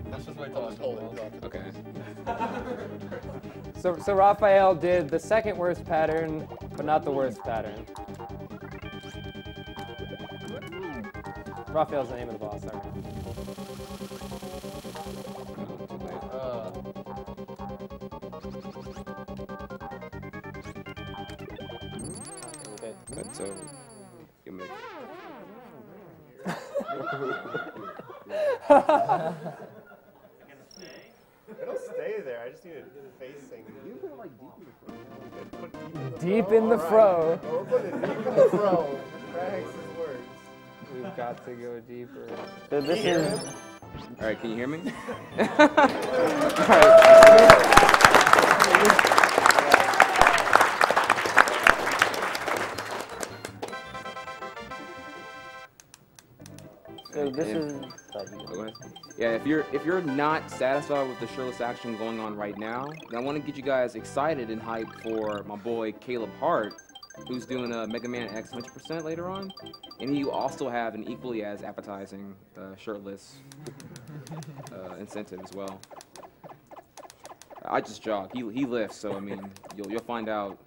Let's just wait till I'm told. Okay. So Raphael did the second worst pattern, but not the worst pattern. Raphael's the name of the boss, sorry. But so you make. It'll stay there. I just need it facing. You put it like Deep in the fro. We're putting it deep in the fro. Frank's words. We've got to go deeper. So this is. All right, can you hear me? So this is. Yeah, if you're not satisfied with the shirtless action going on right now, then I want to get you guys excited and hyped for my boy Caleb Hart, who's doing a Mega Man X 100% later on, and you also have an equally as appetizing shirtless incentive as well. I just jog. He lifts, so I mean you'll find out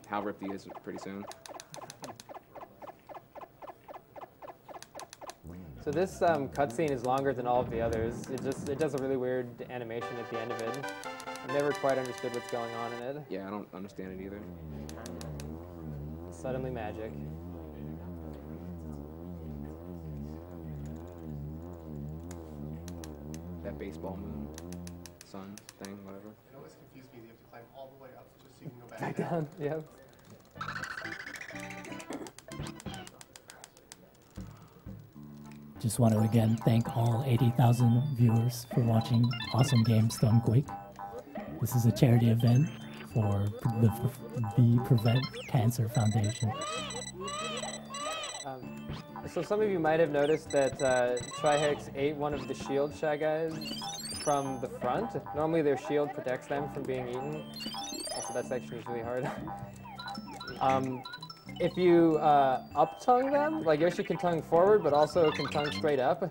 how ripped he is pretty soon. So this cutscene is longer than all of the others. It does a really weird animation at the end of it. I've never quite understood what's going on in it. Yeah, I don't understand it either. Suddenly magic. That baseball moon, sun thing, whatever. It always confused me. You have to climb all the way up just so you can go Back down, yeah. Just want to again thank all 80,000 viewers for watching Awesome Games Done Quick. This is a charity event for the Prevent Cancer Foundation. So some of you might have noticed that Trihex ate one of the shield Shy Guys from the front. Normally their shield protects them from being eaten. Also, that section is really hard. If you up-tongue them, like Yoshi can tongue forward, but also can tongue straight up.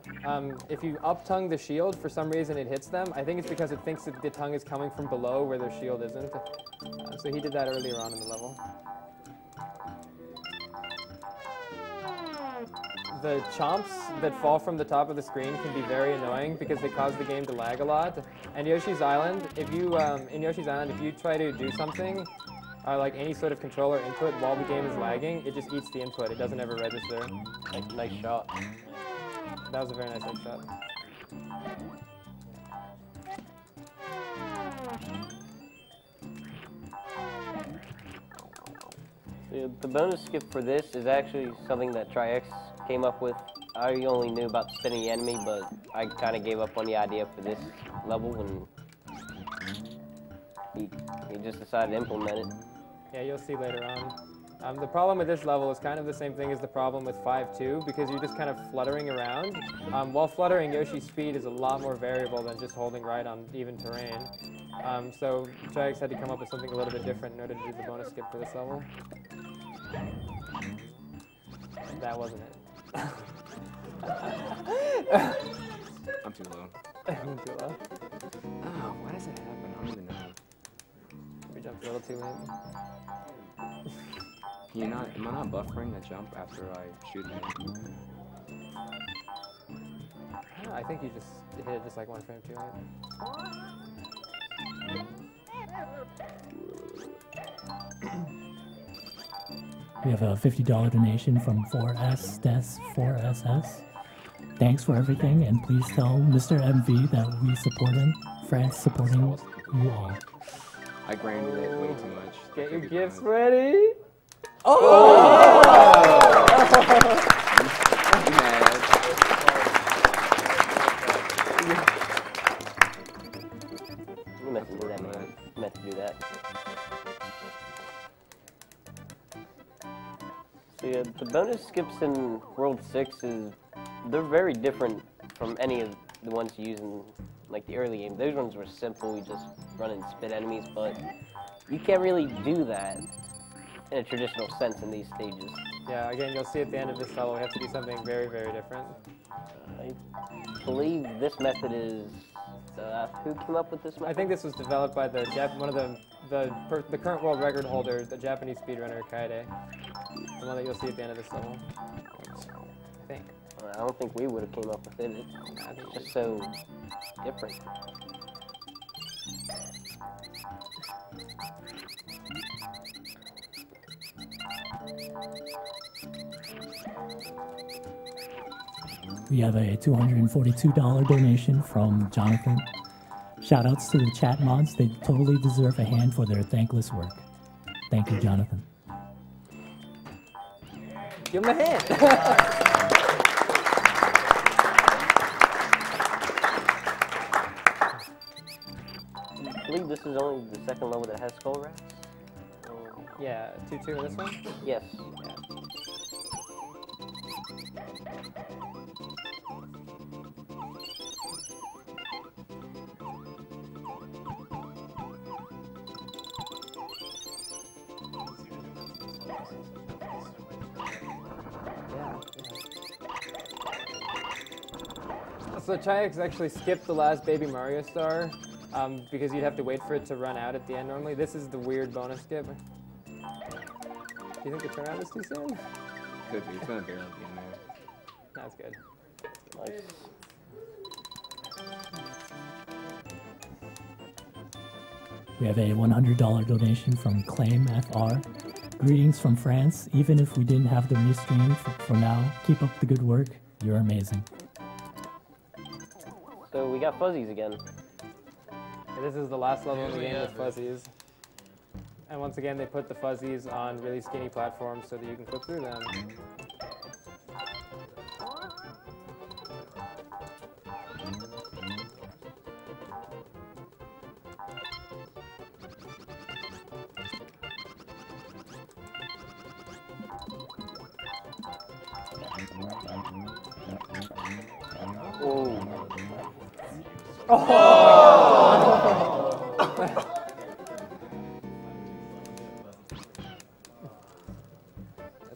If you up-tongue the shield, for some reason it hits them. I think it's because it thinks that the tongue is coming from below where their shield isn't. So he did that earlier on in the level. the chomps that fall from the top of the screen can be very annoying because they cause the game to lag a lot. And Yoshi's Island, if you in Yoshi's Island, if you try to do something, like any sort of controller input while the game is lagging, it just eats the input. It doesn't ever register. Nice shot. That was a very nice shot. The bonus skip for this is actually something that TriX came up with. I only knew about spinning the enemy, but I kind of gave up on the idea for this level, and he just decided to implement it. Yeah, you'll see later on. The problem with this level is kind of the same thing as the problem with 5-2, because you're just kind of fluttering around. While fluttering, Yoshi's speed is a lot more variable than just holding right on even terrain. So TriX had to come up with something a little bit different in order to do the bonus skip for this level. That wasn't it. I'm too low. I'm too low. Oh, why does it happen? I don't even know. We jumped a little too late. Am I not buffering the jump after I shoot it? I think you just hit it just like one frame too late. We have a $50 donation from 4SS. Thanks for everything, and please tell Mr. MV that we support him. France supporting you all. I grinded it way too much. Get your gifts ready. Oh! You meant to do that, man. You meant to do that. So yeah, the bonus skips in World 6 they're very different from any of the ones you use in like the early game. Those ones were simple, you just run and spit enemies, but you can't really do that in a traditional sense in these stages. Yeah, again, you'll see at the end of this level, we have to do something very, very different. I believe this method is, who came up with this method? I think this was developed by the one of the current world record holder, the Japanese speedrunner Kaede. The one that you'll see at the end of this level. I think. I don't think we would have came up with it. It's just so different. We have a $242 donation from Jonathan. Shoutouts to the chat mods. They totally deserve a hand for their thankless work. Thank you, Jonathan. Give him a hand. I believe this is only the second level that has skull rats. Yeah, 2-2 in this one? Yes. Yeah. So TriX actually skipped the last Baby Mario star because you'd have to wait for it to run out at the end normally. This is the weird bonus skip. Do you think the turnaround is too soon? Could be. It's going to barely be in there. That's good. Nice. We have a $100 donation from Claim FR. Greetings from France. Even if we didn't have the restream for now, keep up the good work. You're amazing. So we got fuzzies again. This is the last level of the game with fuzzies. And once again, they put the fuzzies on really skinny platforms so that you can clip through them.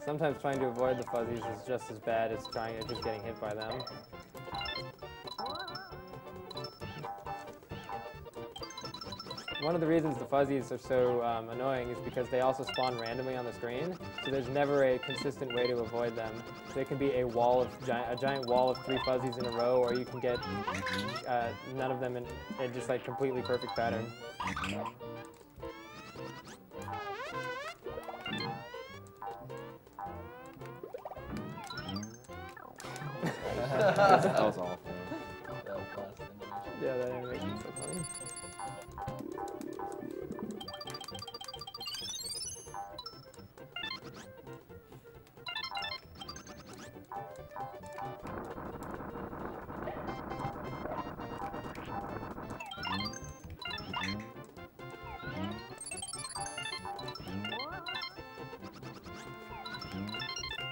Sometimes trying to avoid the fuzzies is just as bad as just getting hit by them. one of the reasons the fuzzies are so annoying is because they also spawn randomly on the screen, so there's never a consistent way to avoid them. So it can be a giant wall of 3 fuzzies in a row, or you can get none of them in just like completely perfect pattern. That was awful. Yeah, that animation is so funny.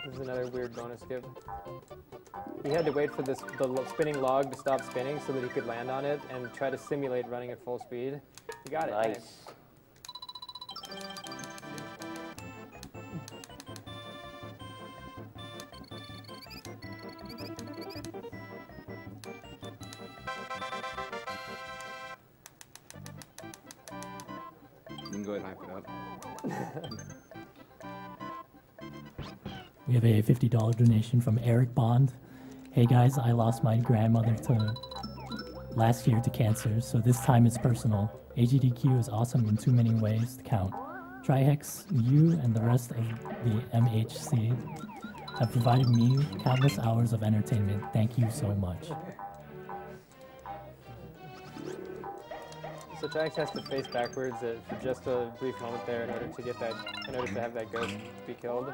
This is another weird bonus skip. He had to wait for the spinning log to stop spinning so that he could land on it and try to simulate running at full speed. You got it. Nice. You can go ahead and hype it up. We have a $50 donation from Eric Bond. Hey guys, I lost my grandmother last year to cancer, so this time it's personal. AGDQ is awesome in too many ways to count. Trihex, you and the rest of the MHC have provided me countless hours of entertainment. Thank you so much. So Jax has to face backwards for just a brief moment there in order to get that, in order to have that ghost be killed.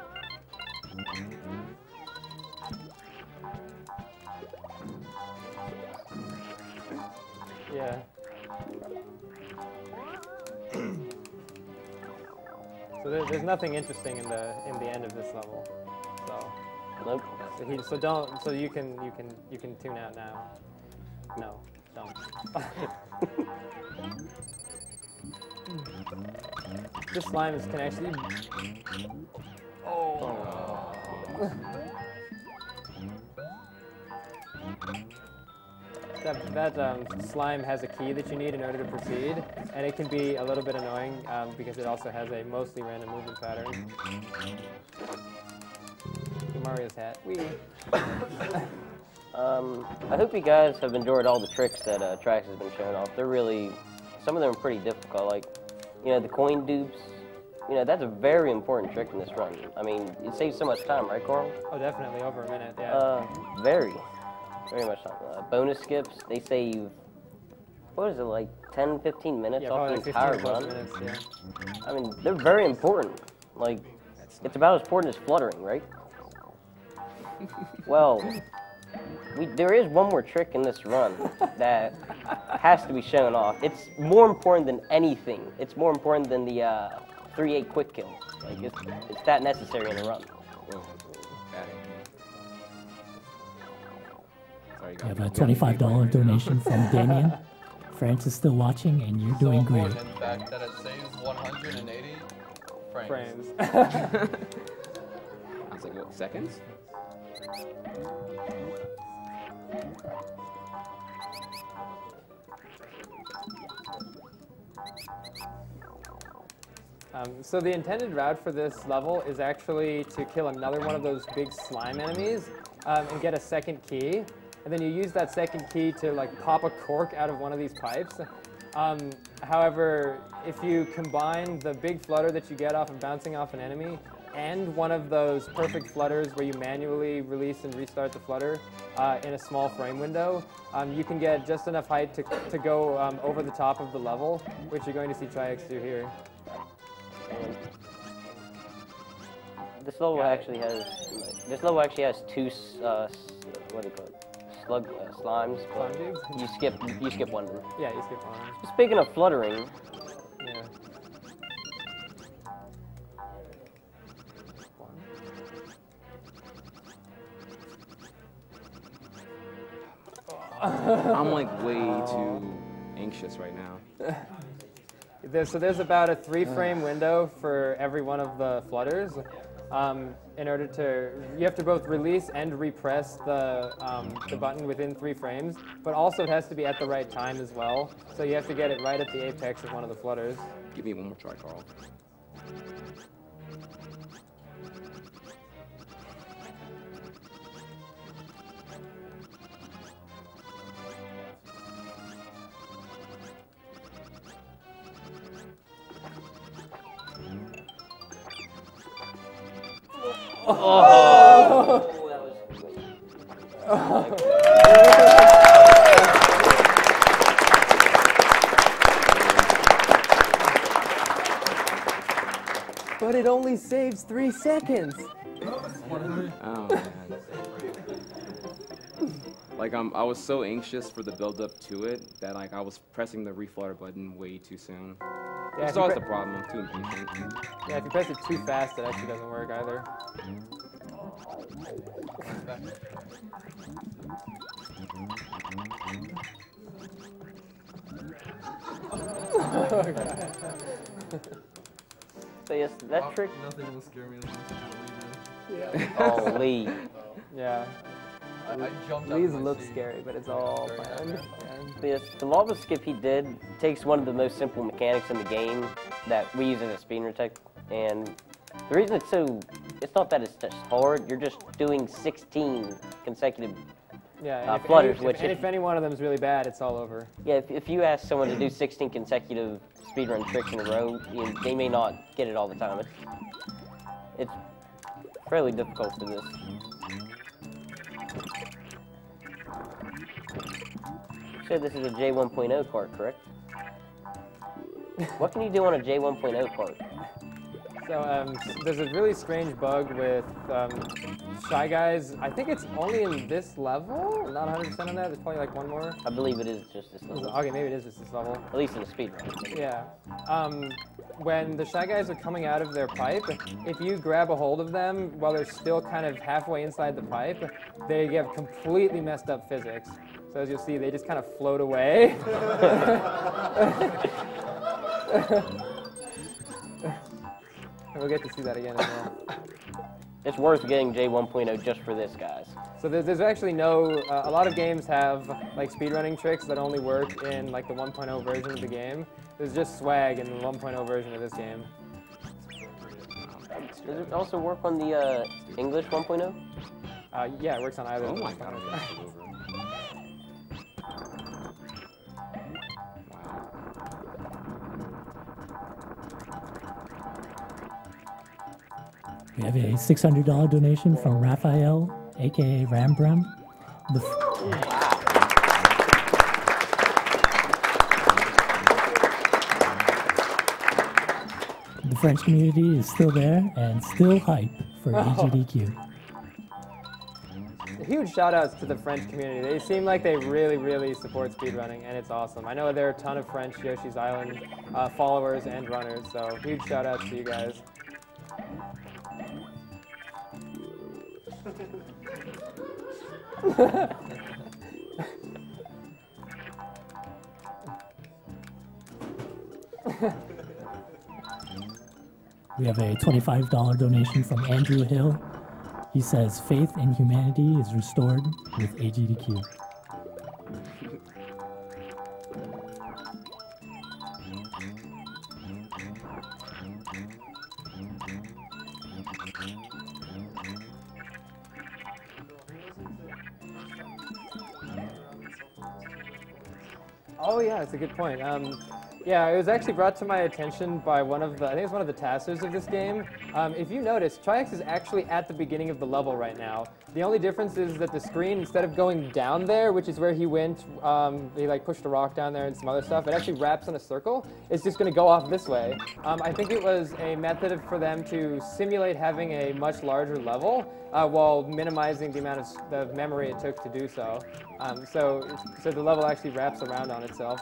Yeah. So there's nothing interesting in the end of this level. So nope. So you can tune out now. No, don't. This slime can actually. Oh. That slime has a key that you need in order to proceed, and it can be a little bit annoying because it also has a mostly random movement pattern. Mario's hat. Wee. I hope you guys have enjoyed all the tricks that Trax has been showing off. They're really, some of them are pretty difficult. Like, you know, the coin dupes. You know, that's a very important trick in this run. I mean, it saves so much time, right, Carl? Oh, definitely, over a minute, yeah. Very much time. Bonus skips, they save, what is it, like 10, 15 minutes off the entire run? Minutes, yeah. I mean, they're very important. Like, it's about as important as fluttering, right? Well, there is one more trick in this run that has to be shown off. It's more important than anything. It's more important than the 3-8 quick kill. Like, it's that necessary in a run. We have a $25 donation from Damien. France is still watching, and you're doing great. In fact, that it saves 180 frames. I was like, what, seconds? So the intended route for this level is actually to kill another one of those big slime enemies and get a second key. And then you use that second key to like pop a cork out of one of these pipes. However, if you combine the big flutter that you get off of bouncing off an enemy and one of those perfect flutters where you manually release and restart the flutter in a small frame window, you can get just enough height to go over the top of the level, which you're going to see Trihex do here. This level actually has two what do you call it? Slimes, but you skip one. Yeah, you skip one. Speaking of fluttering, yeah. I'm like way too anxious right now. So there's about a 3-frame window for every one of the flutters. in order to, you have to both release and repress the button within 3 frames, but also it has to be at the right time as well. So you have to get it right at the apex of one of the flutters. Give me one more try, Carl. Oh! But it only saves 3 seconds. Oh, man. Like I was so anxious for the build up to it that like I was pressing the reflutter button way too soon. Yeah, That's always the problem. I'm too impatient. Yeah, if you press it too fast, it actually doesn't work either. So yes, that trick. Nothing will scare me as much as Yeah. Oh, Lee. Yeah. I jumped out Lee's of my look seat. scary, but it's all planned. So yes, the lava skip he did takes one of the most simple mechanics in the game that we use as a speedrun tech, and the reason it's not that it's just hard, you're just doing 16 consecutive Yeah, flutters, if any one of them is really bad, it's all over. Yeah, if you ask someone to do 16 consecutive speedrun tricks in a row, they may not get it all the time. It's fairly difficult for this. You said this is a J1.0 cart, correct? What can you do on a J1.0 cart? So there's a really strange bug with Shy Guys. I think it's only in this level. Not 100% on that. There's probably like one more. I believe it is just this level. Okay, maybe it is just this level. At least in the speedrun. Yeah. When the Shy Guys are coming out of their pipe, if you grab a hold of them while they're still kind of halfway inside the pipe, they have completely messed up physics. So as you'll see, they just kind of float away. We'll get to see that again as well. It's worth getting J1.0 just for this, guys. So there's actually no, a lot of games have like speedrunning tricks that only work in like the 1.0 version of the game. There's just swag in the 1.0 version of this game. Does it also work on the English 1.0? Yeah, it works on either. Oh my god. We have a $600 donation from Raphael, aka Rambram. The French community is still there and still hype for AGDQ. Huge shout outs to the French community. They seem like they really, really support speedrunning, and it's awesome. I know there are a ton of French Yoshi's Island followers and runners, so huge shout outs to you guys. We have a $25 donation from Andrew Hill. He says, faith in humanity is restored with AGDQ. Oh yeah, that's a good point. Yeah, it was actually brought to my attention by one of the, I think it's one of the taskers of this game. If you notice, Triax is actually at the beginning of the level right now. The only difference is that the screen, instead of going down there, which is where he went, he like pushed a rock down there and some other stuff, it actually wraps in a circle. It's just going to go off this way. I think it was a method for them to simulate having a much larger level while minimizing the amount of memory it took to do so. So the level actually wraps around on itself.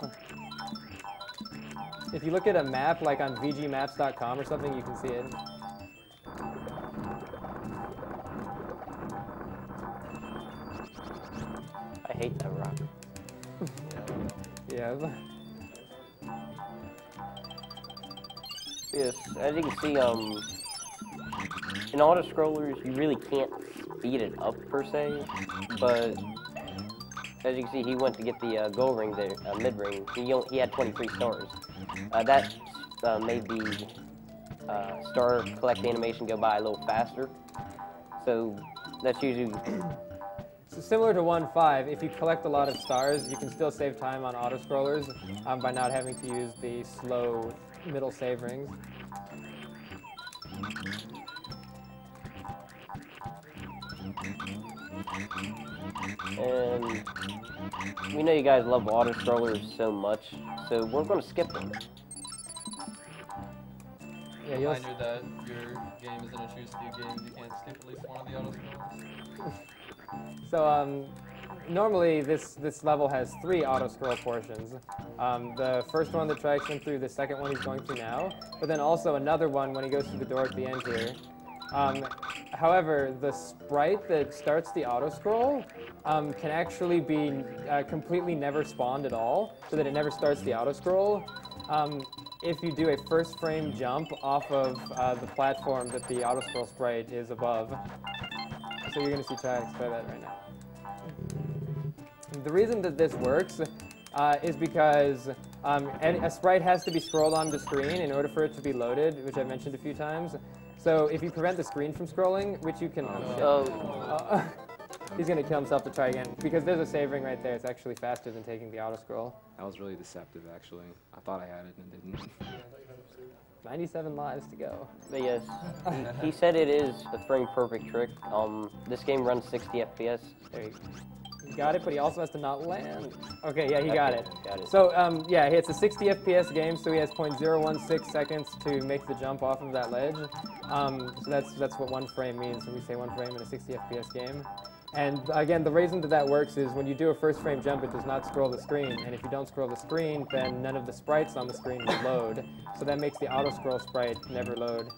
If you look at a map, like on vgmaps.com or something, you can see it. I hate that rock. Yeah. Yes, as you can see, in auto-scrollers, you really can't speed it up per se, but as you can see, he went to get the gold ring there, mid-ring. He had 23 stars. That made the star collect animation go by a little faster. So that's usually... So similar to 1.5, if you collect a lot of stars, you can still save time on auto-scrollers by not having to use the slow middle save rings. And we know you guys love auto-scrollers so much, so we're going to skip them. Yeah, reminder that your game isn't a true speed game, you can't skip at least one of the auto-scrollers. So normally this level has 3 auto-scroll portions. The first one that Trikes went through, the second one he's going through now, but then also another one when he goes through the door at the end here. However, the sprite that starts the auto-scroll can actually be completely never spawned at all, so that it never starts the auto-scroll. If you do a first frame jump off of the platform that the auto-scroll sprite is above. So you're going to see Trax play that right now. The reason that this works is because a sprite has to be scrolled onto screen in order for it to be loaded, which I've mentioned a few times. So if you prevent the screen from scrolling, which you can... he's going to kill himself to try again, because there's a save ring right there. It's actually faster than taking the auto-scroll. That was really deceptive, actually. I thought I had it and didn't. 97 lives to go. But yes, he said it is a frame-perfect trick. This game runs 60 FPS. There you go. He got it, but he also has to not land. Okay, yeah, he got it. Got it. So, yeah, it's a 60 FPS game, so he has 0.016 seconds to make the jump off of that ledge. So that's what 1 frame means when we say 1 frame in a 60 FPS game. And again, the reason that works is when you do a first frame jump, it does not scroll the screen. And if you don't scroll the screen, then none of the sprites on the screen will load. So that makes the auto-scroll sprite never load.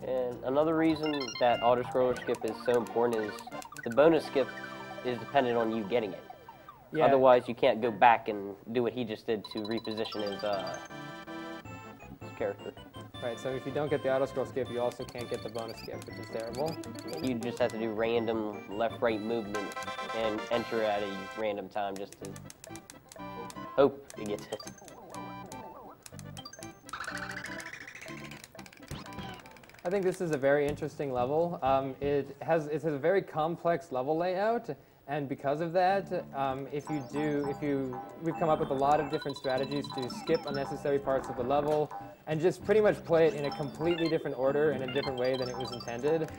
And another reason that auto-scroller skip is so important is the bonus skip is dependent on you getting it. Yeah. Otherwise, you can't go back and do what he just did to reposition his character. Right, so if you don't get the auto-scroll skip, you also can't get the bonus skip, which is terrible. You just have to do random left-right movement and enter at a random time just to hope he gets it. I think this is a very interesting level. It has a very complex level layout, and because of that, we've come up with a lot of different strategies to skip unnecessary parts of the level and just pretty much play it in a completely different order in a different way than it was intended.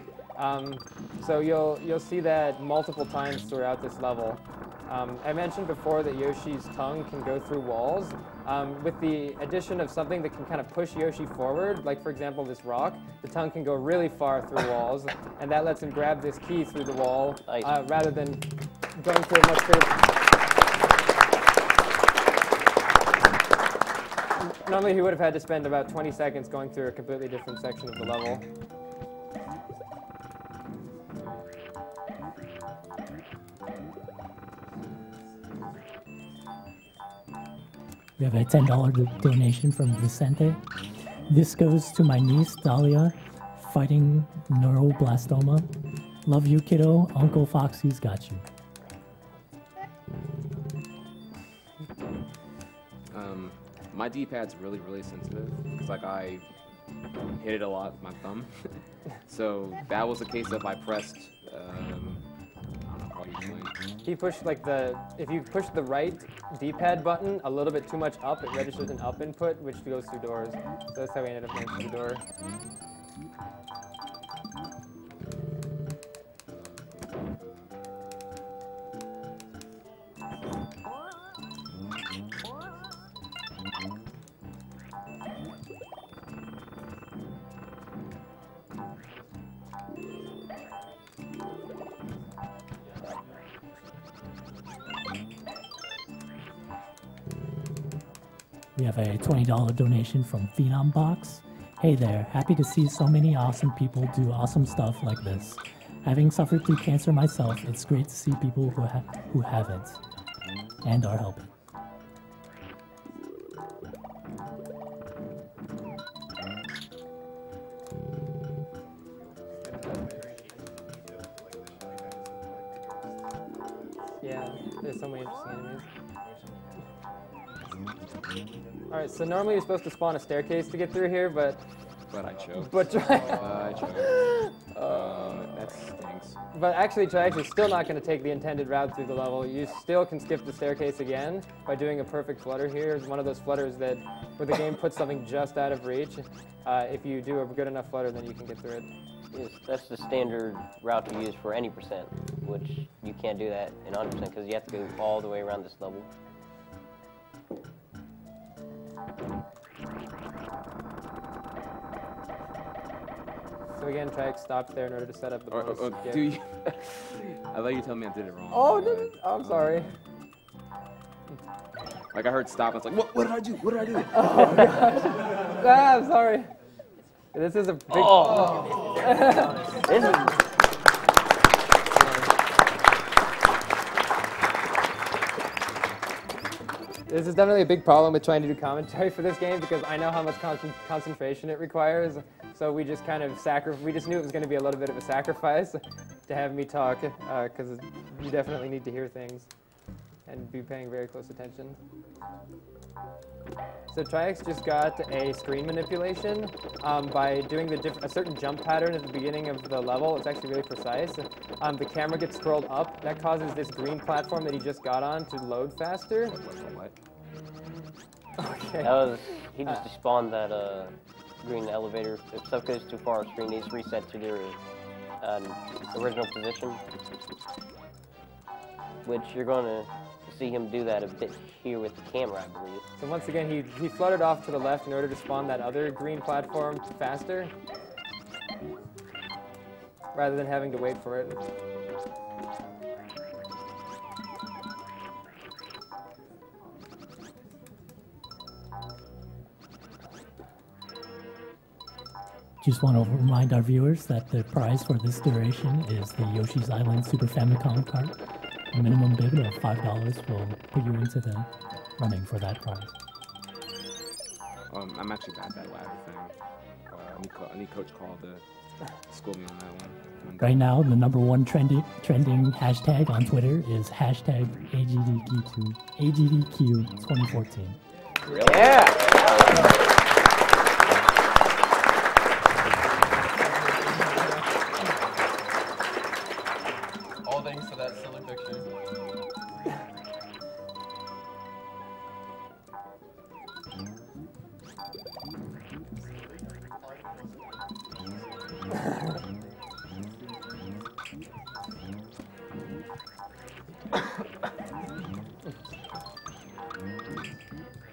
So you'll see that multiple times throughout this level. I mentioned before that Yoshi's tongue can go through walls. With the addition of something that can kind of push Yoshi forward, like for example this rock, the tongue can go really far through walls, and that lets him grab this key through the wall rather than going through a much bigger... Normally he would have had to spend about 20 seconds going through a completely different section of the level. We have a $10 donation from Vicente. This goes to my niece, Dahlia, fighting neuroblastoma. Love you, kiddo. Uncle Foxy's got you. My D-pad's really sensitive because I hit it a lot with my thumb. So that was a case of I pressed, I don't know how you explain. He pushed if you push the right D-pad button a little bit too much up, it registers an up input, which goes through doors. So that's how we ended up going through the door. We have a $20 donation from Phenom Box. Hey there, happy to see so many awesome people do awesome stuff like this. Having suffered through cancer myself, it's great to see people who haven't and are helping. so many interesting enemies. All right, so normally you're supposed to spawn a staircase to get through here, but I choked. But try. I choked. That stinks. But actually, Triax is still not going to take the intended route through the level. You still can skip the staircase again by doing a perfect flutter here. It's one of those flutters that where the game puts something just out of reach. If you do a good enough flutter, then you can get through it. Yes, that's the standard route to use for any percent, which you can't do that in 100% because you have to go all the way around this level. So again, Triax stopped there in order to set up the bonus skip. Do you? I thought you told me I did it wrong. Oh, no, I'm sorry. Like I heard stop. I was like, what did I do? What did I do? Oh gosh. I'm sorry. This is a big. Oh. This is. This is definitely a big problem with trying to do commentary for this game because I know how much concentration it requires. So we just kind of we just knew it was going to be a little bit of a sacrifice to have me talk because you definitely need to hear things and be paying very close attention. So Triax just got a screen manipulation by doing a certain jump pattern at the beginning of the level. It's actually really precise. The camera gets scrolled up. That causes this green platform that he just got on to load faster. What? Okay. He just despawned that green elevator. If stuff goes too far, screen needs to reset to their original position, which you're going to see him do that a bit here with the camera, I believe. So once again, he fluttered off to the left in order to spawn that other green platform faster, rather than having to wait for it. Just want to remind our viewers that the prize for this duration is the Yoshi's Island Super Famicom cart. A minimum bid of $5 will put you into the running for that prize. I'm actually bad at that ladder thing. I need Coach Carl to school me on that one. Right now, the #1 trending hashtag on Twitter is hashtag AGDQ 2014. Really? Yeah! All thanks to that silly picture.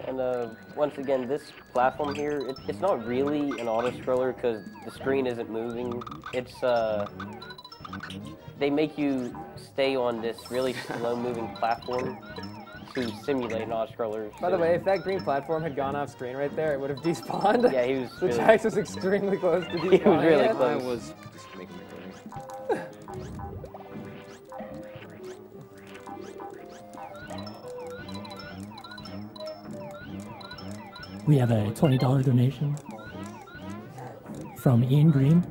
And once again, this platform here, it's not really an auto-scroller because the screen isn't moving. It's, they make you stay on this really slow-moving platform to simulate an auto-scroller. By the way, if that green platform had gone off screen right there, it would have despawned. Yeah, he was The really... Triax was extremely close to despawning. He was really close. I was just making it ready. We have a $20 donation from Ian Green.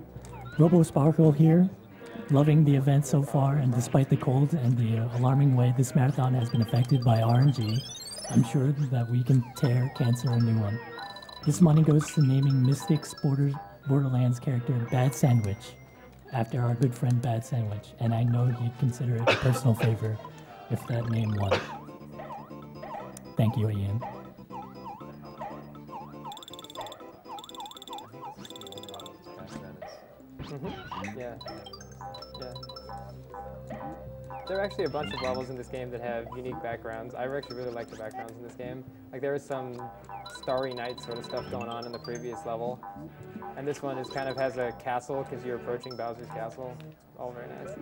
Robo Sparkle here, loving the event so far, and despite the cold and the alarming way this marathon has been affected by RNG, I'm sure that we can tear cancer a new one. This money goes to naming Mystics Borderlands character Bad Sandwich after our good friend Bad Sandwich, and I know you'd consider it a personal favor if that name won. Thank you, Ian. Yeah. Yeah. There are actually a bunch of levels in this game that have unique backgrounds. I actually really like the backgrounds in this game. Like there was some Starry Night sort of stuff going on in the previous level. And this one is kind of has a castle because you're approaching Bowser's castle. All very nice.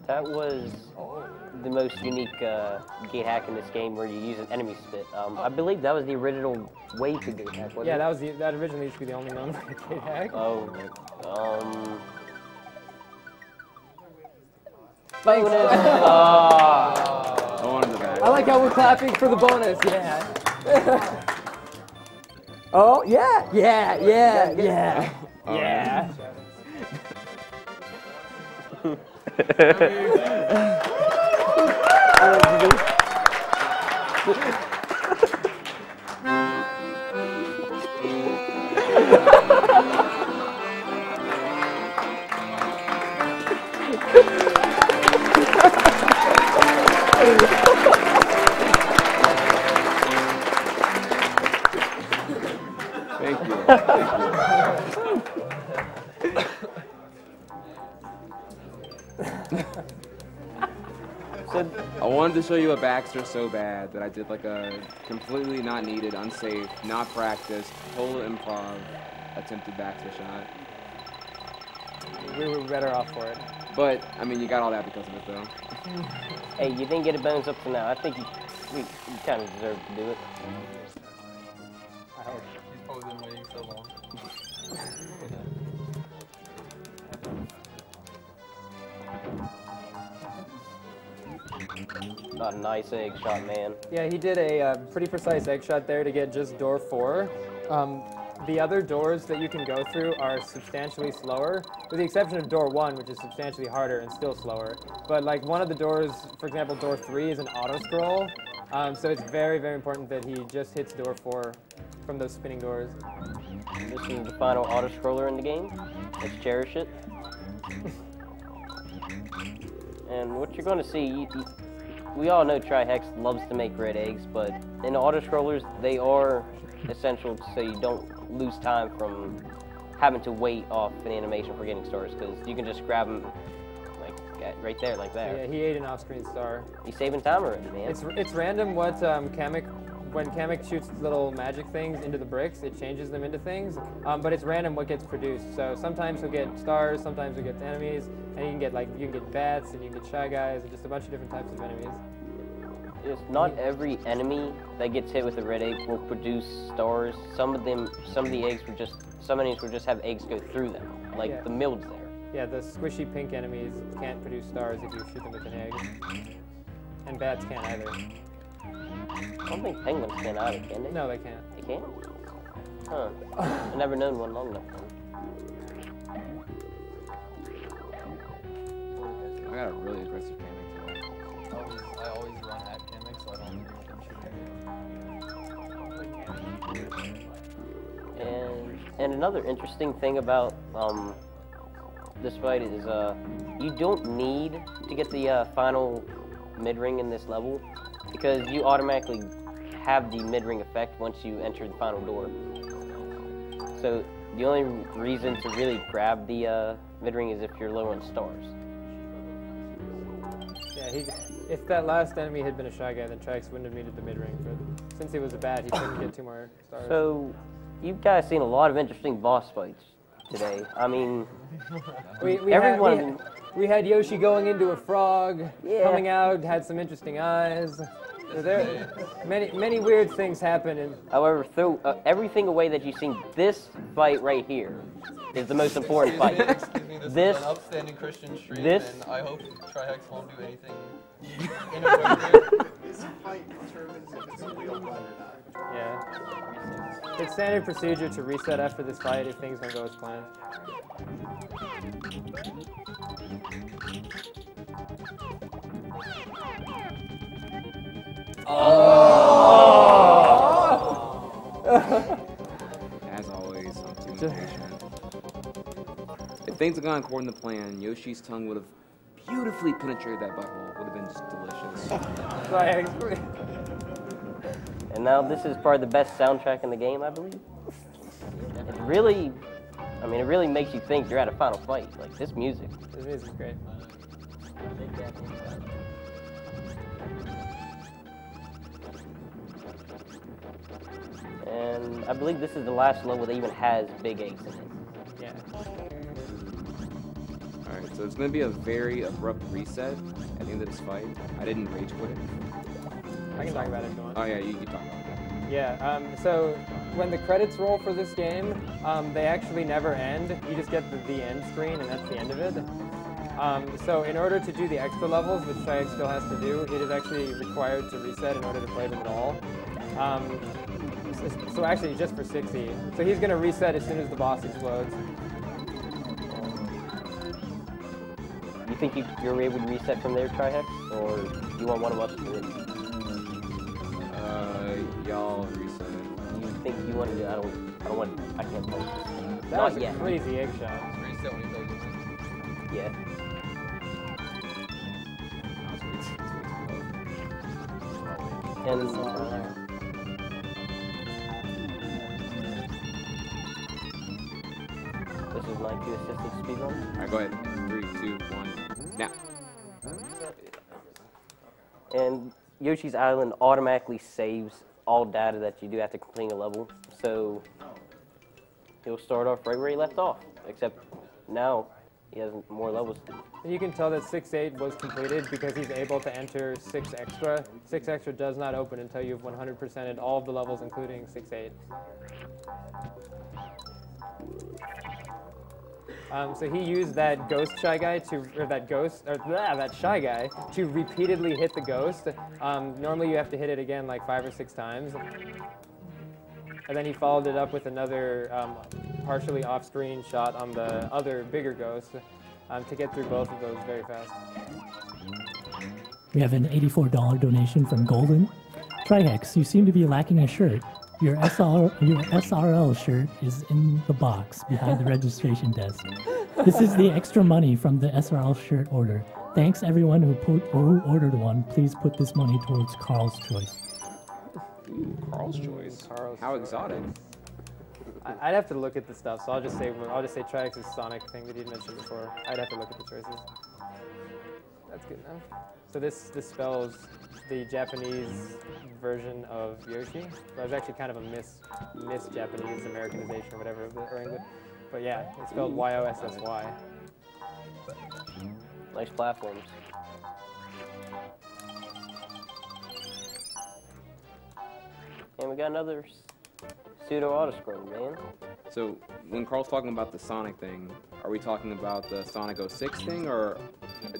That was the most unique gate hack in this game where you use an enemy spit. I believe that was the original way to gate hack, wasn't it? That originally used to be the only known way to gate hack. Oh, Thanks. bonus! I like how we're clapping for the bonus, yeah. Oh, yeah, yeah, yeah, yeah, yeah. Thank you. I wanted to show you a Baxter so bad that I did like a completely not needed, unsafe, not practiced, total improv attempted Baxter shot. We were better off for it. But, I mean, you got all that because of it, though. Hey, you didn't get a bonus up to now. I think you kind of deserve to do it. I hope. He's probably been waiting so long. Not a nice egg shot, man. Yeah, he did a pretty precise egg shot there to get just door 4. The other doors that you can go through are substantially slower, with the exception of door 1, which is substantially harder and still slower. But like one of the doors, for example, door 3 is an auto scroll, so it's very, very important that he just hits door 4 from those spinning doors. This is the final auto scroller in the game. Let's cherish it. And what you're going to see, we all know Trihex loves to make red eggs, but in auto scrollers, they are essential so you don't lose time from having to wait off an animation for getting stars, because you can just grab them like right there, like that. Yeah, he ate an off-screen star. He's saving time already, man. It's random what when Kamek shoots little magic things into the bricks, it changes them into things, but it's random what gets produced. So sometimes he'll get stars, sometimes he'll get enemies, and you can get bats, and you can get shy guys, and just a bunch of different types of enemies. Yes, not every enemy that gets hit with a red egg will produce stars. Some of the eggs will some enemies will just have eggs go through them, like the milds there. Yeah, the squishy pink enemies can't produce stars if you shoot them with an egg. And bats can't either. I don't think penguins can either, can they? No, they can't. They can't? Huh. I've never known one long enough. I got a really aggressive Kamek today. I always run at Kamek, so I don't need him shooting. And another interesting thing about this fight is you don't need to get the final mid-ring in this level, because you automatically have the mid-ring effect once you enter the final door. So the only reason to really grab the mid-ring is if you're low on stars. Yeah, if that last enemy had been a shy guy, then Trax wouldn't have needed the mid-ring, but since he was a bat, he couldn't get 2 more stars. So you guys seen a lot of interesting boss fights today. I mean, we had Yoshi going into a frog, coming out, had some interesting eyes. There, many weird things happen. However, throw everything away that you've seen, this fight right here is the most important fight. Excuse me, this is an upstanding Christian stream, and I hope Trihex won't do anything inappropriate. This fight determines if it's a real fight or not. Yeah. It's standard procedure to reset after this fight if things don't go as planned. As always, I'm too impatient. If things had gone according to plan, Yoshi's tongue would have beautifully penetrated that butthole. Would have been just delicious. And now this is probably the best soundtrack in the game, I believe. It really, I mean, it really makes you think you're at a final fight. Like, this music. This music's great. And I believe this is the last level that even has big eggs in it. Yeah. Alright, so it's going to be a very abrupt reset at the end of this fight. I didn't rage quit. I can talk about it if you want. Oh yeah, you can talk about it. Yeah, so when the credits roll for this game, they actually never end. You just get the end screen, and that's the end of it. So in order to do the extra levels, which Trihex still has to do, it is actually required to reset in order to play them at all. So actually, just for 60. So he's going to reset as soon as the boss explodes. You think you're able to reset from there, Trihex, or you want one of us to do it? Y'all reset it. You think you want to do it? I can't play. That Not was yet. a crazy egg shot. Reset when you play this. Yeah. And this is my cue assisted speedrun. Alright, go ahead. 3, 2, 1, now. And Yoshi's Island automatically saves all data that you do after completing a level. So he'll start off right where he left off, except now he has more levels to do. You can tell that 6-8 was completed because he's able to enter 6 extra. 6 extra does not open until you've 100%ed all of the levels, including 6-8. So he used that ghost shy guy that shy guy to repeatedly hit the ghost. Normally you have to hit it again like 5 or 6 times. And then he followed it up with another partially off-screen shot on the other bigger ghost to get through both of those very fast. We have an $84 donation from Golden. Trihex, you seem to be lacking a shirt. Your SRL shirt is in the box behind the registration desk. This is the extra money from the SRL shirt order. Thanks everyone who ordered one. Please put this money towards Carl's choice. Ooh, Carl's choice. How exotic. I'd have to look at the stuff, so I'll just say Triex's Sonic thing that you mentioned before. I'd have to look at the choices. That's good enough. So this spells the Japanese version of Yoshi. It was actually kind of a mis-Japanese Americanization or whatever or English. But yeah, it's spelled Y-O-S-S-Y. Nice platforms. And we got another pseudo auto-scroll, man. So when Carl's talking about the Sonic thing, are we talking about the Sonic 06 thing, or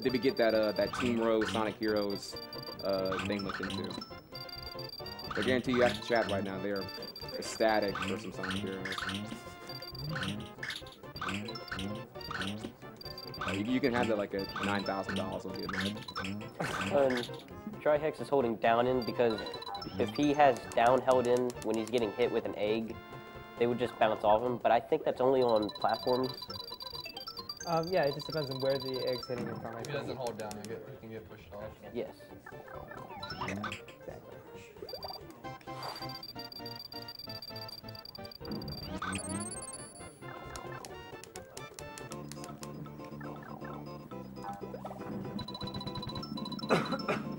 did we get that Team Row Sonic Heroes thing looked into? I guarantee you have to chat right now. They are ecstatic for some Sonic Heroes. You can have that like a $9,000. I'll give it. Trihex is holding down in because if he has down held in when he's getting hit with an egg, they would just bounce off him. But I think that's only on platforms. Yeah, it just depends on where the egg's hitting him from. If he doesn't hold down, he can get pushed off. Yes. Exactly.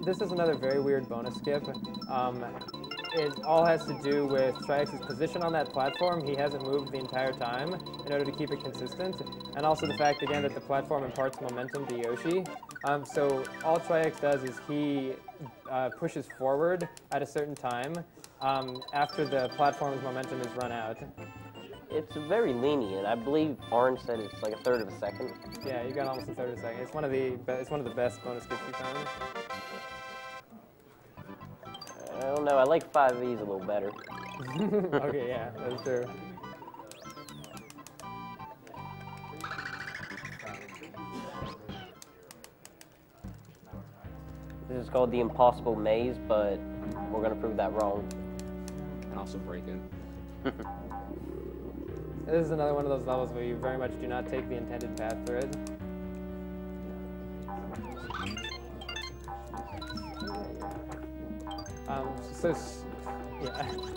This is another very weird bonus skip. It all has to do with Triex's position on that platform. He hasn't moved the entire time in order to keep it consistent. And also the fact, again, that the platform imparts momentum to Yoshi. So all Triax does is he pushes forward at a certain time after the platform's momentum is run out. It's very lenient. I believe Orange said it's like a third of a second. Yeah, you got almost a third of a second. It's one of the best bonus skips we found. I don't know. I like 5E's a little better. Okay, yeah, that's true. This is called the Impossible Maze, but we're gonna prove that wrong. And also break it. This is another one of those levels where you very much do not take the intended path through it.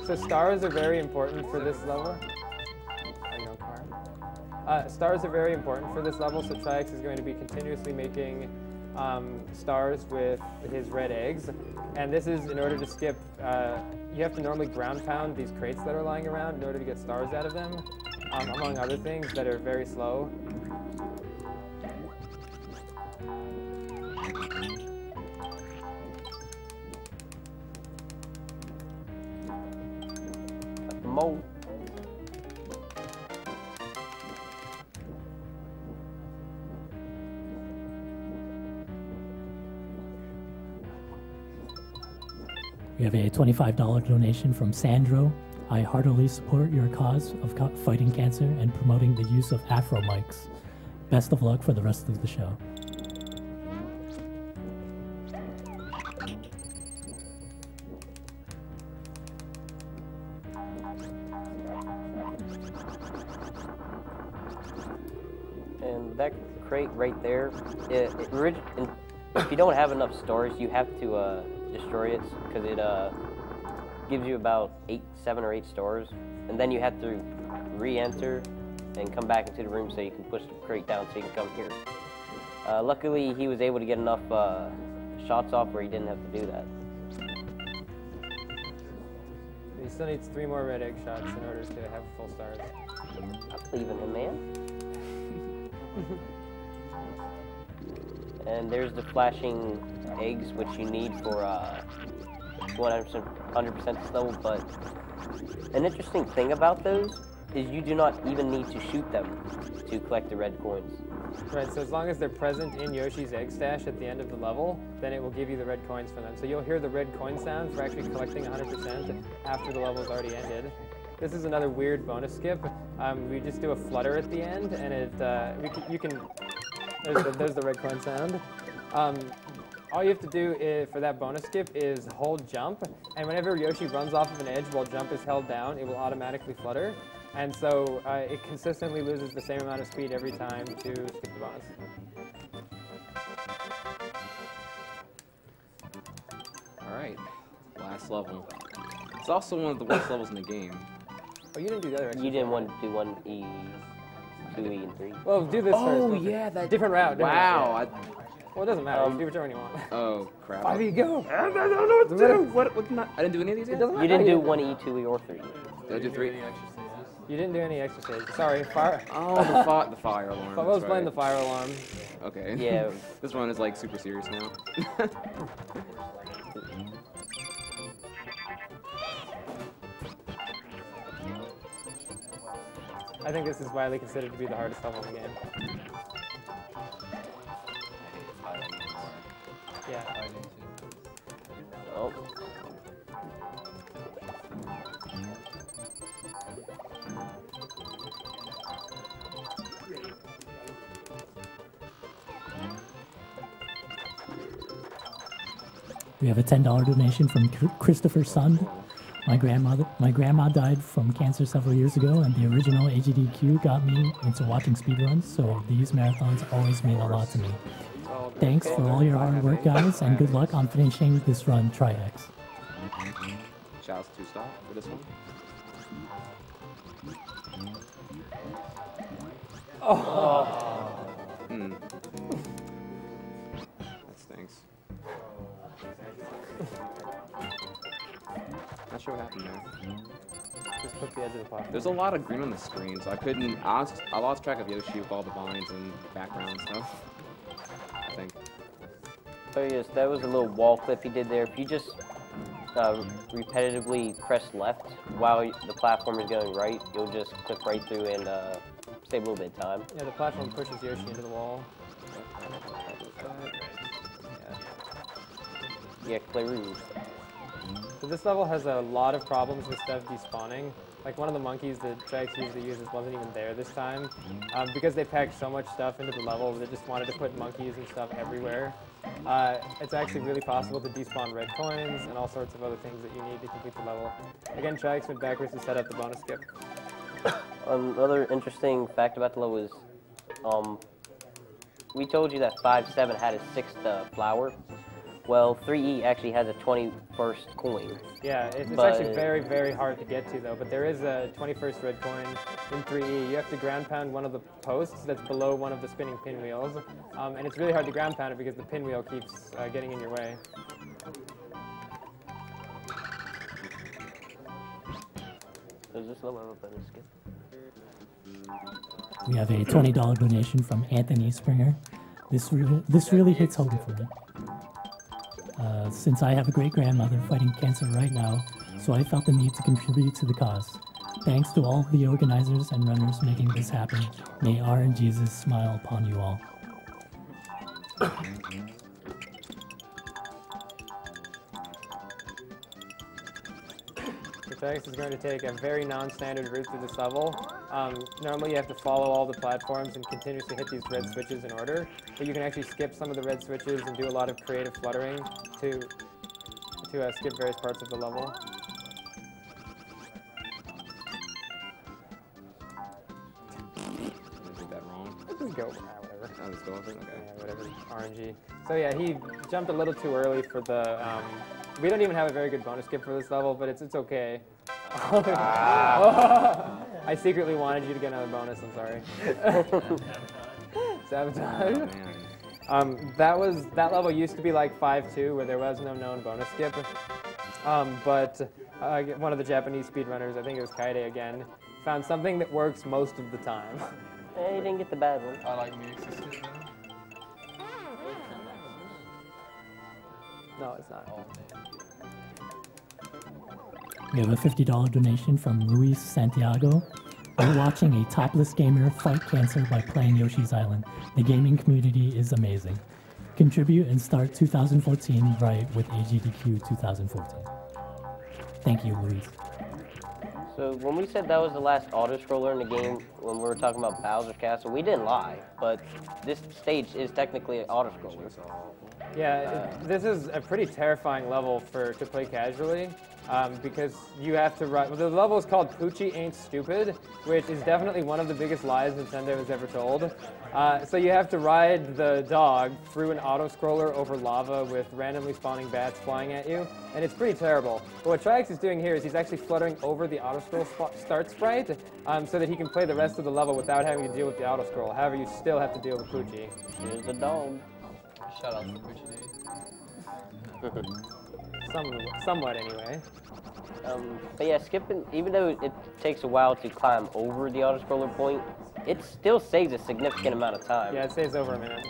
So stars are very important for this level. Stars are very important for this level, so Triax is going to be continuously making stars with his red eggs. And this is in order to skip, you have to normally ground pound these crates that are lying around in order to get stars out of them, among other things that are very slow. Got the mole. We have a $25 donation from Sandro. I heartily support your cause of fighting cancer and promoting the use of Afro mics. Best of luck for the rest of the show. And that crate right there, if you don't have enough stores, you have to destroy it because it gives you about 7 or 8 stores, and then you have to re-enter and come back into the room so you can push the crate down so you can come here. Luckily, he was able to get enough shots off where he didn't have to do that. He still needs 3 more red egg shots in order to have full stars. I believe in him, man. And there's the flashing eggs, which you need for 100% this level, but an interesting thing about those is you do not even need to shoot them to collect the red coins. Right, so as long as they're present in Yoshi's egg stash at the end of the level, then it will give you the red coins for them. So you'll hear the red coin sound for actually collecting 100% after the level's already ended. This is another weird bonus skip. We just do a flutter at the end, and there's the red coin sound. All you have to do for that bonus skip is hold jump, and whenever Yoshi runs off of an edge while jump is held down, it will automatically flutter. And so it consistently loses the same amount of speed every time to skip the bonus. Alright, last level. It's also one of the worst levels in the game. Oh, you didn't do the other. You didn't want to do 1E, 2E, and 3. Well, do this first. Oh, yeah, that... Different route. Wow. Well, it doesn't matter. You can do whichever one you want. Oh, crap. 5E, go! I don't know what to do! What not? I didn't do any of these yet? You didn't do 1E, 2E, or 3. Did I do 3? You didn't do any extra stages. Sorry, fire. Oh, the fire alarm. I was playing the fire alarm. Okay. Yeah. This one is like super serious now. I think this is widely considered to be the hardest level in the game. Yeah. Oh. We have a $10 donation from Christopher Sund. My grandma died from cancer several years ago, and the original Agdq got me into watching speedruns, so these marathons always mean a lot to me. Thanks for all your hard work, guys, and good luck on finishing this run, Tri-X. Shouts to stop for this one. Oh. That stinks. Not sure what happened there. Just click the edge of the platform. There's a lot of green on the screen, so I lost track of Yoshi with all the vines and background stuff. I think. So yes, that was a little wall clip he did there. If you just repetitively press left while the platform is going right, you'll just clip right through and save a little bit of time. Yeah, the platform pushes Yoshi into the wall. Yeah, clear room. So this level has a lot of problems with stuff despawning. Like one of the monkeys that Tri-X usually uses wasn't even there this time. Because they packed so much stuff into the level, they just wanted to put monkeys and stuff everywhere. It's actually really possible to despawn red coins and all sorts of other things that you need to complete the level. Again, Tri-X went backwards to set up the bonus skip. Another interesting fact about the level is, we told you that 5-7 had a 6th flower. Well, 3E actually has a 21st coin. Yeah, it's actually very, very hard to get to, though. But there is a 21st red coin in 3E. You have to ground pound one of the posts that's below one of the spinning pinwheels. And it's really hard to ground pound it because the pinwheel keeps getting in your way. Does this level have a better skip? We have a $20 donation from Anthony Springer. This really hits home for me. Since I have a great-grandmother fighting cancer right now, so I felt the need to contribute to the cause. Thanks to all the organizers and runners making this happen. May RNGesus smile upon you all. Tri-X is going to take a very non-standard route through this level. Normally you have to follow all the platforms and continuously hit these red switches in order, but you can actually skip some of the red switches and do a lot of creative fluttering to skip various parts of the level. Just go, whatever. Oh, just go with it? Okay. Yeah, whatever, RNG. So yeah, he jumped a little too early for the, we don't even have a very good bonus skip for this level, but it's okay. I secretly wanted you to get another bonus, I'm sorry. Sabotage. Oh, That level used to be like 5-2, where there was no known bonus skip. But one of the Japanese speedrunners, I think it was Kaede again, found something that works most of the time. Hey, you didn't get the bad one. I like Mix's skip better. No, it's not. We have a $50 donation from Luis Santiago. We're watching a topless gamer fight cancer by playing Yoshi's Island. The gaming community is amazing. Contribute and start 2014 right with Agdq 2014. Thank you, Luis. So when we said that was the last auto-scroller in the game, when we were talking about Bowser's Castle, we didn't lie, but this stage is technically an auto-scroller. Yeah, this is a pretty terrifying level to play casually, because you have to ride. Well, the level is called Poochie Ain't Stupid, which is definitely one of the biggest lies Nintendo has ever told. So you have to ride the dog through an auto-scroller over lava with randomly spawning bats flying at you, and it's pretty terrible. But what Triax is doing here is he's actually fluttering over the auto-scroll start sprite, so that he can play the rest of the level without having to deal with the auto-scroll. However, you still have to deal with Poochie. Here's the dog. Shout out to Poochie D. Somewhat, anyway. But yeah, skipping, even though it takes a while to climb over the auto-scroller point, it still saves a significant amount of time. Yeah, it saves over a minute.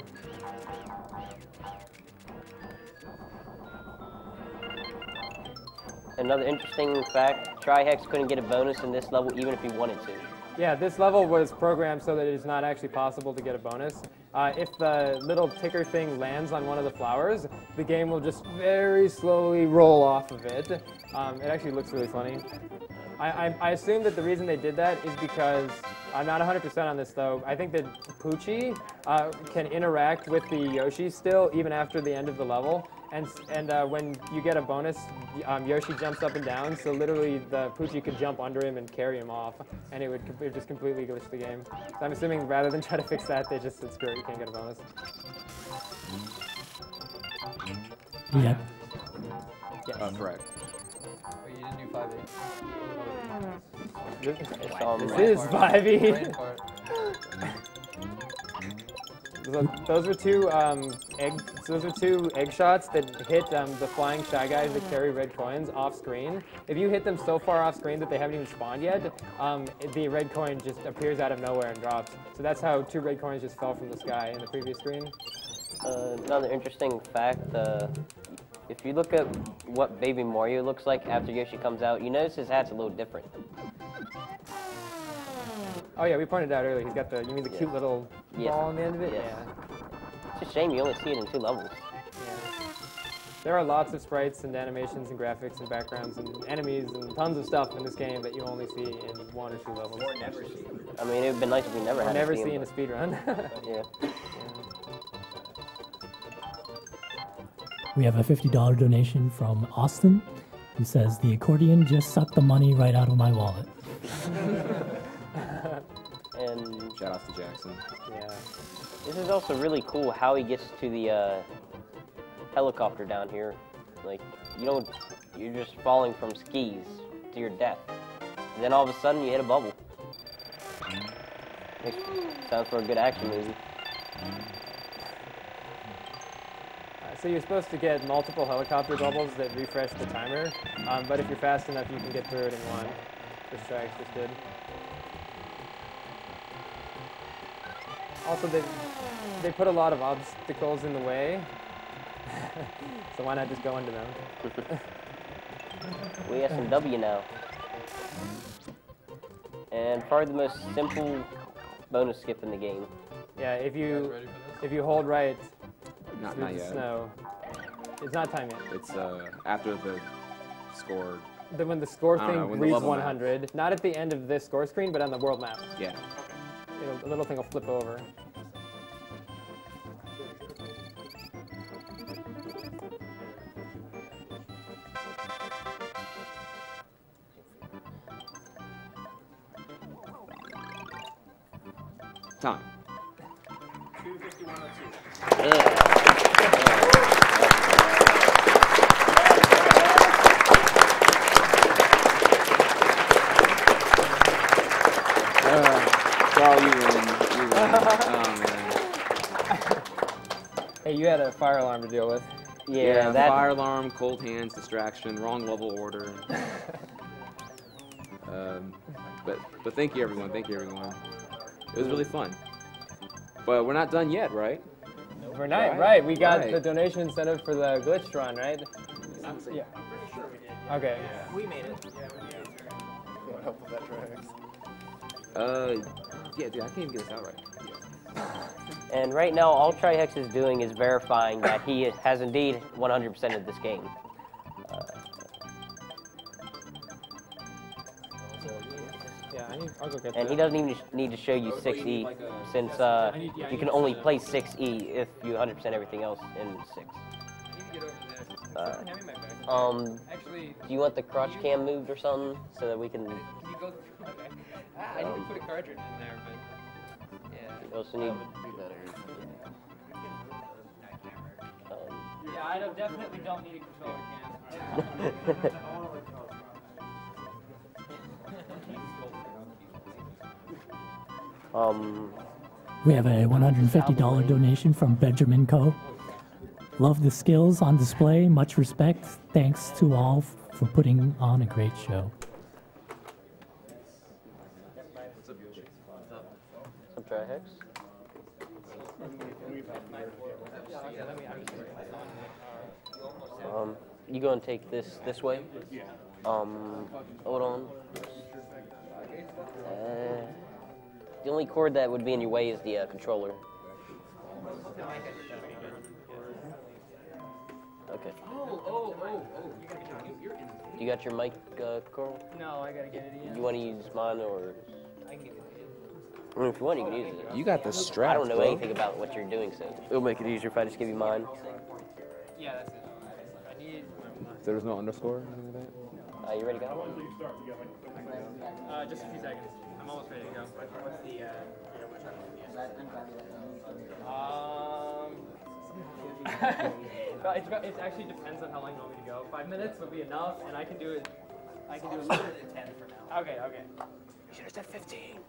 Another interesting fact, Trihex couldn't get a bonus in this level even if he wanted to. Yeah, this level was programmed so that it is not actually possible to get a bonus. If the little ticker thing lands on one of the flowers, the game will just very slowly roll off of it. It actually looks really funny. I assume that the reason they did that is because, I'm not 100% on this though, I think that Poochie can interact with the Yoshi still even after the end of the level. And when you get a bonus, Yoshi jumps up and down, so literally the Poochie could jump under him and carry him off, and it would just completely glitch the game. So I'm assuming rather than try to fix that, they just said, screw it, you can't get a bonus. Yeah. Yes. Correct. Wait, you didn't do 5e? This is 5e. Those were two egg shots that hit the flying Shy Guys that carry red coins off screen. If you hit them so far off screen that they haven't even spawned yet, the red coin just appears out of nowhere and drops. So that's how 2 red coins just fell from the sky in the previous screen. Another interesting fact, if you look at what Baby Mario looks like after Yoshi comes out, you notice his hat's a little different. Oh yeah, we pointed out earlier, he's got the, you mean the cute little ball on the end of it? Yes. Yeah. It's a shame you only see it in 2 levels. Yeah. There are lots of sprites and animations and graphics and backgrounds and enemies and tons of stuff in this game that you only see in 1 or 2 levels. Or never see. I mean, it would have been nice if we never had never to see in a speedrun. Yeah. We have a $50 donation from Austin, who says, the accordion just sucked the money right out of my wallet. And shout out to Jackson. Yeah. This is also really cool how he gets to the helicopter down here. Like, you're just falling from skis to your death. And then all of a sudden you hit a bubble. Sounds for a good action movie. So you're supposed to get multiple helicopter bubbles that refresh the timer, but if you're fast enough, you can get through it in 1, which Triax just did. Also, they put a lot of obstacles in the way, so why not just go into them? We have some W now. And probably the most simple bonus skip in the game. Yeah, if you hold right Not through the yet. snow. It's not time yet. It's after the score. When the score I don't know, thing when the reads level 100, not at the end of this score screen, but on the world map. Yeah. The little thing will flip over. Time. Carl, you win. Oh, man. Hey, you had a fire alarm to deal with. Yeah, fire alarm, cold hands, distraction, wrong level order. But thank you, everyone. Thank you, everyone. It was really fun. But we're not done yet, right? We're not, right. We got the donation incentive for the glitch run, right? Yeah. I'm pretty sure we did. Okay. Yeah. We made it. Yeah, we did. You want help with that, Drax? Yeah, dude, I can't even get this out right. And right now, all Trihex is doing is verifying that he has indeed 100% of this game. I'll go get And that. he doesn't even need to show you 6E, since you can only play 6E if you 100% everything else in 6. Do you want the crotch cam moved or something so that we can? Can you go? Okay. I need to put a cartridge in there, but yeah. You also need. Yeah, I definitely don't need a controller cam. We have a $150 donation from Benjamin Co. Love the skills on display. Much respect. Thanks to all for putting on a great show. Some Trihex. You go and take this way. Hold on. The only cord that would be in your way is the controller. Okay. You got your mic, Coral? No, I gotta get it in. You want to use mine or? I can get it I mean, if you want, you can use it. You got the strap, I don't know bro. anything about what you're doing, so it'll make it easier if I just give you mine. Yeah, that's it. I need. So there's no underscore or anything like that? You ready to go? Just a few seconds. I'm almost ready to go. What's the? It actually depends on how long you want me to go. 5 minutes would be enough, and I can do it. I can do it. 10 for now. Okay. You should have said 15.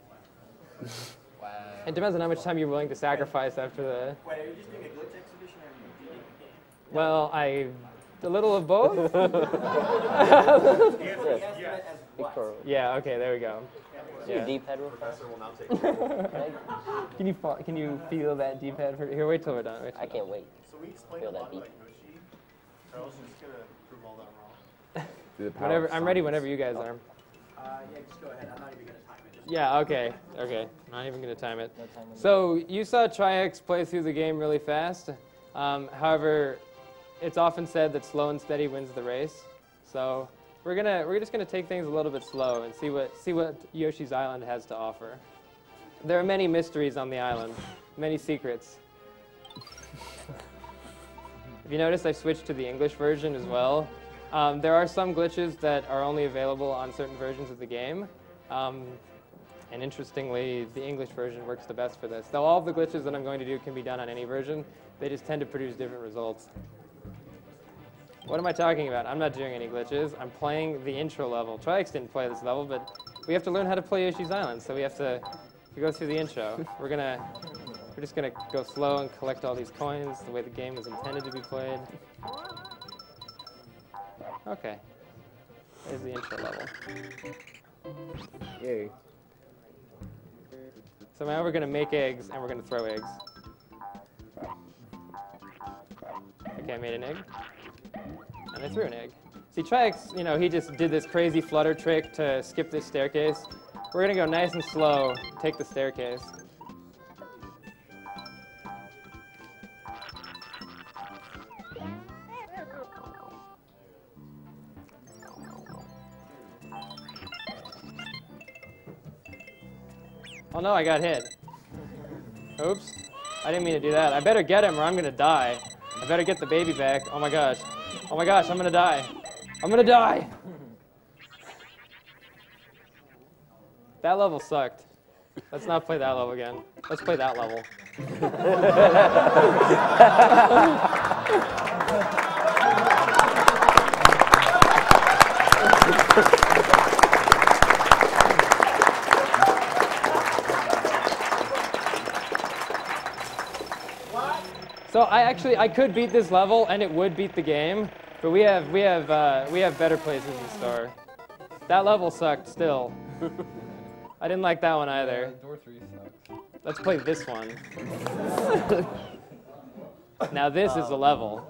Wow. It depends on how much time you're willing to sacrifice after the. Wait, are you just doing a glitch exhibition or are you beating the game? Well, a little of both. Yeah. Okay. There we go. Yeah. D-pad real fast. Can you feel that D-pad? Here, wait till we're done. I can't wait. So we explained Feel a that lot beat. about Yoshi. Charles is just gonna prove all that wrong. Whenever I'm ready. Whenever you guys are. Yeah, just go ahead. I'm not even gonna time it. Yeah. Okay. Not even gonna time it. So you saw Trihex play through the game really fast. However, it's often said that slow and steady wins the race. So we're just gonna take things a little bit slow and see what Yoshi's Island has to offer. There are many mysteries on the island, many secrets. If you notice, I've switched to the English version as well. There are some glitches that are only available on certain versions of the game. And interestingly, the English version works the best for this. Though all of the glitches that I'm going to do can be done on any version, they just tend to produce different results. What am I talking about? I'm not doing any glitches. I'm playing the intro level. Trihex didn't play this level, but we have to learn how to play Yoshi's Island, so we have to go through the intro. We're just gonna go slow and collect all these coins the way the game was intended to be played. Okay. There's the intro level. Yay. So now we're gonna make eggs and we're gonna throw eggs. Okay, I made an egg. And I threw an egg. See, Trihex, he just did this crazy flutter trick to skip this staircase. We're gonna go nice and slow, take the staircase. Oh no, I got hit. Oops. I didn't mean to do that. I better get him or I'm gonna die. I better get the baby back. Oh my gosh. Oh my gosh, I'm gonna die. I'm gonna die! That level sucked. Let's not play that level again. Let's play that level. So I could beat this level and it would beat the game, but we have better places in store. That level sucked still. I didn't like that one either. Door 3 sucks. Let's play this one. Now this is a level.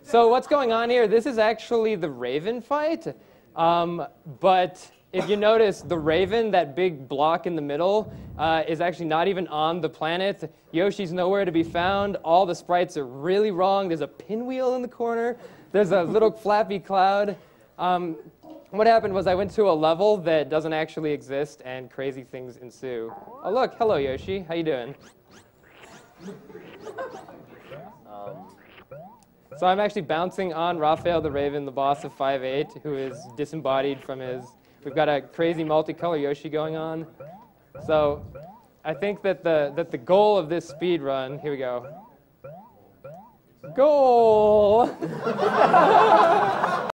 So what's going on here? This is actually the Raven fight, but if you notice, the Raven, that big block in the middle, is actually not even on the planet. Yoshi's nowhere to be found. All the sprites are really wrong. There's a pinwheel in the corner. There's a little flappy cloud. What happened was I went to a level that doesn't actually exist, and crazy things ensue. Oh, look. Hello, Yoshi. How you doing? So I'm actually bouncing on Raphael the Raven, the boss of 5-8, who is disembodied from his... We've got a crazy multicolor Yoshi going on. So I think that the goal of this speed run, here we go. Goal!